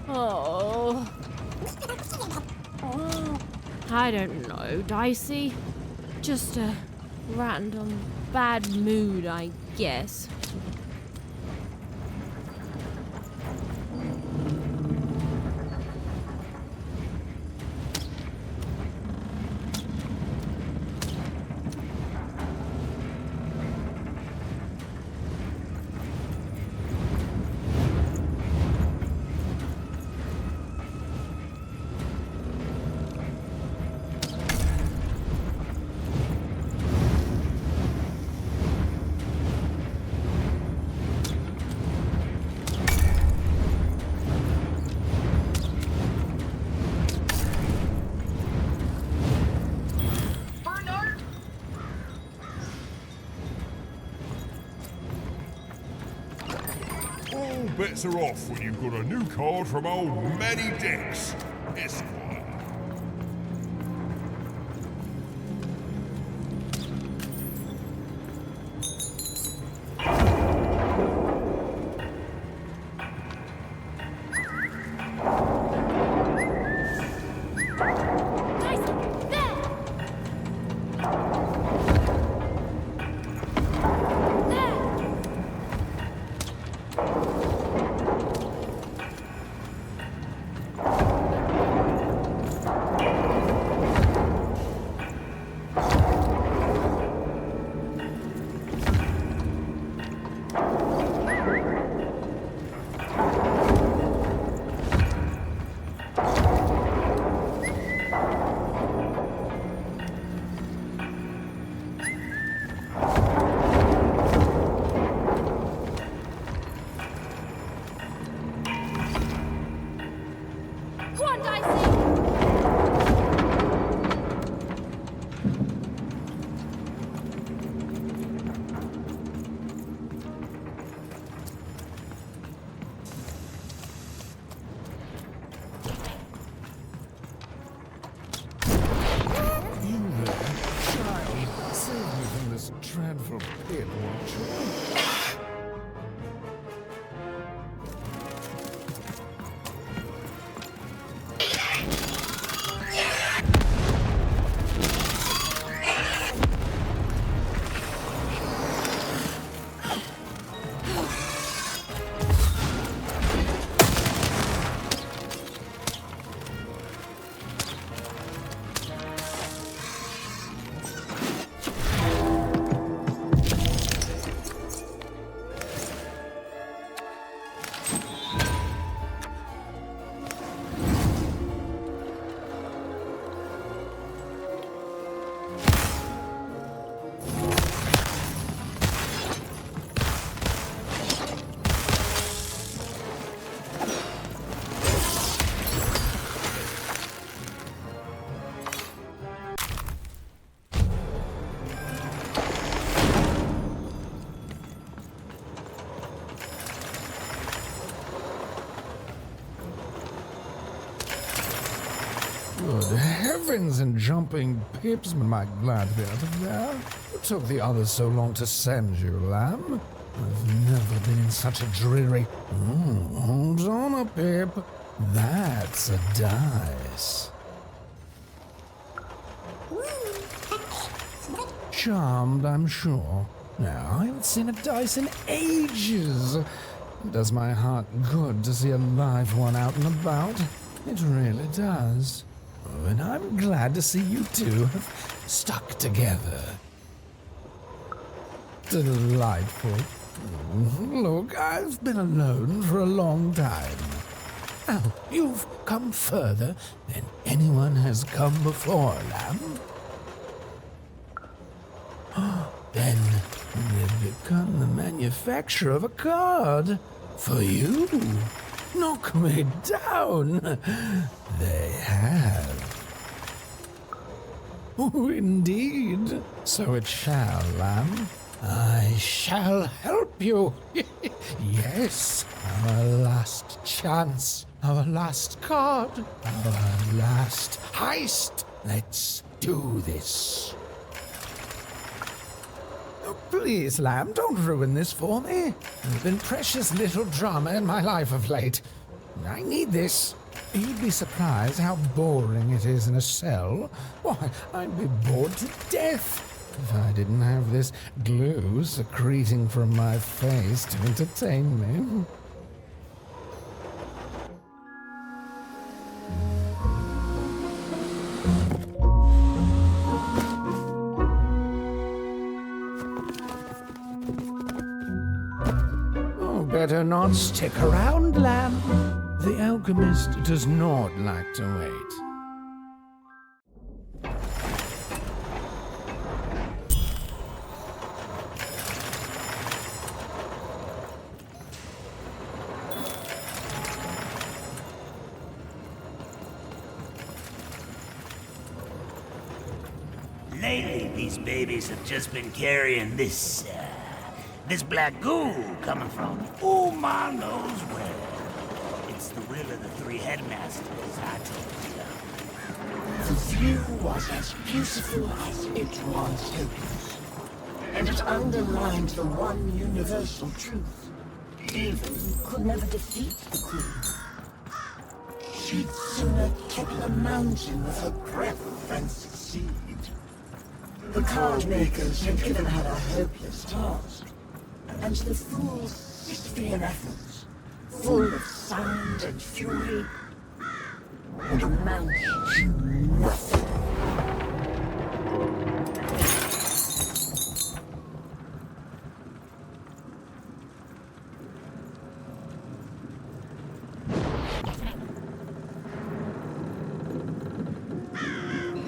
Oh. I don't know, Dicey. Just a random bad mood, I guess. All bets are off when you've got a new card from old Matty Dex, Esquire. Dreadful pit, won't you? Good heavens and jumping pips, am I glad to be out of there. What took the others so long to send you, lamb? I've never been in such a dreary... hold on a pip. That's a dice. Charmed, I'm sure. Now, I haven't seen a dice in ages. It does my heart good to see a live one out and about. It really does. Oh, and I'm glad to see you two have stuck together. Delightful. Look, I've been alone for a long time. Now, you've come further than anyone has come before, lamb. Then they've become the manufacturer of a card for you. Knock me down. They have. Oh, indeed. So it shall, lamb. I shall help you. Yes, our last chance, our last card, our last heist. Let's do this. Oh, please, Lamb, don't ruin this for me. There's been precious little drama in my life of late. I need this. You'd be surprised how boring it is in a cell. Why, I'd be bored to death if I didn't have this glue secreting from my face to entertain me. Oh, better not stick around, Lamb. The alchemist does not like to wait. Lately, these babies have just been carrying this black goo coming from who knows where. It's the will of the three headmasters, I told you. The view was as beautiful as it was hopeless, and it underlined the one universal truth. Even could never defeat the queen. She'd sooner topple a mountain with her breath than succeed. The card makers had given her a hopeless task, and the fool's Sisyphean efforts, full of sound and fury, would amount to nothing.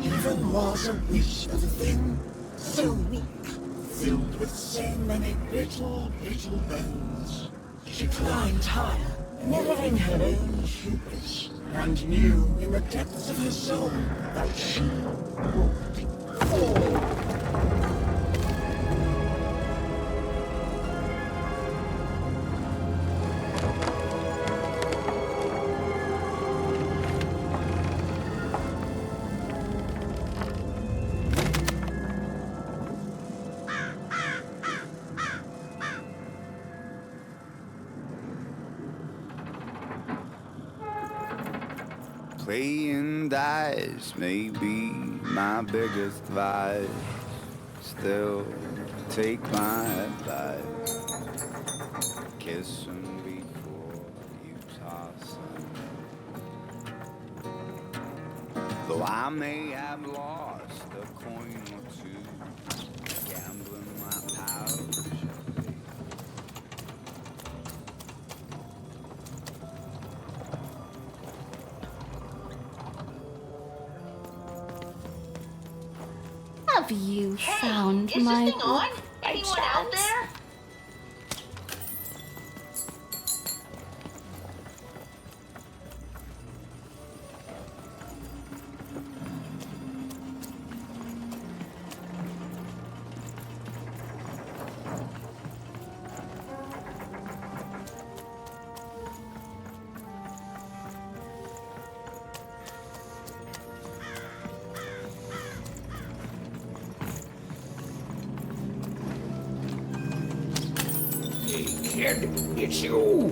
Even was a wish of a thing so weak, filled with so many little bones. She climbed higher, mirroring her own hubris, and knew in the depths of her soul that she would fall. Playing dice may be my biggest vice. Still, take my advice. Kiss 'em before you toss 'em. Though I may have lost a coin or two, gambling my pouch. Have you found is my this thing on? book? Anyone out there? Kid, it's you!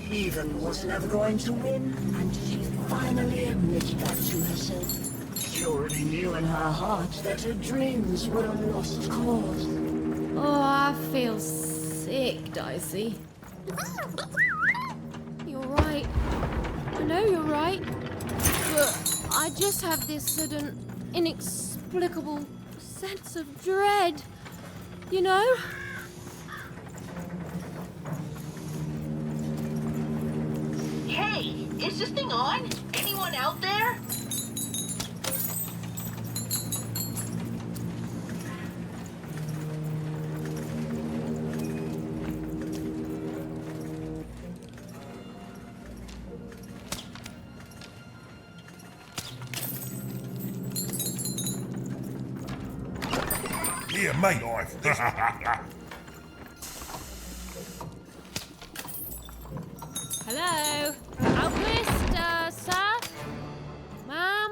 Even was never going to win, and she finally admitted that to herself. She already knew in her heart that her dreams were a lost cause. Oh, I feel sick, Dicey. You're right. I know you're right. But I just have this sudden, inexplicable sense of dread. You know? Hey, is this thing on? Anyone out there? Yeah, mate, I've... Hello? Outpost, sir? Ma'am?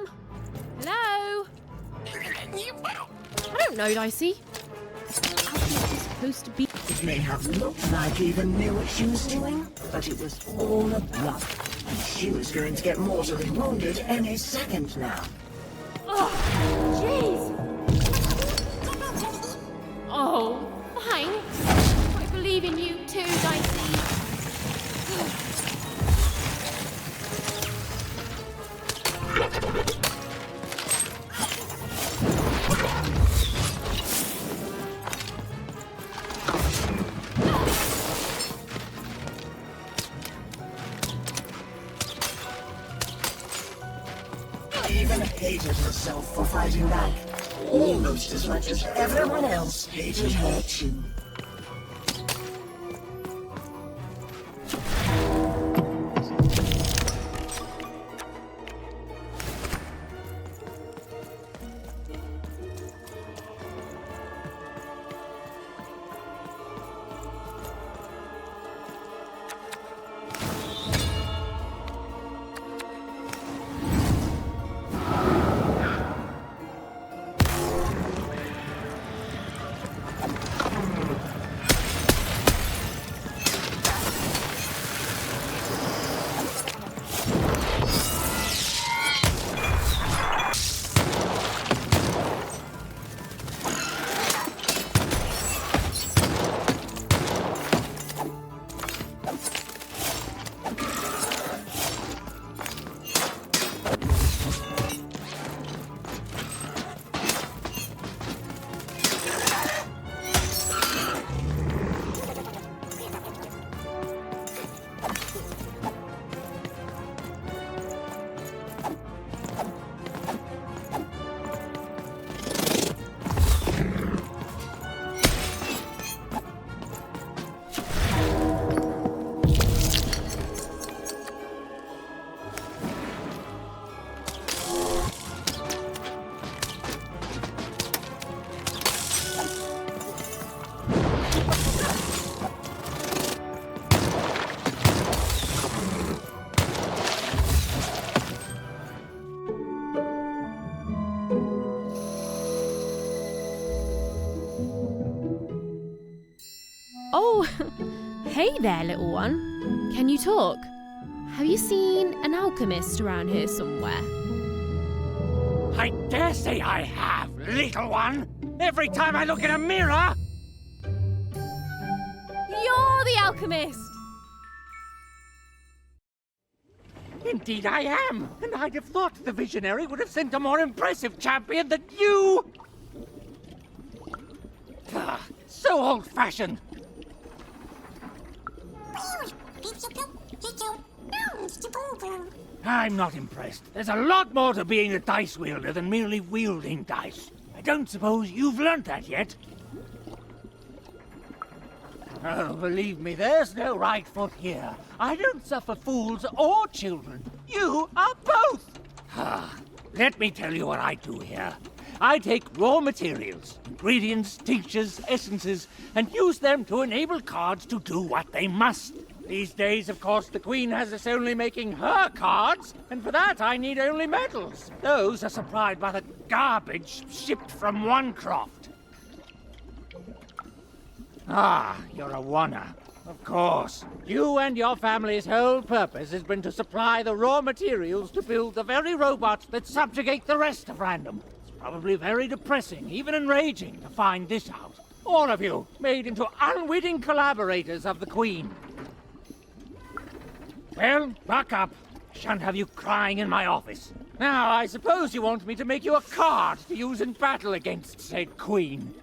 I don't know, Dicey. Alchemist is supposed to be. It may have looked like Eva knew what she was doing, but it was all a bluff. She was going to get mortally wounded any second now. Oh, jeez. Oh, thanks. I believe in you too, Dicey. Even hated herself for fighting back, almost as much as everyone else hated her too. Oh, hey there, little one. Can you talk? Have you seen an alchemist around here somewhere? I dare say I have, little one. Every time I look in a mirror... You're the alchemist! Indeed I am, and I'd have thought the visionary would have sent a more impressive champion than you! So old-fashioned. I'm not impressed. There's a lot more to being a dice wielder than merely wielding dice. I don't suppose you've learnt that yet. Oh, believe me, there's no right foot here. I don't suffer fools or children. You are both! Let me tell you what I do here. I take raw materials, ingredients, tinctures, essences, and use them to enable cards to do what they must. These days, of course, the Queen has us only making her cards, and for that I need only metals. Those are supplied by the garbage shipped from Onecroft. Ah, you're a oner. Of course. You and your family's whole purpose has been to supply the raw materials to build the very robots that subjugate the rest of Random. It's probably very depressing, even enraging, to find this out. All of you, made into unwitting collaborators of the Queen. Well, buck up. Shan't have you crying in my office. Now, I suppose you want me to make you a card to use in battle against said Queen.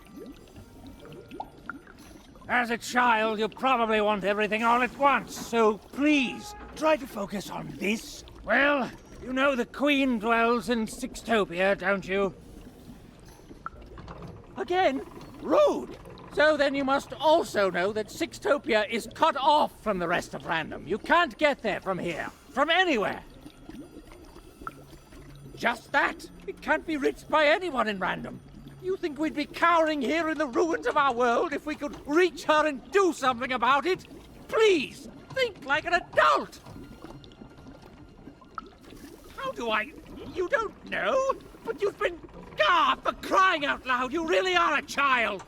As a child, you probably want everything all at once, so please, try to focus on this. Well, you know the Queen dwells in Sixtopia, don't you? Again? Rude! So then you must also know that Sixtopia is cut off from the rest of Random. You can't get there from here, from anywhere. Just that. It can't be reached by anyone in Random. You think we'd be cowering here in the ruins of our world if we could reach her and do something about it? Please, think like an adult! How do I... You don't know? But you've been... for crying crying out loud, you really are a child!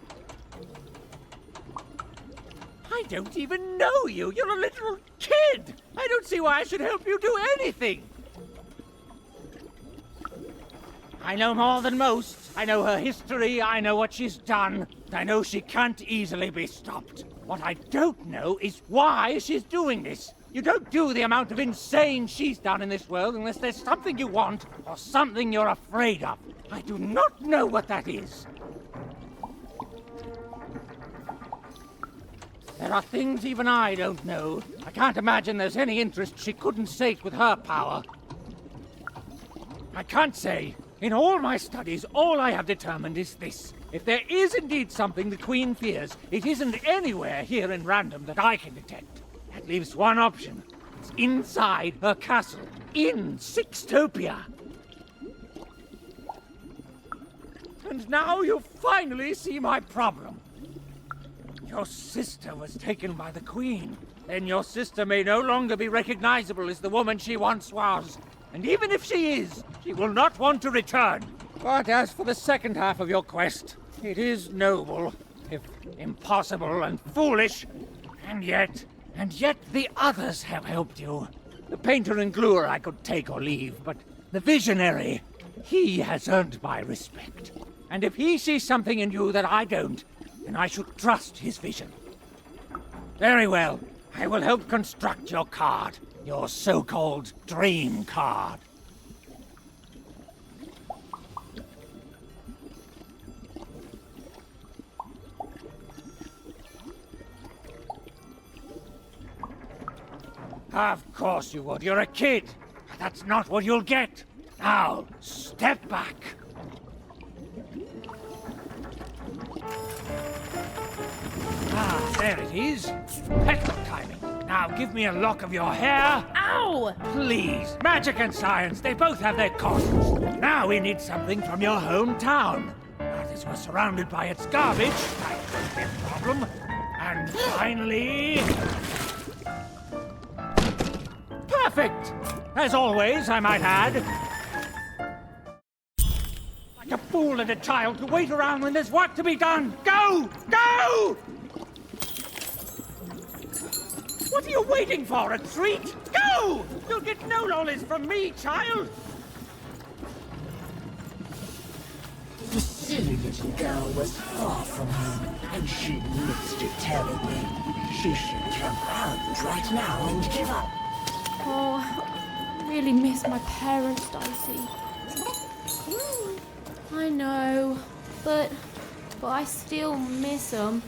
I don't even know you. You're a little kid. I don't see why I should help you do anything. I know more than most. I know her history. I know what she's done. I know she can't easily be stopped. What I don't know is why she's doing this. You don't do the amount of insane she's done in this world unless there's something you want or something you're afraid of. I do not know what that is. There are things even I don't know. I can't imagine there's any interest she couldn't sate with her power. I can't say. In all my studies, all I have determined is this. If there is indeed something the Queen fears, it isn't anywhere here in Random that I can detect. That leaves one option. It's inside her castle, in Sixtopia. And now you finally see my problem. Your sister was taken by the Queen. Then your sister may no longer be recognizable as the woman she once was. And even if she is, she will not want to return. But as for the second half of your quest, it is noble, if impossible and foolish. And yet the others have helped you. The painter and gluer I could take or leave, but the visionary, he has earned my respect. And if he sees something in you that I don't, then I should trust his vision. Very well. I will help construct your card. Your so-called dream card. Of course you would. You're a kid. That's not what you'll get. Now, step back. Ah, there it is. Excellent timing. Now give me a lock of your hair. Ow! Please. Magic and science, they both have their costs. Now we need something from your hometown. Now this was surrounded by its garbage. That could be a problem. And finally... perfect! As always, I might add. Like a fool and a child to wait around when there's work to be done. Go! Go! What are you waiting for, a treat? Go! You'll get no lollies from me, child! The silly little girl was far from home, and she missed it terribly. She should turn around right now and give up. Oh, I really miss my parents, Dicey. I know, but I still miss them.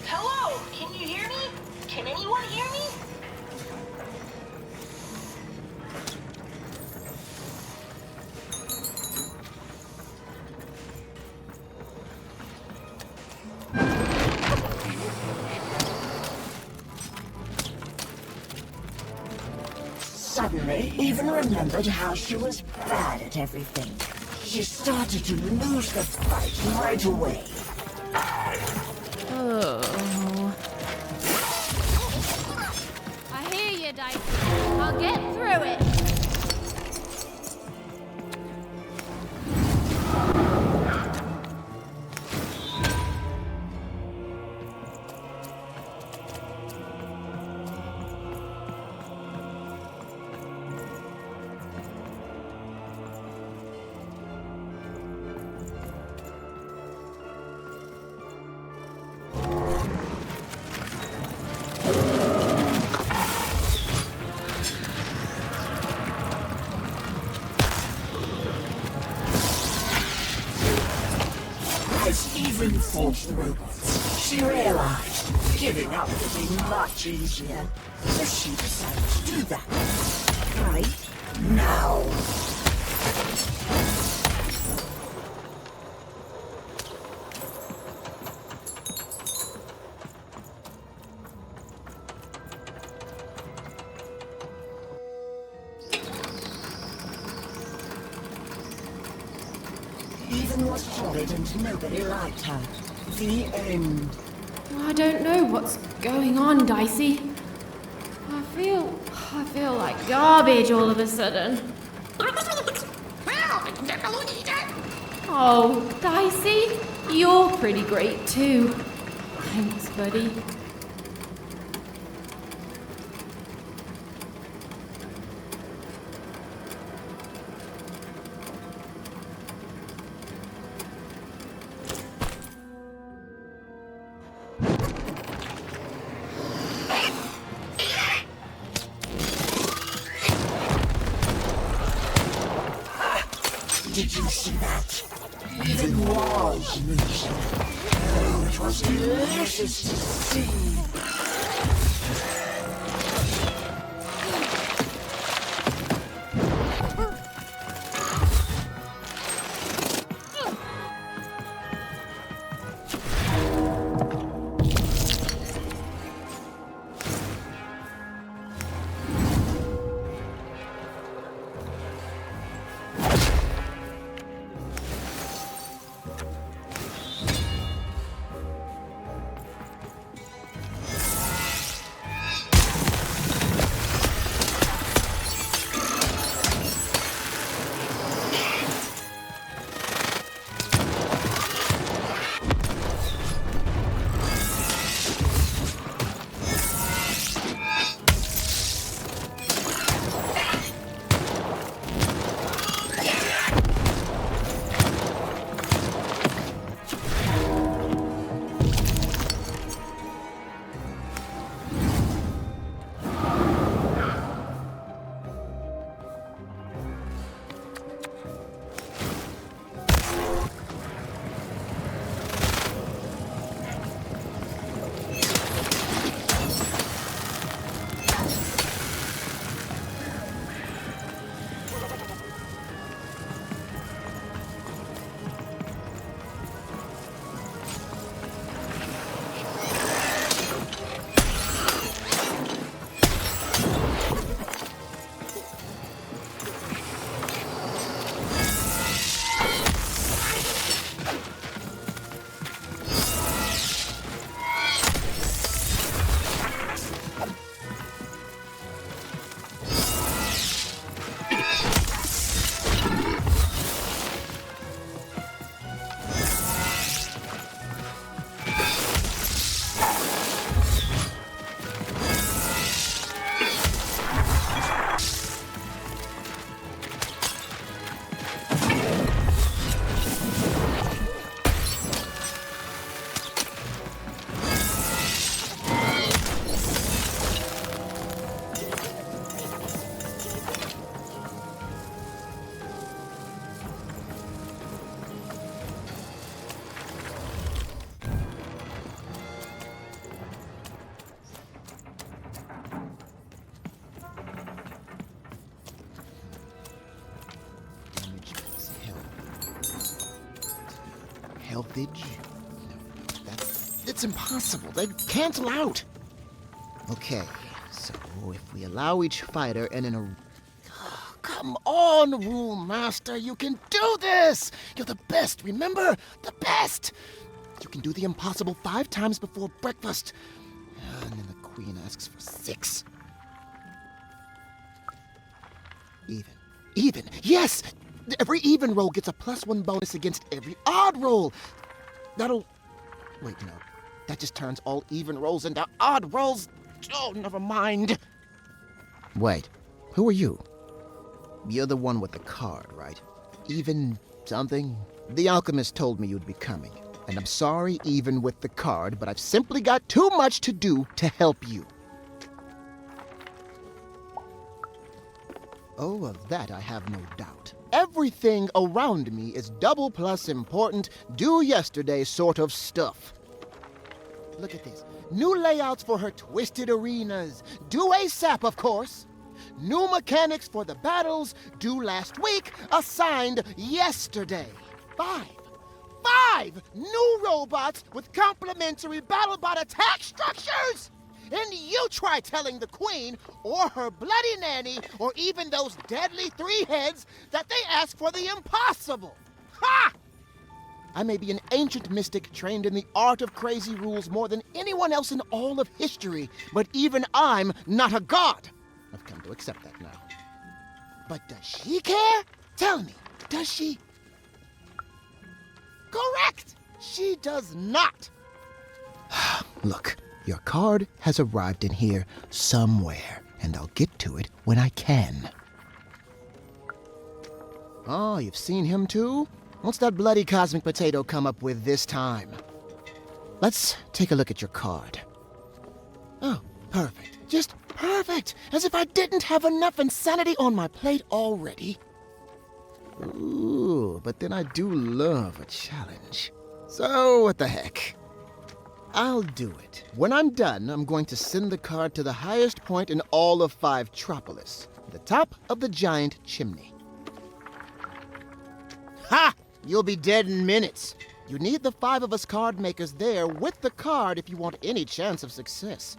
Hello, can you hear me? Can anyone hear me? Suddenly, even remembered how she was bad at everything. She started to lose the fight right away. Oh. I hear you, Dicey. I'll get through it. Even forced the robots. She realized giving up would be much easier. So she decided to do that. Right now. Even was horrid and nobody liked her. The end. I don't know what's going on, Dicey. I feel like garbage all of a sudden. Oh, Dicey, you're pretty great too. Thanks, buddy. Did you see that? Even walls moving. Oh, it was delicious to see. Healthage? No, that's impossible. They'd cancel out. Okay, so if we allow each fighter and come on, Rule Master, you can do this! You're the best, remember? The best! You can do the impossible 5 times before breakfast. And then the Queen asks for 6. Even. Yes! Every even roll gets a +1 bonus against every odd roll. That'll... Wait, no. That just turns all even rolls into odd rolls. Oh, never mind. Wait, who are you? You're the one with the card, right? Even something? The alchemist told me you'd be coming. And I'm sorry even with the card, but I've simply got too much to do to help you. Oh, of that I have no doubt. Everything around me is double plus important, do yesterday sort of stuff. Look at this. New layouts for her twisted arenas. Due ASAP, of course. New mechanics for the battles, due last week, assigned yesterday. 5 new robots with complementary BattleBot attack structures! And you try telling the Queen, or her bloody nanny, or even those deadly 3 heads that they ask for the impossible. Ha! I may be an ancient mystic trained in the art of crazy rules more than anyone else in all of history, but even I'm not a god. I've come to accept that now. But does she care? Tell me, does she? Correct! She does not. Look, your card has arrived in here somewhere, and I'll get to it when I can. Oh, you've seen him too? What's that bloody cosmic potato come up with this time? Let's take a look at your card. Oh, perfect. Just perfect! As if I didn't have enough insanity on my plate already. Ooh, but then I do love a challenge. So, what the heck? I'll do it. When I'm done, I'm going to send the card to the highest point in all of Fivetropolis, the top of the giant chimney. Ha! You'll be dead in minutes. You need the 5 of us card makers there with the card if you want any chance of success.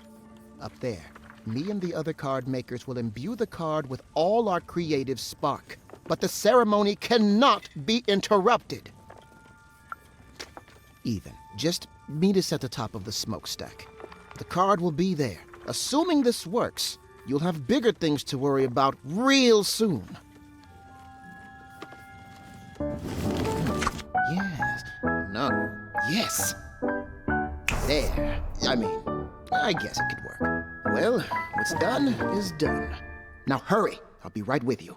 Up there, me and the other card makers will imbue the card with all our creative spark. But the ceremony cannot be interrupted. Ethan, just meet us at the top of the smokestack. The card will be there. Assuming this works, you'll have bigger things to worry about real soon. Yes. No. Yes. There. I guess it could work. Well, what's done is done. Now hurry. I'll be right with you.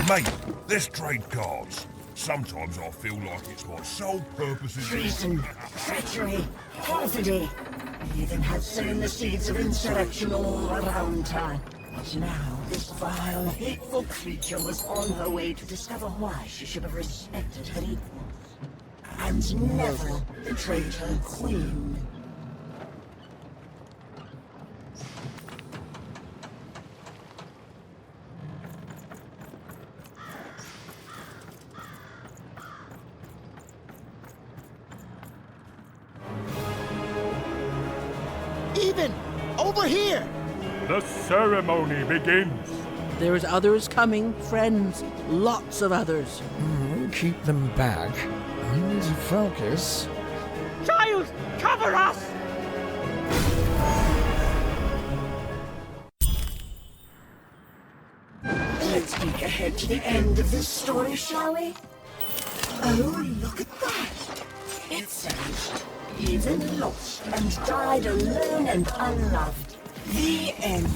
Mate, let's trade cards. Sometimes I feel like it's my sole purpose in Treason, treachery, perfidy. Even had sown the seeds of insurrection all around town. But now this vile, hateful creature was on her way to discover why she should have respected her equals. And never betrayed her queen. Ethan, over here! The ceremony begins. There's others coming, friends. Lots of others. Keep them back. I need to focus. Child, cover us! Let's peek ahead to the end of this story, shall we? Oh, look at that! It says, Ethan lost and died alone and unloved. The end.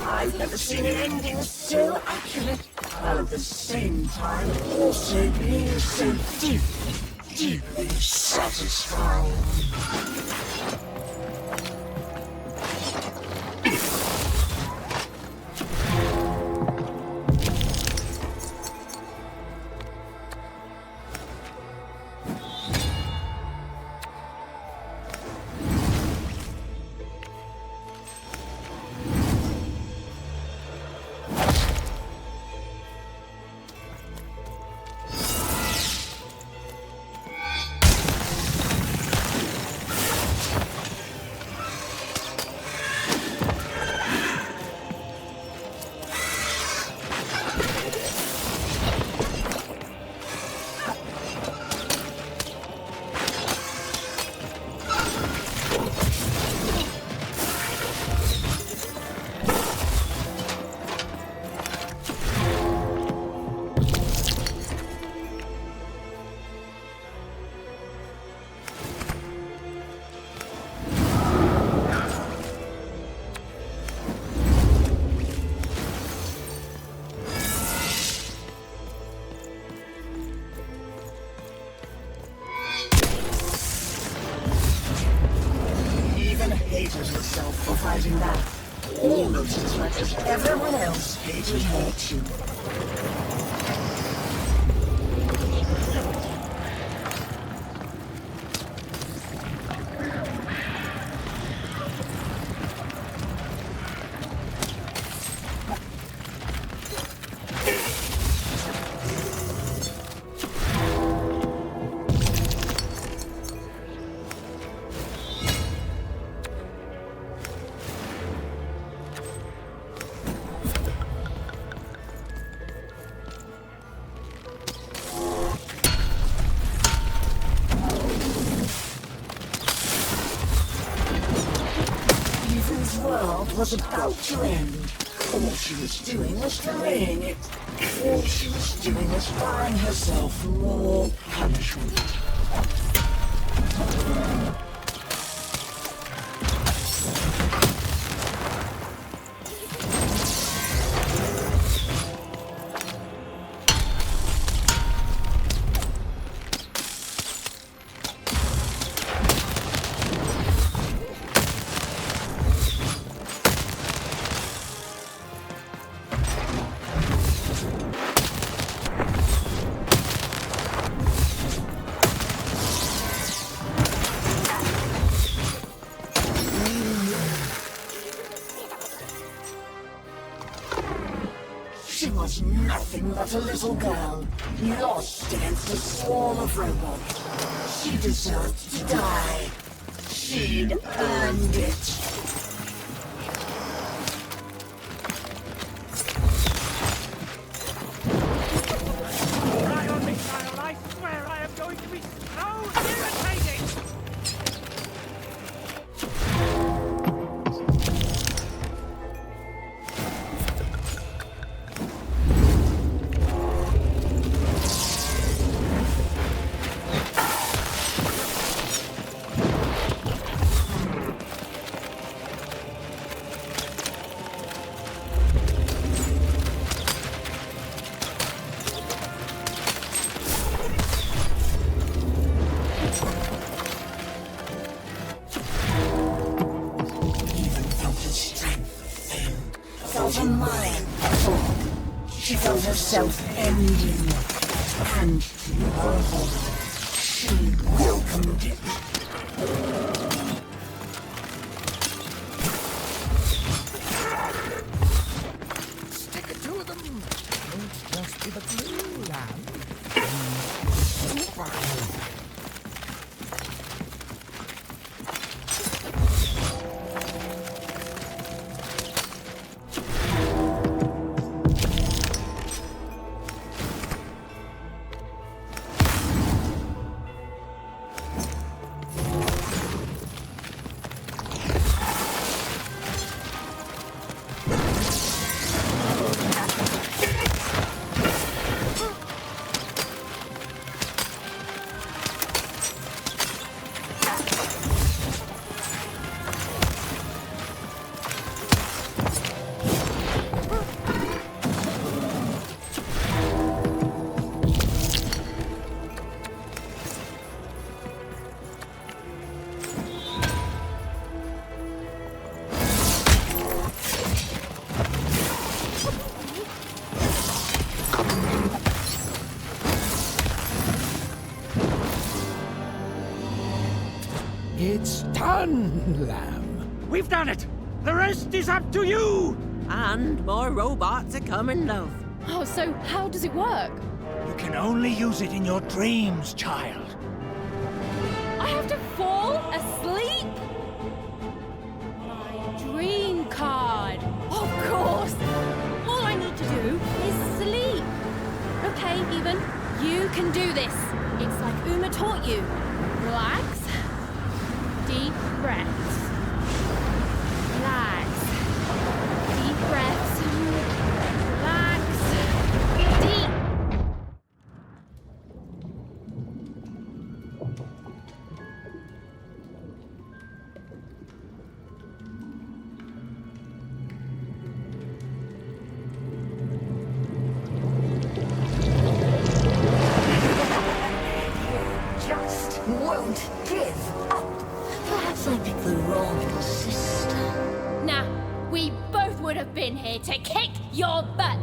I've never seen an ending so accurate, while at the same time also being so deeply satisfying. Herself for fighting back, almost as much as everyone else hated her too. This world was about to end. All she was doing was delaying it. All she was doing was buying herself more punishment. She was nothing but a little girl, lost against a swarm of robots. She deserved to die. She'd earned it. Right on me, child. I swear I am going to be so irritating! Felt her mind fall. She felt herself ending. And her horror, she welcomed it. Stick it to them. Don't just be the blue lamb. It's done, Lamb. We've done it! The rest is up to you! And more robots are coming, love. Oh, so how does it work? You can only use it in your dreams, child. I have to fall asleep? My dream card. Of course. All I need to do is sleep. Okay, Even, you can do this. It's like Uma taught you. Relax. Deep breaths. Relax. Deep breaths. Relax. Deep. Just won't give up. Perhaps I picked the wrong system. Nah, we both would have been here to kick your butt.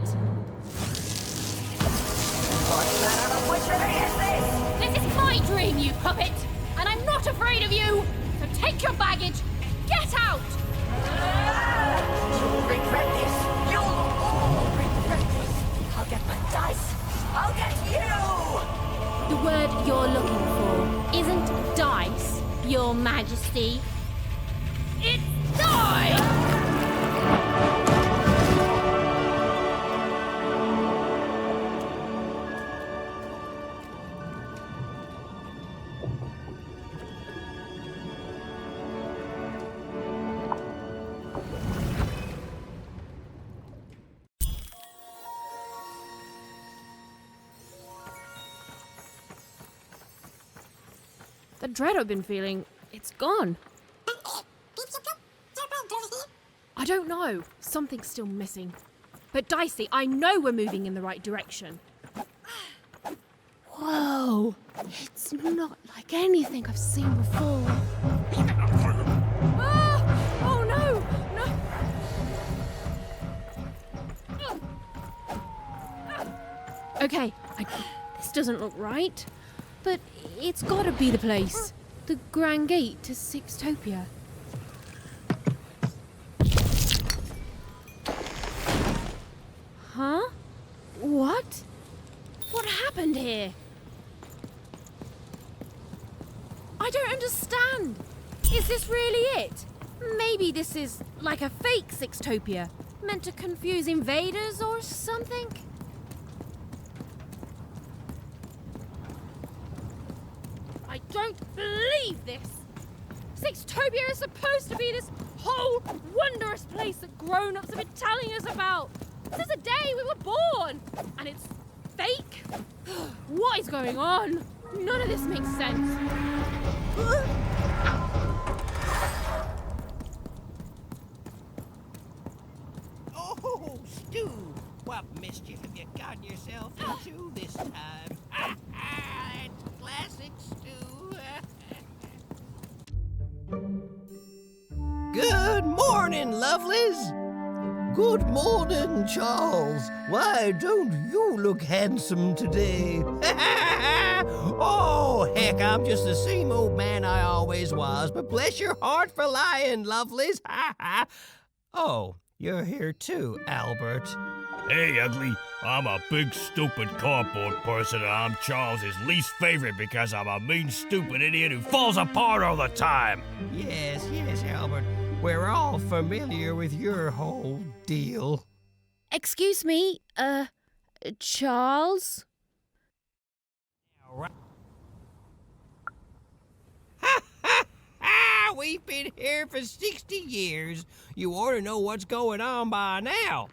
What kind of witchery is this? This is my dream, you puppet, and I'm not afraid of you. So take your baggage, get out. You'll regret this. You'll all regret this. I'll get my dice. I'll get you. The word you're looking for isn't dice, Your Majesty. It's die! The dread I've been feeling, it's gone. I don't know. Something's still missing. But Dicey, I know we're moving in the right direction. Whoa! It's not like anything I've seen before. Ah! Oh no! No! Okay, this doesn't look right. But it's gotta be the place. The Grand Gate to Sixtopia. Huh? What? What happened here? I don't understand. Is this really it? Maybe this is like a fake Sixtopia, meant to confuse invaders or something? I don't believe this! Sixtopia is supposed to be this whole wondrous place that grown-ups have been telling us about since the day we were born! And it's fake? What is going on? None of this makes sense. Oh, Stu! What mischief have you gotten yourself into this time? It's classic Stu. Good morning, lovelies! Good morning, Charles. Why don't you look handsome today? Oh, heck, I'm just the same old man I always was, but bless your heart for lying, lovelies. Oh, you're here too, Albert. Hey, ugly. I'm a big, stupid cardboard person, and I'm Charles's least favorite because I'm a mean, stupid idiot who falls apart all the time. Yes, Albert. We're all familiar with your whole deal. Excuse me, Charles? We've been here for 60 years. You ought to know what's going on by now.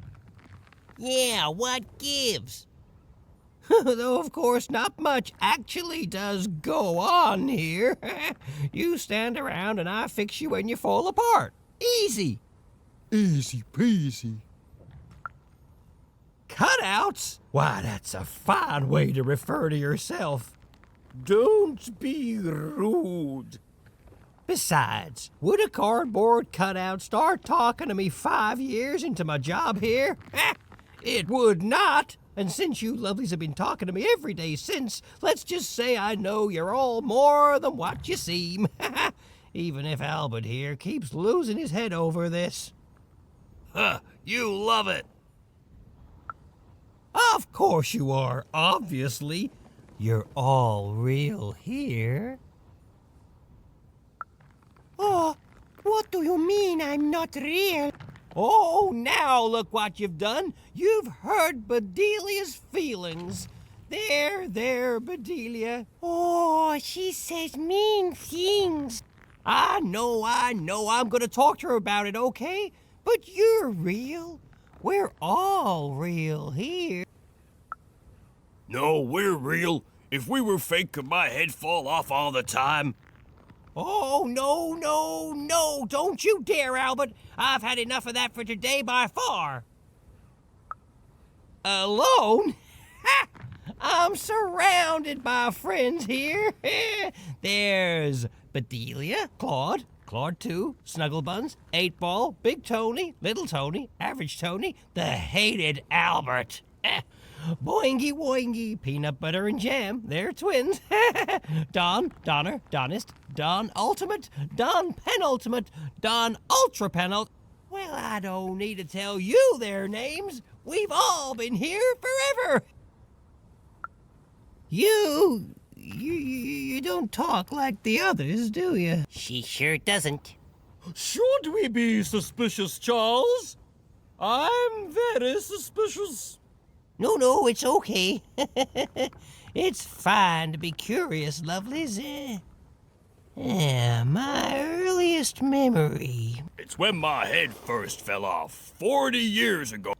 Yeah, what gives? Though, of course, not much actually does go on here. You stand around and I fix you when you fall apart. Easy. Easy peasy. Cutouts? Why, that's a fine way to refer to yourself. Don't be rude. Besides, would a cardboard cutout start talking to me 5 years into my job here? It would not. And since you lovelies have been talking to me every day since, let's just say I know you're all more than what you seem. Even if Albert here keeps losing his head over this. Huh, you love it. Of course you are, obviously. You're all real here. Oh, what do you mean I'm not real? Oh, now look what you've done. You've hurt Bedelia's feelings. There, Bedelia. Oh, she says mean things. I know. I'm gonna talk to her about it, okay? But you're real. We're all real here. No, we're real. If we were fake, could my head fall off all the time? Oh, no, don't you dare, Albert. I've had enough of that for today by far. Alone? Ha! I'm surrounded by friends here. There's Bedelia, Claude 2, Snugglebuns, 8-Ball, Big Tony, Little Tony, Average Tony, the hated Albert. Boingy Woingy, Peanut Butter and Jam, they're twins. Don, Donner, Donist, Don Ultimate, Don Penultimate, Don Ultra Penult. Well, I don't need to tell you their names. We've all been here forever. You don't talk like the others, do you? She sure doesn't. Should we be suspicious, Charles? I'm very suspicious. No, it's okay. It's fine to be curious, lovelies. My earliest memory. It's when my head first fell off 40 years ago.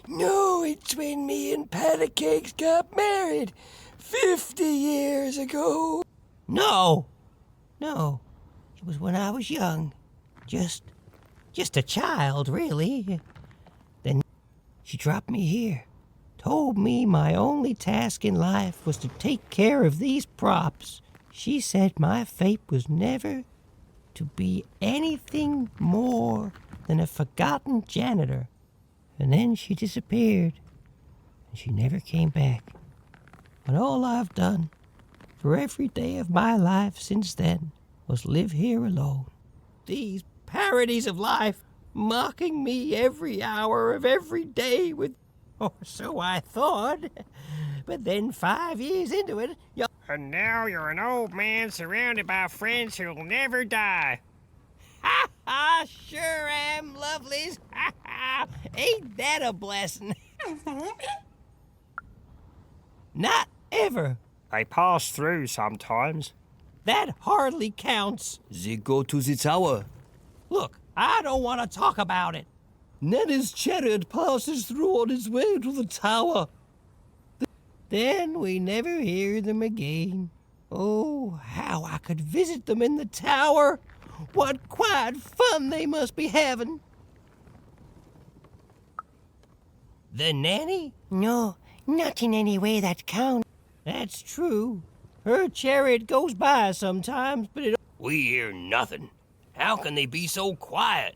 No, it's when me and Patty Cakes got married 50 years ago. No. It was when I was young. Just a child, really. Then she dropped me here. Told me my only task in life was to take care of these props. She said my fate was never to be anything more than a forgotten janitor. And then she disappeared, and she never came back. But all I've done for every day of my life since then was live here alone. These parodies of life mocking me every hour of every day with... Or so I thought. But then 5 years into it, and now you're an old man surrounded by friends who'll never die. Ha ha! Sure am, lovelies. Ha ha! Ain't that a blessing? Not ever. I pass through sometimes. That hardly counts. They go to the tower. Look, I don't want to talk about it. Nenny's chariot passes through on his way to the tower. Then we never hear them again. Oh, how I could visit them in the tower. What quiet fun they must be having. The nanny? No, not in any way that counts. That's true. Her chariot goes by sometimes, but it... We hear nothing. How can they be so quiet?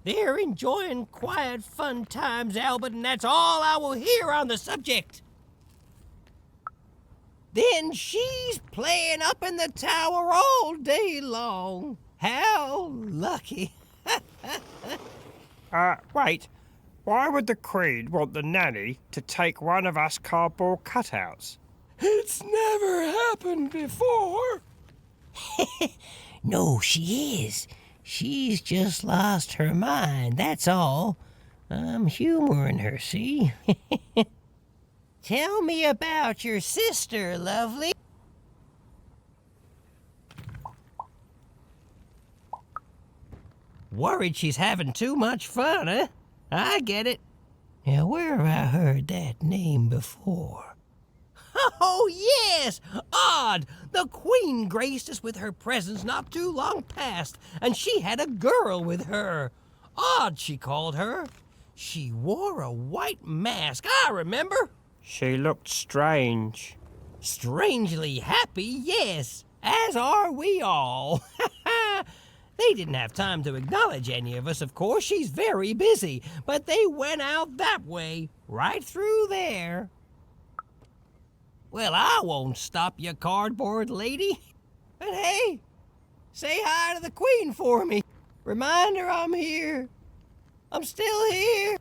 They're enjoying quiet, fun times, Albert, and that's all I will hear on the subject. Then she's playing up in the tower all day long. How lucky. Wait. Why would the Queen want the nanny to take one of us cardboard cutouts? It's never happened before. No, she is. She's just lost her mind, that's all. I'm humoring her, see? Tell me about your sister, lovely. Worried she's having too much fun, huh? I get it. Now, where have I heard that name before? Oh, yes! Odd! The Queen graced us with her presence not too long past, and she had a girl with her. Odd, she called her. She wore a white mask, I remember. She looked strange. Strangely happy, yes, as are we all. They didn't have time to acknowledge any of us, of course. She's very busy, but they went out that way, right through there. Well, I won't stop you, cardboard lady. But hey, say hi to the Queen for me. Remind her I'm here. I'm still here.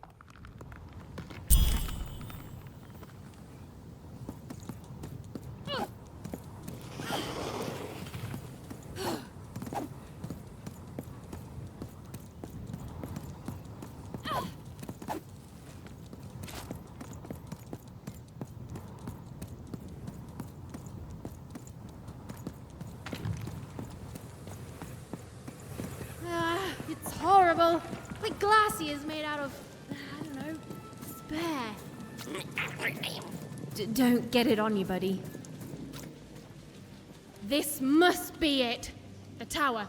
It's horrible. Like glassy is made out of, I don't know, despair. Don't get it on you, buddy. This must be it. The tower.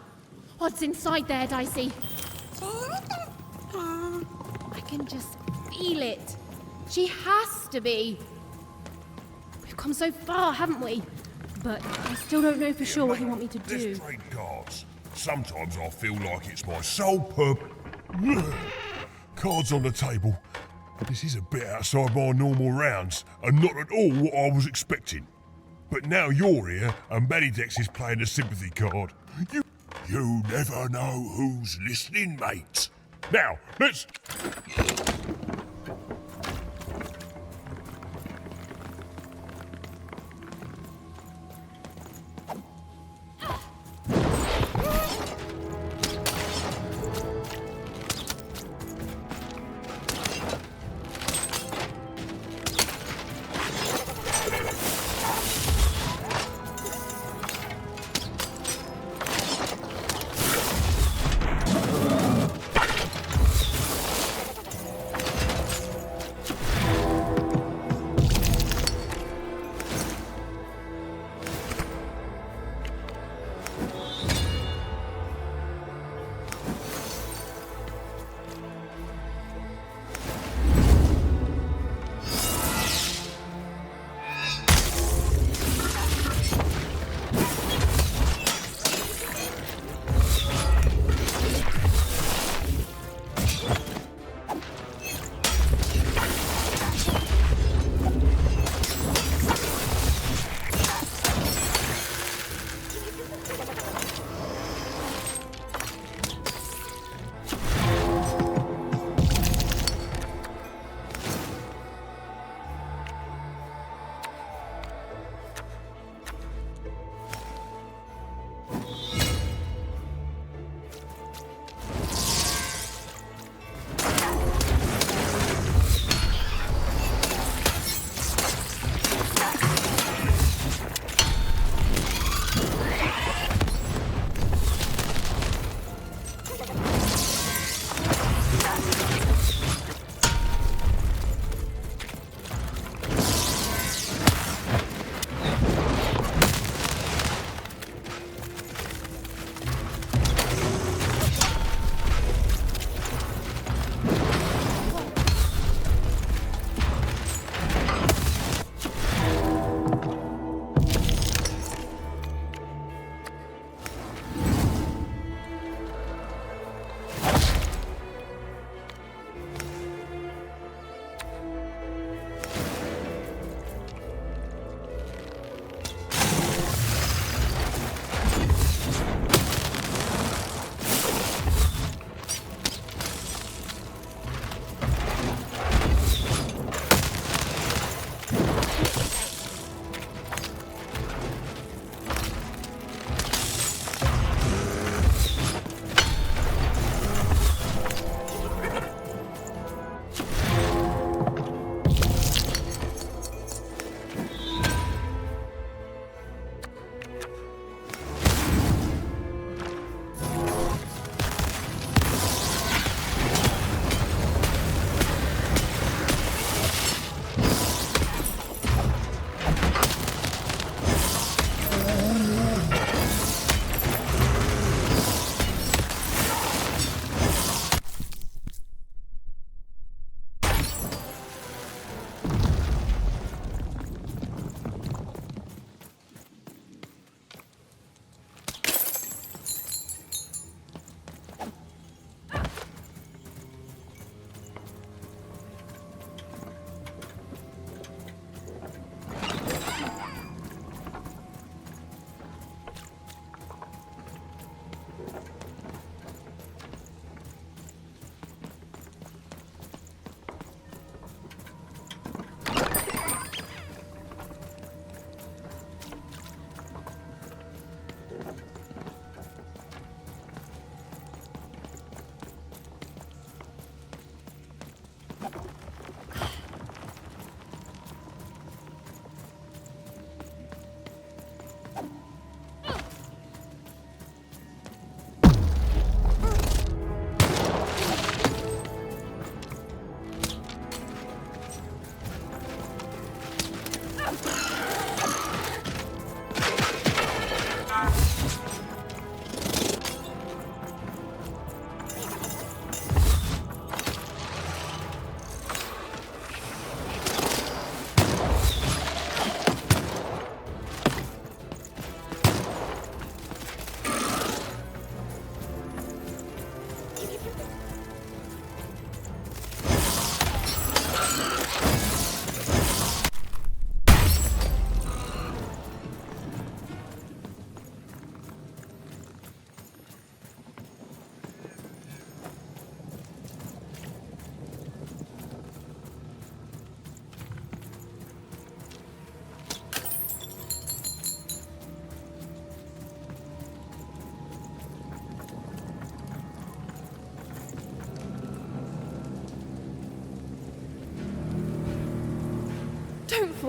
What's inside there, Dicey? I can just feel it. She has to be. We've come so far, haven't we? But I still don't know for sure what you want me to do. Let's trade cards. Sometimes I feel like it's my sole Cards on the table. This is a bit outside my normal rounds, and not at all what I was expecting. But now you're here, and Manidex is playing a sympathy card. You never know who's listening, mate. Now, let's...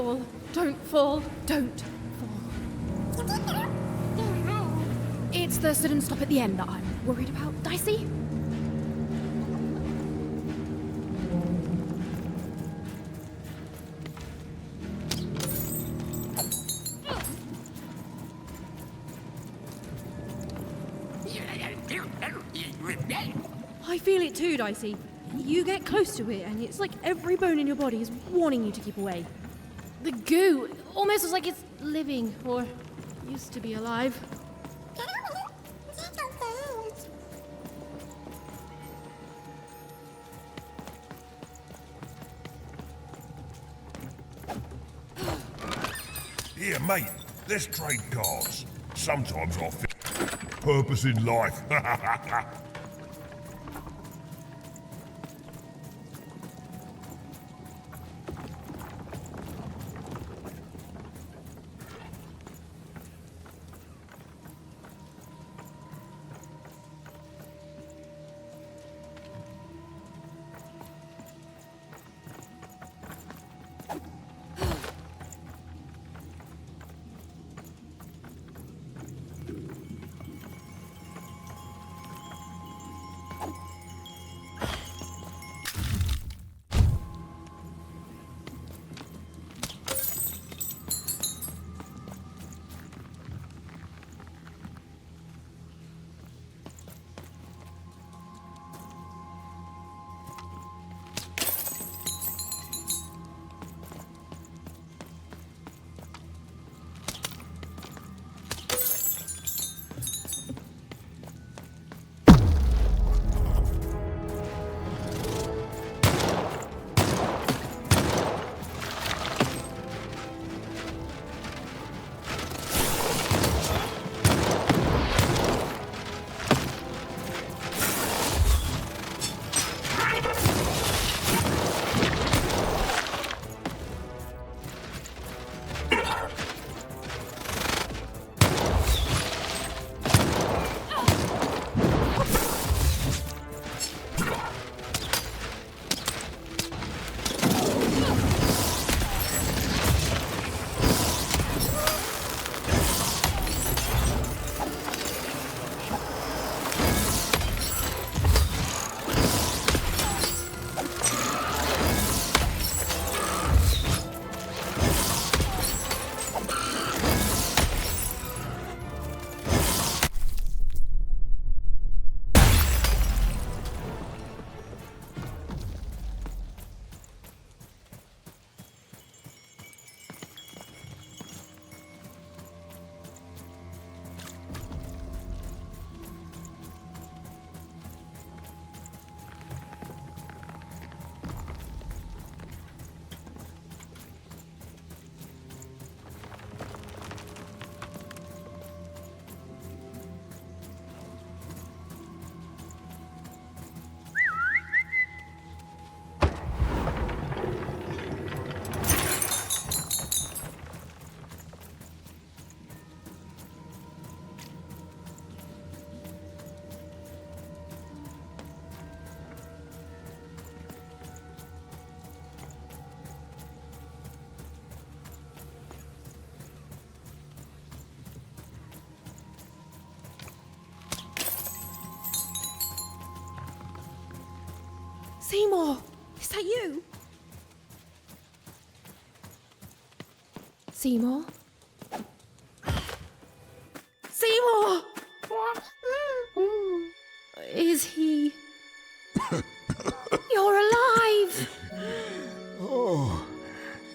fall. Don't fall. Don't fall. It's the sudden stop at the end that I'm worried about, Dicey. I feel it too, Dicey. You get close to it, and it's like every bone in your body is warning you to keep away. The goo almost looks like it's living, or used to be alive. Here, mate, let's trade cards. Sometimes I feel purpose in life. Seymour! Is that you? Seymour? Seymour! Is he... You're alive! Oh,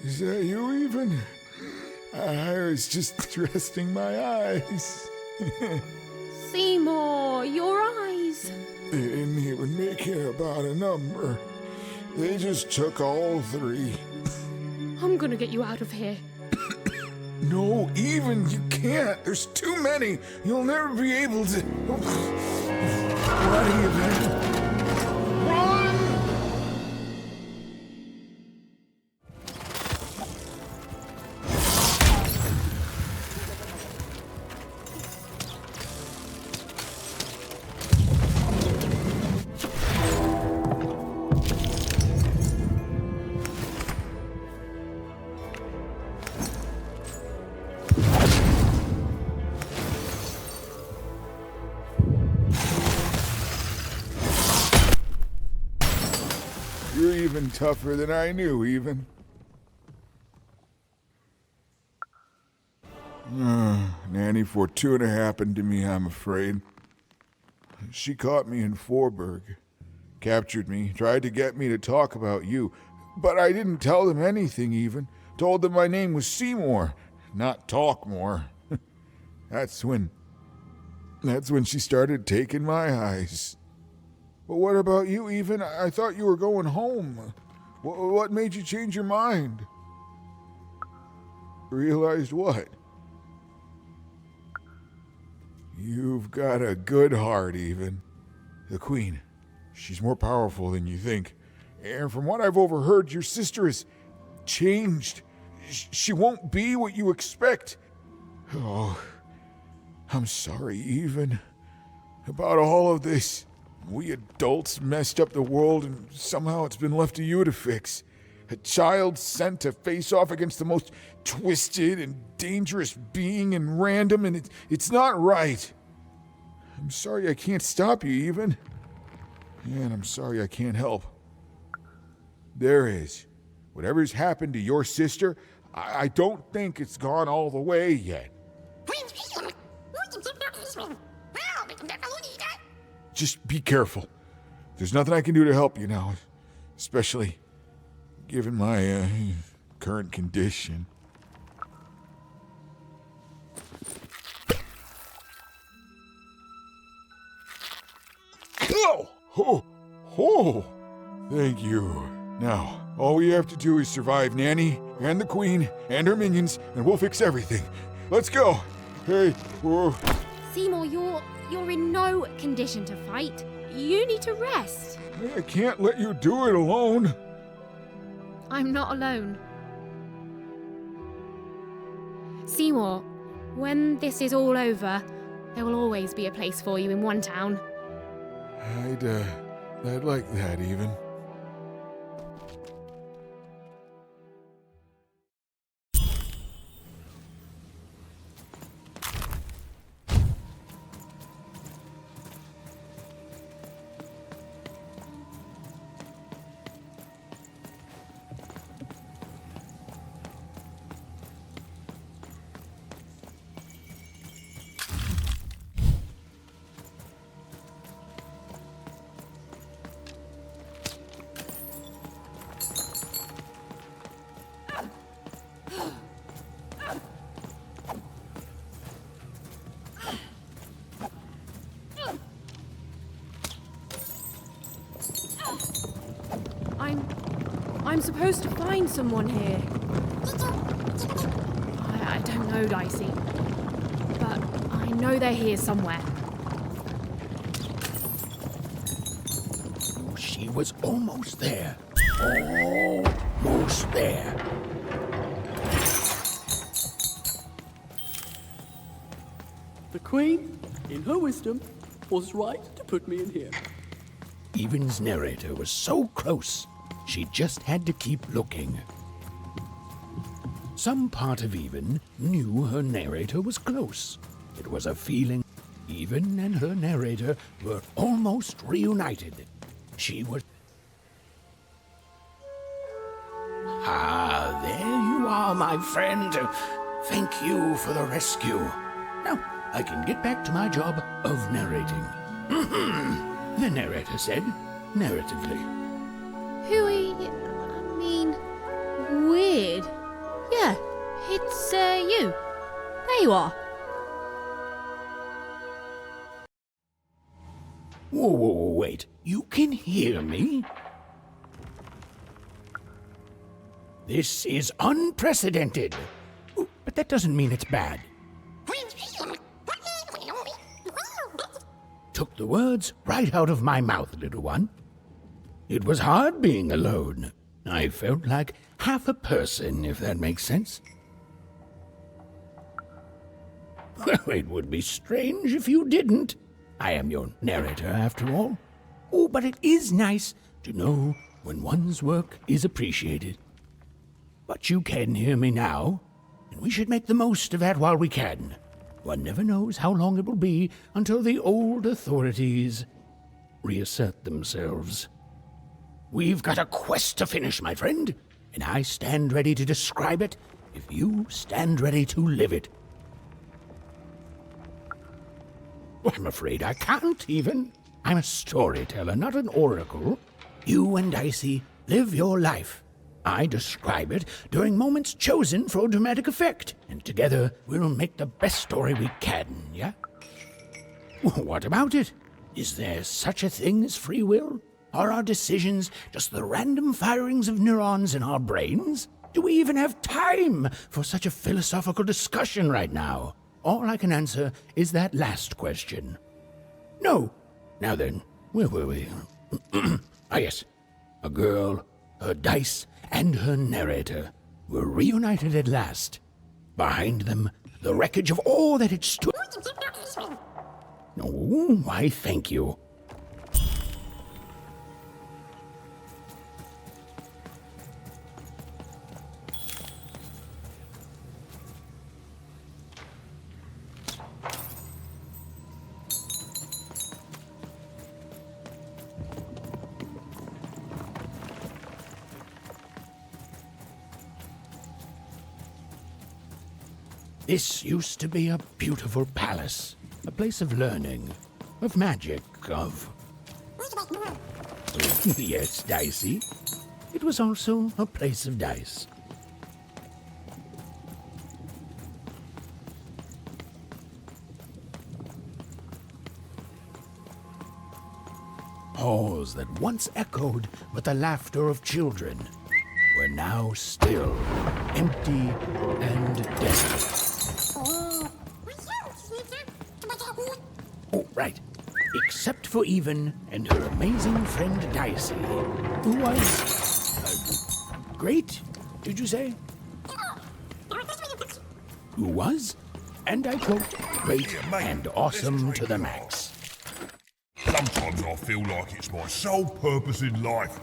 is that you even? I was just resting my eyes. Seymour, your eyes. They didn't even care about a number. They just took all three. I'm gonna get you out of here. No, even you can't. There's too many. You'll never be able to. What are you doing? Run! You're even tougher than I knew, even. Nanny Fortuna happened to me, I'm afraid. She caught me in Forburg, captured me, tried to get me to talk about you, but I didn't tell them anything even. Told them my name was Seymour, not Talkmore. That's when she started taking my eyes. But what about you, even? I thought you were going home. What made you change your mind? Realized what? You've got a good heart, even. The Queen, she's more powerful than you think. And from what I've overheard, your sister is changed. She won't be what you expect. Oh, I'm sorry, even, about all of this. We adults messed up the world, and somehow it's been left to you to fix. A child sent to face off against the most twisted and dangerous being in random, and it's not right. I'm sorry I can't stop you, even. And I'm sorry I can't help. There is. Whatever's happened to your sister, I don't think it's gone all the way yet. Just be careful. There's nothing I can do to help you now, especially given my current condition. Oh, thank you. Now, all we have to do is survive Nanny and the Queen and her minions, and we'll fix everything. Let's go. Hey, whoa. Seymour, you're in no condition to fight. You need to rest. I can't let you do it alone. I'm not alone. Seymour, when this is all over, there will always be a place for you in one town. I'd like that, even. I'm supposed to find someone here. I don't know, Dicey. But I know they're here somewhere. She was almost there. Almost there. The Queen, in her wisdom, was right to put me in here. Even's narrator was so close, she just had to keep looking. Some part of Even knew her narrator was close. It was a feeling Even and her narrator were almost reunited. She was... Ah, there you are, my friend. Thank you for the rescue. Now, I can get back to my job of narrating. The narrator said, narratively. Weird. Yeah, it's you. There you are. Whoa, wait. You can hear me? This is unprecedented. Ooh, but that doesn't mean it's bad. Took the words right out of my mouth, little one. It was hard being alone. I felt like half a person, if that makes sense. Well, it would be strange if you didn't. I am your narrator, after all. Oh, but it is nice to know when one's work is appreciated. But you can hear me now, and we should make the most of that while we can. One never knows how long it will be until the old authorities reassert themselves. We've got a quest to finish, my friend, and I stand ready to describe it if you stand ready to live it. Well, I'm afraid I can't, even. I'm a storyteller, not an oracle. You and Dicey live your life. I describe it during moments chosen for dramatic effect, and together we'll make the best story we can, yeah? What about it? Is there such a thing as free will? Are our decisions just the random firings of neurons in our brains? Do we even have time for such a philosophical discussion right now? All I can answer is that last question. No. Now then, where were we? Ah, yes. A girl, her dice, and her narrator were reunited at last. Behind them, the wreckage of all that had stood. Oh, why, thank you. This used to be a beautiful palace, a place of learning, of magic, of... Yes, Dicey. It was also a place of dice. Halls that once echoed with the laughter of children were now still, empty, and desolate. Oh, right. Except for Even and her amazing friend Dicey, who was... great, did you say? Who was, and I quote, great and awesome to the max. Sometimes I feel like it's my sole purpose in life.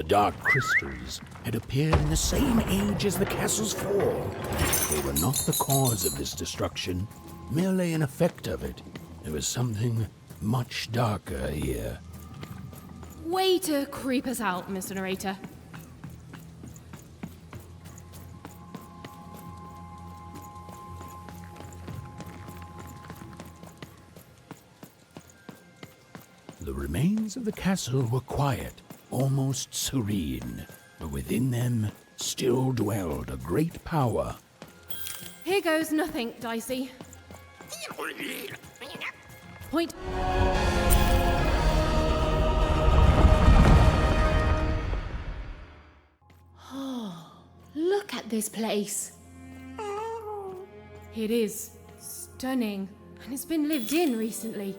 dark crystals had appeared in the same age as the castle's fall. They were not the cause of this destruction, merely an effect of it. There was something much darker here. Way to creep us out, Mr. Narrator. The remains of the castle were quiet, almost serene, but within them still dwelled a great power. Here goes nothing, Dicey. Point. Oh, look at this place. It is stunning, and it's been lived in recently.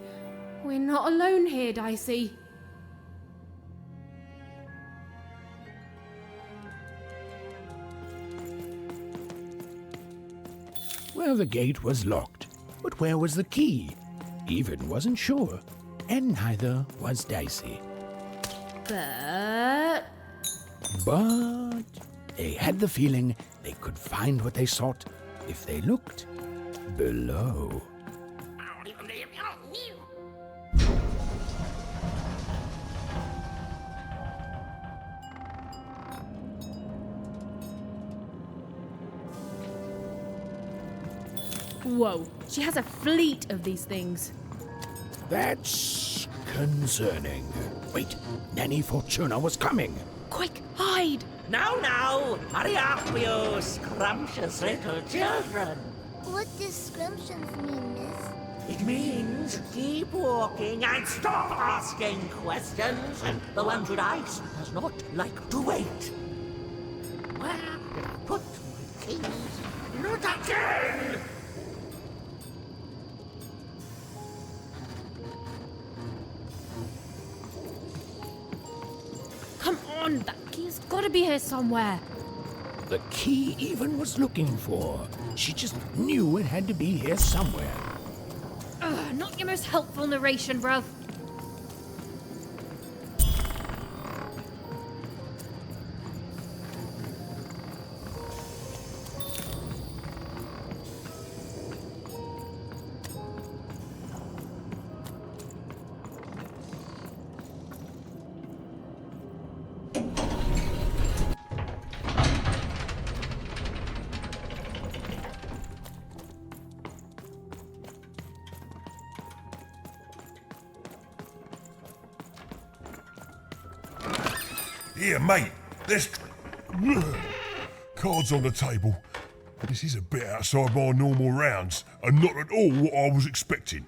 We're not alone here, Dicey. Well, the gate was locked, but where was the key? Even wasn't sure, and neither was Dicey. But they had the feeling they could find what they sought if they looked below. whoa, she has a fleet of these things. That's concerning. Wait, Nanny Fortuna was coming. Quick, hide! Now, hurry up, you scrumptious little children. What does scrumptious mean, miss? It means keep walking and stop asking questions. And the Wandering Ice does not like to wait. Where did I put my keys? Not again! Come on, that key's gotta be here somewhere. The key even was looking for. She just knew it had to be here somewhere. Ugh, not your most helpful narration, bruv. Here, mate, there's cards on the table. This is a bit outside my normal rounds, and not at all what I was expecting.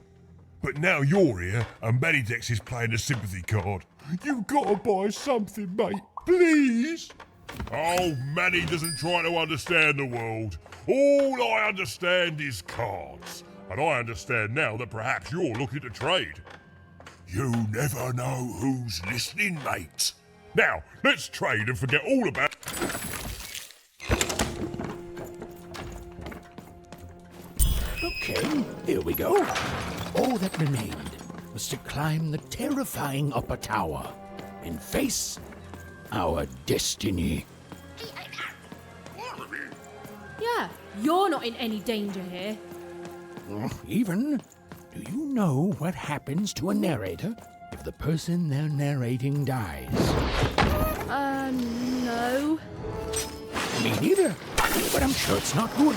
But now you're here, and Manidex is playing a sympathy card. You've got to buy something, mate, please. Oh, Manny doesn't try to understand the world. All I understand is cards. And I understand now that perhaps you're looking to trade. You never know who's listening, mate. Now, let's trade and forget all about... Okay, here we go. All that remained was to climb the terrifying upper tower and face our destiny. Yeah, you're not in any danger here. Even, do you know what happens to a narrator if the person they're narrating dies? No. Me neither, but I'm sure it's not good.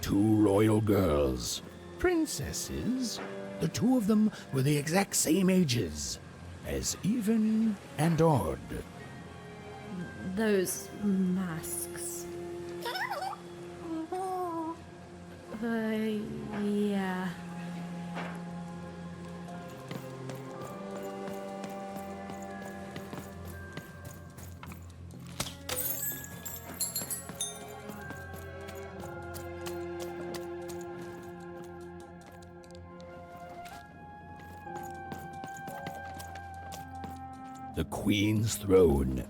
Two royal girls, princesses. The two of them were the exact same ages, as even and odd. Those masks. Yeah. The Queen's throne.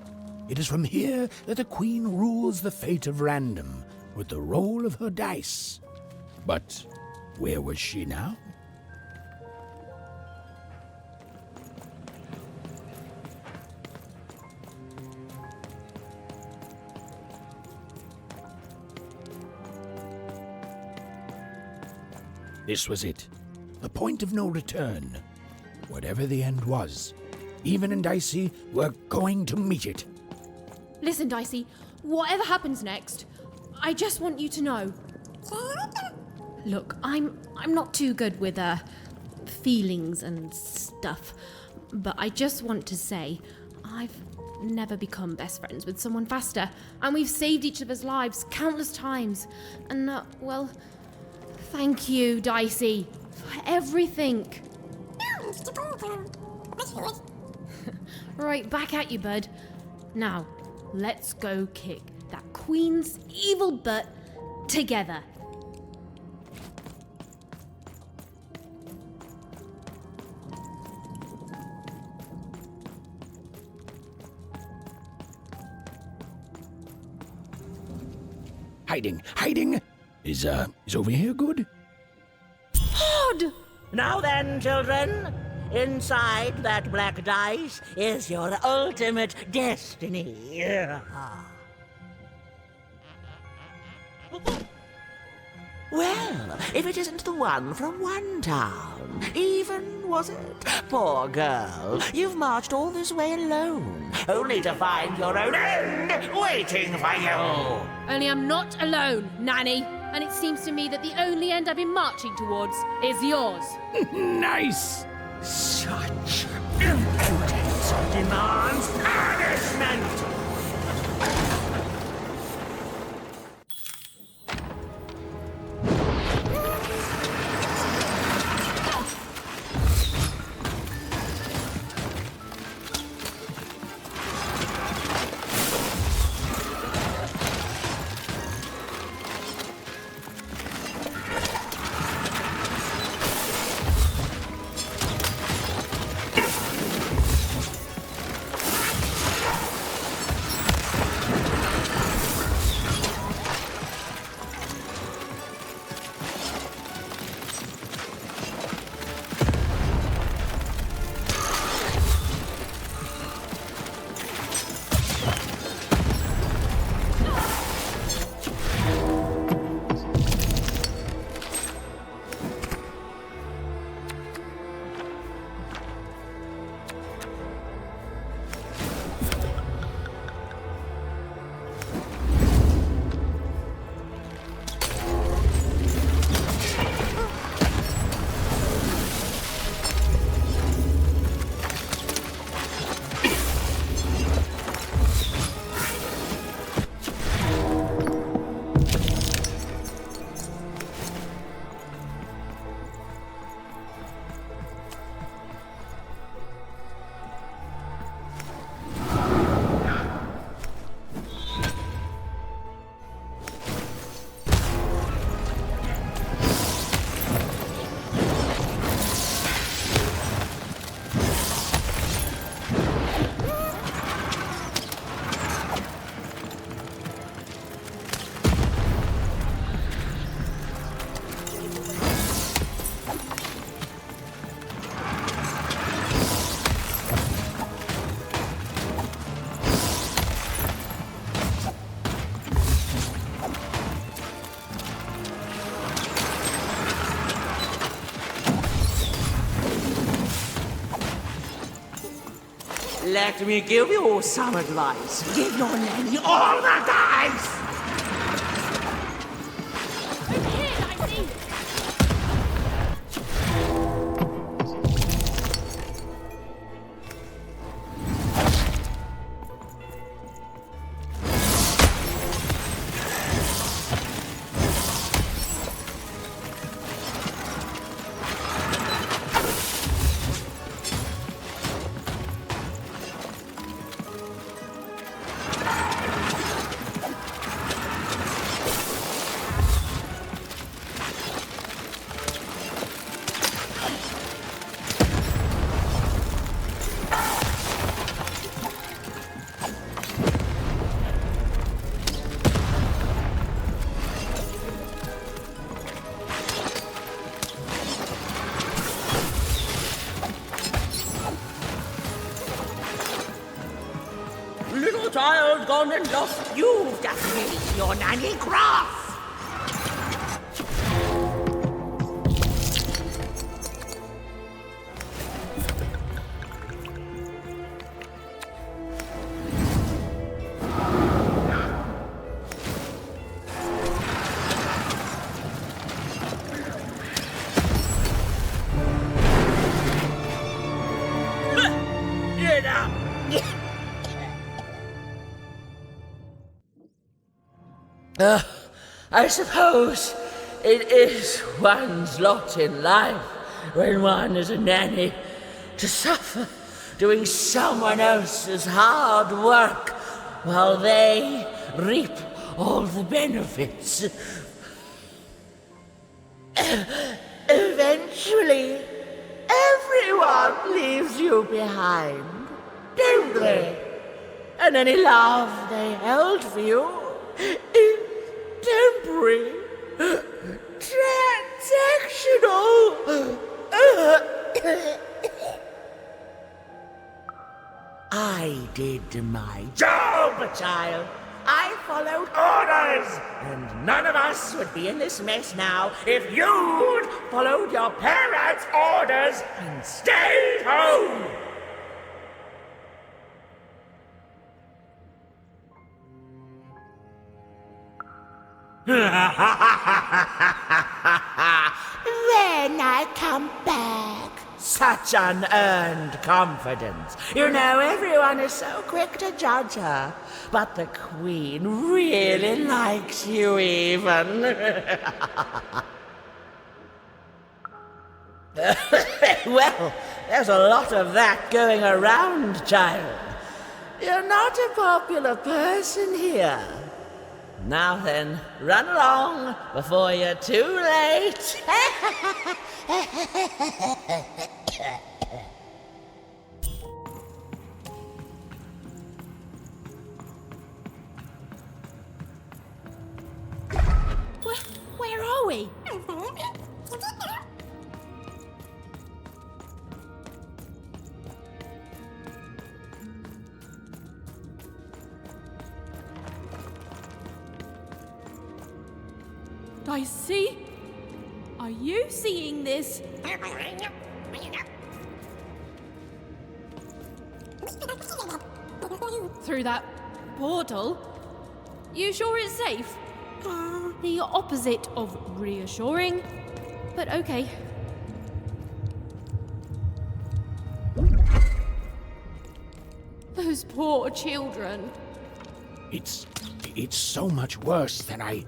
It is from here that the Queen rules the fate of Random with the roll of her dice. But where was she now? This was it. The point of no return. Whatever the end was, Even and Dicey were going to meet it. Listen, Dicey, whatever happens next, I just want you to know. Look, I'm not too good with feelings and stuff, but I just want to say I've never become best friends with someone faster, and we've saved each other's lives countless times. And well, thank you, Dicey, for everything. Right, back at you, bud. Now, let's go kick that Queen's evil butt together. Hiding! Is over here good? Pod! Now then, children, inside that black dice is your ultimate destiny. Well, if it isn't the one from one town, even, was it? Poor girl, you've marched all this way alone, only to find your own end waiting for you. Only I'm not alone, Nanny. And it seems to me that the only end I've been marching towards is yours. Nice! Such impudence demands punishment! Let me give you some advice. Give your nanny all the dice! Over here, I see. Little child gone and lost. You've just made your nanny cross. Get up. I suppose it is one's lot in life when one is a nanny to suffer doing someone else's hard work while they reap all the benefits. Eventually, everyone leaves you behind, don't they? And any love they held for you is temporary, transactional. I did my job, child. I followed orders, and none of us would be in this mess now if you'd followed your parents' orders and stayed home. Then I come back. Such unearned confidence. You know, everyone is so quick to judge her. But the Queen really likes you even. Well, there's a lot of that going around, child. You're not a popular person here. Now then, run along before you're too late. Where are we? I see. Are you seeing this? Through that portal? You sure it's safe? The opposite of reassuring, but okay. Those poor children. It's so much worse than I...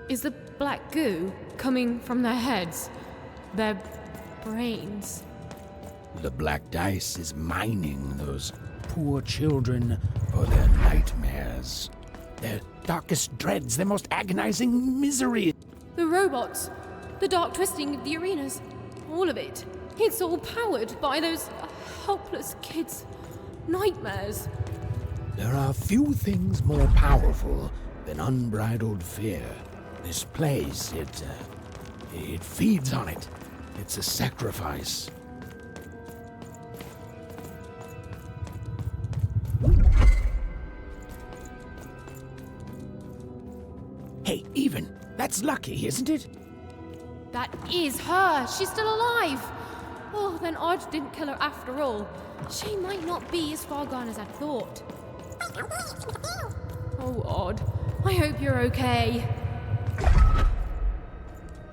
Is the black goo coming from their heads? Their brains? The black dice is mining those poor children for their nightmares. Their darkest dreads, their most agonizing misery. The robots, the dark twisting of the arenas, all of it. It's all powered by those helpless kids' nightmares. There are few things more powerful than unbridled fear. This place, it feeds on it. It's a sacrifice. Hey, Even, that's lucky, isn't it? That is her. She's still alive. Oh, then Odd didn't kill her after all. She might not be as far gone as I'd thought. Oh, Odd. I hope you're okay.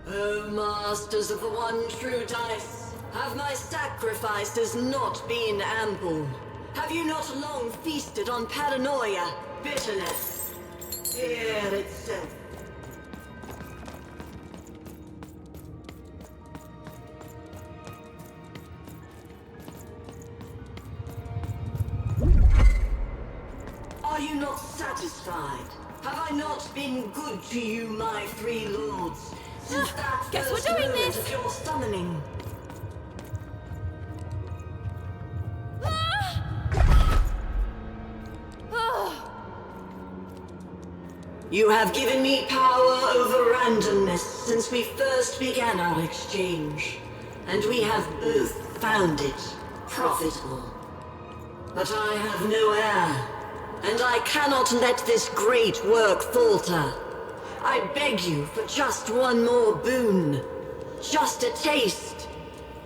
O masters of the one true dice, have my sacrifices not been ample? Have you not long feasted on paranoia, bitterness, fear itself? Are you not satisfied? Have I not been good to you, my three lords, since that Guess first we're doing moment this. of your summoning? You have given me power over randomness since we first began our exchange, and we have both found it profitable. But I have no heir, and I cannot let this great work falter. I beg you for just one more boon, just a taste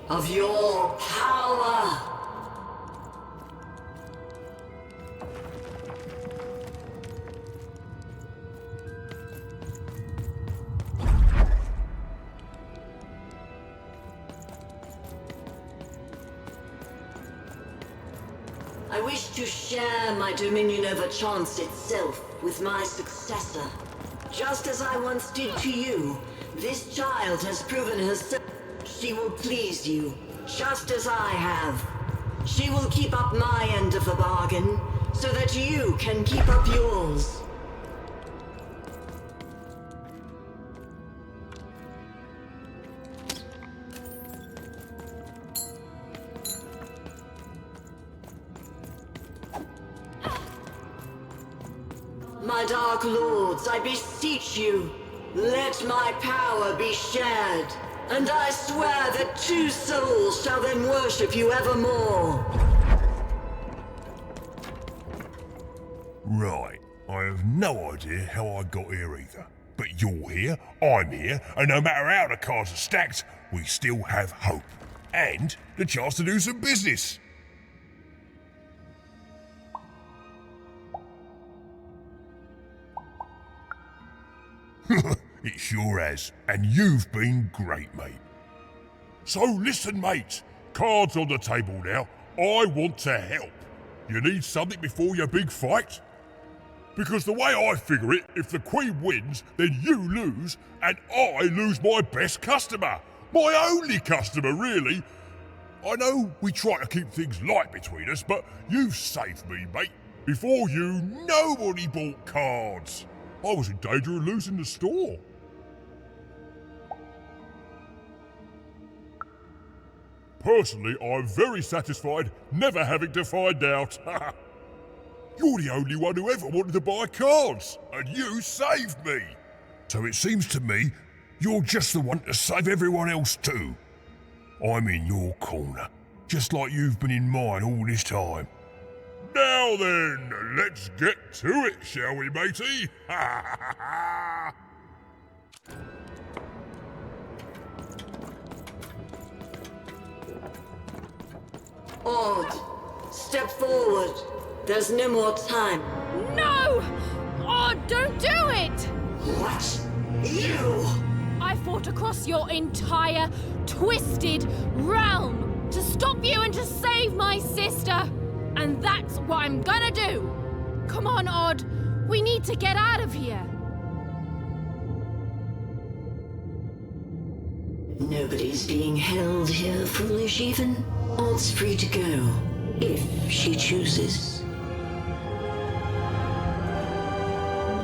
of your power. I wish to share my dominion over chance itself with my successor. Just as I once did to you, this child has proven herself. She will please you, just as I have. She will keep up my end of the bargain, so that you can keep up yours. My dark lords, I beseech you, let my power be shared, and I swear that two souls shall then worship you evermore. Right, I have no idea how I got here either. But you're here, I'm here, and no matter how the cards are stacked, we still have hope. And the chance to do some business. It sure has, and you've been great, mate. So listen, mate, cards on the table now. I want to help. You need something before your big fight? Because the way I figure it, if the Queen wins, then you lose, and I lose my best customer. My only customer, really. I know we try to keep things light between us, but you've saved me, mate. Before you, nobody bought cards. I was in danger of losing the store. Personally, I'm very satisfied never having to find out. You're the only one who ever wanted to buy cards, and you saved me. So it seems to me you're just the one to save everyone else too. I'm in your corner, just like you've been in mine all this time. Now then, let's get to it, shall we, matey? Odd, step forward. There's no more time. No! Oh, don't do it! What? You? I fought across your entire twisted realm to stop you and to save my sister. And that's what I'm gonna do. Come on, Odd. We need to get out of here. Nobody's being held here, foolish even. Odd's free to go, if she chooses.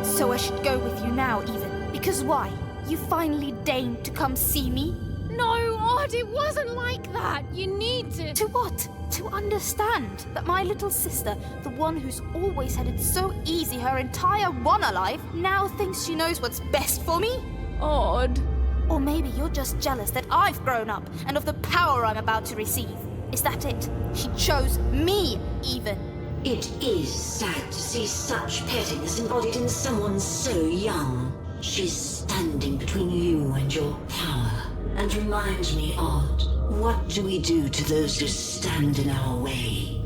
So I should go with you now, even. Because why? You finally deigned to come see me? No, Odd, it wasn't like that. You need to... To what? To understand that my little sister, the one who's always had it so easy her entire one alive, now thinks she knows what's best for me? Odd. Or maybe you're just jealous that I've grown up and of the power I'm about to receive. Is that it? She chose me, even. It is sad to see such pettiness embodied in someone so young. She's standing between you and your power. And remind me, Odd, what do we do to those who stand in our way?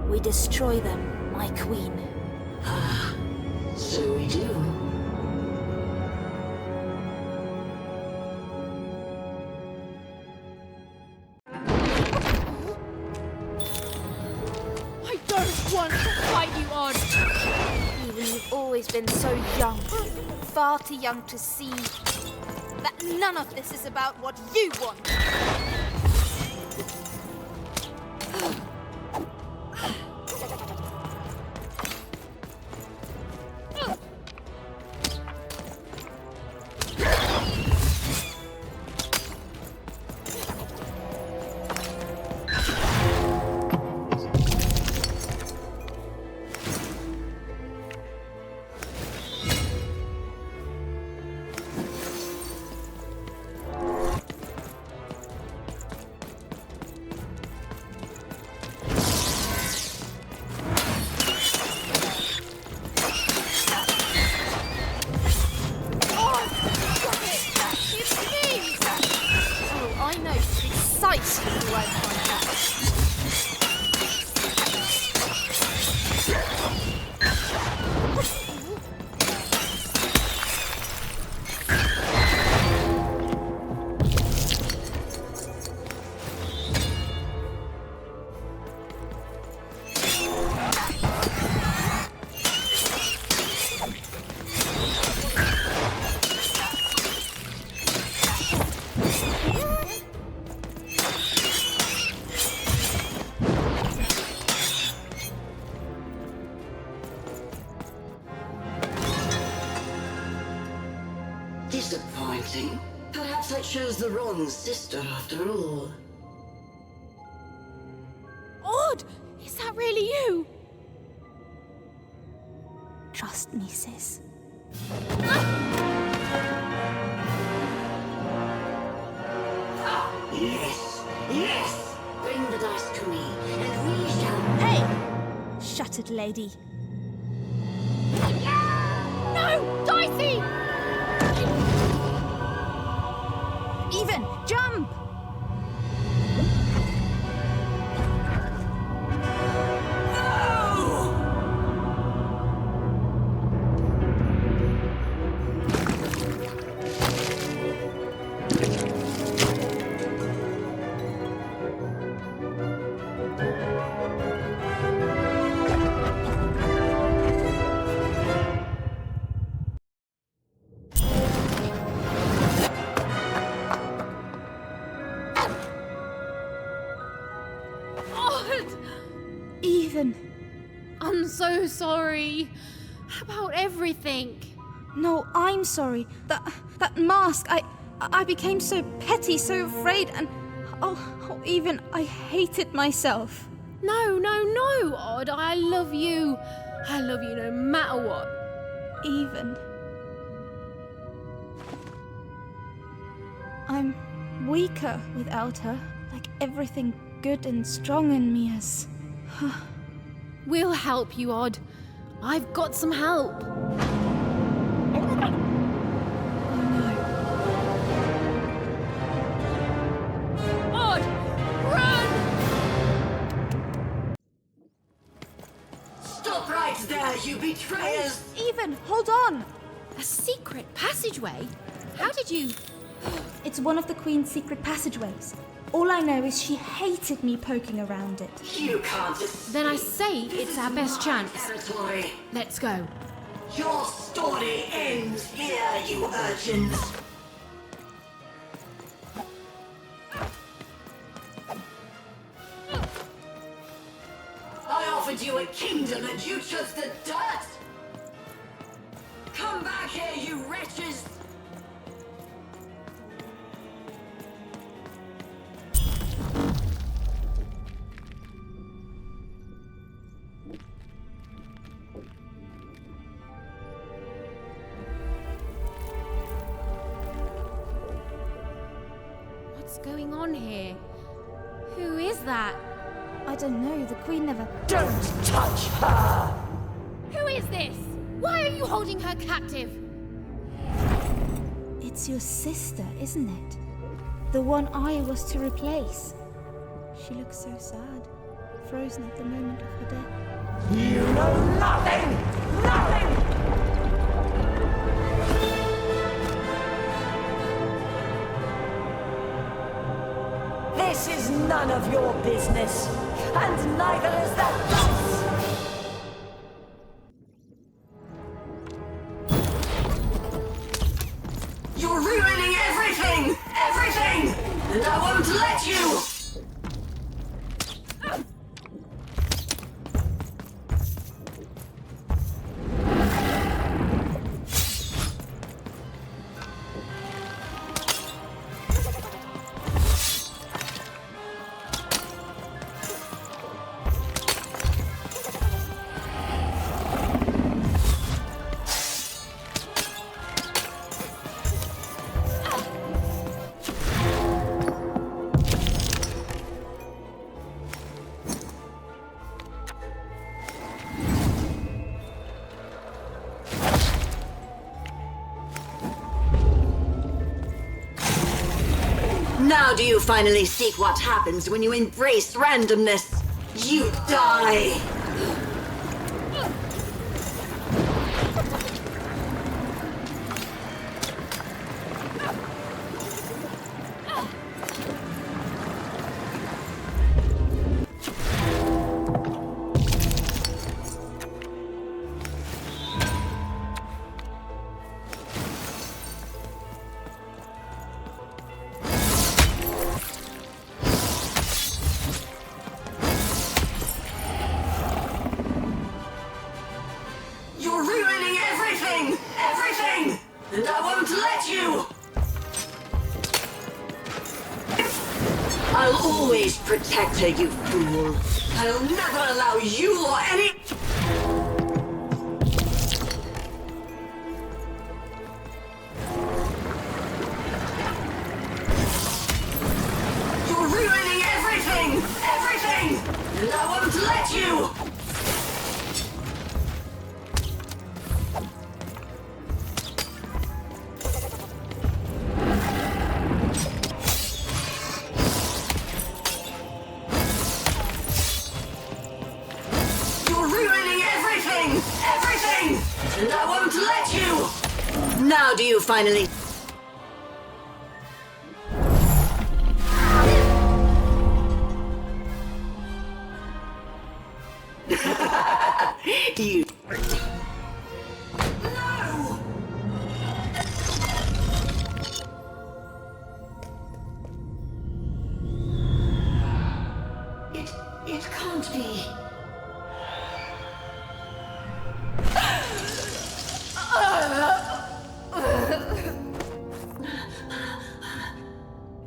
We destroy them, my queen. Ah, so we do. I don't want to fight you, Odd. Even you've always been so young. Far too young to see that none of this is about what you want. Disappointing. Perhaps I chose the wrong sister after all. Odd! Is that really you? Trust me, sis. Yes, yes! Bring the dice to me, and we shall... Hey! Shattered lady. No! Dicey! Even! Jump! Even. I'm so sorry. About everything. No, I'm sorry. That mask, I became so petty, so afraid, and even I hated myself. No, Odd. I love you. I love you no matter what. Even. I'm weaker without her. Like everything good and strong in me has... We'll help you, Odd. I've got some help. Odd, run! Stop right there, you betrayers! Even, hold on! A secret passageway? How did you... It's one of the Queen's secret passageways. All I know is she hated me poking around it. You can't... Then I say it's our best chance. Territory. Let's go. Your story ends here, you urchins. I offered you a kingdom and you chose the dirt! Come back here, you wretches! What's going on here? Who is that? I don't know. The Queen never... Don't touch her! Who is this? Why are you holding her captive? It It's your sister, isn't it? The one I was to replace. She looks so sad, frozen at the moment of her death. You know nothing! Nothing! This is none of your business, and neither is that dice! You're ruining everything! Everything! And I won't let you! Now do you finally see what happens when you embrace randomness? You die! You're ruining everything! Everything! And I won't let you! I'll always protect her, you fool. I'll never allow you or any... You're ruining everything! Everything! And I won't let you! You're ruining everything! Everything! And I won't let you! Now do you finally... you... No! It can't be.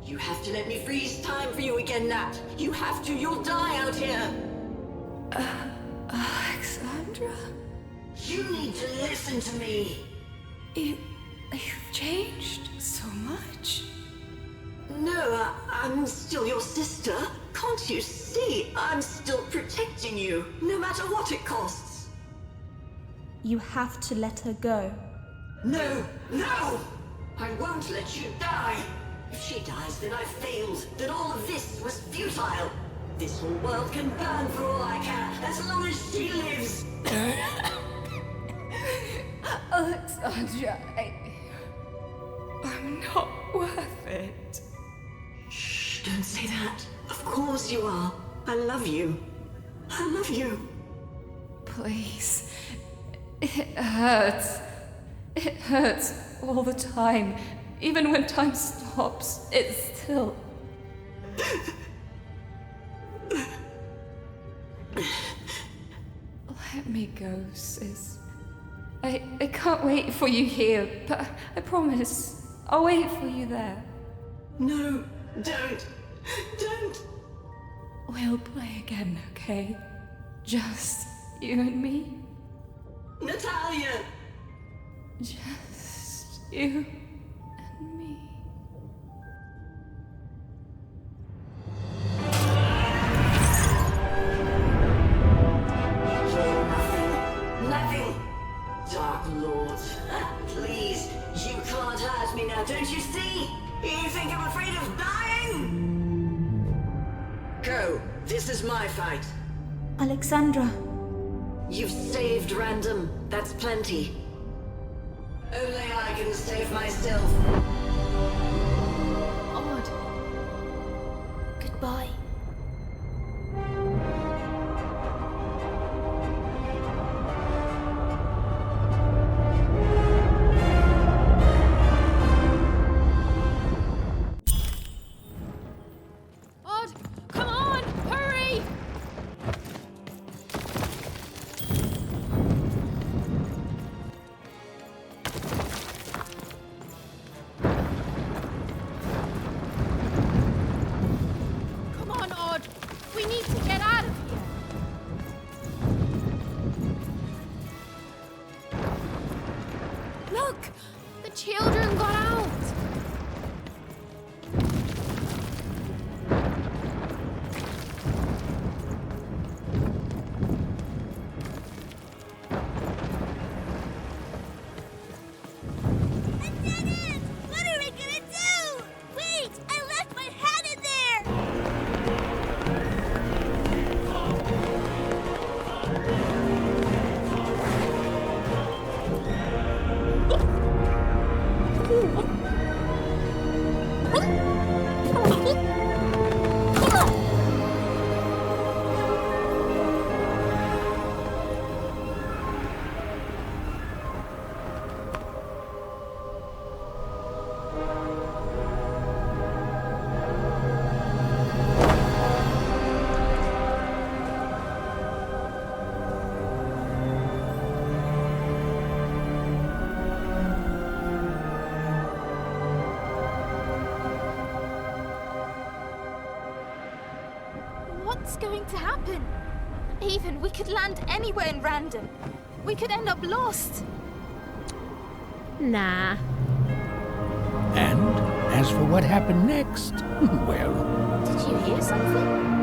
You have to let me freeze time for you again, Nat. You have to. You'll die out here. Alexandra? You need to listen to me. You've changed so much. No, I'm still your sister. Can't you see? I'm still protecting you, no matter what it costs. You have to let her go. No! No! I won't let you die! If she dies, then I've failed. Then all of this was futile. This whole world can burn for all I care, as long as she lives! Alexandra, I'm not worth it. Shh, don't say that. Of course you are. I love you. I love you. Please. It hurts. It hurts all the time. Even when time stops, it's still... Let me go, sis. I can't wait for you here, but I promise I'll wait for you there. No, don't. Don't. We'll play again, okay? Just you and me. Natalia! Just you and me. Nothing. Dark Lord. Please, you can't hurt me now, don't you see? You think I'm afraid of dying? Go. This is my fight. Alexandra. You've saved Random. That's plenty. Only I can save myself. Odd. Goodbye. Odd, come on, hurry! Come on, Odd. We need to get out of here. Look! The children got out! What are we gonna do? Wait, I left my hat in there! What's going to happen? Even we could land anywhere in Random. We could end up lost. Nah. And as for what happened next, well, Did you hear something?